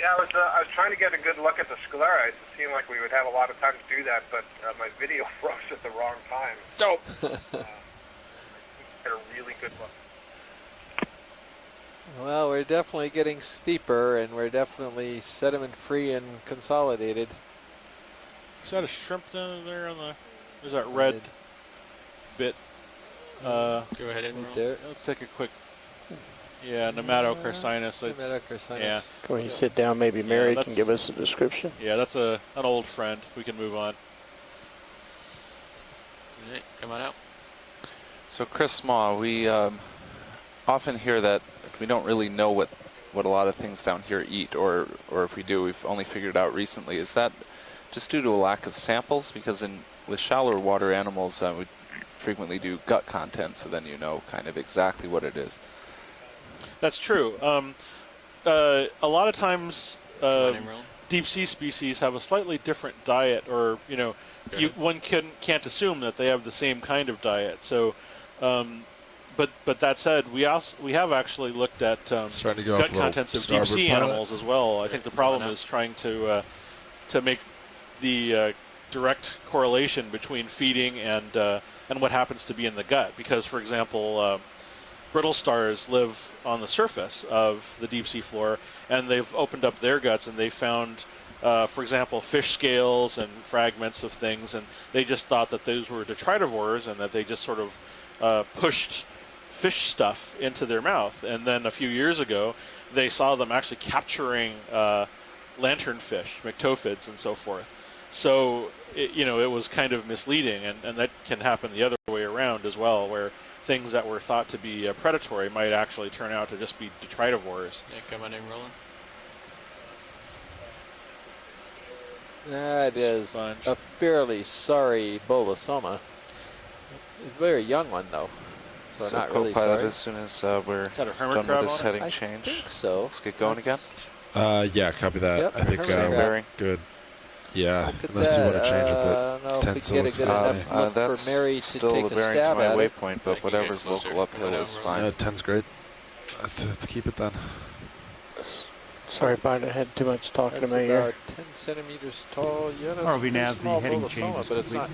Yeah, I was trying to get a good look at the sclerites. It seemed like we would have a lot of time to do that, but my video froze at the wrong time. Dope. Get a really good look. Well, we're definitely getting steeper, and we're definitely sediment-free and consolidated. Is that a shrimp down there on the? There's that red bit. Go ahead and roll. There. Let's take a quick. Yeah, Nematocarcinus. Nematocarcinus. Yeah. When you sit down, maybe Mary can give us a description. Yeah, that's an old friend. We can move on. Right, come on out. So Chris Small, we often hear that we don't really know what what a lot of things down here eat, or if we do, we've only figured it out recently. Is that just due to a lack of samples? Because with shallower water animals, we frequently do gut content, so then you know kind of exactly what it is. That's true. A lot of times, deep sea species have a slightly different diet, or one can't assume that they have the same kind of diet. So, but that said, we have actually looked at gut contents of deep sea animals as well. I think the problem is trying to make the direct correlation between feeding and what happens to be in the gut. Because, for example, brittle stars live on the surface of the deep sea floor, and they've opened up their guts and they found, for example, fish scales and fragments of things, and they just thought that those were detritivores and that they just sort of pushed fish stuff into their mouth. And then a few years ago, they saw them actually capturing lanternfish, myctophids, and so forth. So, it was kind of misleading, and that can happen the other way around as well, where things that were thought to be predatory might actually turn out to just be detritivores. Yeah, come on in, Roland. That is a fairly sorry bolosoma. It's a very young one, though. So not really Co-pilot, sorry. as soon as we're Is that a hermit done with crab this on it? heading I change, think so. let's get going again. Yeah, copy that. Yep, I think hermit crab. good. Yeah, Look at unless you that. want to change it, I but don't know if we 10 get still a looks good good. enough look That's for Mary to still take the a bearing to stab my at it. waypoint, but whatever's local uphill is fine. Yeah, 10's great. Let's keep it then. Sorry, Bart, I had too much talking That's to my ear. about 10 centimeters tall. Yeah, that's RV a pretty nav, the small heading bolosoma, change is but it's complete. not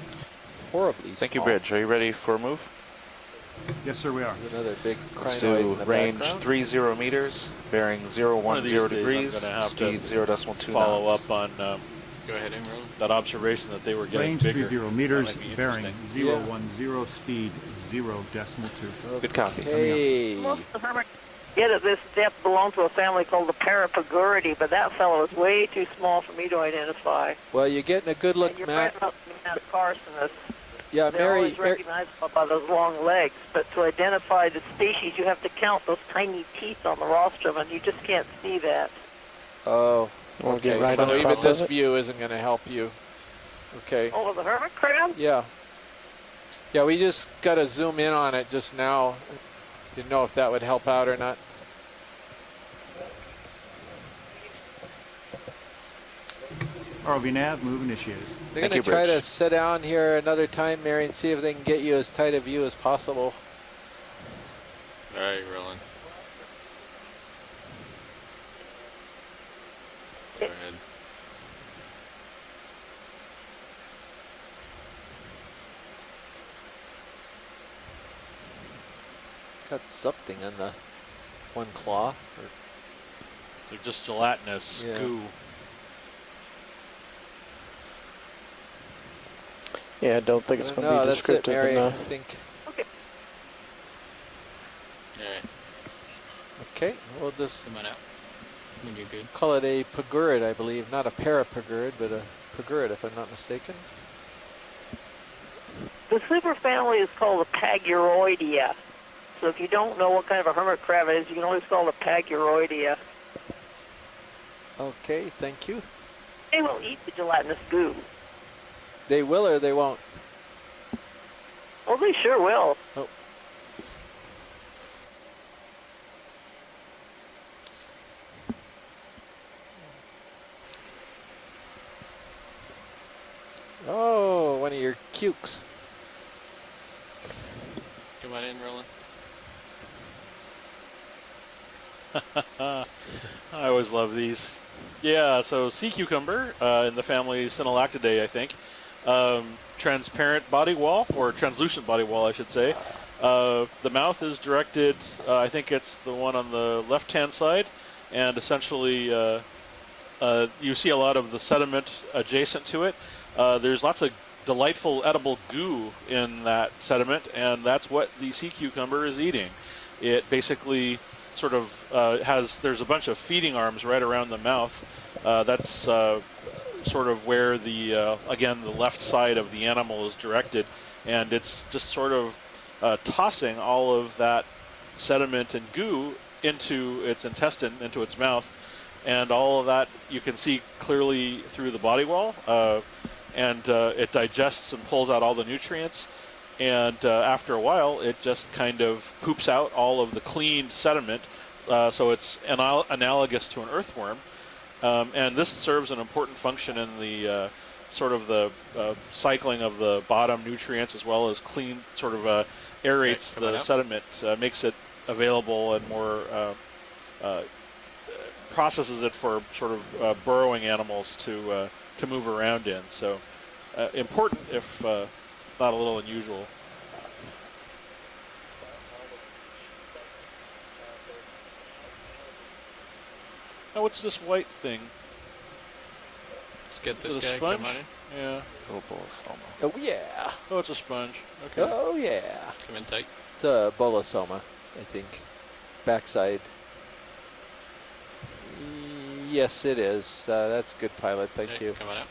horribly Thank you, small. Bridge. Are you ready for a move? Yes, sir, we are. There's another big Let's crinoid do in the range background. 30 meters, bearing One of these 010 days degrees, I'm going to have speed to 0.2 follow knots. up on Go ahead, Roland. that observation that they were getting Range bigger. 30 meters, That might be bearing interesting. 010, speed 0.2. Good copy. Hey. Most of the hermit crab at this depth belong to a family called the Polyopagon, but that fellow is way too small for me to identify. Well, you're getting a good look, And you're Matt. right about Matt Carson. Yeah, They're always Mary. recognizable by those long legs, but to identify the species, you have to count those tiny teeth on the rostrum, and you just can't see that. Oh, We'll okay. get right So on even top this of it. view isn't going to help you. Okay. Oh, the hermit crab? Yeah. Yeah, we just got to zoom in on it just now. Didn't know if that would help out or not. RV nav, move initiated. They're going to try to sit down here another time, Mary, and see if they can get you as tight a view as possible. All right, Roland. Go ahead. Got something on the one claw. They're just gelatinous Yeah. goo. Yeah, I don't think it's going to No, be that's it, descriptive Mary. I enough. think. All right. Okay, we'll just Come on out. When you're good. call it a pagurid, I believe. Not a parapagurd, but a pagurid, if I'm not mistaken. The superfamily is called the Paguroidea. So if you don't know what kind of a hermit crab it is, you can always call it a Paguroidea. Okay, thank you. They will eat the gelatinous goo. They will or they won't? Oh, they sure will. Oh. Oh, one of your cukes. Come on in, Roland. I always love these. Yeah, so sea cucumber in the family Synallactidae, I think. Transparent body wall, or translucent body wall, I should say. The mouth is directed, I think it's the one on the left-hand side, and essentially you see a lot of the sediment adjacent to it. There's lots of delightful edible goo in that sediment, and that's what the sea cucumber is eating. It basically sort of there's a bunch of feeding arms right around the mouth. That's sort of where the, again, the left side of the animal is directed, and it's just sort of tossing all of that sediment and goo into its intestine, into its mouth, and all of that you can see clearly through the body wall, and it digests and pulls out all the nutrients, and after a while it just kind of poops out all of the cleaned sediment, so it's analogous to an earthworm, and this serves an important function in the sort of the cycling of the bottom nutrients, as well as clean, sort of aerates the sediment, makes it available, and more processes it for sort of burrowing animals to move around in. So important, if not a little unusual. Now, what's this white thing? Let's get this Is it a guy sponge? come on in. Yeah. Little bolosoma. Oh, yeah. Oh, it's a sponge. Okay. Oh, yeah. Come in tight. It's a bolosoma, I think. Backside. Yes, it is. That's good, pilot. Thank you. Come on out.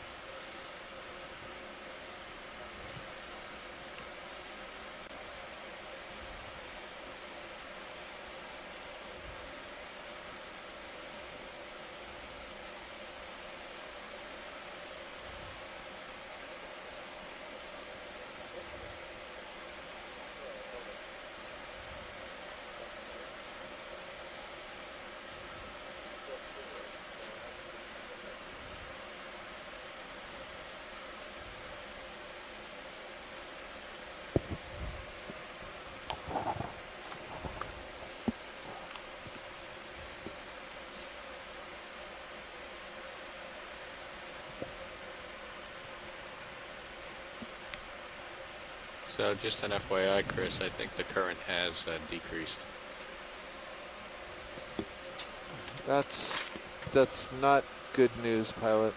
So just an FYI, Chris, I think the current has decreased. That's not good news, pilot.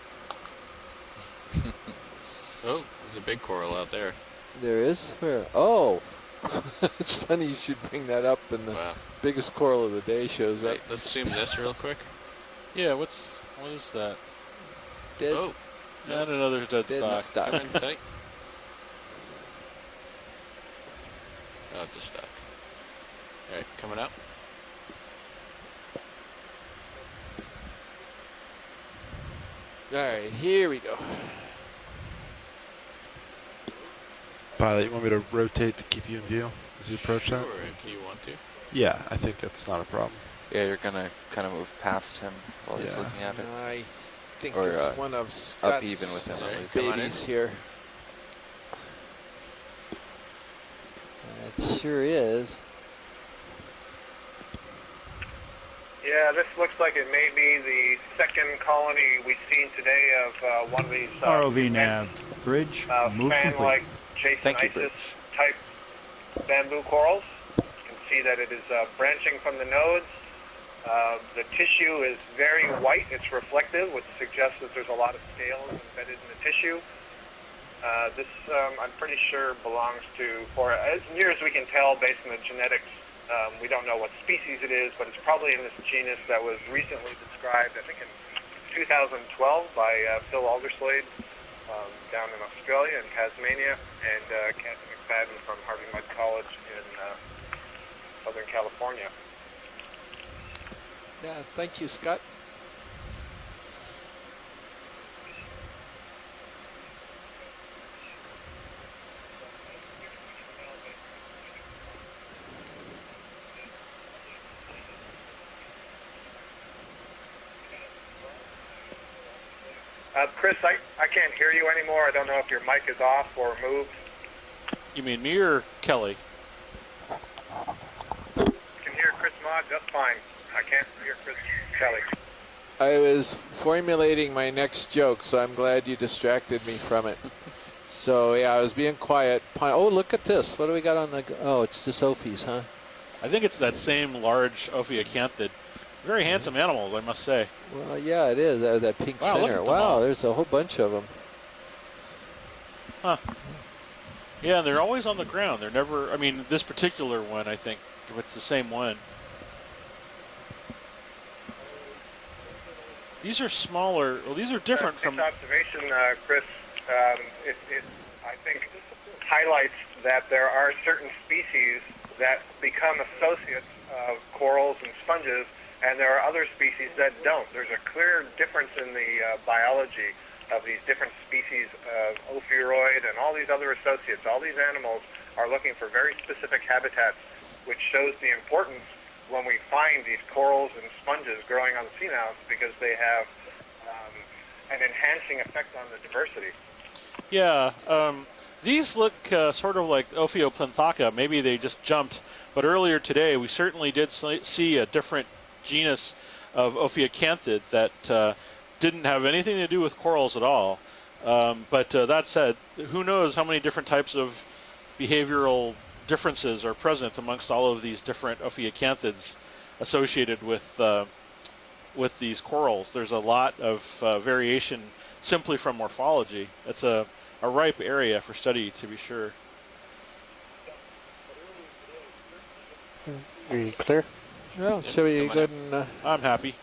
Oh, there's a big coral out there. There is? Where? Oh! It's funny you should bring that up, and the biggest coral of the day shows up. Let's zoom this real quick. Yeah, what is that? Dead. Oh. And another dead stock. Come in tight. Oh, just stuck. Alright, coming up. Alright, here we go. Pilot, you want me to rotate to keep you in view as you approach that? Sure, if you want to. Yeah, I think that's not a problem. Yeah, you're gonna kind of move past him while he's looking at it. I think Or, it's one of up Scott's even with him, at least. babies here. It sure is. Yeah, this looks like it may be the second colony we've seen today of one of these ROV nav bridge move fan-like complete. Jason type bamboo corals. You can see that it is branching from the nodes. The tissue is very white. It's reflective, which suggests that there's a lot of scales embedded in the tissue. This, I'm pretty sure, belongs to, or as near as we can tell based on the genetics, we don't know what species it is, but it's probably in this genus that was recently described, I think in 2012 by Phil Alderslade down in Australia and Tasmania, and Kathy McFadden from Harvey Mudd College in Southern California. Yeah, thank you, Scott. Chris, I can't hear you anymore. I don't know if your mic is off or moved. You mean me or Kelly? I can hear Chris Maud just fine. I can't hear Chris Kelly. I was formulating my next joke, so I'm glad you distracted me from it. So, yeah, I was being quiet. Oh, look at this. What do we got on the... Oh, it's just Ophies, huh? I think it's that same large Ophiocanthid. Very handsome animals, I must say. Well, yeah, it is. That pink Wow, look center. at them Wow, all. there's a whole bunch of them. Huh. Yeah, and they're always on the ground. They're never... I mean, this particular one, I think, if it's the same one. These are smaller. Well, these are different from... This observation, Chris, it I think highlights that there are certain species that become associates of corals and sponges, and there are other species that don't. There's a clear difference in the biology of these different species of ophiuroid and all these other associates. All these animals are looking for very specific habitats, which shows the importance when we find these corals and sponges growing on the seamounts, because they have an enhancing effect on the diversity. Yeah, these look sort of like Ophioplenthaka. Maybe they just jumped, but earlier today we certainly did see a different genus of Ophiocanthid that didn't have anything to do with corals at all. But that said, who knows how many different types of behavioral differences are present amongst all of these different Ophiocanthids associated with these corals. There's a lot of variation simply from morphology. It's a ripe area for study, to be sure. Are you clear? Well, shall we go ahead and... I'm happy.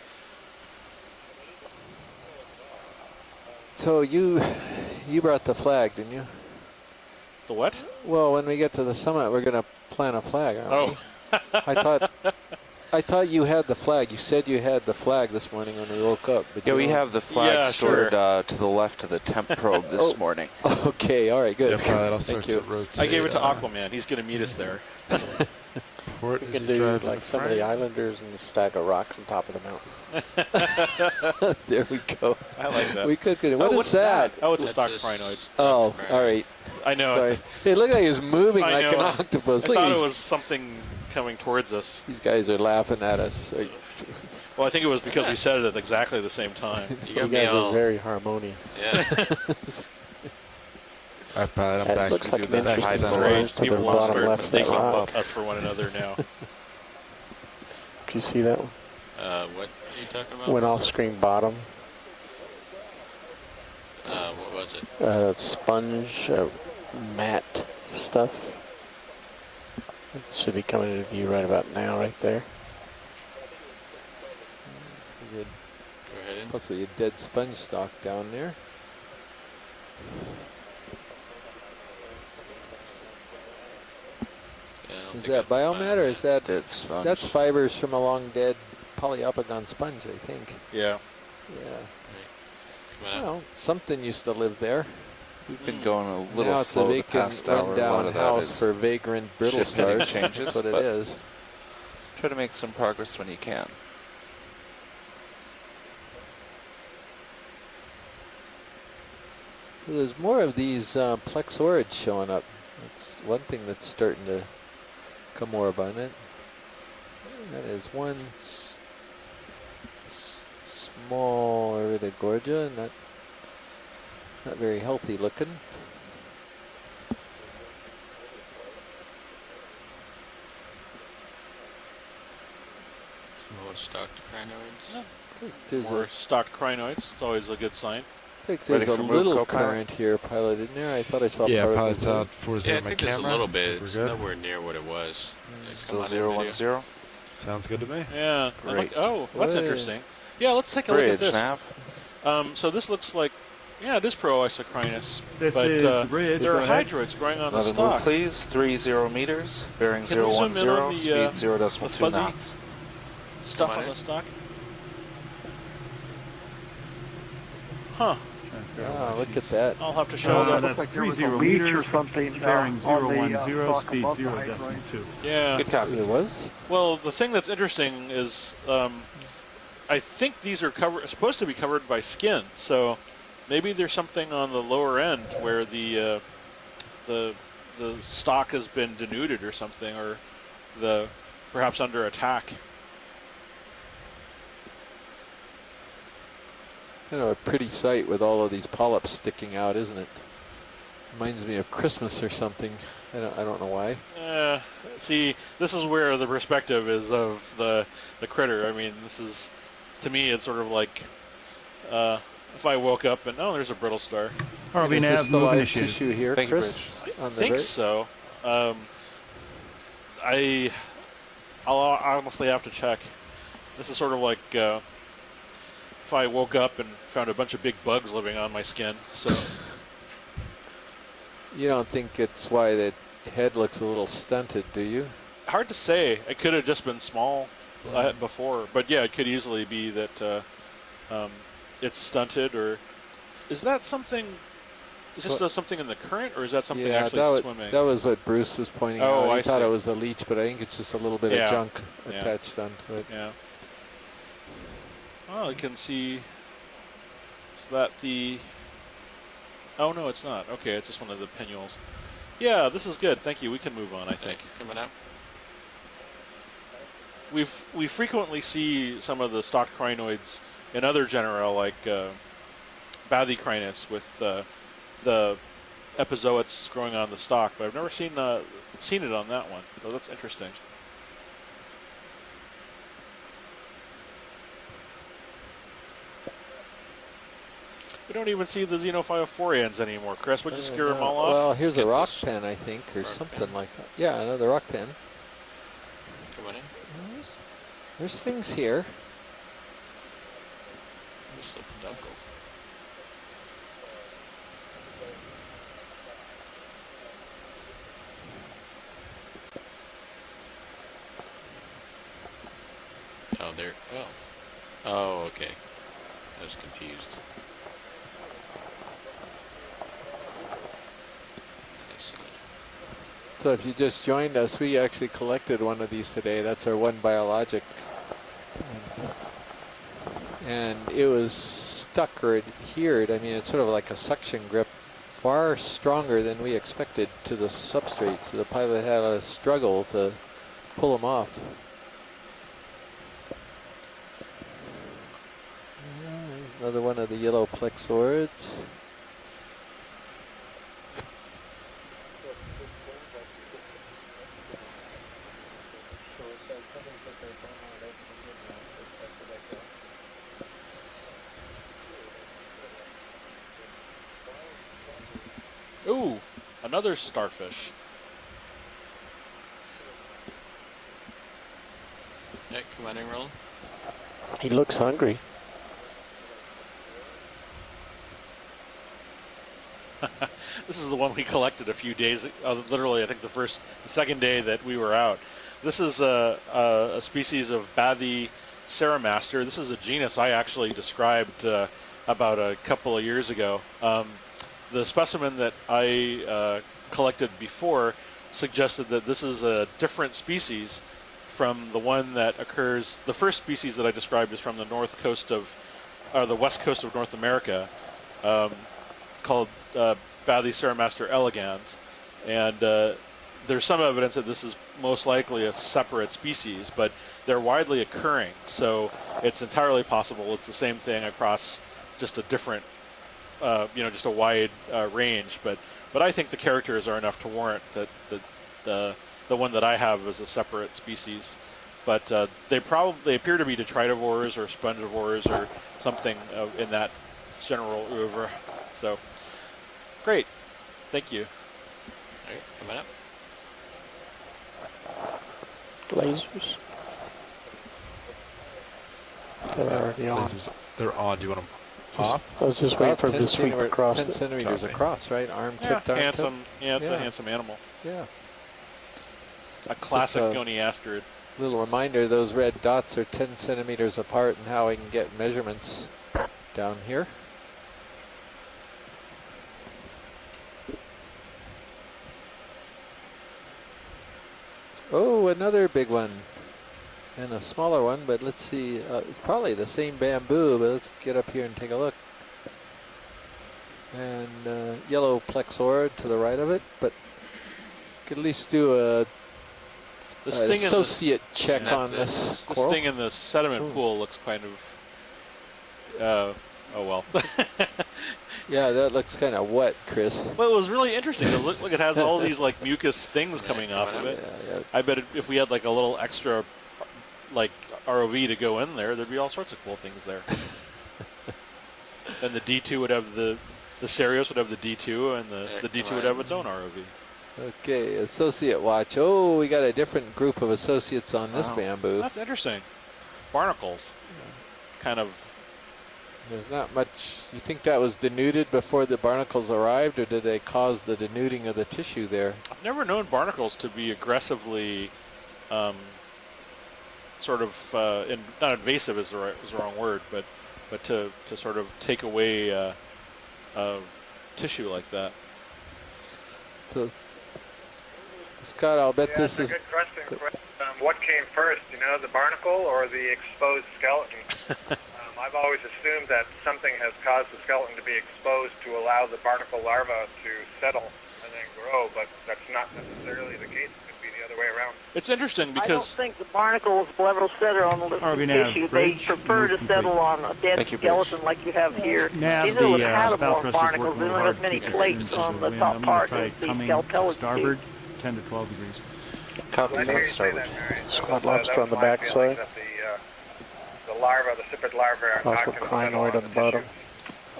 So you brought the flag, didn't you? The what? Well, when we get to the summit, we're going to plant a flag, aren't we? Oh. I thought you had the flag. You said you had the flag this morning when we woke up. But Yeah, we have the flag stored sure. To the left of the temp probe this morning. Okay, all right, good. Yeah, probably all Thank sorts you. of rotate. I gave it to Aquaman. He's going to meet us there. We can do like some of the islanders and the stack of rocks on top of the mountain. There we go. I like that. We could. What Oh, is what's that? Oh, it's a stock crinoid. Oh, all right. I know. Sorry. It looked like he was moving I like know. an octopus. I Look at thought these- it was something coming towards us. These guys are laughing at us. Well, I think it was because we said it at exactly the same time. You guys are very harmonious. Yeah. All right, Pilot, I'm That back. looks like an Back to interesting center. source to the People will bottom start left of that thinking rock. about us for one another now. Did you see that one? What are you talking about? Went off screen bottom. What was it? Sponge, matte stuff. It should be coming into view right about now, right there. Good. Go ahead. Possibly a dead sponge stock down there. Is that biomat or is that dead sponge? That's fibers from a long dead Polyopagon sponge, I think. Yeah. Yeah. Well, something used to live there. We've been going a little now it's slow a the past vacant, hour. A lot rundown of that house is for vagrant brittle ship heading stars. changes. That's what it but is. Try to make some progress when you can. So there's more of these plexaurids showing up. That's one thing that's starting to come more abundant. That is one small Iridogorgia, and not very healthy looking. More stocked crinoids. There's More a stocked crinoids. It's always a good sign. I think there's Ready a for move, little co-pilot? current here, Pilot, isn't there? I thought I saw Yeah, part Pilot's of it. out for Yeah, I my think there's camera. a little bit. We're It's good. nowhere near what it was. Come Still on, 010. Sounds good to me. Yeah. Great. Oh, that's Hey. interesting. Yeah, let's take a look at Bridge, this. Nav. So this looks like, yeah, it is Proisocrinus. This but, is the bridge. There Go are ahead. hydroids growing on Another the stock. move, please. 30 meters. Bearing Can we zoom in 010. on the, Speed the 0.2 fuzzy knots. Stuff Come on on the in. stock. Huh. Ah, look at that. I'll have to show that. That's like there was a 30 leech or meters. something, Bearing on the, 010, stalk speed above the 0.2. Yeah. Good copy. It was? Well, the thing that's interesting is I think these are supposed to be covered by skin, so maybe there's something on the lower end where the stock has been denuded or something, or perhaps under attack. Kind of a pretty sight with all of these polyps sticking out, isn't it? Reminds me of Christmas or something. I don't know why. See, this is where the perspective is of the critter. I mean, this is, to me, it's sort of like if I woke up and, oh, there's a brittle star. RV Is nav, this the moving live issue. tissue here, Thank you, Chris? I On the think right? so. I'll honestly have to check. This is sort of like if I woke up and found a bunch of big bugs living on my skin. So You don't think it's why the head looks a little stunted, do you? hard to say. It could have just been small before, but yeah, it could easily be that it's stunted, or is that something? Is this something in the current, or is that something actually swimming? That was what Bruce was pointing out. I He thought see. it was a leech, but I think it's just a little bit of junk attached onto it. Yeah. Oh, you can see. Is that the? Oh no, it's not. Okay, it's just one of the pinnules. Yeah, this is good. Thank you. We can move on, I think. Coming up. We frequently see some of the stocked crinoids in other genera, like Bathycrinus with the epizoites growing on the stalk, but I've never seen it on that one. So that's interesting. We don't even see the xenophyophorians anymore, Chris. Would you scare them all off? Well, here's a rock pen, I think, or something like that. Yeah, another rock pen. Come on in. There's things here. Just let the dove go. Oh, there. Oh. Oh, okay. I was confused. So if you just joined us, we actually collected one of these today. That's our one biologic. And it was stuck or adhered. I mean, it's sort of like a suction grip, far stronger than we expected to the substrate. So the pilot had a struggle to pull them off. Another one of the yellow plexaurids. Ooh, another starfish. Yeah, come on in, Roland. He looks hungry. This is the one we collected a few days, literally I think the second day that we were out. This is a species of Bathy ceramaster. This is a genus I actually described about a couple of years ago. The specimen that I collected before suggested that this is a different species from the one that occurs. The first species that I described is from the the west coast of North America, called Bathy ceramaster elegans, and there's some evidence that this is most likely a separate species, but they're widely occurring, so it's entirely possible it's the same thing across just a different, just a wide range. But I think the characters are enough to warrant that the one that I have is a separate species. But they appear to be detritivores or spongivores or something in that general oeuvre. So great, thank you. All right, coming up. Lasers. They're already on. Lasers, they're on. Do you want them off? I was just waiting for them to sweep across. 10 centimeters across, right? Arm tipped, arm handsome. tipped. Yeah, it's a handsome animal. Yeah. A classic goniasterid. Little reminder, those red dots are 10 centimeters apart, and how we can get measurements down here. Oh, another big one. And a smaller one, but let's see. It's probably the same bamboo, but let's get up here and take a look. And yellow plexaurid to the right of it, but could at least do a associate check on this coral. This thing in the sediment pool looks kind of, oh well. Yeah, that looks kind of wet, Chris. Well, it was really interesting. Look, it has all these like mucus things coming off of it. Yeah. I bet if we had like a little extra, like ROV to go in there, there'd be all sorts of cool things there. And the D2 would have the Cereos would have the D2, and the D2 would have its own ROV. Okay, associate watch. Oh, we got a different group of associates on this bamboo. That's interesting. Barnacles. Kind of. There's not much. You think that was denuded before the barnacles arrived, or did they cause the denuding of the tissue there? I've never known barnacles to be aggressively sort of not invasive is the wrong word, but to sort of take away tissue like that. So, Scott, I'll bet this is a good question. What came first, the barnacle or the exposed skeleton? I've always assumed that something has caused the skeleton to be exposed to allow the barnacle larva to settle and then grow, but that's not necessarily the case. It could be the other way around. It's interesting because I don't think the barnacles will ever settle on the living tissue. They prefer to settle on a dead skeleton like you have here. These are the paddleborn barnacles. They don't have as many plates on the top part as the scalpelids starboard, 10 to 12 degrees. Copy that, starboard. Squad lobster on the back side. The larva, the cryptid larva, Possible crinoid on the bottom.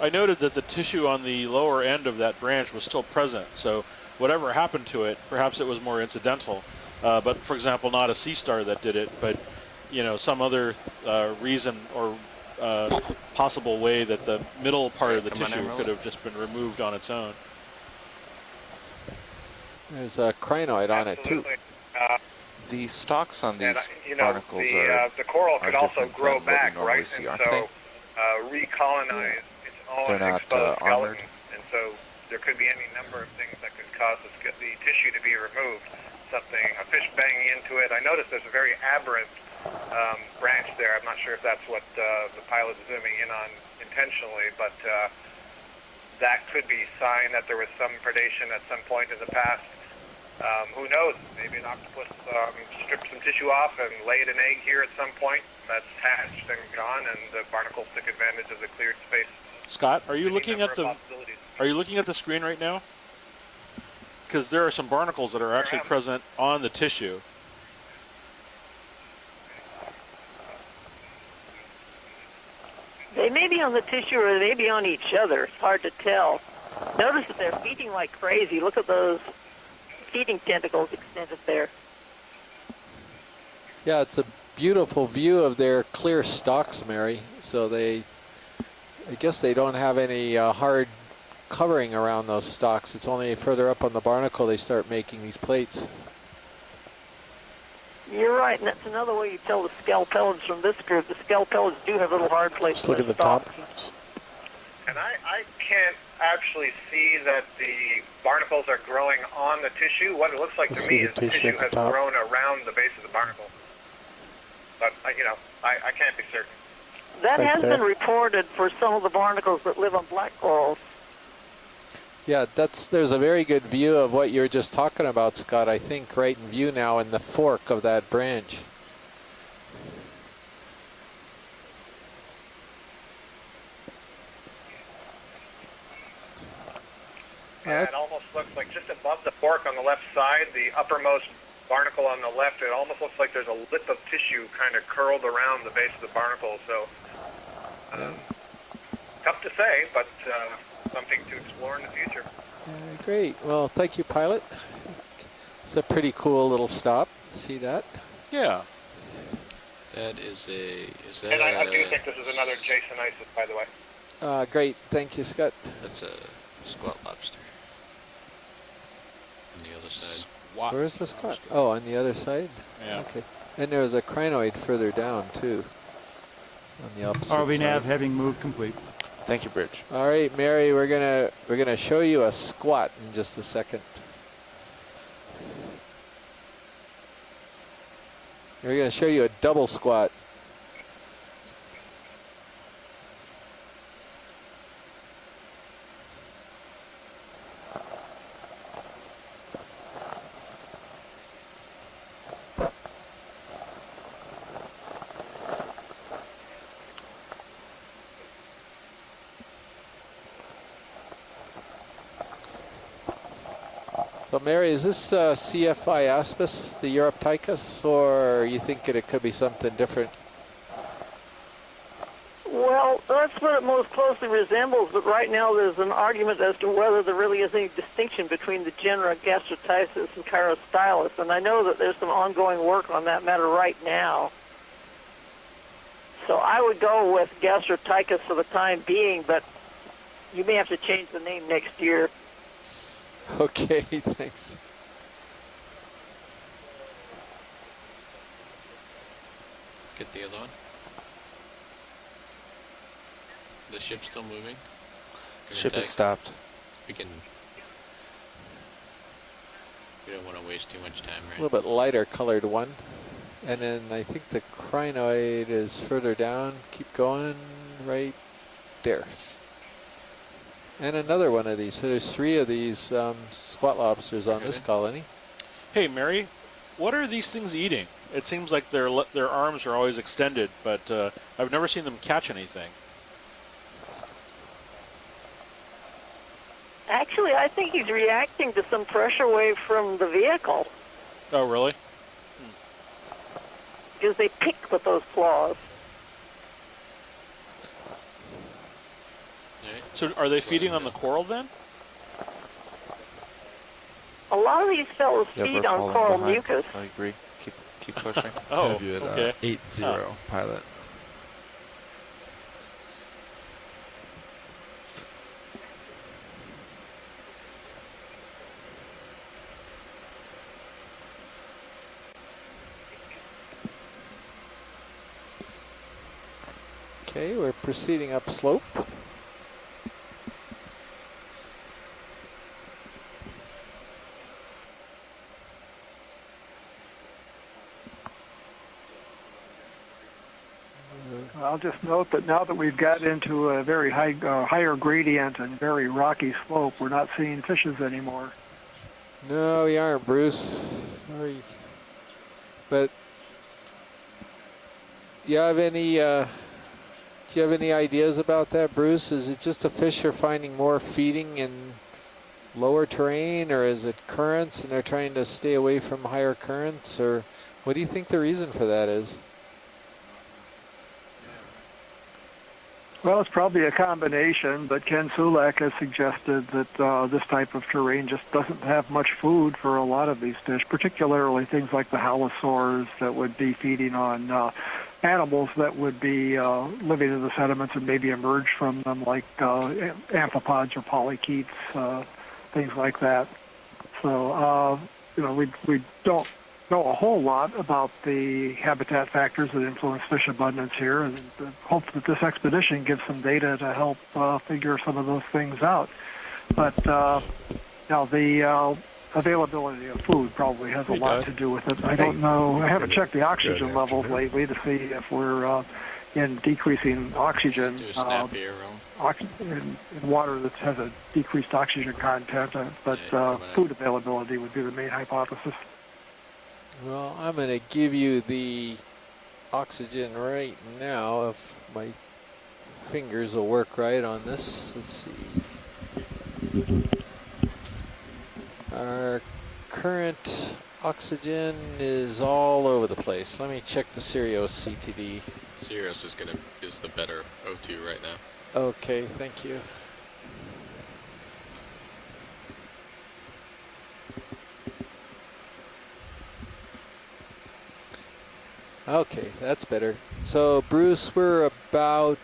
I noted that the tissue on the lower end of that branch was still present, so whatever happened to it, perhaps it was more incidental. But for example, not a sea star that did it, but some other reason or possible way that the middle part of the tissue could have just been removed on its own. There's a crinoid on it too. The stalks on these barnacles the coral could also different grow than back, what we normally right? see, And aren't so they? recolonize its own They're not exposed armored. skeleton. And so there could be any number of things that could cause the tissue to be removed. Something, a fish banging into it. I noticed there's a very aberrant branch there. I'm not sure if that's what the pilot's zooming in on intentionally, but that could be a sign that there was some predation at some point in the past. Who knows? Maybe an octopus stripped some tissue off and laid an egg here at some point. That's hatched and gone, and the barnacles took advantage of the cleared space. Scott, are you looking at the screen right now? Because there are some barnacles that are actually present on the tissue. They may be on the tissue or they may be on each other. It's hard to tell. Notice that they're feeding like crazy. Look at those feeding tentacles extended there. Yeah, it's a beautiful view of their clear stalks, Mary. So I guess they don't have any hard covering around those stalks. It's only further up on the barnacle they start making these plates. You're right, and that's another way you tell the scalpelids from this group. The scalpelids do have little hard plates. Just look at the top. And I can't actually see that the barnacles are growing on the tissue. What it looks like to me is the tissue has grown around the base of the barnacle. But, I can't be certain. That has been reported for some of the barnacles that live on black corals. Yeah, there's a very good view of what you were just talking about, Scott, I think, right in view now in the fork of that branch. Yeah, it almost looks like just above the fork on the left side, the uppermost barnacle on the left, it almost looks like there's a lip of tissue kind of curled around the base of the barnacle. So, tough to say, but something to explore in the future. Great. Well, thank you, pilot. It's a pretty cool little stop. See that? Yeah. That is And I do think this is another Jasonisis, by the way. Great. Thank you, Scott. That's a squat lobster. On the other side. Where is the squat? Oh, on the other side? Yeah. Okay. And there's a crinoid further down, too. On the opposite RV side. nav having moved complete. Thank you, Bridge. All right, Mary, we're gonna show you a squat in just a second. We're gonna show you a double squat. So, Mary, is this CFI aspis, the Europtychus, or you think it could be something different? Well, that's what it most closely resembles, but right now there's an argument as to whether there really is any distinction between the genera Gastrotychus and Chirostylus, and I know that there's some ongoing work on that matter right now. So I would go with Gastrotychus for the time being, but you may have to change the name next year. Okay, thanks. Get the other one. The ship's still moving. Ship is stopped. We can. We don't want to waste too much time, right? A little bit lighter colored one. And then I think the crinoid is further down. Keep going right there. And another one of these. So there's 3 of these squat lobsters on this colony. Hey, Mary, what are these things eating? It seems like their arms are always extended, but I've never seen them catch anything. Actually, I think he's reacting to some pressure wave from the vehicle. Oh, really? Because they pick with those claws. So are they feeding on the coral then? A lot of these fellows Yeah, feed we're on falling coral behind. mucus. I agree. Keep pushing. Oh, Have you at okay. 8-0 pilot. Okay, we're proceeding up slope. I'll just note that now that we've got into a very higher gradient and very rocky slope, we're not seeing fishes anymore. No, we aren't, Bruce. Sorry. But do you have any ideas about that, Bruce? Is it just the fish are finding more feeding in lower terrain, or is it currents and they're trying to stay away from higher currents, or what do you think the reason for that is? Well, it's probably a combination, but Ken Sulak has suggested that this type of terrain just doesn't have much food for a lot of these fish, particularly things like the halosaurs that would be feeding on animals that would be living in the sediments and maybe emerge from them, like amphipods or polychaetes, things like that. So, we don't know a whole lot about the habitat factors that influence fish abundance here, and hope that this expedition gives some data to help figure some of those things out. But now the availability of food probably has a lot to do with it. I don't know. I haven't checked the oxygen levels lately to see if we're in decreasing oxygen in water that has a decreased oxygen content, but food availability would be the main hypothesis. Well, I'm going to give you the oxygen right now if my fingers will work right on this. Let's see. Our current oxygen is all over the place. Let me check the Sirius CTD. Sirius is the better O2 right now. Okay, thank you. Okay, that's better. So, Bruce, we're about,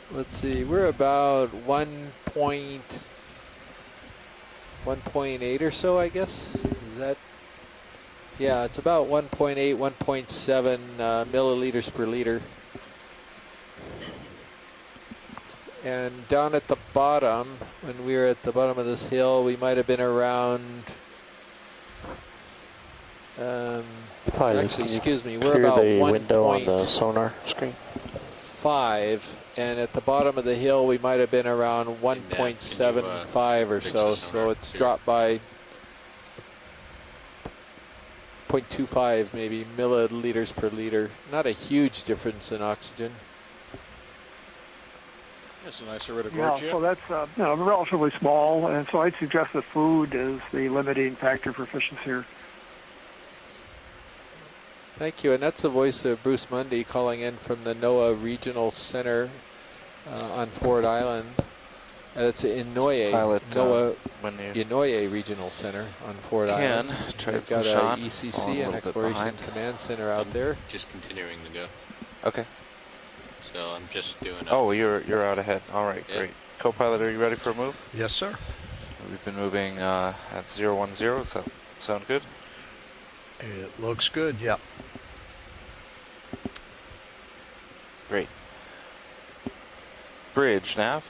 let's see, we're about 1.8 or so, I guess. Is that? Yeah, it's about 1.8, 1.7 milliliters per liter. And down at the bottom, when we were at the bottom of this hill, we might have been around. Actually, excuse me, we're about the window on the sonar screen. 5, and at the bottom of the hill we might have been around 1.75 or so. So it's dropped by 0.25 maybe milliliters per liter. Not a huge difference in oxygen. That's a nice aerotic Yeah, so that's relatively small, and so I'd suggest that food is the limiting factor for fishes here. Thank you, and that's the voice of Bruce Mundy calling in from the NOAA Regional Center on Ford Island. It's Inouye, NOAA Inouye Regional Center on Ford Island. They've got a ECC, an Exploration Command Center out there. Just continuing to go. Okay. So I'm just doing. Oh, you're out ahead. All right, great. Co-pilot, are you ready for a move? Yes, sir. We've been moving at 010. Does that sound good? It looks good. Yep. Great. Bridge, Nav.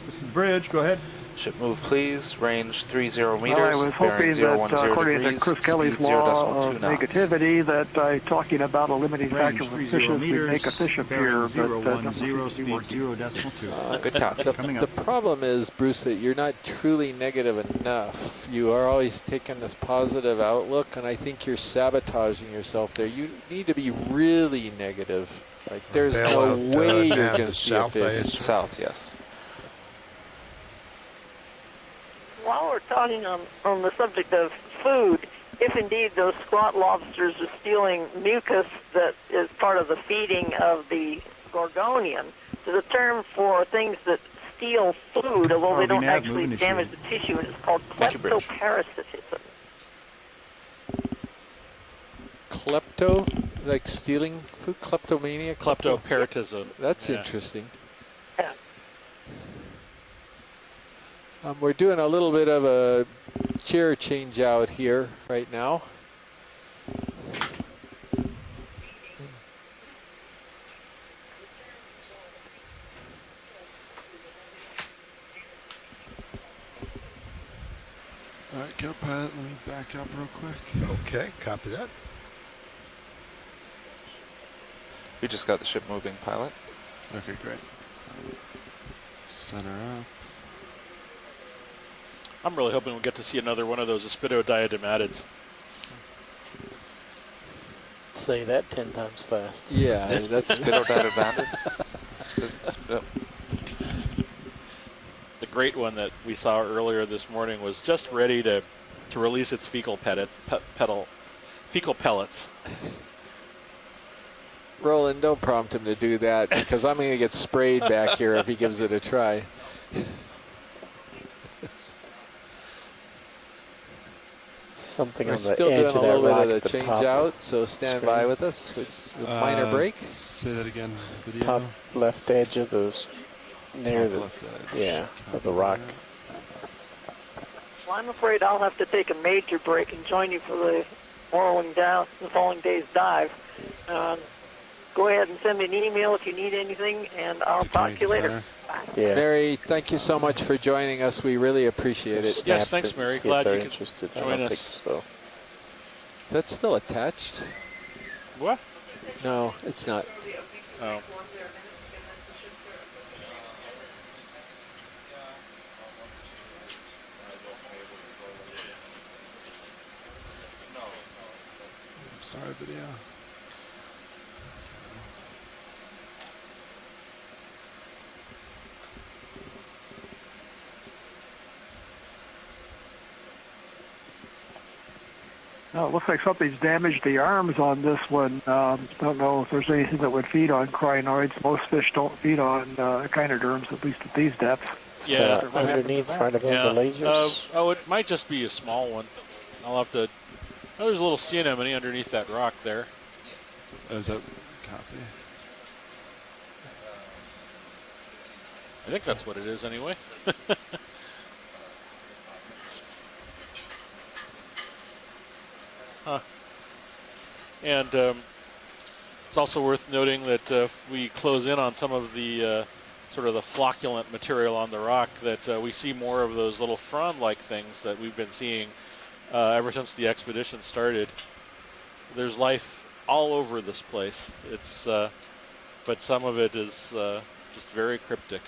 This is the bridge. Go ahead. Ship move, please. Range 30 Well, meters. I was bearing hoping that, 010 according degrees. to Chris Kelly's speed law 0.2 of knots. negativity, that talking about a limiting factor Range of 30 fishes would meters. make a fish appear, bearing but 010, doesn't seem to be speed working. 0.2. Good count. Coming The up. problem is, Bruce, that you're not truly negative enough. You are always taking this positive outlook, and I think you're sabotaging yourself there. You need to be really negative. Like, there's no way you're going to see a fish. South, yes. While we're talking on the subject of food, if indeed those squat lobsters are stealing mucus that is part of the feeding of the gorgonian, there's a term for things that steal food, although they don't actually damage the tissue, and it's called kleptoparasitism. Klepto? Like stealing food? Kleptomania? Kleptoparasitism. That's Yeah. interesting. Yeah. We're doing a little bit of a chair change out here right now. All right, co-pilot, let me back up real quick. Okay, copy that. We just got the ship moving, pilot. Okay, great. Center up. I'm really hoping we'll get to see another one of those Aspidodiadematids. Say that 10 times fast. Yeah, that's Spidodiadematids. The great one that we saw earlier this morning was just ready to release its fecal pellets. Roland, don't prompt him to do that, because I'm going to get sprayed back here if he gives it a try. Something We're on the still edge doing of a that little bit rock of the at the change top out, so stand by with us. It's a minor break. Say that again. Video. Top left edge of the near Top the left edge. yeah of the rock. Well, I'm afraid I'll have to take a major break and join you for the following day's dive. Go ahead and send me an email if you need anything, and I'll talk to you later. Bye. Yeah. Mary, thank you so much for joining us. We really appreciate it. Yes, thanks, Mary. Glad you could join us. So. Is that still attached? What? No, it's not. Oh. Sorry, video. No, it looks like something's damaged the arms on this one. Don't know if there's anything that would feed on crinoids. Most fish don't feed on echinoderms, at least at these depths. Yeah, So underneath, right above the lasers. It might just be a small one. I'll have to. Oh, there's a little sea anemone underneath that rock there. Oh, is that copy? I think that's what it is anyway. Huh. And it's also worth noting that if we close in on some of the sort of the flocculent material on the rock, that we see more of those little frond-like things that we've been seeing ever since the expedition started. There's life all over this place. It's, but some of it is just very cryptic.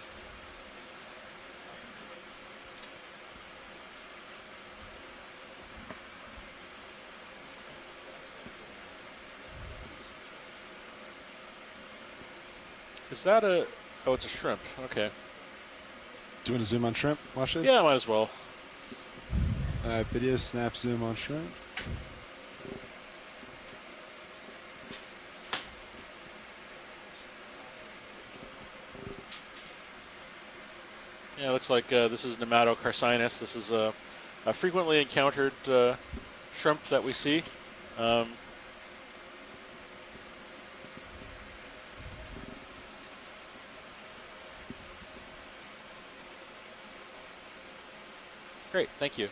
Is that a... Oh, it's a shrimp. Okay. Do you want to zoom on shrimp? Watch it? Yeah, might as well. Video snap zoom on shrimp. Yeah, it looks like this is Nematocarcinus. This is a frequently encountered shrimp that we see. Great, thank you.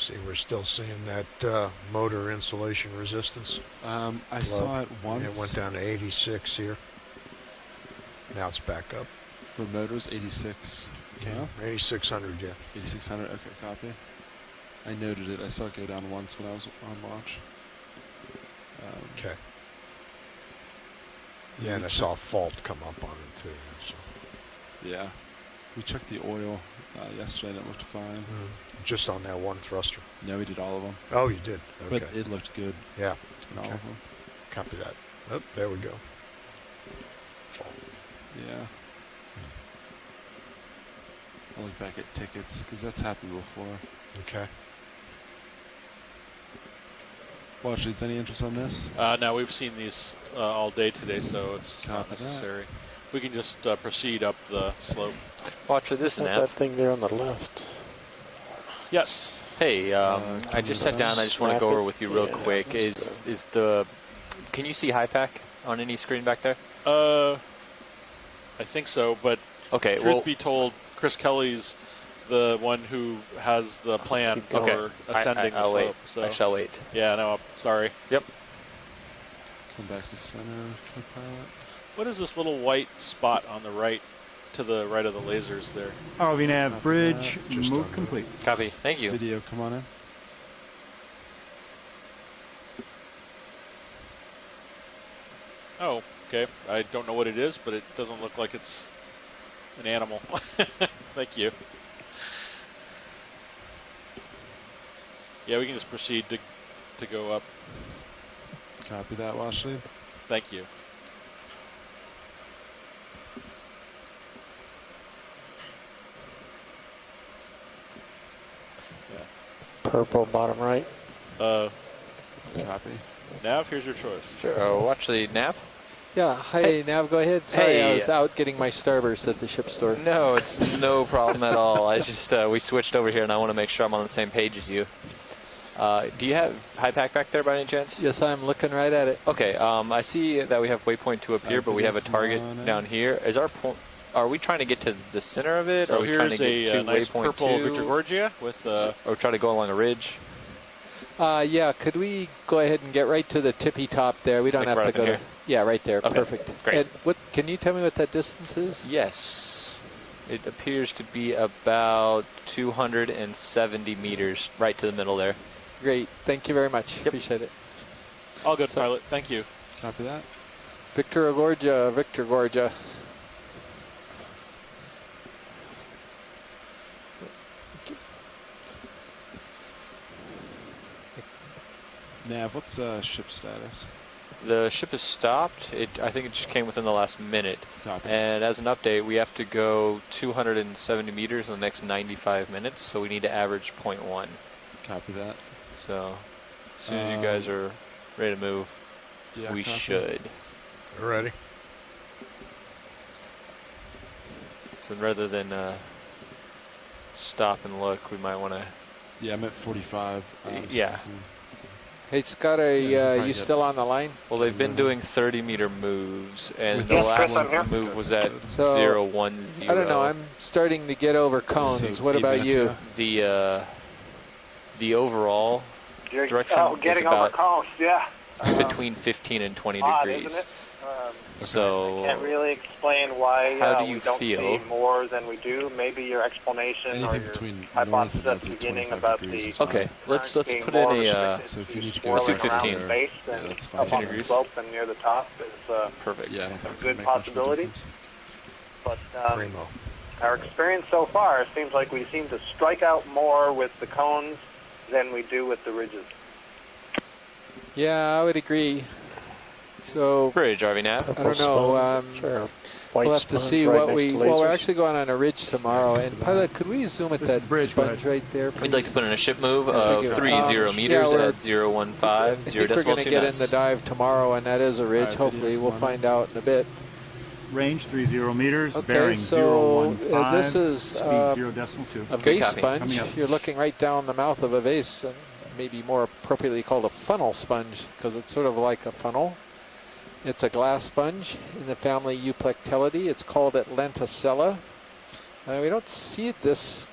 See, we're still seeing that motor insulation resistance. I saw it once. It went down to 86 here. Now it's back up. For motors, 86. Yeah, 8600, yeah. 8600, okay, copy. I noted it. I saw it go down once when I was on launch. Okay. Yeah, and I saw a fault come up on it too. So. Yeah. We checked the oil yesterday and it looked fine. Just on that one thruster? No, we did all of them. Oh, you did? Okay. But it looked good. Yeah. In all of them. Copy that. Oh, there we go. Fault. Yeah. I'll look back at tickets because that's happened before. Okay. Watch, is any interest on this? No, we've seen these all day today, so it's not Copy that. necessary. We can just proceed up the slope. Watch for this, that thing there on the left. Yes. Hey, I just sat down. I just want to go over with you real quick. Can you see HiPAC on any screen back there? I think so, but okay. Truth be told, Chris Kelly's the one who has the plan for ascending the slope. Wait. So I shall wait. Yeah, no, sorry. Yep. Come back to center, co-pilot. What is this little white spot on the right, to the right of the lasers there? ROV nav bridge, move complete. Copy. Thank you. Video, come on in. Oh, okay. I don't know what it is, but it doesn't look like it's an animal. Thank you. Yeah, we can just proceed to go up. Copy that, Washley. Thank you. Purple bottom right. Copy. Nav, here's your choice. Sure. Watch the nav. Yeah. Hi, Nav. Go ahead. Sorry, Hey. I was out getting my Starburst at the ship store. No, it's no problem at all. I just we switched over here, and I want to make sure I'm on the same page as you. Do you have HiPAC back there by any chance? Yes, I'm looking right at it. Okay. I see that we have waypoint 2 up here, but we have a target down here. Is our point? Are we trying to get to the center of it? So or are we trying to here's get a to nice waypoint purple 2? Victor Gorgia with. Or try to go along a ridge. Yeah, could we go ahead and get right to the tippy top there? We don't Like have right to go up in to. here? Yeah, right there. Okay, Perfect. great. And what? Can you tell me what that distance is? Yes. It appears to be about 270 meters, right to the middle there. Great. Thank you very much. Appreciate it. All good, pilot. Thank you. Copy that. Victor Gorgia. Victor Gorgia. Nav, what's ship status? The ship is stopped. I think it just came within the last minute. Copy. And as an update, we have to go 270 meters in the next 95 minutes, so we need to average 0.1. Copy that. So as soon as you guys are ready to move, yeah, we copy. should. Ready. So rather than stop and look, we might want to... Yeah, I'm at 45. Yeah. Hey, Scott, are you still on the line? Well, they've been doing 30-meter moves, and the Yes, last Chris, I'm here. move was at So, 010. I don't know. I'm starting to get over cones. What about you? The overall direction getting is over about cones, yeah. between 15 and 20 Odd, degrees. isn't it? So Can't really explain why How do you we don't feel? see more than we do. Maybe your explanation Anything or your between hypothesis north at and the I'd say beginning 25 about degrees the is fine. Okay, let's being put in more a So if you need to swirling go let's do 15. around the base Yeah, and that's up fine. on 15 the degrees. slope and near the top is Perfect. Yeah, I don't think a it's gonna good make much of a possibility. difference. But Primo. our experience so far seems like we seem to strike out more with the cones than we do with the ridges. Yeah, I would agree. So Bridge, RV Nav. I don't know. Sure. We'll have to see what we. Well, we're actually going on a ridge tomorrow. And pilot, could we zoom at This is that the bridge, go sponge right there? We'd like to put in a ship move Thank of you. 30 meters we're- at 015, I 0 think we're decimal going to 2 get in knots. the dive tomorrow, and that is a ridge. Alright, Hopefully, video, we'll come on find out in a bit. Range 30 meters, Okay, bearing so 015. this is speed 0.2. a Okay, vase copy. sponge. Coming up. You're looking right down the mouth of a vase, and maybe more appropriately called a funnel sponge because it's sort of like a funnel. It's a glass sponge in the family Euplectellidae. It's called Atlanticella. We don't see it this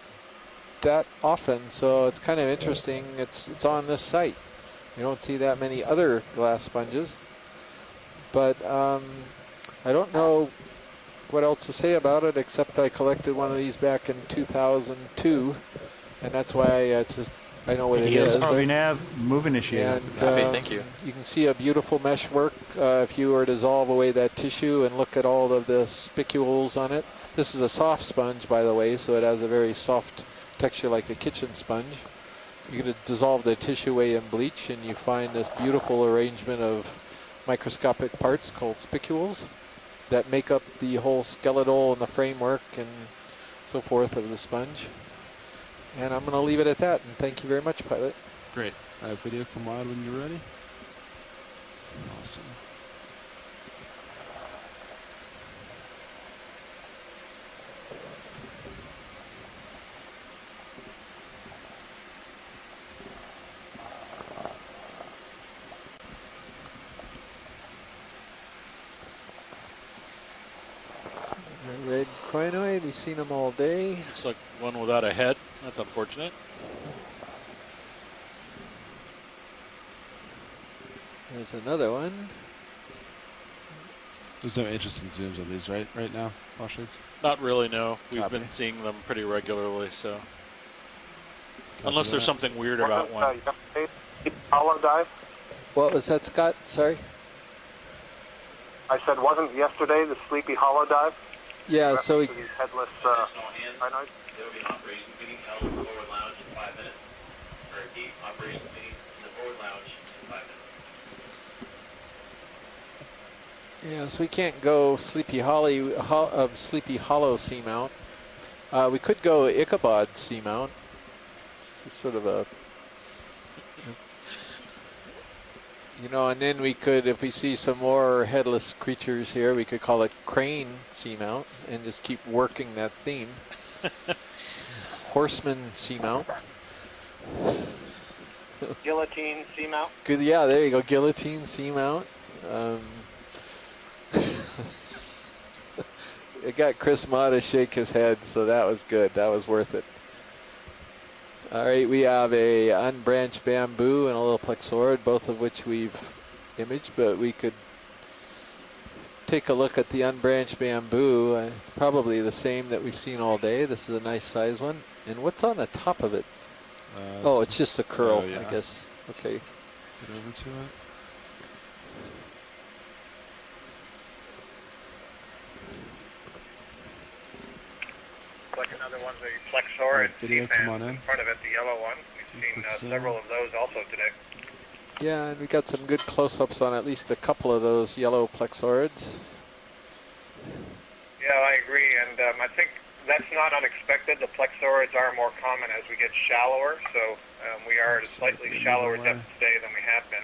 that often, so it's kind of interesting. It's on this site. You don't see that many other glass sponges, but I don't know what else to say about it except I collected one of these back in 2002, and that's why it's just, I know what it is. Harvey Nav, move initiator. And, thank you. You can see a beautiful mesh work if you were to dissolve away that tissue and look at all of the spicules on it. This is a soft sponge, by the way, so it has a very soft texture like a kitchen sponge. You can dissolve the tissue away in bleach and you find this beautiful arrangement of microscopic parts called spicules that make up the whole skeletal and the framework and so forth of the sponge. And I'm going to leave it at that, and thank you very much, Pilot. Great. Video, come on when you're ready. Awesome. Red crinoid, we've seen them all day. Looks like one without a head. That's unfortunate. There's another one. There's no interest in zooms on these, right now, Washleads? Not really, no. We've Copy. been seeing them pretty regularly, so. Unless there's something weird about one. Hollow dive? What was that, Scott? Sorry? I said, wasn't yesterday the Sleepy Hollow dive? Yeah, so These headless crinoids? There will be an operations meeting held in the forward lounge in 5 minutes. Or a deep operations meeting in the forward lounge in 5 minutes. yeah, so we can't go Sleepy Hollow seamount. We could go Ichabod seamount. It's sort of a, and then we could, if we see some more headless creatures here, we could call it Crane seamount and just keep working that theme. Horseman seamount. Guillotine seamount? Good, yeah, there you go, Guillotine seamount. It got Chris Ma to shake his head, so that was good. That was worth it. All right, we have a unbranched bamboo and a little plexaurid, both of which we've imaged, but we could take a look at the unbranched bamboo. It's probably the same that we've seen all day. This is a nice size one. And what's on the top of it? It's just a curl, yeah. I guess. Okay. Get over to it. Like another one, the plexaurid Video, come on in. front of it, the yellow one. We've seen several of those also today. Yeah, and we got some good close-ups on at least a couple of those yellow plexaurids. Yeah, I agree, and I think that's not unexpected. The plexaurids are more common as we get shallower, so we are at a slightly shallower depth today than we have been.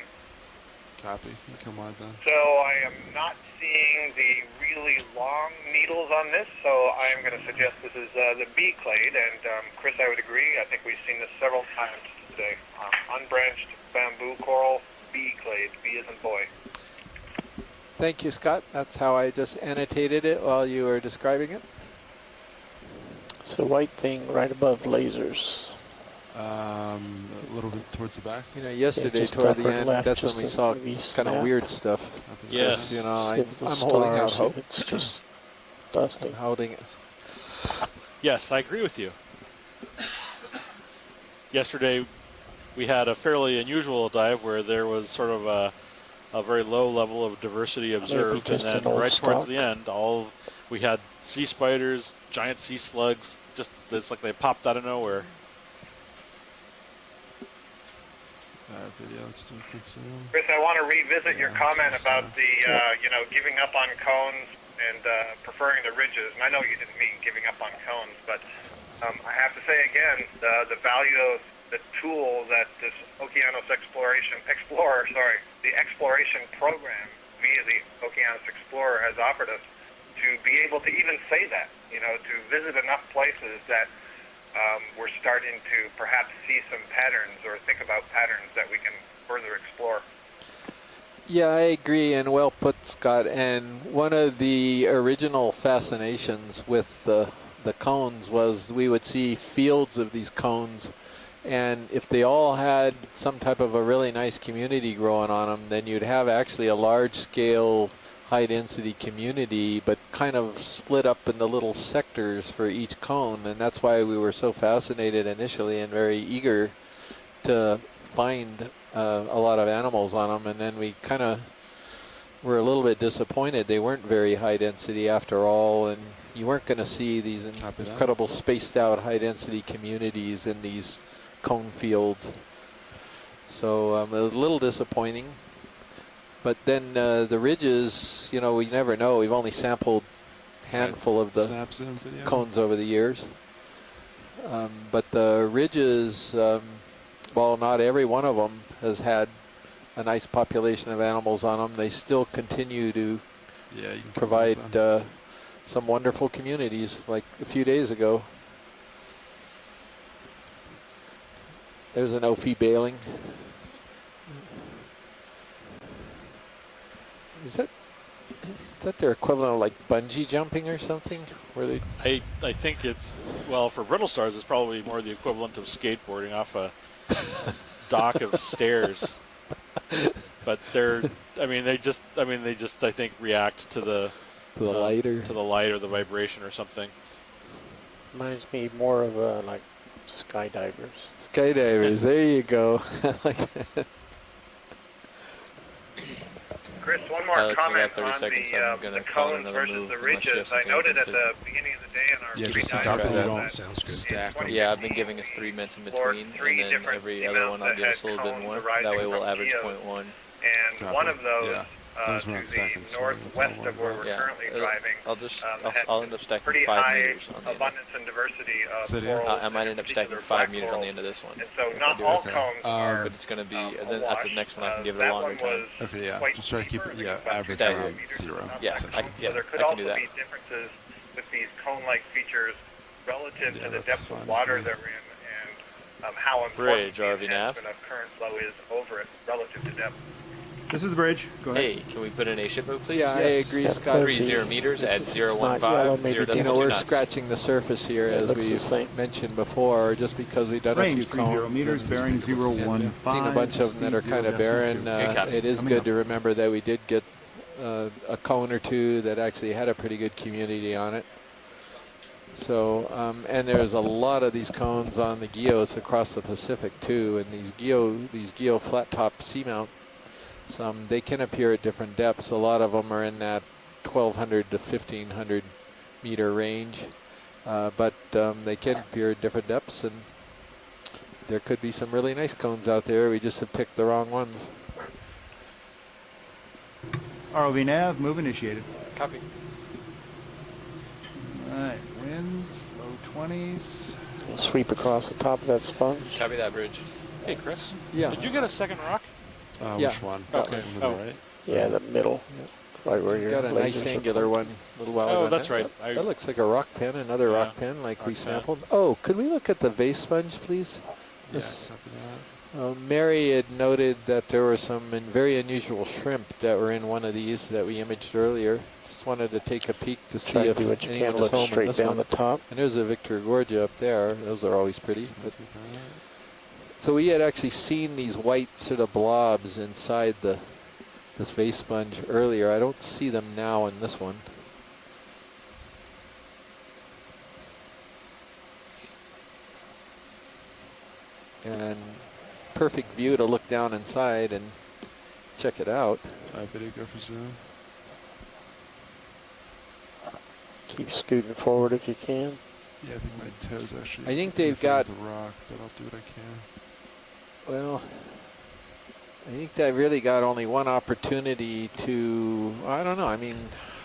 Copy. Come on then. So I am not seeing the really long needles on this, so I am going to suggest this is the B clade, and Chris, I would agree. I think we've seen this several times today. Unbranched bamboo coral, B clade, B as in boy. Thank you, Scott. That's how I just annotated it while you were describing it. It's a white thing right above lasers. A little bit towards the back. Yesterday toward the end, that's when we saw kind of weird stuff. Yes. I'm holding out hope. It's just dusting. I'm holding it. Yes, I agree with you. Yesterday, we had a fairly unusual dive where there was sort of a very low level of diversity observed, and then right towards the end, we had sea spiders, giant sea slugs. Just it's like they popped out of nowhere. Video, let's do a quick zoom. Chris, I want to revisit your comment about the, giving up on cones and preferring the ridges. And I know you didn't mean giving up on cones, but I have to say again, the value of the tool that this Okeanos the exploration program via the Okeanos Explorer has offered us to be able to even say that, to visit enough places that we're starting to perhaps see some patterns or think about patterns that we can further explore. Yeah, I agree, and well put, Scott. And one of the original fascinations with the the cones was we would see fields of these cones, and if they all had some type of a really nice community growing on them, then you'd have actually a large-scale, high-density community, but kind of split up into little sectors for each cone, and that's why we were so fascinated initially and very eager to find a lot of animals on them, and then we kind of were a little bit disappointed. They weren't very high density after all, and you weren't going to see these incredible spaced out high density communities in these cone fields. So it was a little disappointing. But then the ridges, you know, we never know. We've only sampled a handful of the cones over the years. But the ridges, well, not every one of them has had a nice population of animals on them. They still continue to provide some wonderful communities, like a few days ago. There's an Ophi bailing. Is that their equivalent of like bungee jumping or something? Where they? I think it's, well, for brittle stars, it's probably more the equivalent of skateboarding off a dock of stairs. But they just I think react to the light or the vibration or something. Reminds me more of like skydivers. Skydivers, there you go. Like that. Chris, one more comment on the cones versus the ridges. I noted at the beginning of the day in our pre-dive Yeah, I've been giving us 3 minutes in between, and then every other one I'll give us a little bit more. That way we'll average 0.1. And one of those to the northwest of where we're currently driving I'll end up stacking pretty 5 high meters on the end. abundance and diversity of corals. I might end up stacking 5 meters on the end of this one. And so not all cones are but it's going to be, and then at the next one I can give it a longer time. Okay, yeah. Just try to keep it, average Staggered. 0. Yeah, so there could I also can do that. be differences with these cone-like features relative to the depth of water they're in and how important Bridge, the RV nav. enhancement of current flow is over it relative to depth. This is the bridge. Go ahead. Hey, can we put in a ship move, please? Yeah, I agree, Scott. 30 meters at 0.15, 0.2 You know, we're knots. scratching the surface here, as we mentioned before, just because we've done Range, a few cones. 30 meters, bearing 015. Seen a bunch of them that are kind of barren. It is good to remember that we did get a cone or two that actually had a pretty good community on it. So, and there's a lot of these cones on the geos across the Pacific too, and these geo flat top seamount. They can appear at different depths. A lot of them are in that 1,200 to 1,500 meter range, but they can appear at different depths, and there could be some really nice cones out there. We just have picked the wrong ones. ROV nav, move initiated. Copy. All right, winds, low 20s. We'll sweep across the top of that sponge. Copy that bridge. Hey, Chris. Yeah. Did you get a second rock? Yeah. Which one? Okay. Right? Yeah, the middle. Right where you're Got a nice angular one a little while ago. Oh, that's right. That looks like a rock pen, another rock pen like we sampled. Oh, could we look at the vase sponge, please? This, Mary had noted that there were some very unusual shrimp that were in one of these that we imaged earlier. Just wanted to take a peek to see if do what you anyone can, was look home straight in this down one. the top. And there's a Victor Gorgia up there. Those are always pretty. But so we had actually seen these white sort of blobs inside this vase sponge earlier. I don't see them now in this one. And perfect view to look down inside and check it out. Video for zoom. Keep scooting forward if you can. Yeah, I think my toes actually. I think they've in front got. of the rock, but I'll do what I can. Well, I think they really got only one opportunity to. I don't know. I mean,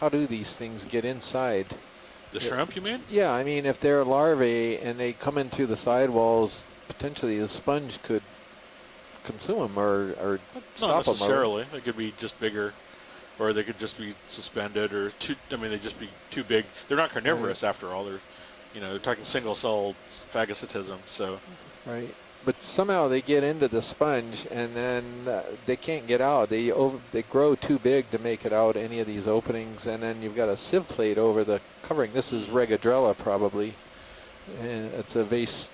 how do these things get inside? The shrimp, you mean? Yeah, I mean, if they're larvae and they come in through the sidewalls, potentially the sponge could consume them or stop them. Not necessarily. They could be just bigger, or they could just be suspended, or they'd just be too big. They're not carnivorous after all. They're talking single-celled phagocytism. So, right. but somehow they get into the sponge, and then they can't get out. They grow too big to make it out any of these openings, and then you've got a sieve plate over the covering. This is Regadrella probably, and it's a Vase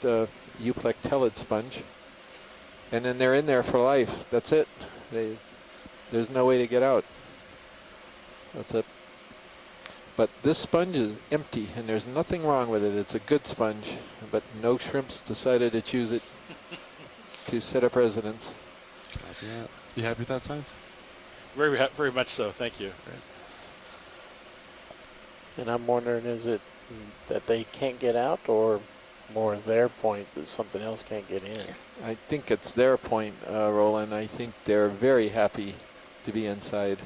euplectellid sponge, and then they're in there for life. That's it. There's no way to get out. That's it. But this sponge is empty, and there's nothing wrong with it. It's a good sponge, but no shrimps decided to choose it to set up residence. Yeah. You happy with that science? Very much so. Thank you. And I'm wondering, is it that they can't get out, or more their point that something else can't get in? I think it's their point, Roland. I think they're very happy to be inside.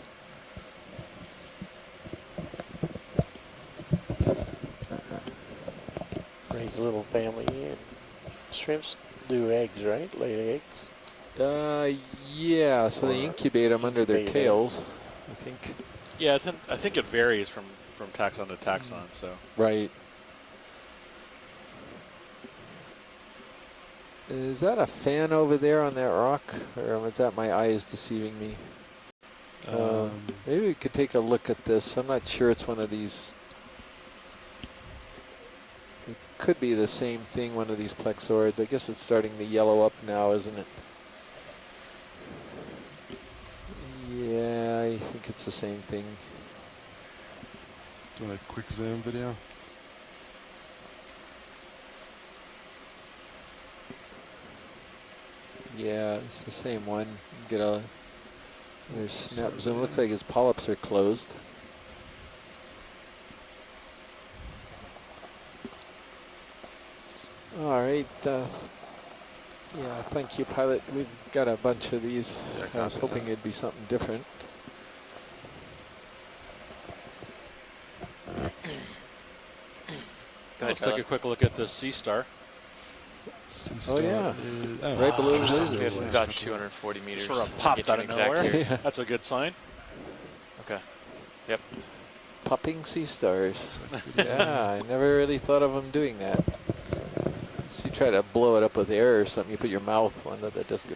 Raise a little family, and shrimps do eggs, right? Lay eggs? Yeah, so they incubate them under their tails, I think. Yeah, I think it varies from taxon to taxon, so. Right. Is that a fan over there on that rock, or was that my eyes deceiving me? Maybe we could take a look at this. I'm not sure it's one of these. It could be the same thing, one of these plexoids. I guess it's starting to yellow up now, isn't it? Yeah, I think it's the same thing. Do you want a quick zoom video? Yeah, it's the same one. Get a there's snap zoom. Looks like his polyps are closed. All right. Yeah, thank you, pilot. We've got a bunch of these. I was hoping it'd be something different. Let's take a quick look at the sea star. Oh yeah, right below the laser. We have about 240 meters. Sort of popped out of nowhere. Yeah. That's a good sign. Okay. Yep. Popping sea stars. Yeah, I never really thought of them doing that. So you try to blow it up with air or something. You put your mouth under the disc,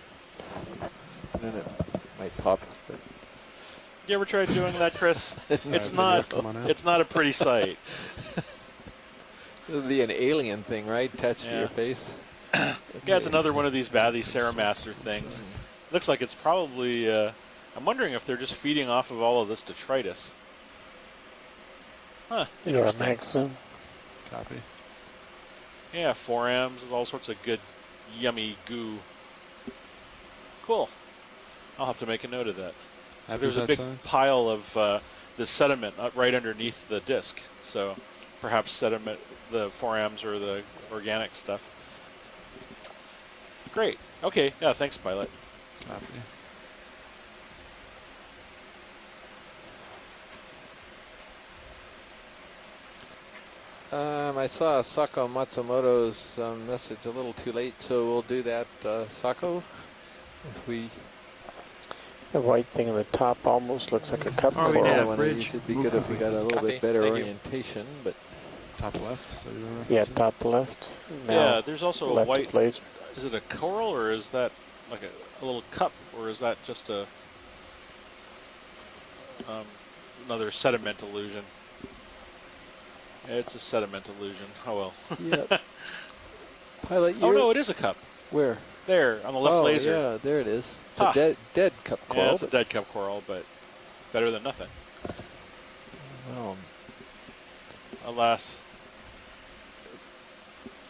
and then it might pop. But You ever tried doing that, Chris? It's not. It's not a pretty sight. It would be an alien thing, right? Attached to your face. Yeah, it's another one of these Bathy Ceramaster things. Looks like it's probably. I'm wondering if they're just feeding off of all of this detritus. Huh. You're a maximum. Copy. Yeah, forams, all sorts of good, yummy goo. Cool. I'll have to make a note of that. There's a big pile of the sediment right underneath the disc, so perhaps sediment, the forams or the organic stuff. Great. Okay. Yeah. Thanks, pilot. Copy. I saw Sako Matsumoto's message a little too late, so we'll do that, Sako. If we. The white thing on the top almost looks like a cup One coral. of these would be good if we got a little bit better orientation, but. Top left. So yeah, top left. Yeah, there's also a white. Laser. Is it a coral or is that like a little cup, or is that just a another sediment illusion? Yeah, it's a sediment illusion. Oh well. Yeah. Pilot. Oh no, it is a cup. Where? There on the left laser. Yeah, there it is. It's a dead cup coral. Yeah, it's a dead cup coral, but better than nothing. Well, alas.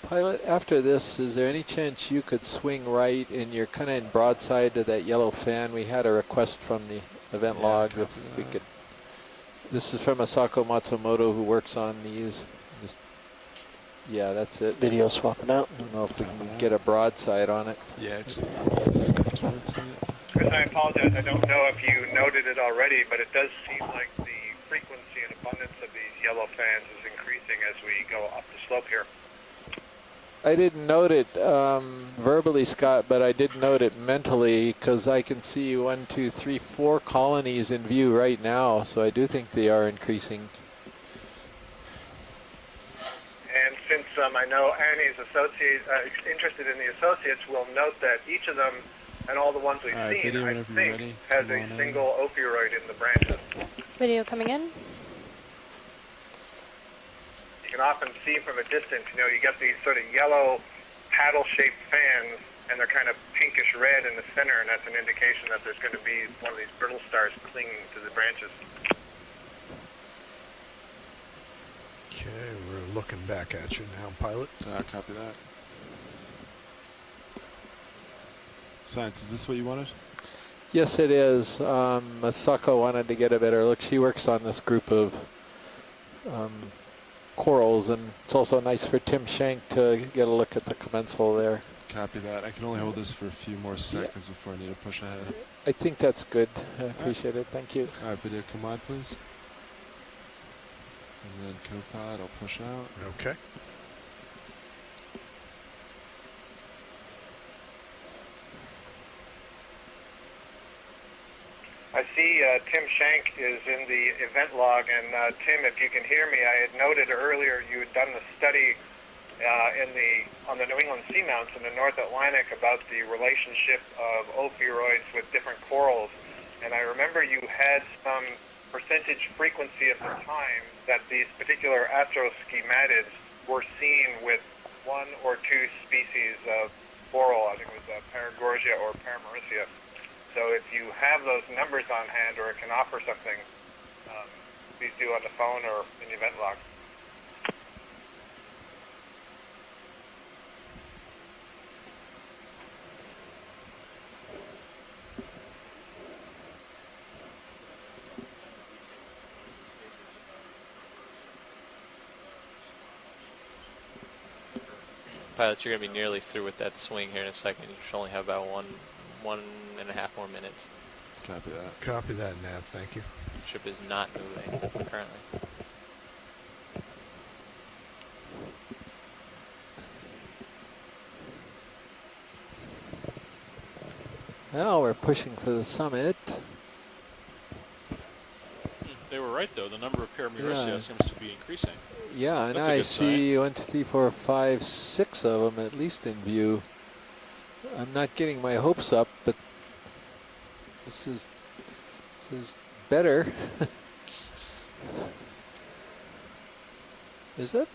Pilot, after this, is there any chance you could swing right and you're kind of in broadside to that yellow fan? We had a request from the event log if we could. This is from Asako Matsumoto who works on these. Yeah, that's it. Video swapping out. I don't know if we can get a broadside on it. Yeah, just. Chris, I apologize. I don't know if you noted it already, but it does seem like the frequency and abundance of these yellow fans is increasing as we go up the slope here. I didn't note it verbally, Scott, but I did note it mentally because I can see 1, 2, 3, 4 colonies in view right now, so I do think they are increasing. And since I know Annie's interested in the associates will note that each of them and all the ones we've seen, I think, has a single ophiuroid in the branches. Video coming in. You can often see from a distance, you get these sort of yellow paddle-shaped fans, and they're kind of pinkish red in the center, and that's an indication that there's going to be one of these brittle stars clinging to the branches. Okay, we're looking back at you now, pilot. Copy that. Science, is this what you wanted? Yes, it is. Masako wanted to get a better look. She works on this group of corals, and it's also nice for Tim Shank to get a look at the commensal there. Copy that. I can only hold this for a few more seconds before I need to push ahead. I think that's good. I appreciate it. Thank you. All right, video come on, please. And then copod, I'll push out. Okay. I see Tim Shank is in the event log, and Tim, if you can hear me, I had noted earlier you had done the study on the New England seamounts in the North Atlantic about the relationship of ophiuroids with different corals, and I remember you had some percentage frequency at the time that these particular astroschematids were seen with one or two species of coral. I think it was Paragorgia or Paramaricia. So if you have those numbers on hand or it can offer something, please do on the phone or in the event log. Pilot, you're going to be nearly through with that swing here in a second. You should only have about one and a half more minutes. Copy that. Copy that, Nav. Thank you. Ship is not moving currently. Now we're pushing for the summit. They were right, though. The number of Paramaricia seems to be increasing. Yeah, and I see 1, 2, 3, 4, 5, 6 of them at least in view. I'm not getting my hopes up, but this is better. Is that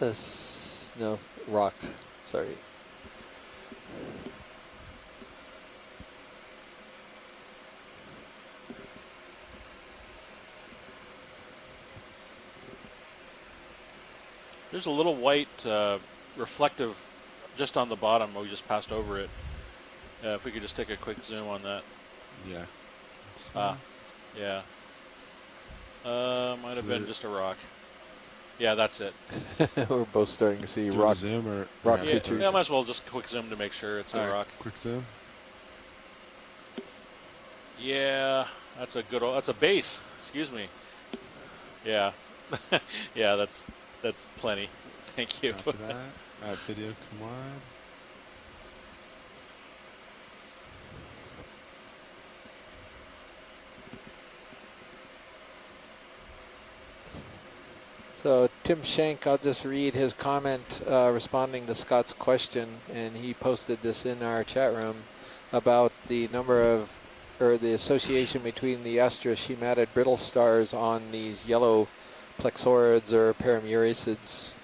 no, rock? Sorry. There's a little white reflective just on the bottom. We just passed over it. If we could just take a quick zoom on that. Yeah. Yeah. Might have been just a rock. Yeah, that's it. We're both starting to see rock zoom or rock features. Yeah, might as well just quick zoom to make sure it's a rock. Quick zoom. Yeah, that's a good. That's a base. Excuse me. Yeah, yeah, that's plenty. Thank you. Copy that. All right, video, come on. So Tim Shank, I'll just read his comment responding to Scott's question, and he posted this in our chat room about the number of, or the association between the astroschematid brittle stars on these yellow plexaurids or paramuricids.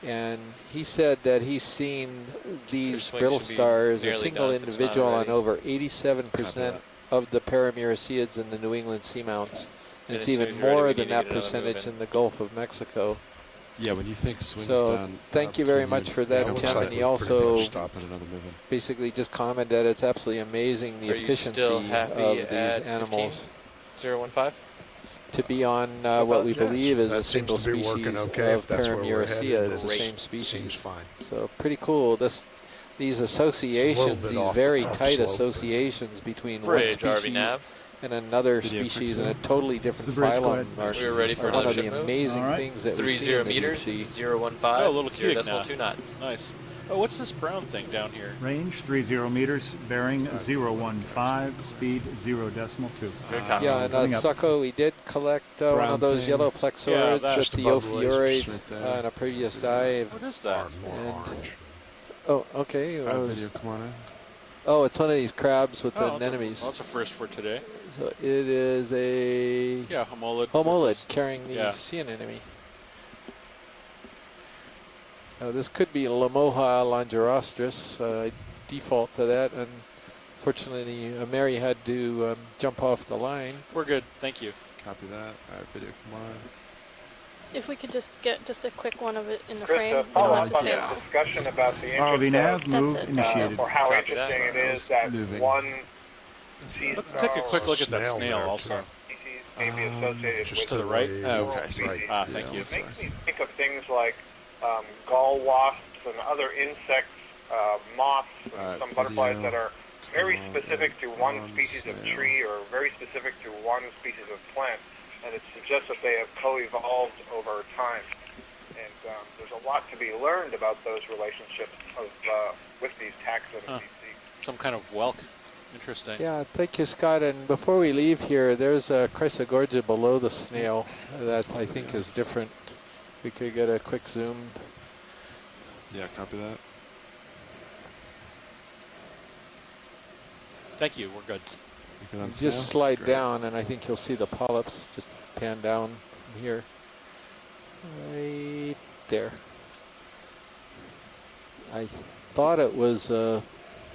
And he said that he's seen these brittle stars, a single individual, on over 87% of the paramuricids in the New England seamounts. And it's even more than that percentage in the Gulf of Mexico. Yeah, when you think swing's so done. Thank you very much for that, Tim. And he also basically just commented that it's absolutely amazing the efficiency of these animals. 015? To be on what we believe is a single species of Paramuricea. It's the same species. Seems fine. So pretty cool. These associations, these very tight associations between one species and another species in a totally different phylum are one of the amazing things that we see in the deep sea. 015. Oh, a little kick decimal now. 2 knots. Nice. Oh, what's this brown thing down here? Range 30 meters, bearing 015, speed 0.2. Yeah, and Succo, we did collect one of those yellow plexoroids with the ophiuroid on a previous dive. What is that? Oh, okay. Video, come on in. Oh, it's one of these crabs with the Well, anemones. that's a first for today. So it is a homolid carrying the sea anemone. This could be Lamoha longirostrus. I default to that, and fortunately, Mary had to jump off the line. We're good. Thank you. Copy that. All right, video, come on. If we could just get just a quick one of it in the Chris, frame. follow up on the discussion about the interest move, how interesting it is that one Let's take a quick look at that snail also. may be associated Just with to the right? coral Okay, species. Ah, thank you. It makes me think of things like gall wasps and other insects, moths, and some butterflies that are very specific to one species of tree or very specific to one species of plant, and it suggests that they have co-evolved over time. And there's a lot to be learned about those relationships with these taxa and species. Some kind of whelk. Interesting. Yeah, thank you, Scott. And before we leave here, there's a Chrysogorgia below the snail that I think is different. We could get a quick zoom. Yeah, copy that. Thank you. We're good. Just slide down, and I think you'll see the polyps. Just pan down from here. Right there. I thought it was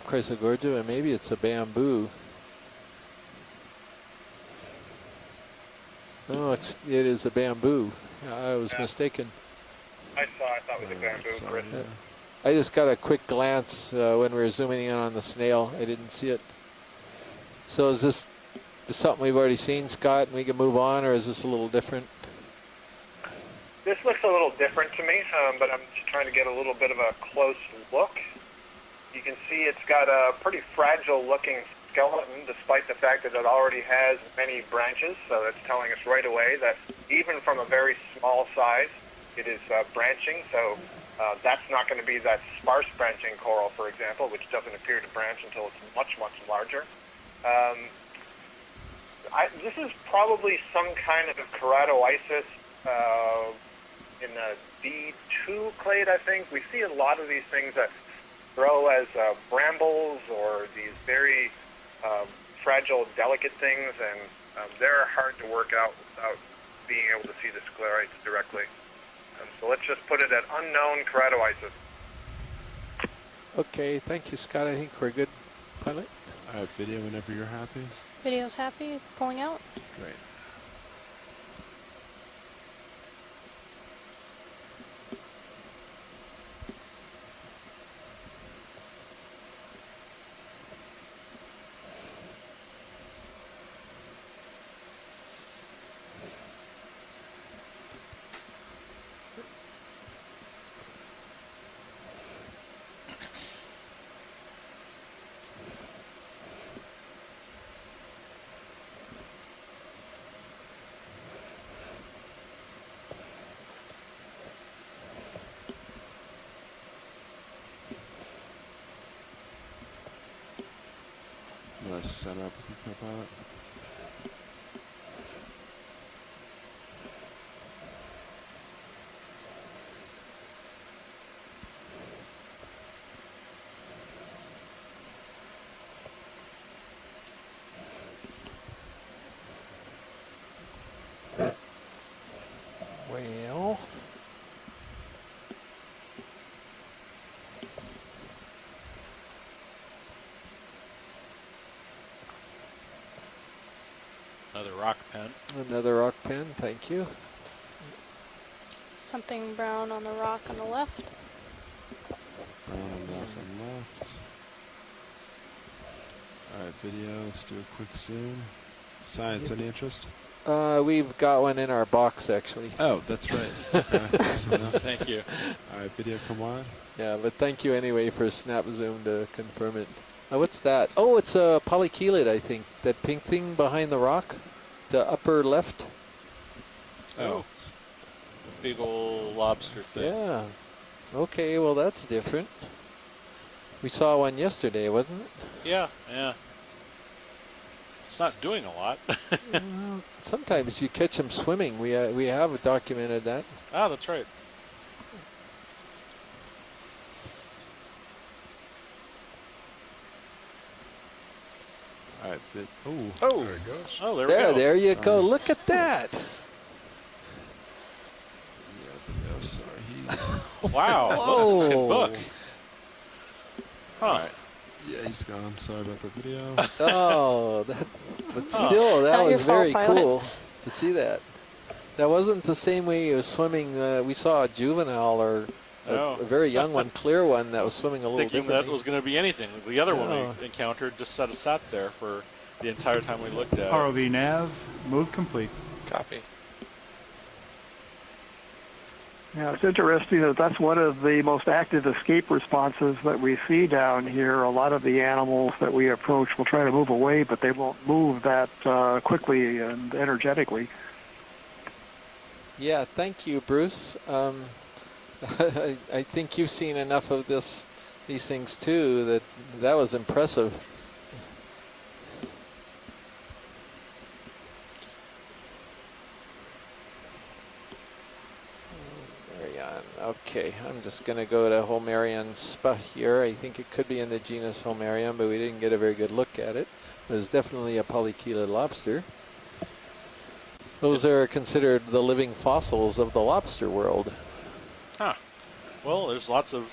Chrysogorgia, and maybe it's a bamboo. No, it is a bamboo. I was mistaken. I thought it was a bamboo, Chris. I just got a quick glance when we were zooming in on the snail. I didn't see it. So is this something we've already seen, Scott, and we can move on, or is this a little different? This looks a little different to me, but I'm just trying to get a little bit of a close look. You can see it's got a pretty fragile-looking skeleton, despite the fact that it already has many branches. So that's telling us right away that even from a very small size, it is branching. So that's not going to be that sparse branching coral, for example, which doesn't appear to branch until it's much, much larger. This is probably some kind of keratoisis in the D2 clade, I think. We see a lot of these things that grow as brambles or these very fragile, delicate things, and they're hard to work out without being able to see the sclerites directly. So let's just put it at unknown keratoisis. Okay, thank you, Scott. I think we're good, pilot. All right, video whenever you're happy. Video's happy, pulling out. Great. Set up with the pilot. Well, Another rock pen. Another rock pen, thank you. Something brown on the rock on the left. Brown on the rock on the left. All right, video. Let's do a quick zoom. Science, any interest? We've got one in our box, actually. Oh, that's right. Okay, thank you. All right, video, come on. Yeah, but thank you anyway for snap zoom to confirm it. What's that? Oh, it's a polychelid, I think. That pink thing behind the rock, the upper left. Oh, big old lobster thing. Yeah. Okay, well that's different. We saw one yesterday, wasn't it? Yeah, yeah. It's not doing a lot. Well, sometimes you catch them swimming. We have documented that. Ah, that's right. All right, Oh, there it goes. Oh, there we go. There you go. Look at that. Yeah, sorry, he's. Wow. Whoa. Book. Huh. All right. Yeah, he's gone. Sorry about the video. Oh, but still, that Not your was very fault, Pilot. cool to see that. That wasn't the same way he was swimming. We saw a juvenile or No. a very young one, clear one, that was swimming a little Thinking differently. that was going to be anything. The other one No. we encountered just sat there for the entire time we looked at it. ROV nav, move complete. Copy. Yeah, it's interesting that that's one of the most active escape responses that we see down here. A lot of the animals that we approach will try to move away, but they won't move that quickly and energetically. Yeah, thank you, Bruce. I think you've seen enough of these things too. That was impressive. Okay, I'm just going to go to Homerian spa here. I think it could be in the genus Homerium, but we didn't get a very good look at it. But it's definitely a polychelid lobster. Those are considered the living fossils of the lobster world. Huh. Well, there's lots of...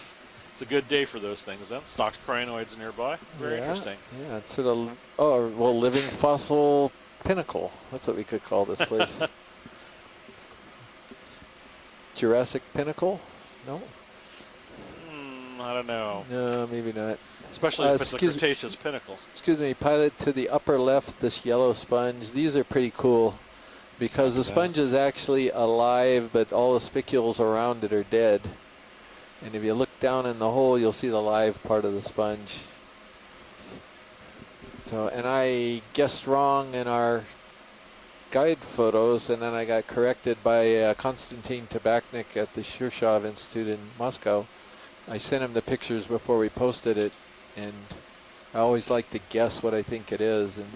It's a good day for those things then. Stocked crinoids nearby. Very interesting. Yeah, it's sort of... Oh, well, living fossil pinnacle. That's what we could call this place. Jurassic Pinnacle? No? I don't know. No, maybe not. Especially if it's a Cretaceous pinnacle. Excuse me, Pilot, to the upper left, this yellow sponge. These are pretty cool because the sponge is actually alive, but all the spicules around it are dead. And if you look down in the hole, you'll see the live part of the sponge. So, and I guessed wrong in our guide photos, and then I got corrected by Konstantin Tabachnik at the Shirshov Institute in Moscow. I sent him the pictures before we posted it, and I always like to guess what I think it is, and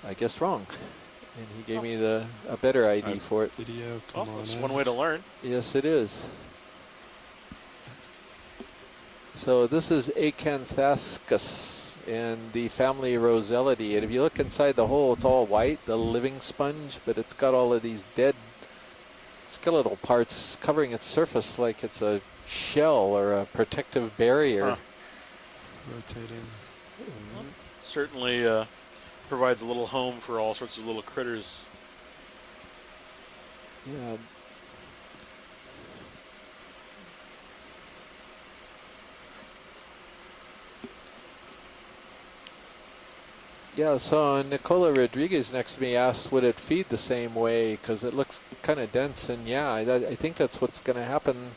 I guessed wrong. And he gave me a better ID for it. Video, come on that's in. one way to learn. Yes, it is. So this is Acanthascus and the family Rosellidae. And if you look inside the hole, it's all white, the living sponge, but it's got all of these dead skeletal parts covering its surface like it's a shell or a protective barrier. Rotating. Well, certainly provides a little home for all sorts of little critters. Yeah. Yeah, so Nicola Rodriguez next to me asked, would it feed the same way? Because it looks kind of dense, and yeah, I think that's what's going to happen.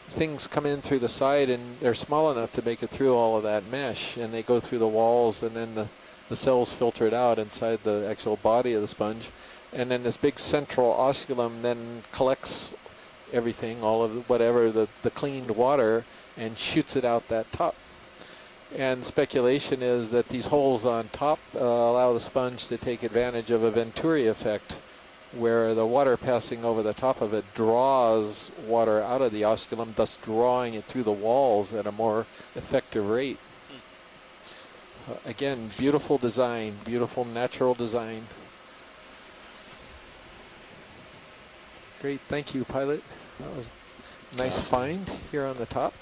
Things come in through the side, and they're small enough to make it through all of that mesh, and they go through the walls, and then the cells filter it out inside the actual body of the sponge. And then this big central osculum then collects everything, all of whatever, the cleaned water, and shoots it out that top. And speculation is that these holes on top allow the sponge to take advantage of a Venturi effect, where the water passing over the top of it draws water out of the osculum, thus drawing it through the walls at a more effective rate. Again, beautiful design, beautiful natural design. Great, thank you, Pilot. That was a nice find here on the top.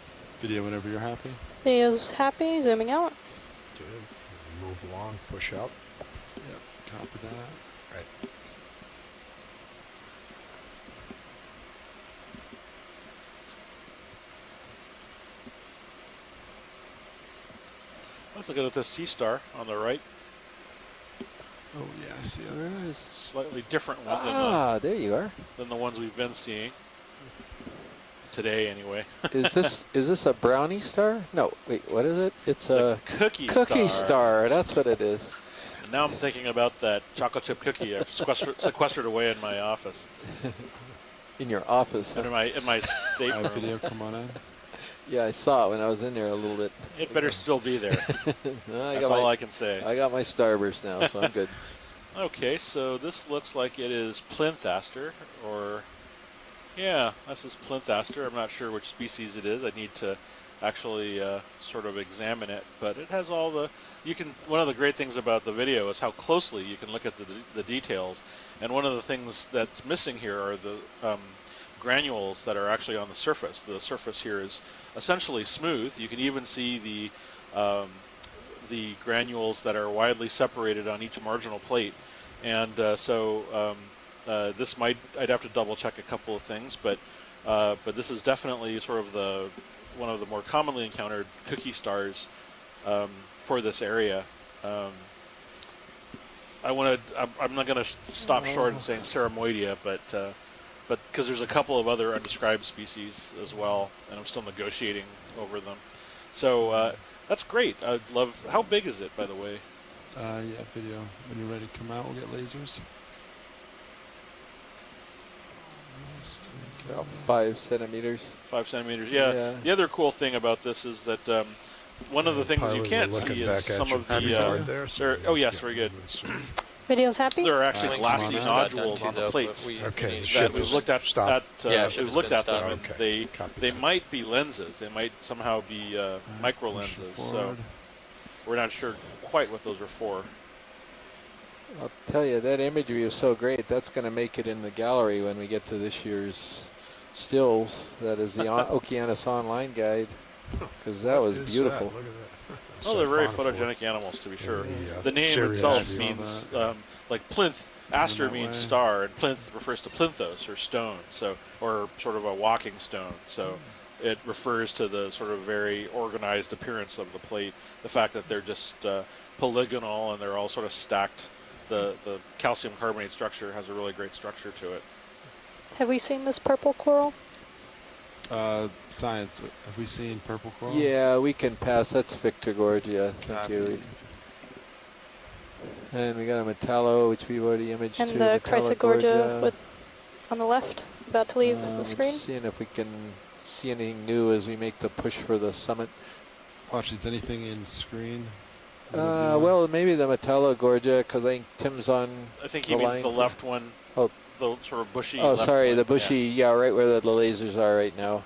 Video whenever you're happy. He is happy, zooming out. Good. Move along, push up. Yep, copy that. Right. Let's look at this sea star on the right. Oh yeah, I see Where is Slightly different one there you are. than the ones we've been seeing. Today, anyway. Is this a brownie star? No, wait, what is it? It's a cookie star. That's what it is. And now I'm thinking about that chocolate chip cookie I've sequestered away in my office. In your office? In my stateroom. Video, come on in. Yeah, I saw it when I was in there a little bit. It better still be there. That's all I can say. I got my starburst now, so I'm good. Okay, so this looks like it is plinth aster, or yeah, this is plinth aster. I'm not sure which species it is. I need to actually sort of examine it, but it has all the. One of the great things about the video is how closely you can look at the details, and one of the things that's missing here are the granules that are actually on the surface. The surface here is essentially smooth. You can even see the granules that are widely separated on each marginal plate, and this I'd have to double check a couple of things, but this is definitely sort of one of the more commonly encountered cookie stars for this area. I'm not going to stop short in saying Ceramoidea, but because there's a couple of other undescribed species as well, and I'm still negotiating over them. So that's great. I love. How big is it, by the way? Yeah, video. When you're ready to come out, we'll get lasers. About 5 centimeters. 5 centimeters. Yeah. The other cool thing about this is that one of the things you can't see is some of the. Oh yes, very good. Video's happy? There are actually glassy nodules on the plates that we've looked at. We've looked at them, and they might be lenses. They might somehow be micro lenses. So we're not sure quite what those are for. I'll tell you, that imagery is so great. That's going to make it in the gallery when we get to this year's stills. That is the Okeanos online guide, because that was beautiful. Look at that. Oh, they're very photogenic animals, to be sure. The name itself means, like plinth, aster means star, and plinth refers to plinthos, or stone, or sort of a walking stone. So it refers to the sort of very organized appearance of the plate, the fact that they're just polygonal and they're all sort of stacked. The calcium carbonate structure has a really great structure to it. Have we seen this purple coral? Science. Have we seen purple coral? Yeah, we can pass. That's Victor Gorgia. Thank you. And we got a Metallo, which we've already imaged. And the Chrysogorgia on the left, about to leave the screen. Seeing if we can see anything new as we make the push for the summit. Watch, is anything in screen? Well, maybe the Metallo Gorgia, because I think Tim's on. I think he means the left one. Oh, the sort of bushy. Oh, sorry, one. The bushy. Yeah, right where the lasers are right now.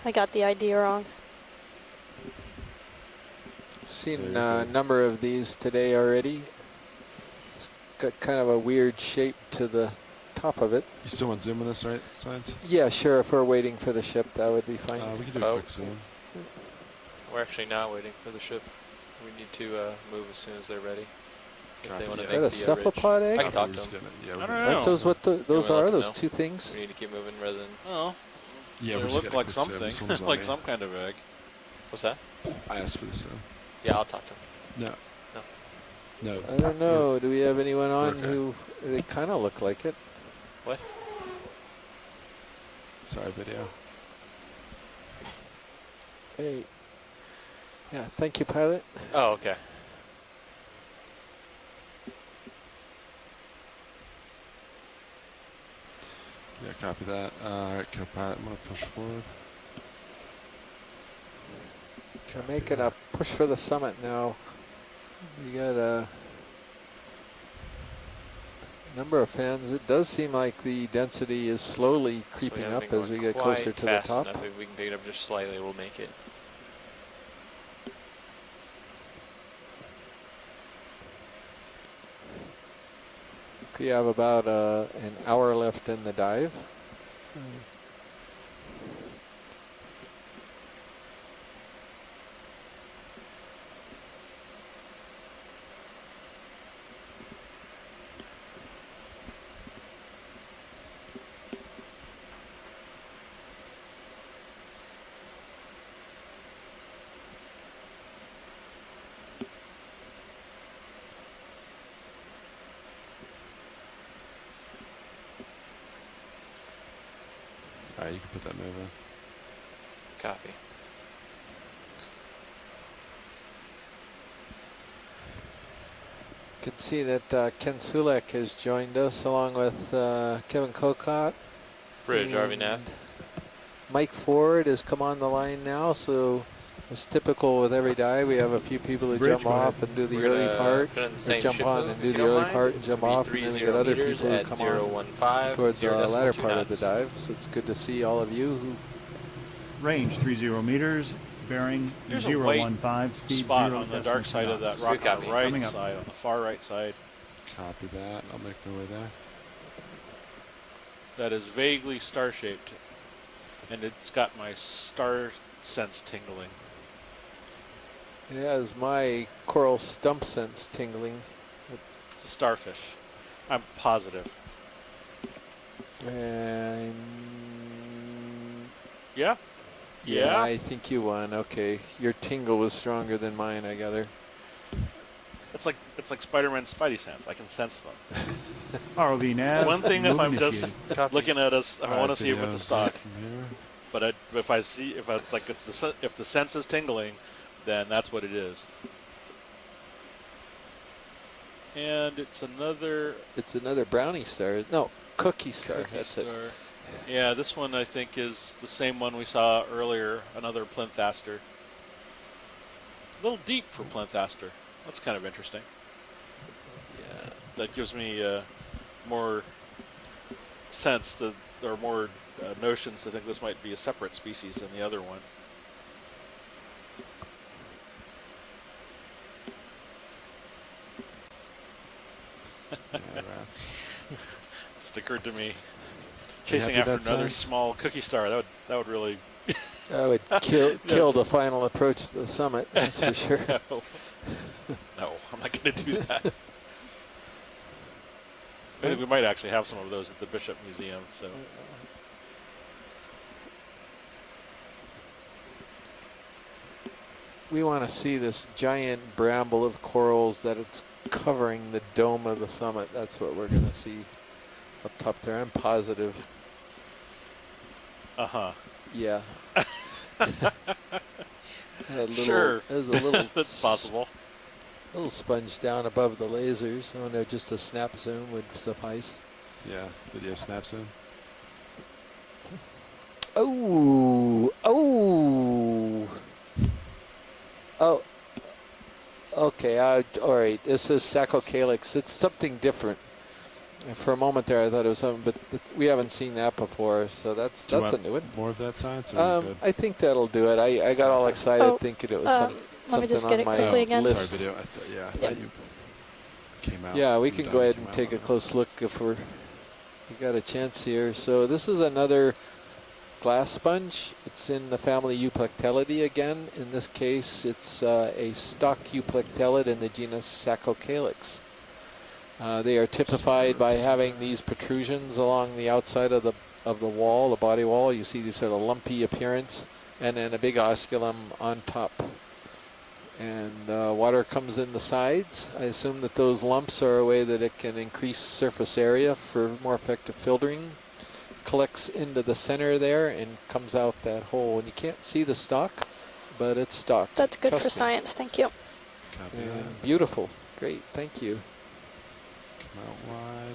I got the ID wrong. Seen a number of these today already. It's got kind of a weird shape to the top of it. You still want zoom on this, right, Science? Yeah, sure. If we're waiting for the ship, that would be fine. We can do a quick zoom. We're actually not waiting for the ship. We need to move as soon as they're ready. If they want to Is make that a cephalopod egg? I can talk to them. I don't know. Aren't those what those are? Those know. two things? We need to keep moving rather than. Oh. Yeah, they look like something, like some kind of egg. What's that? I asked for the zoom. Yeah, I'll talk to them. No. I don't know. Do we have anyone on who they kind of look like it? What? Sorry, video. Hey. Yeah, thank you, pilot. Oh, okay. Yeah, copy that. Alright, co-pilot, I'm going to push forward. We're making a push for the summit now. We got a number of fans. It does seem like the density is slowly creeping up as we get closer to the top. Enough. If we can pick it up just slightly, we'll make it. We have about an hour left in the dive. Alright, you can put that move in. Copy. You can see that Ken Sulek has joined us along with Kevin Kokot. Bridge, RV Nav. Mike Ford has come on the line now, so it's typical with every dive. We have a few people who jump off and do the early part, or jump on and do the early part and jump off, and then we get other people who come on towards the latter part of the dive. So it's good to see all of you who Range 30 meters, bearing There's 015, a white speed spot 0 on the dark side of that rock on the right Coming up. side, on the far right side. Copy that. I'll make my way there. That is vaguely star-shaped, and it's got my star sense tingling. Yeah, is my coral stump sense tingling. It's a starfish. I'm positive. And yeah? Yeah, I think you won. Okay, your tingle was stronger than mine, I gather. It's like Spider-Man's Spidey sense. I can sense them. ROV nav. One thing if I'm just initiated. looking at us, I want to see if it's a videos stock. from here. But if the sense is tingling, then that's what it is. And it's another brownie star. No, cookie star. Cookie That's star. it. Yeah, this one I think is the same one we saw earlier. Another plinth aster. A little deep for plinth aster. That's kind of interesting. Yeah. That gives me more sense to, or more notions to think this might be a separate species than the other one. Yeah, rats. Just occurred to me. Chasing happy after that another size? small cookie star, that would really. That would kill the final approach to the summit. That's for sure. No, I'm not going to do that. I think we might actually have some of those at the Bishop Museum. So. We want to see this giant bramble of corals that it's covering the dome of the summit. That's what we're going to see up top there. I'm positive. Uh-huh. Yeah. Sure. There's a little That's possible. Little sponge down above the lasers. I wonder if just a snap zoom would suffice. Yeah, video snap zoom. Oh, okay. All right. This is Saccocalyx. It's something different. And for a moment there, I thought it was something, but we haven't seen that before, so that's a new one. More of that science? Or good? I think that'll do it. I got all excited thinking it was let me something just on get it my quickly again. list. Sorry, video. I thought you came out. Yeah, we can go ahead and take a close look if we got a chance here. So this is another glass sponge. It's in the family Euplectellidae again. In this case, it's a stock Euplectellid in the genus Saccocalyx. They are typified by having these protrusions along the outside of the wall, the body wall. You see this sort of lumpy appearance, and then a big osculum on top. And water comes in the sides. I assume that those lumps are a way that it can increase surface area for more effective filtering. Collects into the center there and comes out that hole. And you can't see the stalk, but it's stalked. That's good Trust for me. science. Thank you. Copy And that. beautiful. Great. Thank you. Come out wide.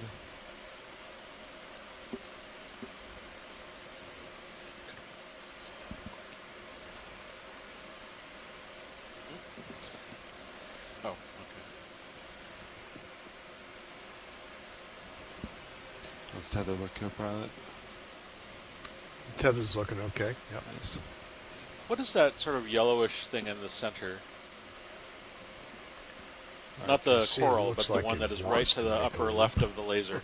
Oh, okay. Let's tether look, co-pilot. Tether's looking okay. Yep. Nice. What is that sort of yellowish thing in the center? Not the see, it coral, looks but like the one it that is right wants to to the make a upper loop. left of the laser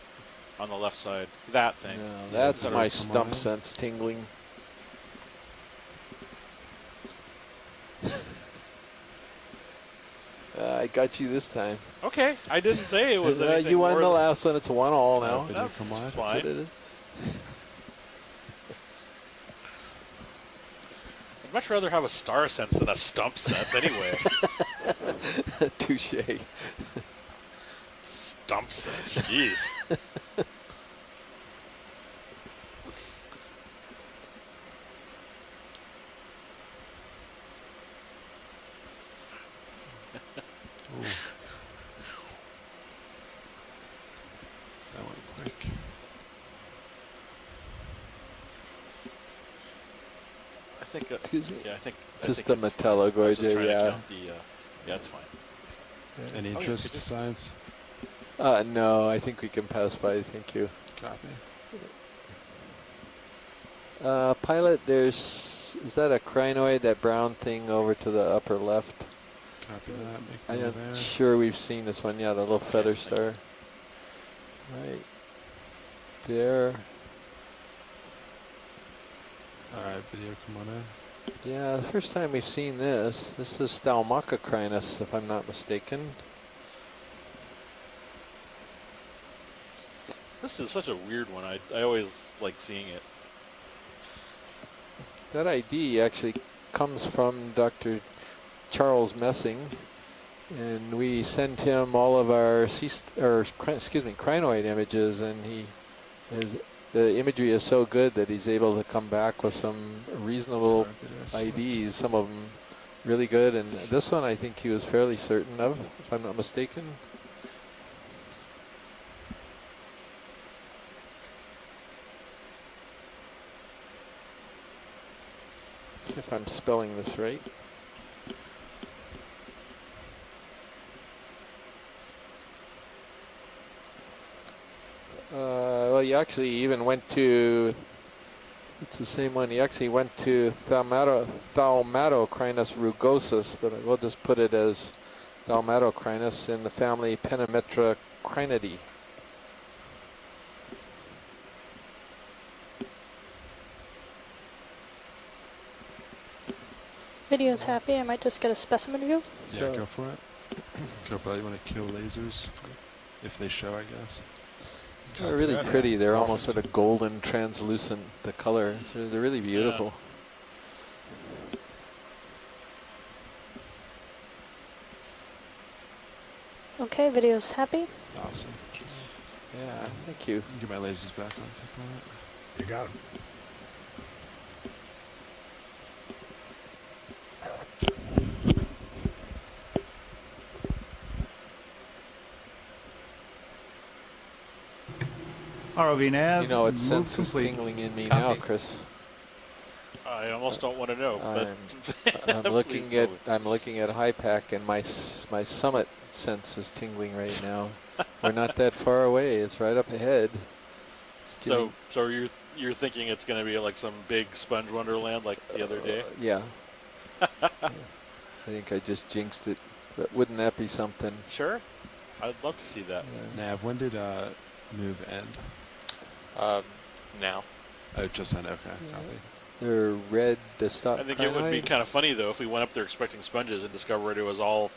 on the left side. That thing. No, that's Sort my of- stump sense tingling. I got you this time. Okay, I didn't say it was anything you won more the than- last one. It's 1-1 now. Video That's come wide. fine. That's what it is. I'd much rather have a star sense than a stump sense anyway. Touche. Stump sense, jeez. Ooh. That went quick. think. Excuse me. Yeah, I think. Just I the think it's fine. I was just Metallogoidia, trying to yeah. count the, yeah, it's fine. Any Oh, yeah, interest could you- science? No, I think we can pass by. Thank you. Copy. Pilot, is that a crinoid, that brown thing over to the upper left? Copy that. Make I'm note not there. sure we've seen this one. Yeah, the little feather star. Right there. Alright, video, come on in. Yeah, the first time we've seen this. This is Thalmacocrinus, if I'm not mistaken. This is such a weird one. I always like seeing it. That ID actually comes from Dr. Charles Messing, and we sent him all of our crinoid images, and the imagery is so good that he's able to come back with some reasonable IDs, some of them really good, and this one I think he was fairly certain of, if I'm not mistaken. See if I'm spelling this right. Well, you actually even went to, it's the same one, you actually went to Thalmatocrinus rugosus, but we'll just put it as Thalmatocrinus in the family Pentametracrinidae. Video's happy. I might just get a specimen view. Yeah, go for it. Cobra, you want to kill lasers? If they show, I guess. They're really pretty. They're almost sort of golden, translucent, the color. So they're really beautiful. Okay, video's happy. Awesome. Yeah, thank you. Get my lasers back on. You got them. ROV nav. You know, it move senses complete. tingling in me Copy. now, Chris. I almost don't want to know. I'm Please looking tell at me. HiPAC, and my summit sense is tingling right now. We're not that far away. It's right up ahead. So you're thinking it's going to be like some big sponge wonderland like the other day? Yeah. I think I just jinxed it. But wouldn't that be something? Sure. I'd love to see that. Nav, when did move end? Now. Oh, just then. Okay. Copy. They're red to stop. I think it would be kind of funny though if we went up there expecting sponges and discovered it was all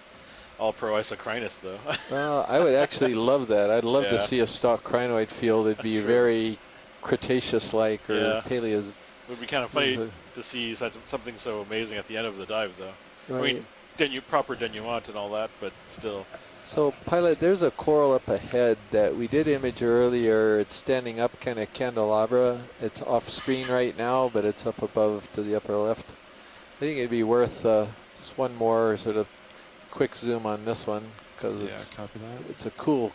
pro-isocrinus though. Well, I would actually love that. I'd love to Yeah. see a stock crinoid field. It'd That's be true. very Cretaceous-like or Yeah. Paleos. It would be kind of funny to see something so amazing at the end of the dive though. I mean, proper denouement and all that, but still. So, Pilot, there's a coral up ahead that we did image earlier. It's standing up kind of candelabra. It's off screen right now, but it's up above to the upper left. I think it'd be worth just one more sort of quick zoom on this one because copy that. it's a cool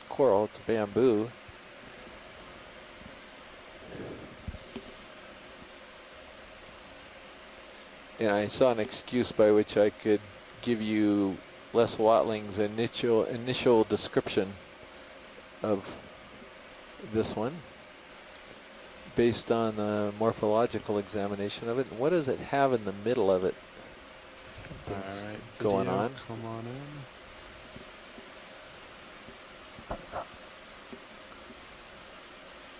coral. It's bamboo. And I saw an excuse by which I could give you Les Watling's initial description of this one based on the morphological examination of it. And what does it have in the middle of it? Things Alright, going video, on. Come on in.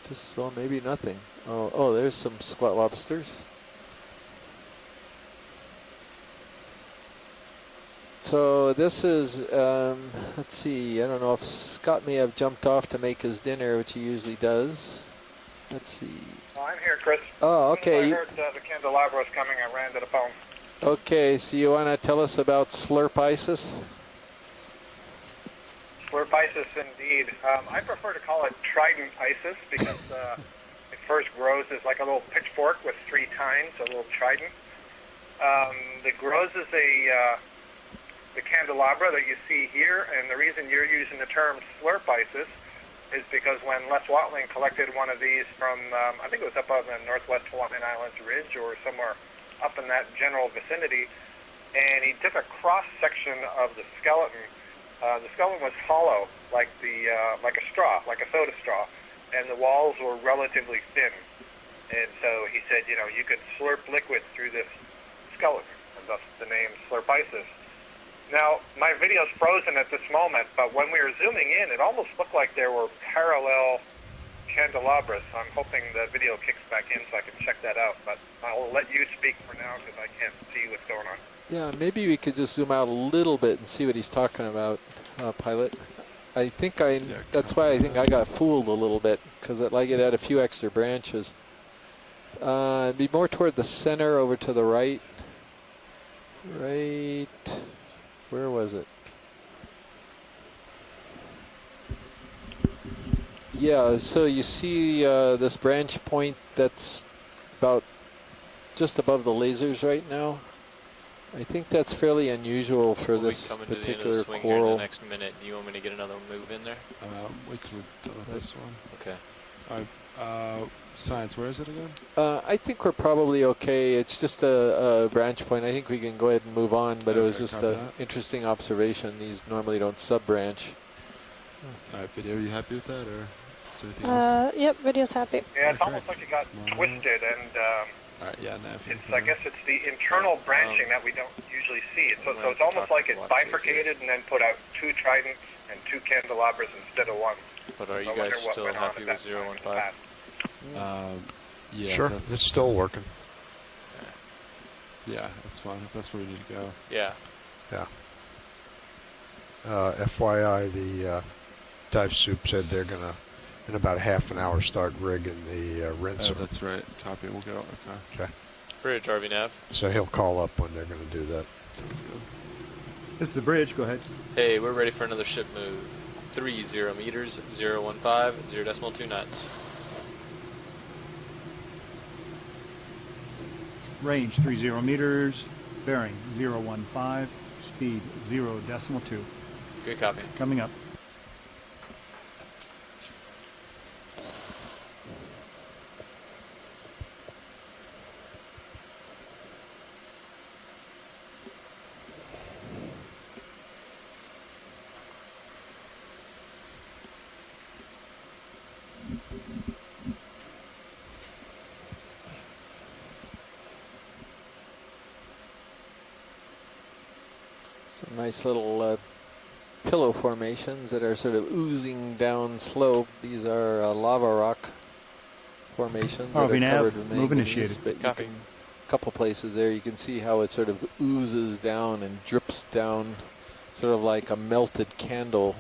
Just, well, maybe nothing. Oh, there's some squat lobsters. So this is, let's see, I don't know if Scott may have jumped off to make his dinner, which he usually does. Let's see. Oh, I'm here, Chris. Oh, okay. I heard the candelabra was coming. I ran to the phone. Okay, so you want to tell us about slurp Isis? Slurp Isis, indeed. I prefer to call it Trident Isis because it first grows as like a little pitchfork with 3 tines, a little trident. It grows as the candelabra that you see here, and the reason you're using the term slurp Isis is because when Les Watling collected one of these from, I think it was up on the northwest Hawaiian Islands Ridge or somewhere up in that general vicinity, and he took a cross section of the skeleton. The skeleton was hollow, like a straw, like a soda straw, and the walls were relatively thin. And so he said, you could slurp liquid through this skeleton, and thus the name Slurpisis. Now, my video's frozen at this moment, but when we were zooming in, it almost looked like there were parallel candelabras. I'm hoping the video kicks back in so I can check that out, but I'll let you speak for now because I can't see what's going on. Yeah, maybe we could just zoom out a little bit and see what he's talking about, Pilot. I think that's why I think I got fooled a little bit, because it had a few extra branches. It'd be more toward the center, over to the right. Right, where was it? Yeah, so you see this branch point that's about just above the lasers right now. I think that's fairly unusual for this particular coral. In the next minute. Do you want me to get another move in there? Wait till we're done with this one. Okay. All right. Science, where is it again? I think we're probably okay. It's just a branch point. I think we can go ahead and move on, but it was just an interesting observation. These normally don't sub-branch. All right, video, you happy with that, or is there anything else? Yep, video's happy. Yeah, it's almost like it got twisted, and all right, yeah, I guess it's the internal branching that we don't usually see. So it's almost like it bifurcated and then put out 2 tridents and 2 candelabras instead of 1. But are you guys still happy with 015? Yeah, sure, it's still working. Yeah, that's fine if that's where we need to go. Yeah. Yeah. FYI, the dive soup said they're gonna, in about half an hour, start rigging the rinser. That's right. Copy. We'll go. Okay. Bridge, RV Nav. So he'll call up when they're gonna do that. Sounds good. This is the bridge. Go ahead. Hey, we're ready for another ship move. 30 meters, 015, 0.2 knots. Range 30 meters, bearing 015, speed 0.2. Good copy. Coming up. Some nice little pillow formations that are sort of oozing down slope. These are lava rock formations that are covered with move manganese. initiated. But you can, a couple places there, you can see how it sort of oozes down and drips down, sort of like a melted candle.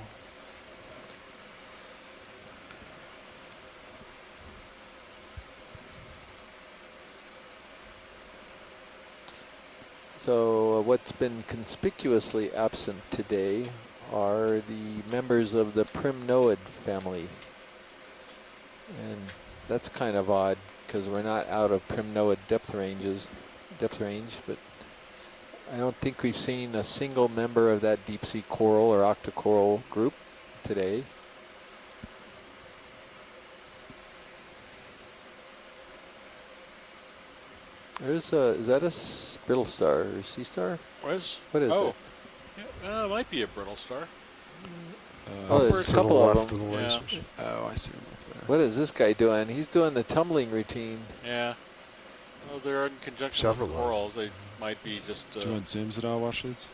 So what's been conspicuously absent today are the members of the Crinoid family. And that's kind of odd because we're not out of Crinoid depth range, but I don't think we've seen a single member of that deep sea coral or Octa Coral group today. There's is that a brittle star or sea star? What is it? Yeah, it might be a brittle star. There's a couple of them. Yeah. Oh, I see them up there. What is this guy doing? He's doing the tumbling routine. Yeah. Well, they're in conjunction Several with the corals. They might be just... Do you want zooms at all, watch leads?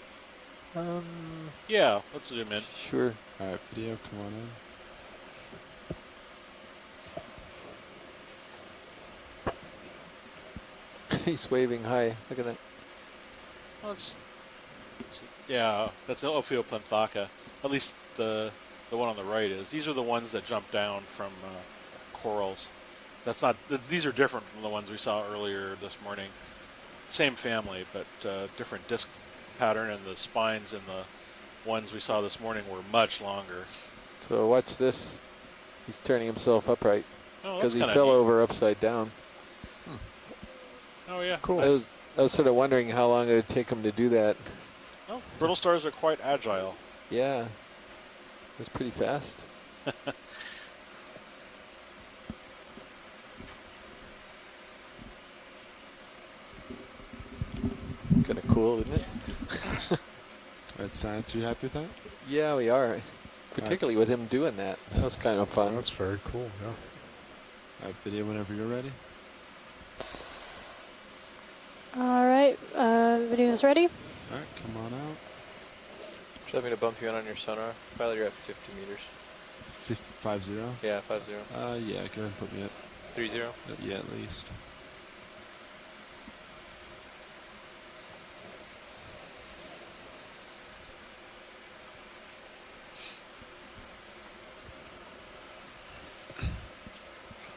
Yeah, let's zoom in. Sure. All right, video, come on in. He's waving high. Look at that. Well, yeah, that's the Ophioplanthaka. At least the one on the right is. These are the ones that jump down from corals. That's not. These are different from the ones we saw earlier this morning. Same family, but different disc pattern, and the spines in the ones we saw this morning were much longer. So watch this. He's turning himself upright because he fell neat. over upside down. Oh yeah, cool. Nice. I was sort of wondering how long it would take him to do that. Well, brittle stars are quite agile. Yeah, it's pretty fast. kind of cool, isn't it? Right, science, are you happy with that? Yeah, we are. Particularly with him doing that. That was kind of fun. That's very cool, yeah. All right, video whenever you're ready. All right, video's ready. All right, come on out. Would you like me to bump you in on your sonar? Probably you're at 50 meters. 50? Yeah, 50. Yeah, go ahead and put me at 30? Yeah, at least.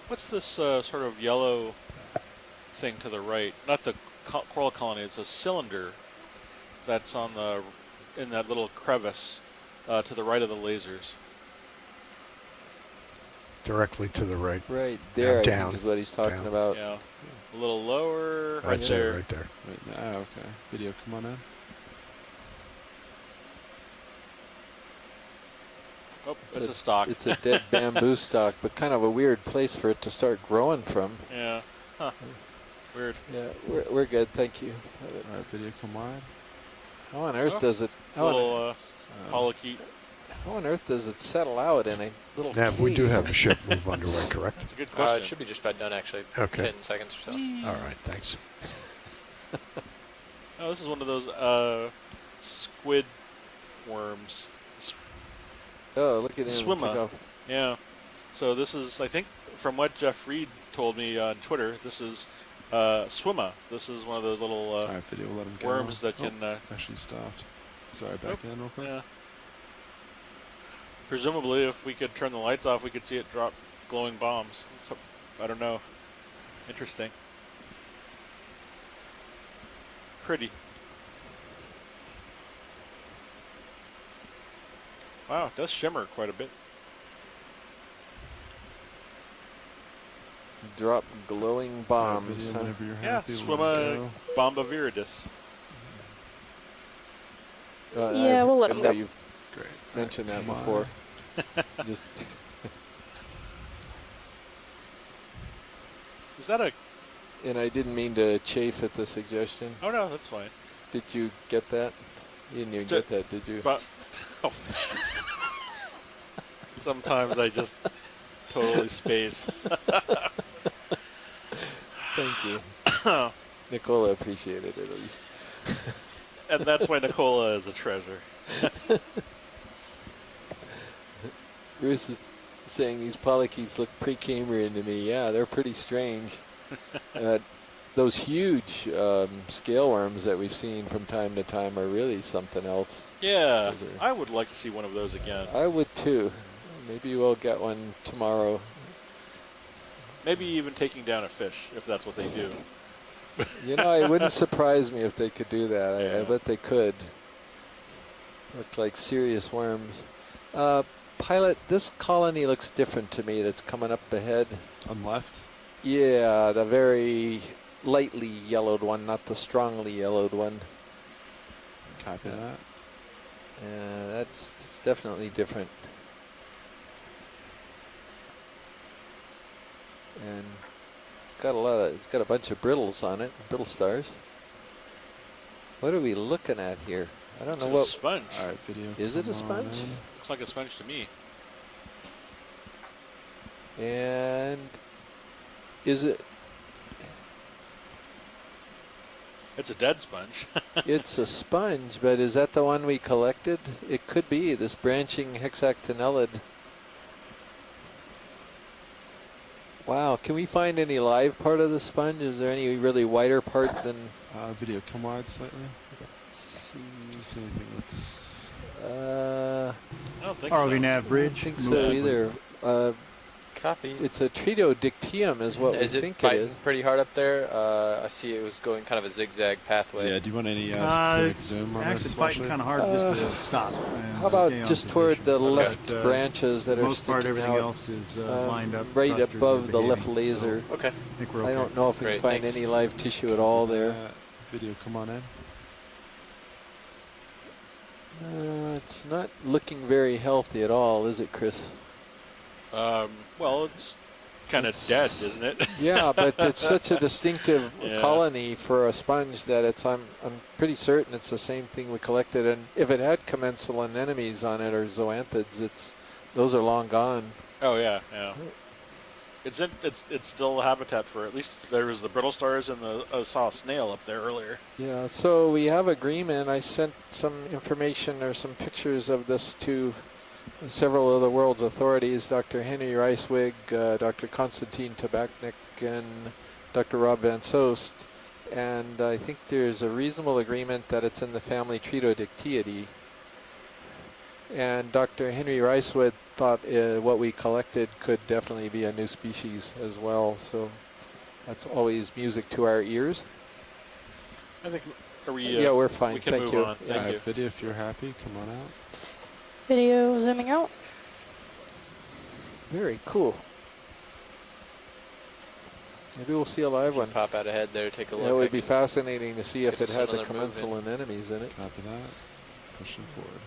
What's this sort of yellow thing to the right? Not the coral colony. It's a cylinder that's on the in that little crevice to the right of the lasers. Directly to the right. Right there, I down. think is what he's talking about. Yeah, a little lower. That's there. it, right there. Right now, okay. Video, come on in. Oh, it's a stock. It's a dead bamboo stock, but kind of a weird place for it to start growing from. Yeah. Huh. Weird. Yeah, we're good, thank you. All right, video, come wide. How on earth does it? It's a little polychaete. How on earth does it settle out in a little Now, cave? we do have a ship move underway, correct? That's a good question. It should be just about done, actually. Okay. 10 seconds or so. All right, thanks. Oh, this is one of those squid worms. Oh, look at him. Swimmer. Took off. Yeah. So this is, I think, from what Jeff Reed told me on Twitter, this is swimmer. This is one of those little All right, video, we'll let him go. worms that can... actually stopped. Sorry, back in real quick. Yeah. Presumably, if we could turn the lights off, we could see it drop glowing bombs. So, I don't know. Interesting. Pretty. Wow, it does shimmer quite a bit. Drop glowing bombs. Huh? Yeah, swimma bomba viridis. Yeah, we'll let I him know go. you've mentioned that before. Just Is that a... And I didn't mean to chafe at the suggestion. Oh, no, that's fine. Did you get that? You didn't even get that, did you? But, oh, sometimes I just totally space. Thank you. Nicola appreciated it at least. And that's why Nicola is a treasure. Bruce is saying these polychaetes look pre-Cambrian to me. Yeah, they're pretty strange. Those huge scale worms that we've seen from time to time are really something else. Yeah, I would like to see one of those again. I would too. Maybe we'll get one tomorrow. Maybe even taking down a fish, if that's what they do. You know, it wouldn't surprise me if they could do that. Yeah. I bet they could. Look like serious worms. Pilot, this colony looks different to me that's coming up ahead. On left? Yeah, the very lightly yellowed one, not the strongly yellowed one. Copy that. Yeah, that's definitely different. And it's got a bunch of brittles on it, brittle stars. What are we looking at here? I don't know what. It's a sponge. All right, video. Is it a sponge? Looks like a sponge to me. And is it? It's a dead sponge. It's a sponge, but is that the one we collected? It could be this branching hexactinellid. Wow, can we find any live part of the sponge? Is there any really wider part than? Video, come wide slightly. See. Just anything that's. I don't think ROV so. nav bridge. I don't think so either. Copy. It's a Tritodictium is what Is we it think it fighting is. pretty hard up there? I see it was going kind of a zigzag pathway. Yeah, do you want any specific It's zoom on actually this? fighting kind of hard just to stop. How about just toward the left branches that are most part, sticking everything out, else is lined up. right thrusters above are the left behaving, laser? so Okay. I think we're okay. I don't know if we Great, can find thanks. any live tissue at all there. Video, come on in. It's not looking very healthy at all, is it, Chris? Well, it's kind of dead, isn't it? Yeah, but it's such a distinctive Yeah. colony for a sponge that I'm pretty certain it's the same thing we collected. And if it had commensal anemones on it or zoanthids, those are long gone. Oh yeah, yeah. It's still a habitat for, at least there was the brittle stars and I saw a snail up there earlier. Yeah, so we have agreement. I sent some information or some pictures of this to several of the world's authorities, Dr. Henry Reiswig, Dr. Konstantin Tabachnik, and Dr. Rob Van Soest. And I think there's a reasonable agreement that it's in the family Tritodictyidae. And Dr. Henry Reiswig thought what we collected could definitely be a new species as well. So that's always music to our ears. I think, yeah, we're fine. We can Thank move you. on. Thank you. Video, if you're happy, come on out. Video zooming out. Very cool. Maybe we'll see a live one. Pop out ahead there, take a look. It would be fascinating to see if Give it us had the another commensal movement. anemones in it. Copy that. Pushing forward.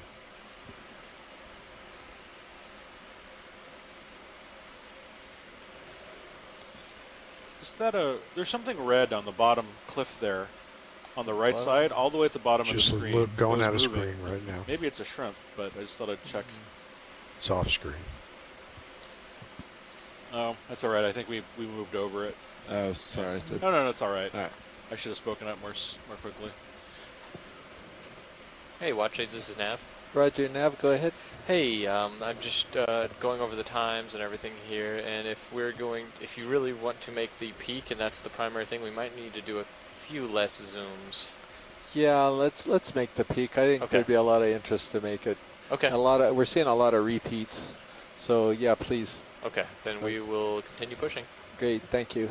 Is that there's something red on the bottom cliff there, on the right What? side, all the way at the bottom Just of the screen. going It out was of moving. screen right now. Maybe it's a shrimp, but I just thought I'd check. It's off screen. Oh, that's all right. I think we moved over it. Oh, sorry. No, it's all right. All right. I should have spoken up more quickly. Hey, Watch Aids, this is Nav. Roger, Nav, go ahead. Hey, I'm just going over the times and everything here, and if you really want to make the peak, and that's the primary thing, we might need to do a few less zooms. Yeah, let's make the peak. I think there'd be a lot of interest to make it. Okay. We're seeing a lot of repeats. So yeah, please. Okay, then we will continue pushing. Great, thank you.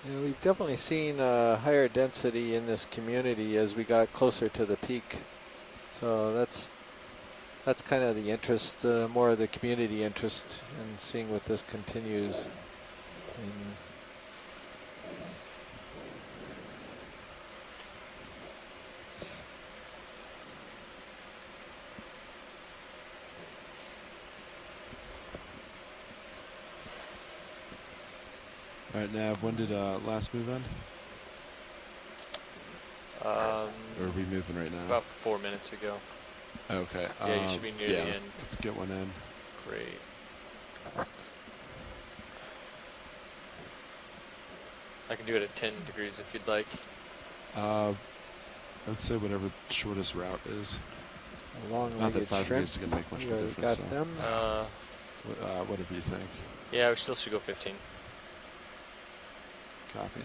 Yeah, we've definitely seen a higher density in this community as we got closer to the peak. So that's kind of the interest, more of the community interest in seeing what this continues. And All right, Nav, when did last move end? Or are we moving right now? About 4 minutes ago. Okay. Yeah, you should be near the end. Let's get one in. Great. I can do it at 10 degrees if you'd like. I'd say whatever the shortest route is. Not that long-legged 5 shrimp. degrees is going to make much You of a already difference. got so. them? Whatever you think. Yeah, we still should go 15. Copy.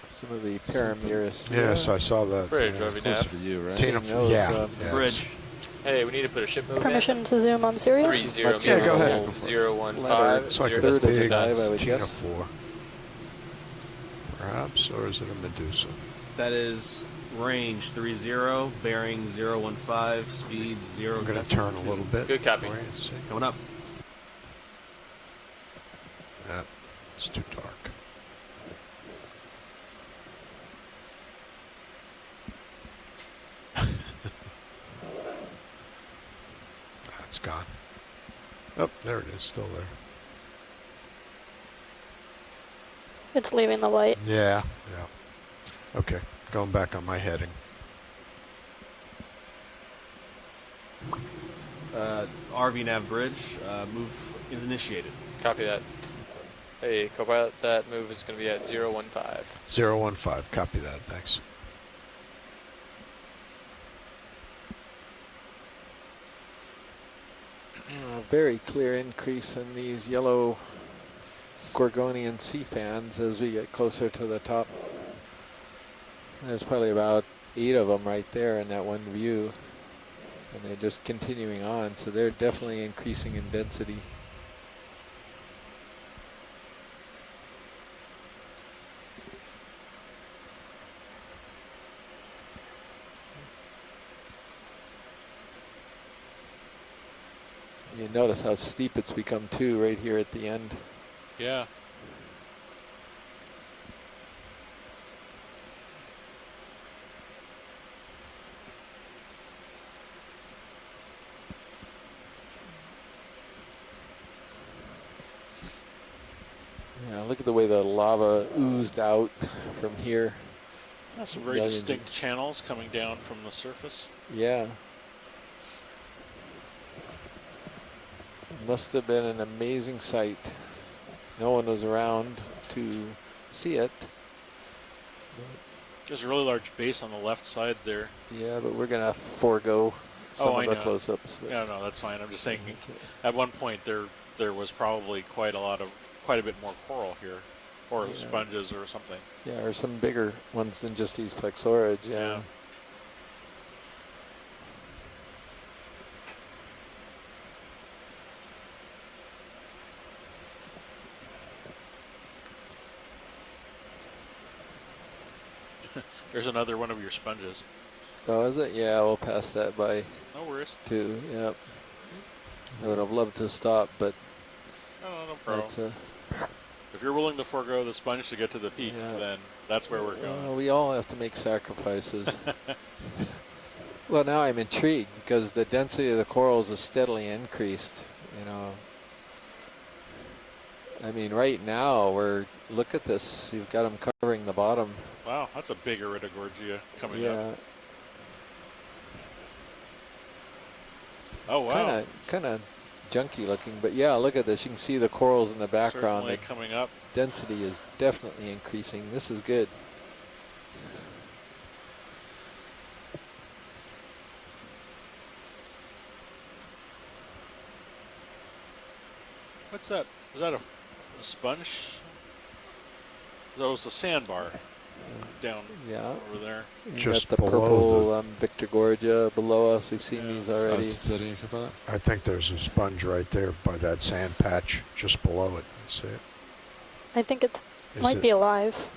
Some of the Parameris. Yes, I saw that. Bridge, It's Robbie closer Knapp. to you, right? Seeing those, yes. Bridge. Hey, we need to put a ship move Permission to zoom on Sirius? 30 Yeah, go ahead. 015. It's like a Third of the big dive, I would Tina guess. 4. Perhaps, or is it a Medusa? That is range 30, bearing 015, speed 0. I'm going to turn a little bit. Good copy. Coming up. It's too dark. It's gone. Oh, there it is, still there. It's leaving the light. Yeah. Okay, going back on my heading. RV nav bridge, move is initiated. Copy that. Hey, Copilot, that move is going to be at 015. 015, copy that, thanks. Very clear increase in these yellow Gorgonian sea fans as we get closer to the top. There's probably about 8 of them right there in that one view. And they're just continuing on, so they're definitely increasing in density. You notice how steep it's become too right here at the end. Yeah. Yeah, look at the way the lava oozed out from here. That's some very Millions distinct channels coming down from the surface. Yeah. It must have been an amazing sight. No one was around to see it. There's a really large base on the left side there. Yeah, but we're going to forego some of the close-ups. Yeah, no, that's fine. I'm just saying, at one point there was probably quite a bit more coral here, or sponges or something. Yeah, or some bigger ones than just these plexaurids. Yeah. There's another one of your sponges. Oh, is it? Yeah, we'll pass that by. No worries. Too. Yep. I would have loved to stop, but no problem. If you're willing to forego the sponge to get to the peak, then that's where we're going. We all have to make sacrifices. Well, now I'm intrigued because the density of the corals is steadily increased. You know, I mean, right now look at this. You've got them covering the bottom. Wow, that's a big Iridogorgia coming up. Oh wow. Kind of junky looking, but yeah, look at this. You can see the corals in the background. Certainly coming up. Density is definitely increasing. This is good. What's that? Is that a sponge? That was a sandbar down over there. Just the below purple Victorgorgia below us. We've seen these already. I think there's a sponge right there by that sand patch just below it. See it? I think it might be alive.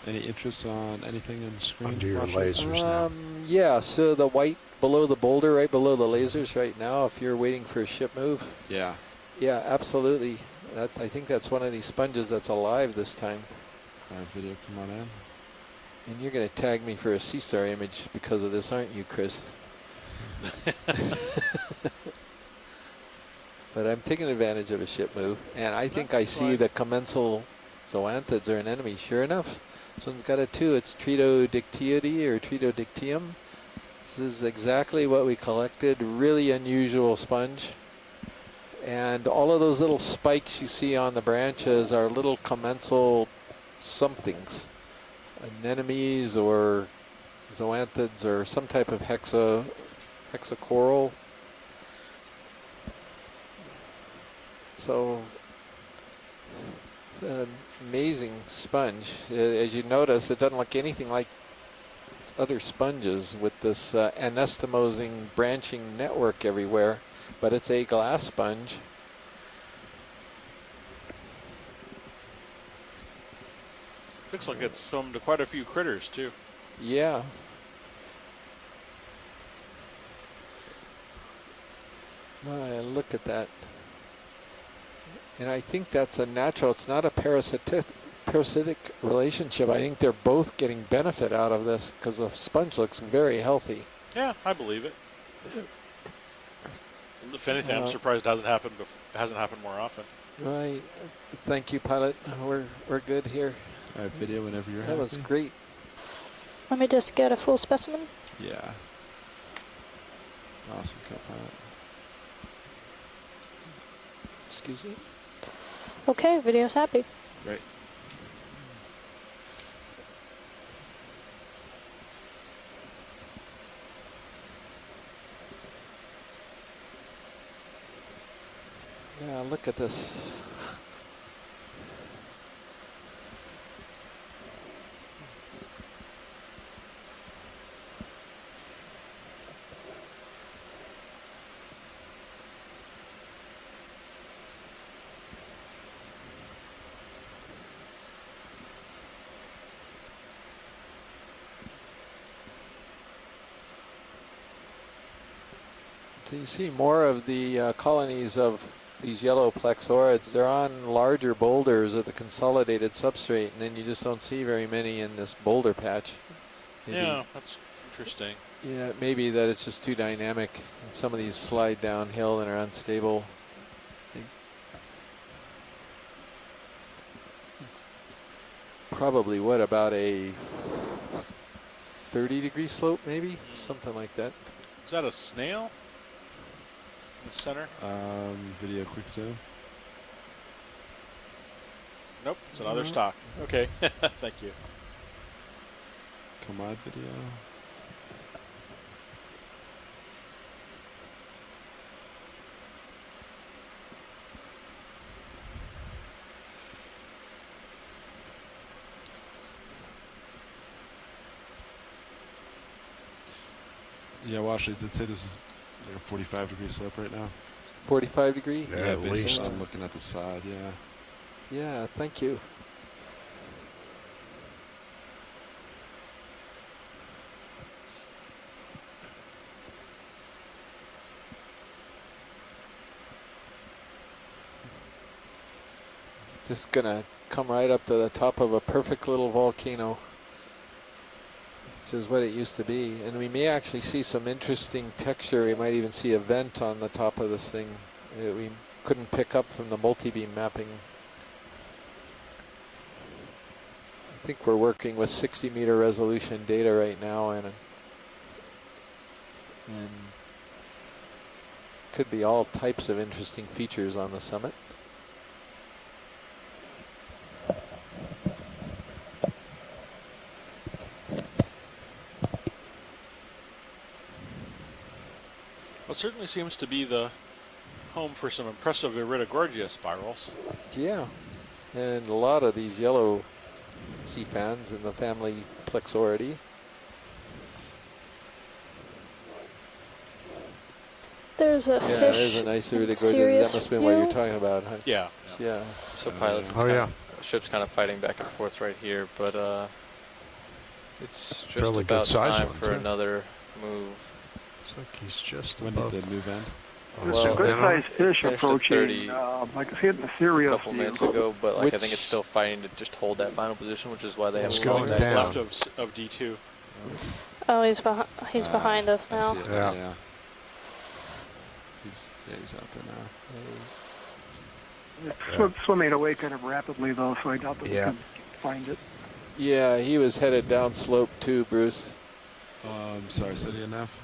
Any interest on anything in the screen? Under your lasers now. Yeah, so the white below the boulder, right below the lasers right now, if you're waiting for a ship move. Yeah. Yeah, absolutely. I think that's one of these sponges that's alive this time. Video, come on in. And you're going to tag me for a sea star image because of this, aren't you, Chris? But I'm taking advantage of a ship move, and I think I see the commensal zoanthids are an enemy. Sure enough, this one's got a 2. It's Tritodictiidae or Tritodictium. This is exactly what we collected. Really unusual sponge. And all of those little spikes you see on the branches are little commensal somethings. Anemones or zoanthids or some type of hexacoral. So it's an amazing sponge. As you notice, it doesn't look anything like other sponges with this anastomosing branching network everywhere, but it's a glass sponge. Looks like it's home to quite a few critters too. Yeah. Look at that. And I think that's a natural, it's not a parasitic relationship. I think they're both getting benefit out of this because the sponge looks very healthy. Yeah, I believe it. If anything, I'm surprised it hasn't happened more often. Right. Thank you, pilot. We're good here. I have video whenever you're That happy. was great. Let me just get a full specimen. Yeah. Awesome, co-pilot. Excuse me? Okay, video's happy. Right. Yeah, look at this. So you see more of the colonies of these yellow plexaurids. They're on larger boulders of the consolidated substrate, and then you just don't see very many in this boulder patch. Maybe, Yeah, that's interesting. yeah, it may be that it's just too dynamic, and some of these slide downhill and are unstable. Probably what, about a 30-degree slope, maybe? Something like that. Is that a snail in the center? Video quick zoom. Nope, it's another stock. Okay, thank you. Come on, video. Yeah, well, actually, did say this is like a 45-degree slope right now. 45 degree? Yeah, at least. I'm looking at the side, yeah. Yeah, thank you. Just gonna come right up to the top of a perfect little volcano, which is what it used to be. And we may actually see some interesting texture. We might even see a vent on the top of this thing that we couldn't pick up from the multi-beam mapping. I think we're working with 60-meter resolution data right now, and could be all types of interesting features on the summit. Well, it certainly seems to be the home for some impressive Iridogorgia spirals. Yeah, and a lot of these yellow sea fans in the family Plexauridae. There's a fish. Yeah, there's a nice Iridogorgia. That must have been what you're talking about, huh? Yeah. Yeah. So pilots, the ship's kind of fighting back and forth right here, but it's just Fairly about good size time one, for too. another move. Looks like he's just When above. did the move end? There's some good-sized fish finished at approaching. 30 I can see it in the Sirius a couple view. minutes ago, but like I think Which- it's still fighting to just hold that final position, which is why they have It's a going long back. down. Left of D2. Oh, he's behind us I now. see it, Yeah. yeah. He's out there now. It's swimming away kind of rapidly, though, so I doubt that we can find it. Yeah, he was headed down slope too, Bruce. Sorry, steady enough.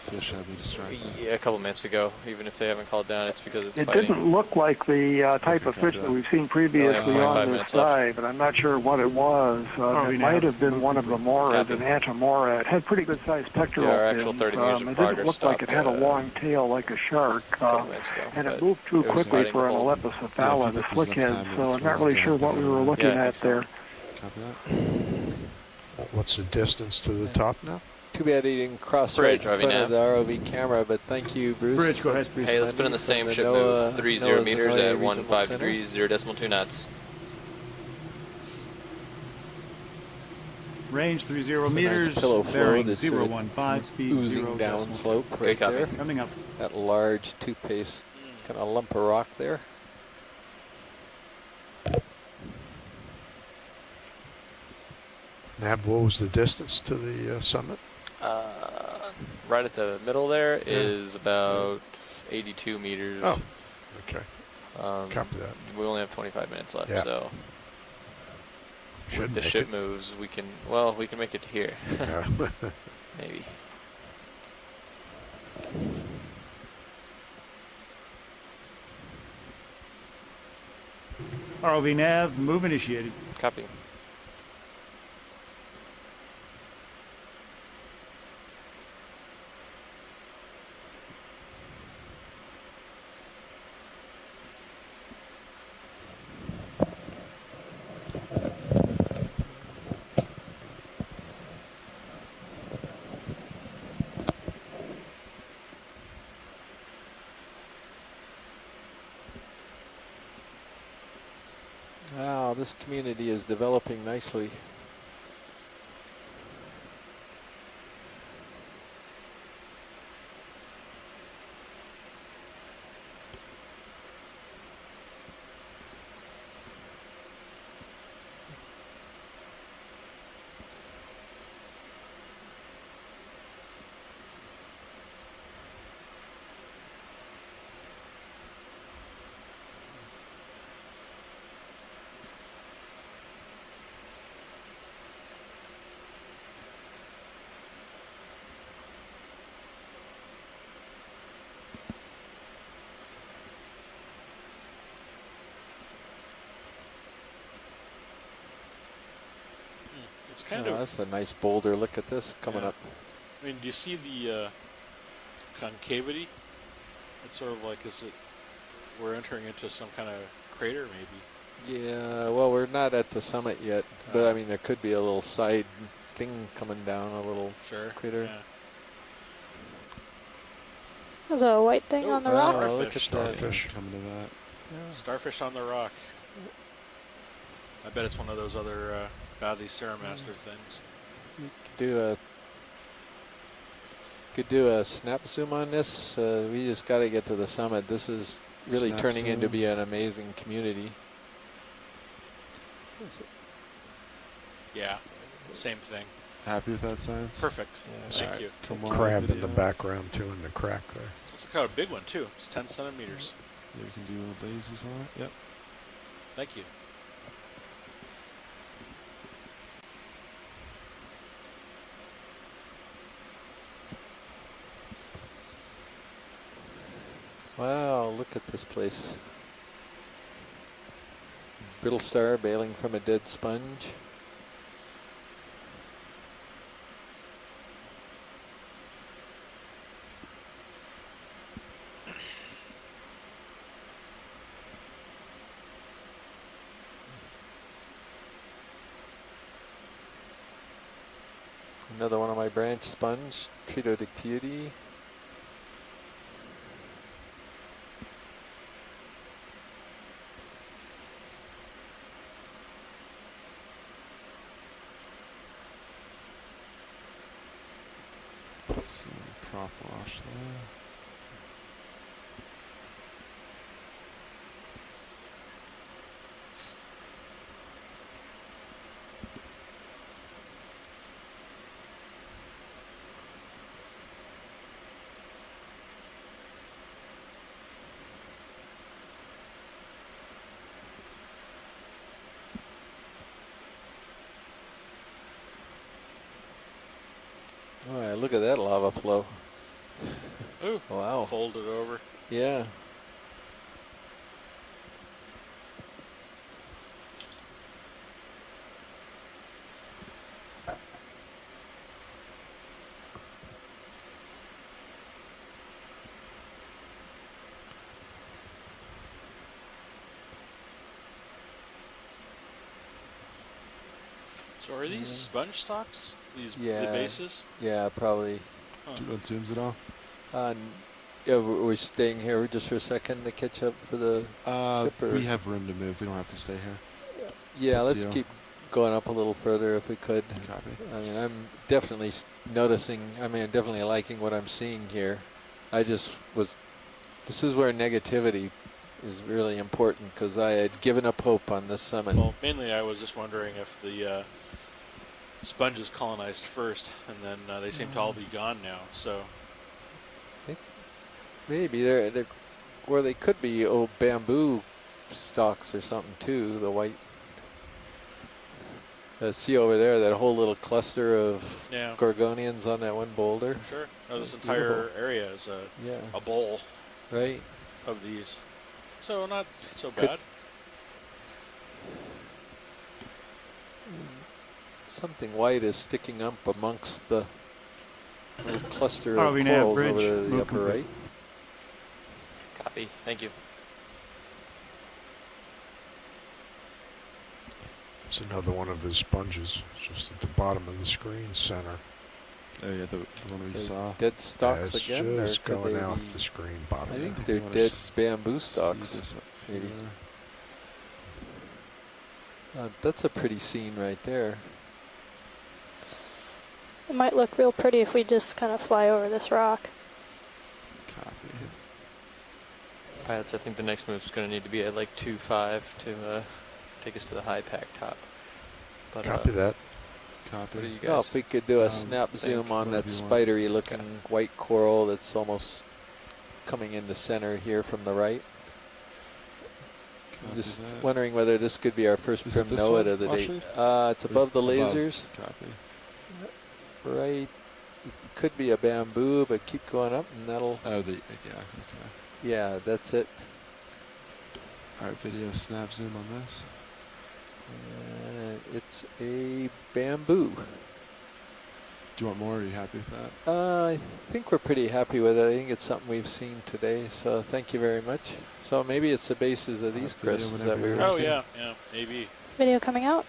Fish had me distracted. Yeah, a couple minutes ago. Even if they haven't called down, it's because it's It fighting. didn't look like the type of fish that we've seen previously 25 on this minutes left. dive, but I'm not sure what it was. It might have been one of the morad, an antimorad. It had pretty good sized pectoral Yeah, our actual fins. 30 meters of It progress didn't look like it had a stopped, long tail like a shark, minutes ago, and it but moved too it was quickly fighting for an the whole- Alepicephala, the Yeah, if you slick look at head, this so time, I'm not really sure what we were looking Yeah, I at think so. there. Copy that. What's the distance to the top now? Too bad he didn't cross Bridge, right in RV front of nav. the ROV camera, but thank you, Bruce. Bridge, go That's ahead. Bruce Hey, let's put in Mundy the same from ship NOAA move. 30 NOAA's meters Anoia at 15 Regional Center. degrees, 0.2 knots. Range 30 It's a meters. nice pillow flow, bearing this sort of 015, speed oozing 0 down decimal. slope Okay, right copy. there. Coming up. That large toothpaste kind of lump of rock there. Nab, what was the distance to the summit? Right at the middle there is about 82 meters. Oh, okay. Copy that. We only have 25 minutes left, Yeah. so Should if the make ship it. moves, we can make it to here. Yeah. Maybe. ROV nav, move initiated. Copy. Wow, this community is developing nicely. It's kind of. That's a nice boulder. Look at this coming up. I mean, do you see the concavity? It's sort of like, we're entering into some kind of crater, maybe? Yeah, well, we're not at the summit yet, but I mean, there could be a little side thing coming down, a little crater. Yeah. There's a white thing on the rock. Oh, look at Starfish coming to that. Yeah. Starfish on the rock. I bet it's one of those other Vase Ceramaster things. You could do a snap zoom on this. We just got to get to the summit. This is really Snap turning into zoom. be an amazing community. Yeah, same thing. Happy with that science? Perfect. Thank you. Come on. Crab in the background too, in the crack there. It's a kind of big one too. It's 10 centimeters. Yeah, we can do little lasers on it. Yep. Thank you. Wow, look at this place. Brittle star bailing from a dead sponge. Another one of my branch sponge, Tritodictiidae. Let's see, prop wash there. Oh, yeah, look at that lava flow. Ooh. Wow. Fold it over. Yeah. So are these sponge stocks? These the Yeah. bases? Yeah, probably. Do you want zooms at all? Yeah, we're staying here just for a second to catch up for the ship. Or? We have room to move. We don't have to stay here. Yeah, It's up let's to you. keep going up a little further if we could. Copy. I mean, I'm definitely noticing, I'm definitely liking what I'm seeing here. This is where negativity is really important because I had given up hope on this summit. Well, mainly I was just wondering if the sponges colonized first, and then they seem to all be gone now. So Maybe they're where they could be old bamboo stalks or something too. The white. See over there that whole little cluster of gorgonians on that one boulder. Sure. No, this entire area is a bowl. Right. Of these. So not so bad. Something white is sticking up amongst the little cluster of Harvey Nav corals Bridge, over to the move upper complete. right. Copy. Thank you. It's another one of his sponges, just at the bottom of the screen center. Oh yeah, the one we saw. Dead stalks it's again, or just could going they off be- the screen bottom. I think there. they're wanna dead see bamboo this stalks, up maybe. here. That's a pretty scene right there. It might look real pretty if we just kind of fly over this rock. Copy. Pilots, I think the next move is going to need to be at like 2.5 to take us to the high pack top. But, Copy that. Copy. What do you Well, guys if we could do a think snap zoom on that whatever you want. spidery looking white coral that's almost coming in the center here from the right. I'm Copy just that. wondering whether this could be our first Is it prim this Noah one, of the day. actually? It's above the lasers. Copy. Right. It could be a bamboo, but keep going up and that'll... Oh, yeah, okay. Yeah, that's it. Alright, video snap zoom on this. It's a bamboo. Do you want more? Are you happy with that? I think we're pretty happy with it. I think it's something we've seen today, so thank you very much. So maybe it's the bases of these cresses that we were Oh, seeing. yeah, maybe. Video coming out.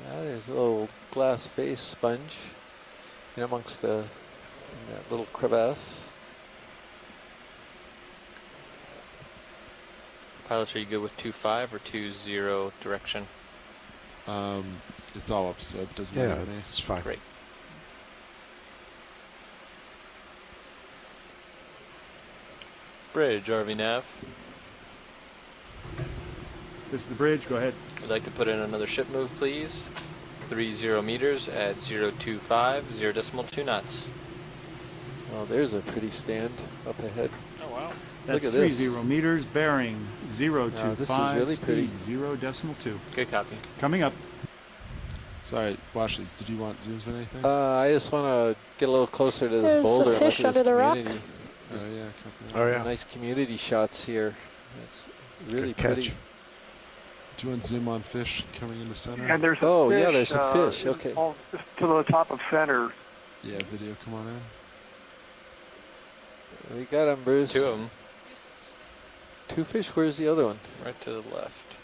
Yeah, there's a little glass vase sponge in amongst in that little crevasse. Pilot, are you good with 2.5 or 2.0 direction? It's all up, so it doesn't Yeah, matter to me. it's fine. Great. Bridge, RV nav. This is the bridge. Go ahead. We'd like to put in another ship move, please. 30 meters at 0.25, 0.2 knots. Well, there's a pretty stand up ahead. Oh, wow. That's Look at 30 meters, bearing 0.25, this is really pretty. speed 0.2. Good copy. Coming up. Sorry, Washley, did you want zooms on anything? I just want to get a little closer to this There's a boulder and look fish at this under the rock. community. Oh, yeah. Copy that. Oh, yeah. Nice community shots here. It's really Good catch. pretty. Do you want zoom on fish coming in the center? And there's a Oh, fish, yeah, there's a fish. Okay. Just to the top of center. Yeah, video, come on in. We got him, Bruce. 2 of them. 2 fish. Where's the other one? Right to the left.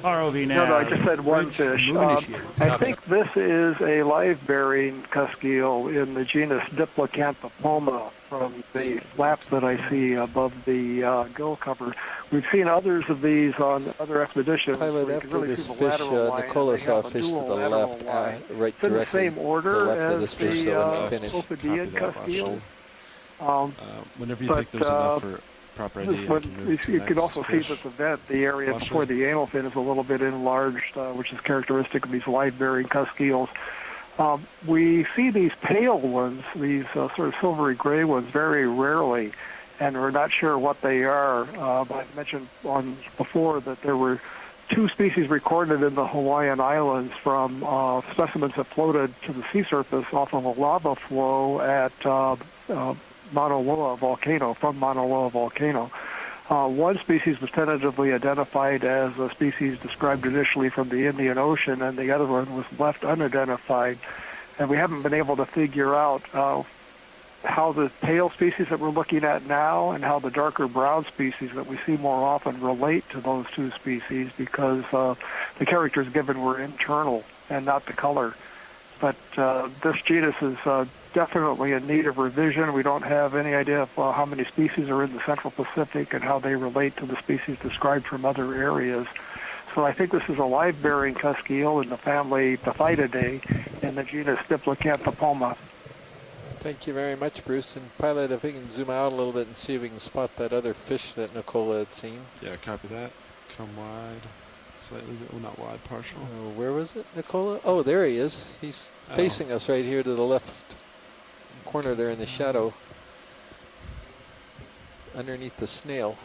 ROV now. No, I just said one Bridge fish. move initiated. I think this is a live-bearing cusk eel in the genus Diplocanthopoma from the flaps that I see above the gill cover. We've seen others of these on other expeditions. Pilot, where you after can really this see the fish, lateral line, Nicola and they saw a have fish to dual the lateral left, line. right It's in the directly same to order the left of as this fish, the so when we finish. Ophidian Copy cusk that, eel. Whenever you think there's enough for proper ID, I can move to you the can next also see fish. that the vent, the area Washley. before the anal fin is a little bit enlarged, which is characteristic of these live-bearing cusk eels. We see these pale ones, these sort of silvery gray ones, very rarely, and we're not sure what they are. But I mentioned before that there were 2 species recorded in the Hawaiian Islands from specimens that floated to the sea surface off of a lava flow at Mauna Loa volcano, from Mauna Loa volcano. One species was tentatively identified as a species described initially from the Indian Ocean, and the other one was left unidentified. And we haven't been able to figure out how the pale species that we're looking at now and how the darker brown species that we see more often relate to those 2 species, because the characters given were internal and not the color. But this genus is definitely in need of revision. We don't have any idea of how many species are in the Central Pacific and how they relate to the species described from other areas. So I think this is a live-bearing cusk eel in the family Ptheididae in the genus Diplocanthopoma. Thank you very much, Bruce. And Pilot, if we can zoom out a little bit and see if we can spot that other fish that Nicola had seen. Yeah, copy that. Come wide. Slightly, well, not wide, partial. Where was it, Nicola? Oh, there he is. He's facing us right here to the left corner there in the shadow, underneath the snail.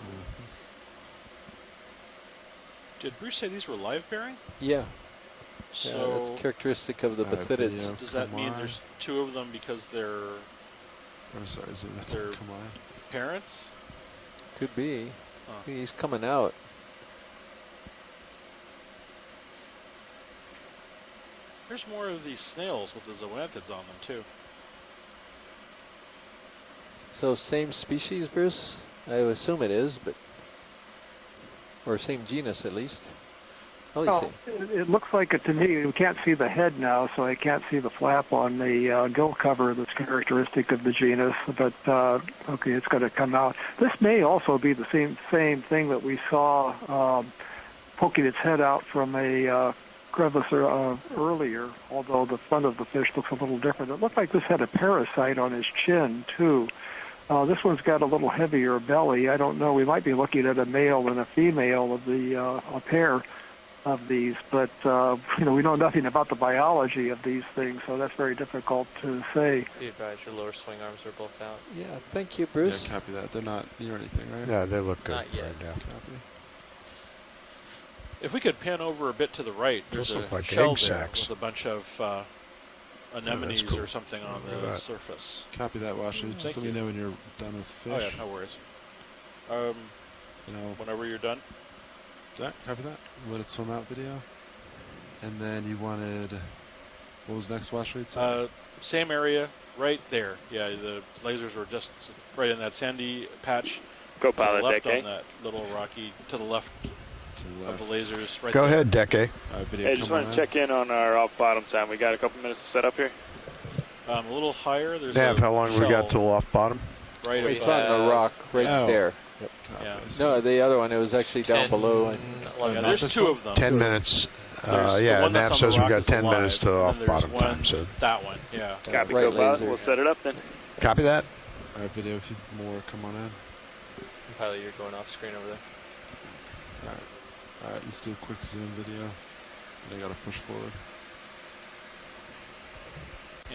Did Bruce say these were live-bearing? Yeah. So yeah, that's characteristic of the Bathydids. Does that mean there's 2 of them because they're their parents? Could be. Huh. He's coming out. There's more of these snails with the zoanthids on them, too. So same species, Bruce? I assume it is, but or same genus at least. It looks like it to me. We can't see the head now, so I can't see the flap on the gill cover that's characteristic of the genus. But okay, it's going to come out. This may also be the same thing that we saw poking its head out from a crevice earlier. Although the front of the fish looks a little different. It looked like this had a parasite on his chin too. This one's got a little heavier belly. I don't know. We might be looking at a male and a female of the a pair of these, but we know nothing about the biology of these things, so that's very difficult to say. Be advised, your lower swing arms are both out. Yeah, thank you, Bruce. Yeah, copy that. They're not near anything, right? Yeah, they look good Not yet. right now. Copy. If we could pan over a bit to the right, there's Those a look like shell egg there sacs. with a bunch of anemones cool. or something on Look at the that. surface. Copy that, Washley. Thank Just let you. me know when you're done with fish. Oh yeah, no worries. You know, Whenever you're done. that, copy that. Let it swim out video. And then you wanted, what was next, Washley? Same area, right there. Yeah, the lasers were just right in that sandy patch. Co-pilot, to the left deck A. on that little rocky, to the left of the lasers. Right Go there. ahead, Deck A. Hey, just want to check in on our off-bottom time. We got a couple minutes to set up here. A little higher. There's Nav, a how long we got shell till off bottom? Right It's on the rock right there. Yep. Yeah. No, the other one, it was actually down below, I think. Yeah, there's two of them. 10 minutes. There's the Yeah, one that's Nav on says the we rock got is 10 alive, minutes to and off then bottom there's one, time. So that one, yeah. Copy, right co-pilot. laser. We'll set it up then. copy that. All right, video, if you more, come on in. Pilot, you're going off screen over there. All right, let's do a quick zoom video. And I gotta push forward.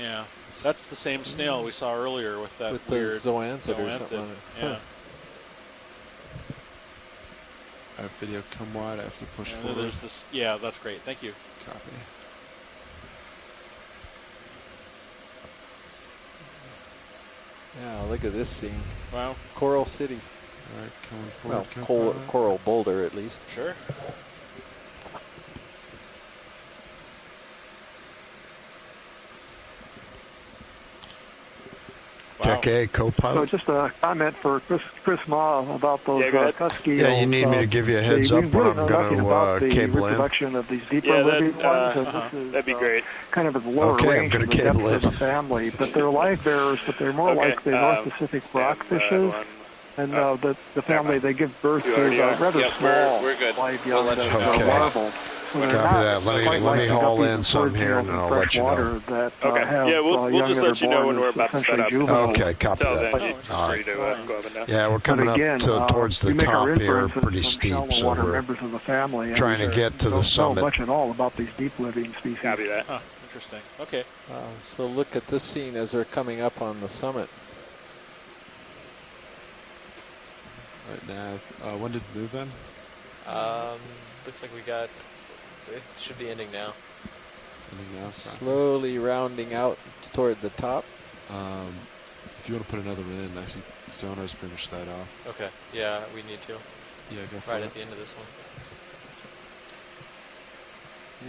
Yeah, that's the same snail we saw earlier with that With the weird zoanthid or something on it. Yeah. Huh. All right, video, come wide. I have to push And then forward. there's this. Yeah, that's great. Thank you. Copy. Yeah, look at this scene. Wow. Coral City. All right, coming Well, forward. Coral Boulder at least. Sure. Deck A, So co-pilot. just a comment for Chris Ma about those Husky. Yeah, you need me to give you a heads up when I'm going to cable in. Production of these deeper Yeah, living ones, and uh-huh. this is That'd be great. kind of at the lower Okay, I'm range gonna of the cable depths of in. the family. But they're live bearers, but they're more like the North Pacific rockfishes. And the family, they give birth You to already are? rather Yep, small we're good. live We'll young let that you know. are Okay. larval. So they're Copy not that. Let quite me like haul guppies in some here, and I'll let you know. freshwater that Okay. have Yeah, we'll young just that let you are know born when we're as about to set essentially up. juvenile. Okay, copy Till that. then, you just All free right. to go up and down. Yeah, we're coming But again, up towards the we make our top here, inferences pretty from steep, shallow so water we're members of the family, and trying to we get to the don't know summit. much at all about these deep living species. Copy that. Huh, interesting. Okay. So look at this scene as we're coming up on the summit. All right, Nav. When did it move in? Looks like we got. It should be ending now. Ending now. Slowly rounding out toward the top. If you want to put another one in, I see sonar's pretty much died off. Okay. Yeah, we need to. Yeah, go for Right it. at the end of this one.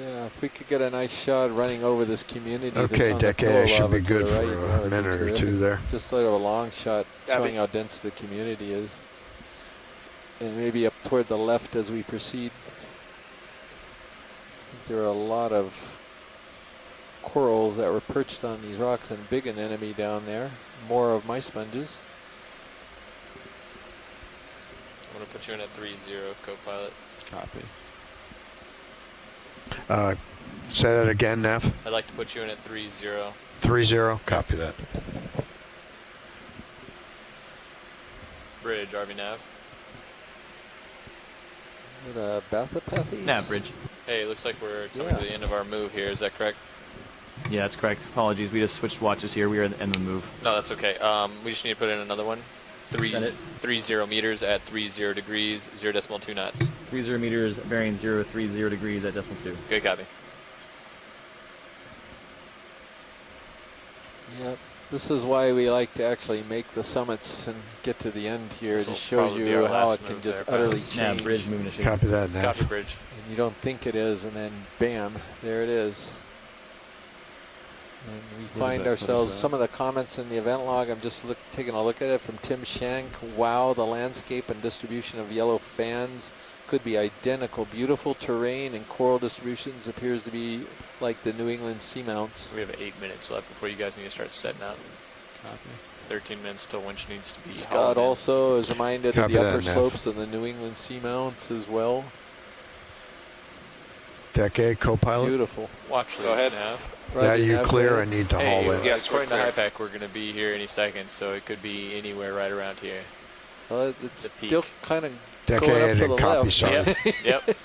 Yeah, if we could get a nice shot running over this community. that's Okay, on the Deck A pillow should lava be to good the for right, a that would be minute or terrific. two there. Just a little long shot Copy. showing how dense the community is. And maybe up toward the left as we proceed. I think there are a lot of corals that were perched on these rocks, and big anemone down there. More of my sponges. I'm going to put you in at 3-0, co-pilot. Copy. Say that again, Nav. I'd like to put you in at 3-0. 3-0. Copy that. Bridge, RV Nav. Is it a Bathopathes? Nav bridge. Hey, looks like we're coming to the end of our move here. Is that correct? Yeah, that's correct. Apologies, we just switched watches here. We are at the end of the move. No, that's okay. We just need to put in another one. Set it. 30 meters at 30 degrees, 0.2 knots. 30 meters, bearing 030 degrees at decimal 2. Good copy. Yep. This is why we like to actually make the summits and get to the end here. It This'll just shows probably be you our how last it can move just there, utterly perhaps. change. Nav bridge moving to shape. Copy that, Nav. Copy bridge. And you don't think it is, and then bam, there it is. And we find ourselves, some of the comments in the event log, I'm just taking a look at it from Tim Shank. Wow, the landscape and distribution of yellow fans could be identical. Beautiful terrain and coral distributions appears to be like the New England seamounts. We have 8 minutes left before you guys need to start setting up. Copy. 13 minutes till winch needs to be Scott hauled in. also is reminded Copy of the that, upper Nav. slopes of the New England seamounts as well. Deck A, co-pilot. Beautiful. Watch Go leads, ahead. Nav. Yeah, Roger, you Nav, clear. go I ahead. need to Hey, haul in. Yes, according to we're high pack, we're going to be here any second, so it could be anywhere right around here. It's The peak. still kind of Deck going A, I up to the didn't copy, left. sorry. Yep.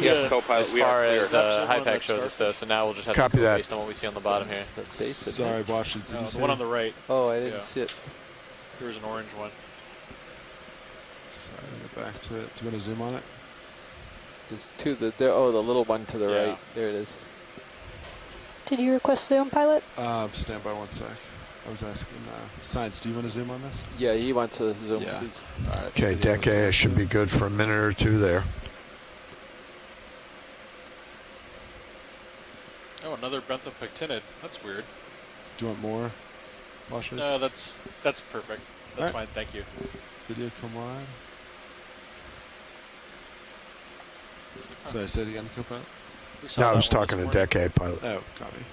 Yes, co-pilot, As we are far clear. as That's the high one pack that's shows us, though, so now we'll just have Copy to go that. based on what we see on the bottom here. That's basic. Sorry, Washington. Did you the say? one on the right. Oh, I didn't Yeah. see it. Here's an orange one. Sorry, get back to it. Do you want to zoom on it? is to the there. Oh, the little one to the Yeah. right. There it is. Did you request zoom, pilot? Stand by 1 sec. I was asking Science, do you want to zoom on this? Yeah, he wants to zoom, Yeah. please. All right. Okay, video deck A should be good for a minute or two there. Oh, another benthopectinid. That's weird. Do you want more wash rates? No, that's perfect. That's Alright. fine. Thank you. Video come on. So I said it again, co-pilot? We saw No, I that was one talking this to morning. deck A, pilot. Oh, copy.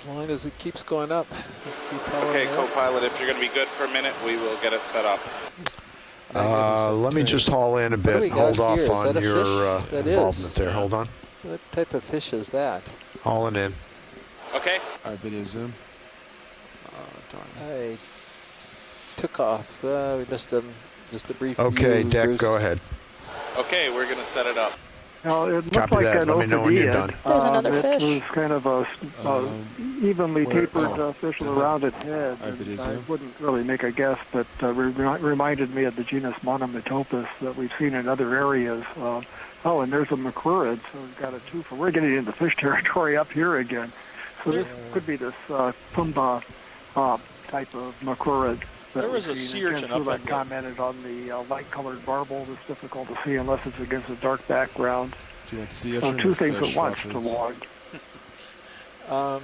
As long as it keeps going up, let's keep following Okay, it up. co-pilot, if you're going to be good for a minute, we will get it set up. Let me just haul in a What do bit we and hold got off here? Is on that a your fish? That involvement is. there. Hold on. What type of fish is that? Hauling in. Okay. All right, video zoom. Darn. I took off. We missed him. Just a brief Okay, view, deck, Bruce. go ahead. Okay, we're going to set it up. Now, it looked Copy like that. an Let me know when you're Okeanos. done. There's another it fish. was kind of a evenly where- tapered fish with a rounded head. Alright, video And I zoom. wouldn't really make a guess, but reminded me of the genus Monometopus that we've seen in other areas. Oh, and there's a macrurid, so we've got a twofer. We're getting into fish territory up here again. So this could be this Pumba type of macrurid. that There was we've a seen. sea urchin Again, up Sulek on the- commented on the light-colored barbel that's difficult to see unless it's against a dark background. Do you want sea So urchin two or things fish at once wash to rates? log.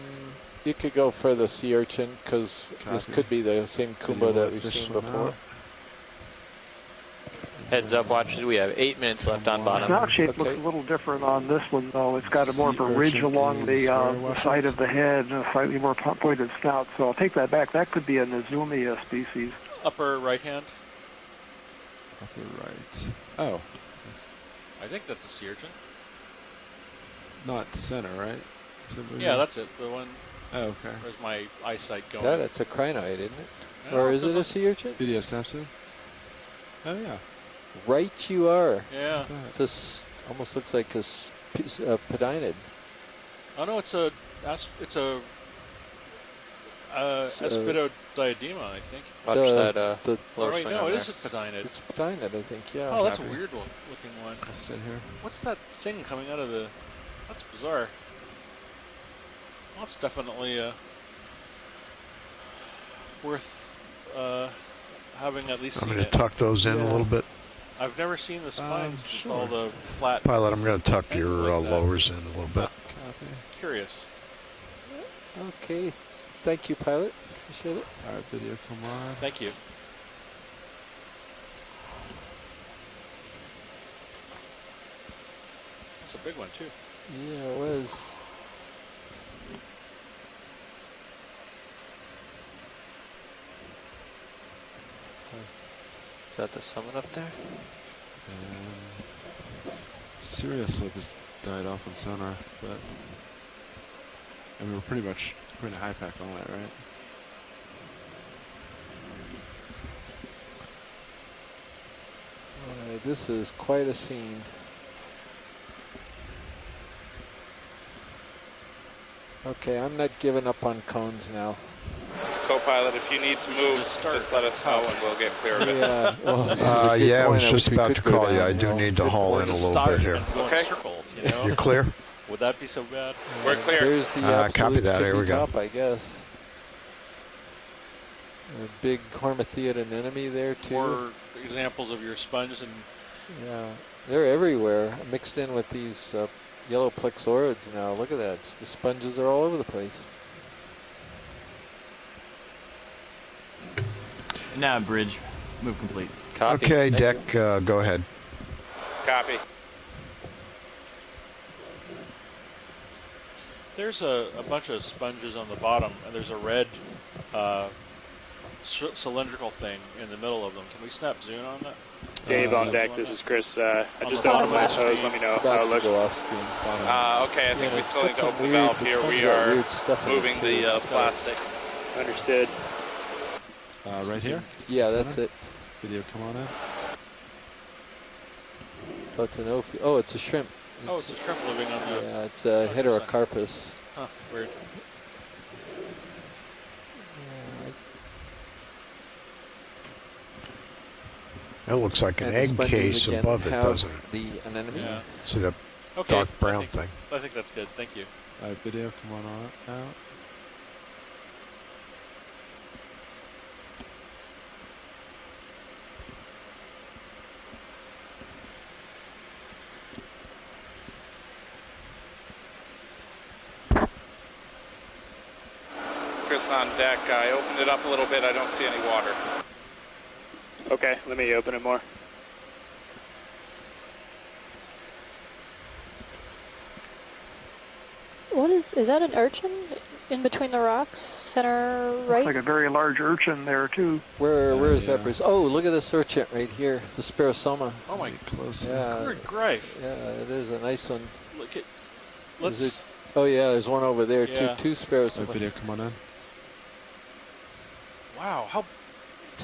You could go for the sea urchin because this Copy. could be the same Video Kumba that let we've fish seen swim before. out. Heads up, watchers. We have 8 minutes left on bottom. Snout shape Okay. looks a little different on this one, though. It's got a more of a Sea ridge urchin along the is where side washes? of the head and a slightly more pointed snout. So I'll take that back. That could be an Azumia species. Upper right hand. Upper right. Oh. That's I think that's a sea urchin. not center, right? Is it Yeah, that's it. The one. Oh, okay. Where's my eyesight going? That's a crinoid, isn't it? No, Or is it a doesn't- sea urchin? Video snaps in. Oh, yeah. Right you are. Yeah. It's almost looks like a pedinid. Oh no, it's a Aspidodiadema, I think. Watch that the lower wait, swing no, on it there. is a pedinid. It's pedinid, I think, yeah. Oh, that's a Copy. weird looking one. I'll stay here. What's that thing coming out of the... That's bizarre. That's definitely worth having at least I'm seen going to it. tuck those in a little bit. I've never seen the spines sure. with all the flat... Pilot, I'm going to tuck ends your like that. lowers in a little bit. Copy. Curious. Okay. Thank you, pilot. Appreciate it. All right, video come on. Thank you. That's a big one, too. Yeah, it was. Is that the summit up there? Sirius Slip has died off on sonar, but I mean, we're pretty much putting a high pack on it, right? This is quite a scene. Okay, I'm not giving up on cones now. Co-pilot, if you need to move, just let us know and we'll get clear of it. Yeah, well, this is a good Yeah, I was point. just wish we about could to go call you. I do downhill. need to Good haul point. in a little bit here. Go in Okay. circles, you know? You clear? Would that be so bad? We're clear. There's the Copy absolute that. Here tippy we go. top, I guess. A big Hormathiid anemone there too. More examples of your sponge and... Yeah, they're everywhere, mixed in with these yellow plexaurids now. Look at that. The sponges are all over the place. Now bridge, move complete. Copy. Okay, Thank deck, you. go ahead. Copy. There's a bunch of sponges on the bottom, and there's a red cylindrical thing in the middle of them. Can we snap zoom on that? Dave on deck, this is Chris. I On just the opened my bottom hose, let me know It's how about it to looks. go off screen. Okay, I think we it's still got need to some open the weird- valve here. it's We got are weird stuff in it, moving too. the plastic. Understood. Right here? Yeah, Center? that's it. Video come on in. Oh, it's an ophi. Oh, it's a shrimp. Oh, it's a shrimp living on the... Yeah, it's a heterocarpus. Huh, weird. That looks like an And the egg sponges case again above it, have doesn't it? the anemone. Yeah. See that Okay, dark brown thing? I think that's good. Thank you. All right, video, come on out. Chris on deck. I opened it up a little bit. I don't see any water. Okay, let me open it more. What is that an urchin in between the rocks, center right? Looks like a very large urchin there too. Where is that, Bruce? Oh, look at this urchin right here, the Sparosoma. Oh my, close. Yeah, good grief. Yeah, there's a nice one. Look at. Oh yeah, there's one over there Yeah. too. Two Sparosoma. All right, video, come on in. Wow, how.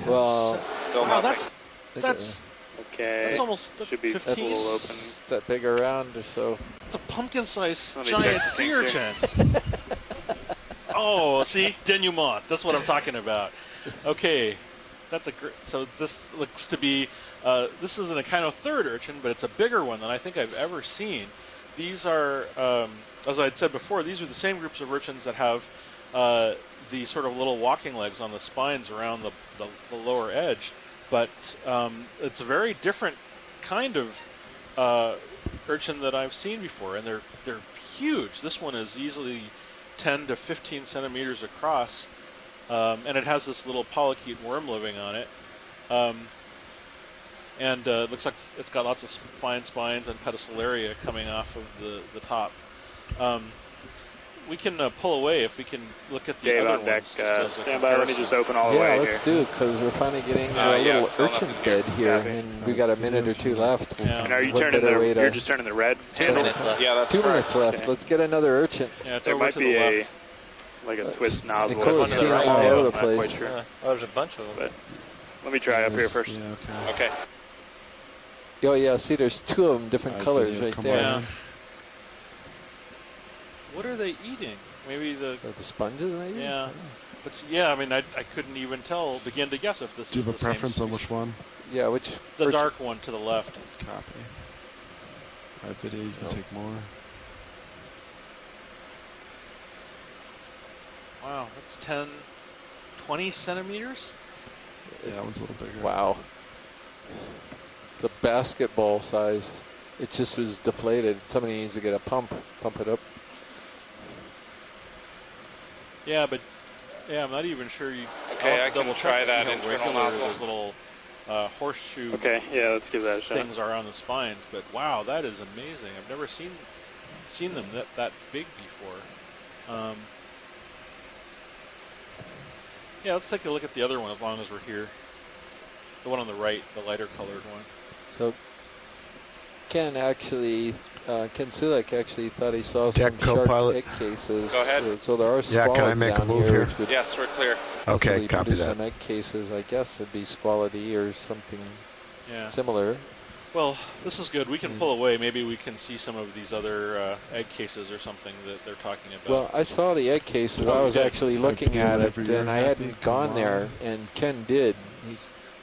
Well, Still wow, nothing. that's Okay. That's almost should be 15. a little open. It's that big around or so. It's a pumpkin-sized Let me giant check sea the picture. urchin. Oh, see, denouement. That's what I'm talking about. Okay, that's a great. So this looks to be. This isn't a kind of third urchin, but it's a bigger one than I think I've ever seen. These are, as I had said before, these are the same groups of urchins that have the sort of little walking legs on the spines around the lower edge. But it's a very different kind of urchin that I've seen before, and they're huge. This one is easily 10 to 15 centimeters across, and it has this little polychaete worm living on it. And it looks like it's got lots of fine spines and pedicelaria coming off of the top. We can pull away if we can look at the Dave other on deck. ones. Just as a Stand by. Let me comparison. just open all the Yeah, way let's here. do, because we're finally getting Yeah, a little still urchin nothing bed here, Copy. and we got a minute or two left. Yeah. And are you What turning better the? way to- You're just turning the red. 2 minutes left. Yeah, that's 2 correct. minutes left. Okay. Let's get another urchin. Yeah, it's There over might to be the a left. like a twist nozzle. Nicole's or seen something. them all Yeah, over the I'm not place. quite sure. Oh, there's a bunch of them. But let me try up here first. Yeah, okay. Okay. Oh yeah, see, there's two of them, different All right, colors video, right come there. Yeah. on in. What are they eating? Maybe the. Is that the sponges, maybe? Yeah. But yeah, I mean, I couldn't even begin to guess if this Do is you the have a preference same on which one? Yeah, which? The urchin? dark one to the left. Copy. All right, video, you can Oh. take more. Wow, that's 10, 20 centimeters? Yeah, that one's a little bigger. Wow. It's a basketball size. It just was deflated. Somebody needs to get a pump it up. Yeah, but I'm not even sure you. Okay, I'll have I to can double check try to see that how internal regular nozzle. those little horseshoe Okay, yeah, let's give that a shot. things are on the spines. But wow, that is amazing. I've never seen them that big before. Yeah, let's take a look at the other one as long as we're here. The one on the right, the lighter colored one. So Ken Sulek actually thought he saw Deck some shark co-pilot. egg cases. Go ahead. So there are Yeah, can I squalids make a down move here, here? which would Yes, we're clear. Okay, possibly copy produce that. some egg cases. I guess it'd be squalid or something Yeah. similar. Well, this is good. We can pull away. Maybe we can see some of these other egg cases or something that they're talking about. Well, I saw the egg cases. Oh, I you was did? actually looking do at it, whenever you're and I happy, hadn't come gone there, on. and Ken did. He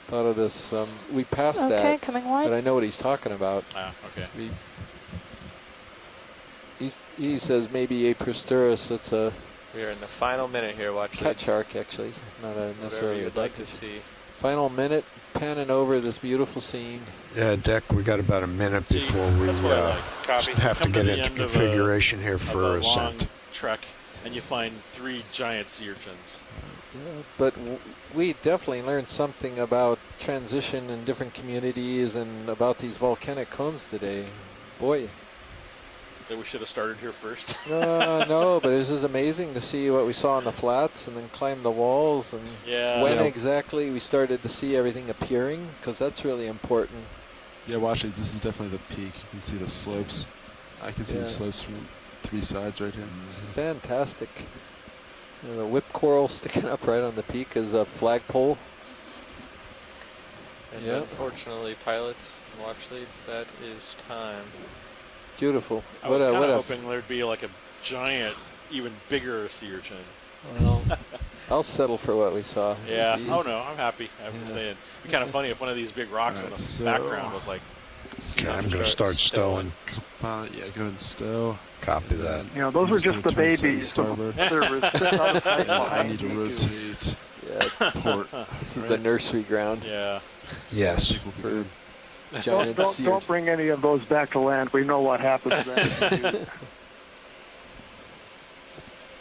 thought of this. We passed Okay, that, coming but wide. I know what he's talking about. Okay. He says maybe Aprosturus. It's a We are in the final minute here. Watch cat this. shark, actually, not a Whatever necessarily a you'd duck. like to see. Final minute, panning over this beautiful scene. Yeah, Deck, we got about a minute before we That's what I like. Copy. have to Come get the into end of configuration here of for a ascent. long trek, and you find 3 giant sea urchins. Yeah, but we definitely learned something about transition in different communities and about these volcanic cones today. Boy. That we should have started here first. No, but this is amazing to see what we saw on the flats and then climb the walls and Yeah. when Yeah. exactly we started to see everything appearing, because that's really important. Yeah, watch it. This is definitely the peak. You can see the slopes. I can see Yeah. the slopes from 3 sides right here. Fantastic. The whip coral sticking up right on the peak is a flagpole. And Yep. unfortunately, pilots and watch leads, that is time. Beautiful. I was kind what of a hoping there'd be like a giant, even bigger sea urchin. Well, I'll settle for what we saw. Yeah. Geez. Oh no, I'm happy. I'm just saying. It'd be kind of funny if one of these big rocks in the background was like. Okay, I'm going to start stowing. Yeah, go ahead and stow. Copy that. You know, those are just the babies. Starboard. I need to rotate. Yeah, port. This is the nursery ground. Yeah. Yes. For giant don't bring any of those back to land. We know what happens then.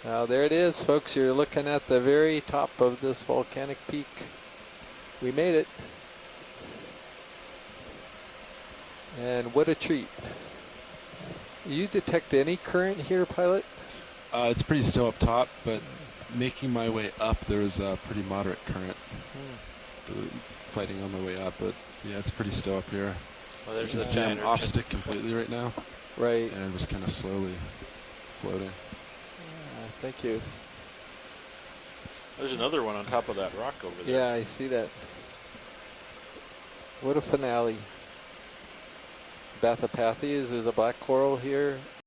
Now there it is, folks. You're looking at the very top of this volcanic peak. We made it. And what a treat. You detect any current here, pilot? It's pretty still up top, but making my way up, there was a pretty moderate current. Fighting on my way up, but yeah, it's pretty still up here. Well, there's you can the see I'm giant off urchin. stick completely right now. Right. And just kind of slowly floating. Thank you. There's another one on top of that rock over there. Yeah, I see that. What a finale. Bathypathes, there's a black coral here.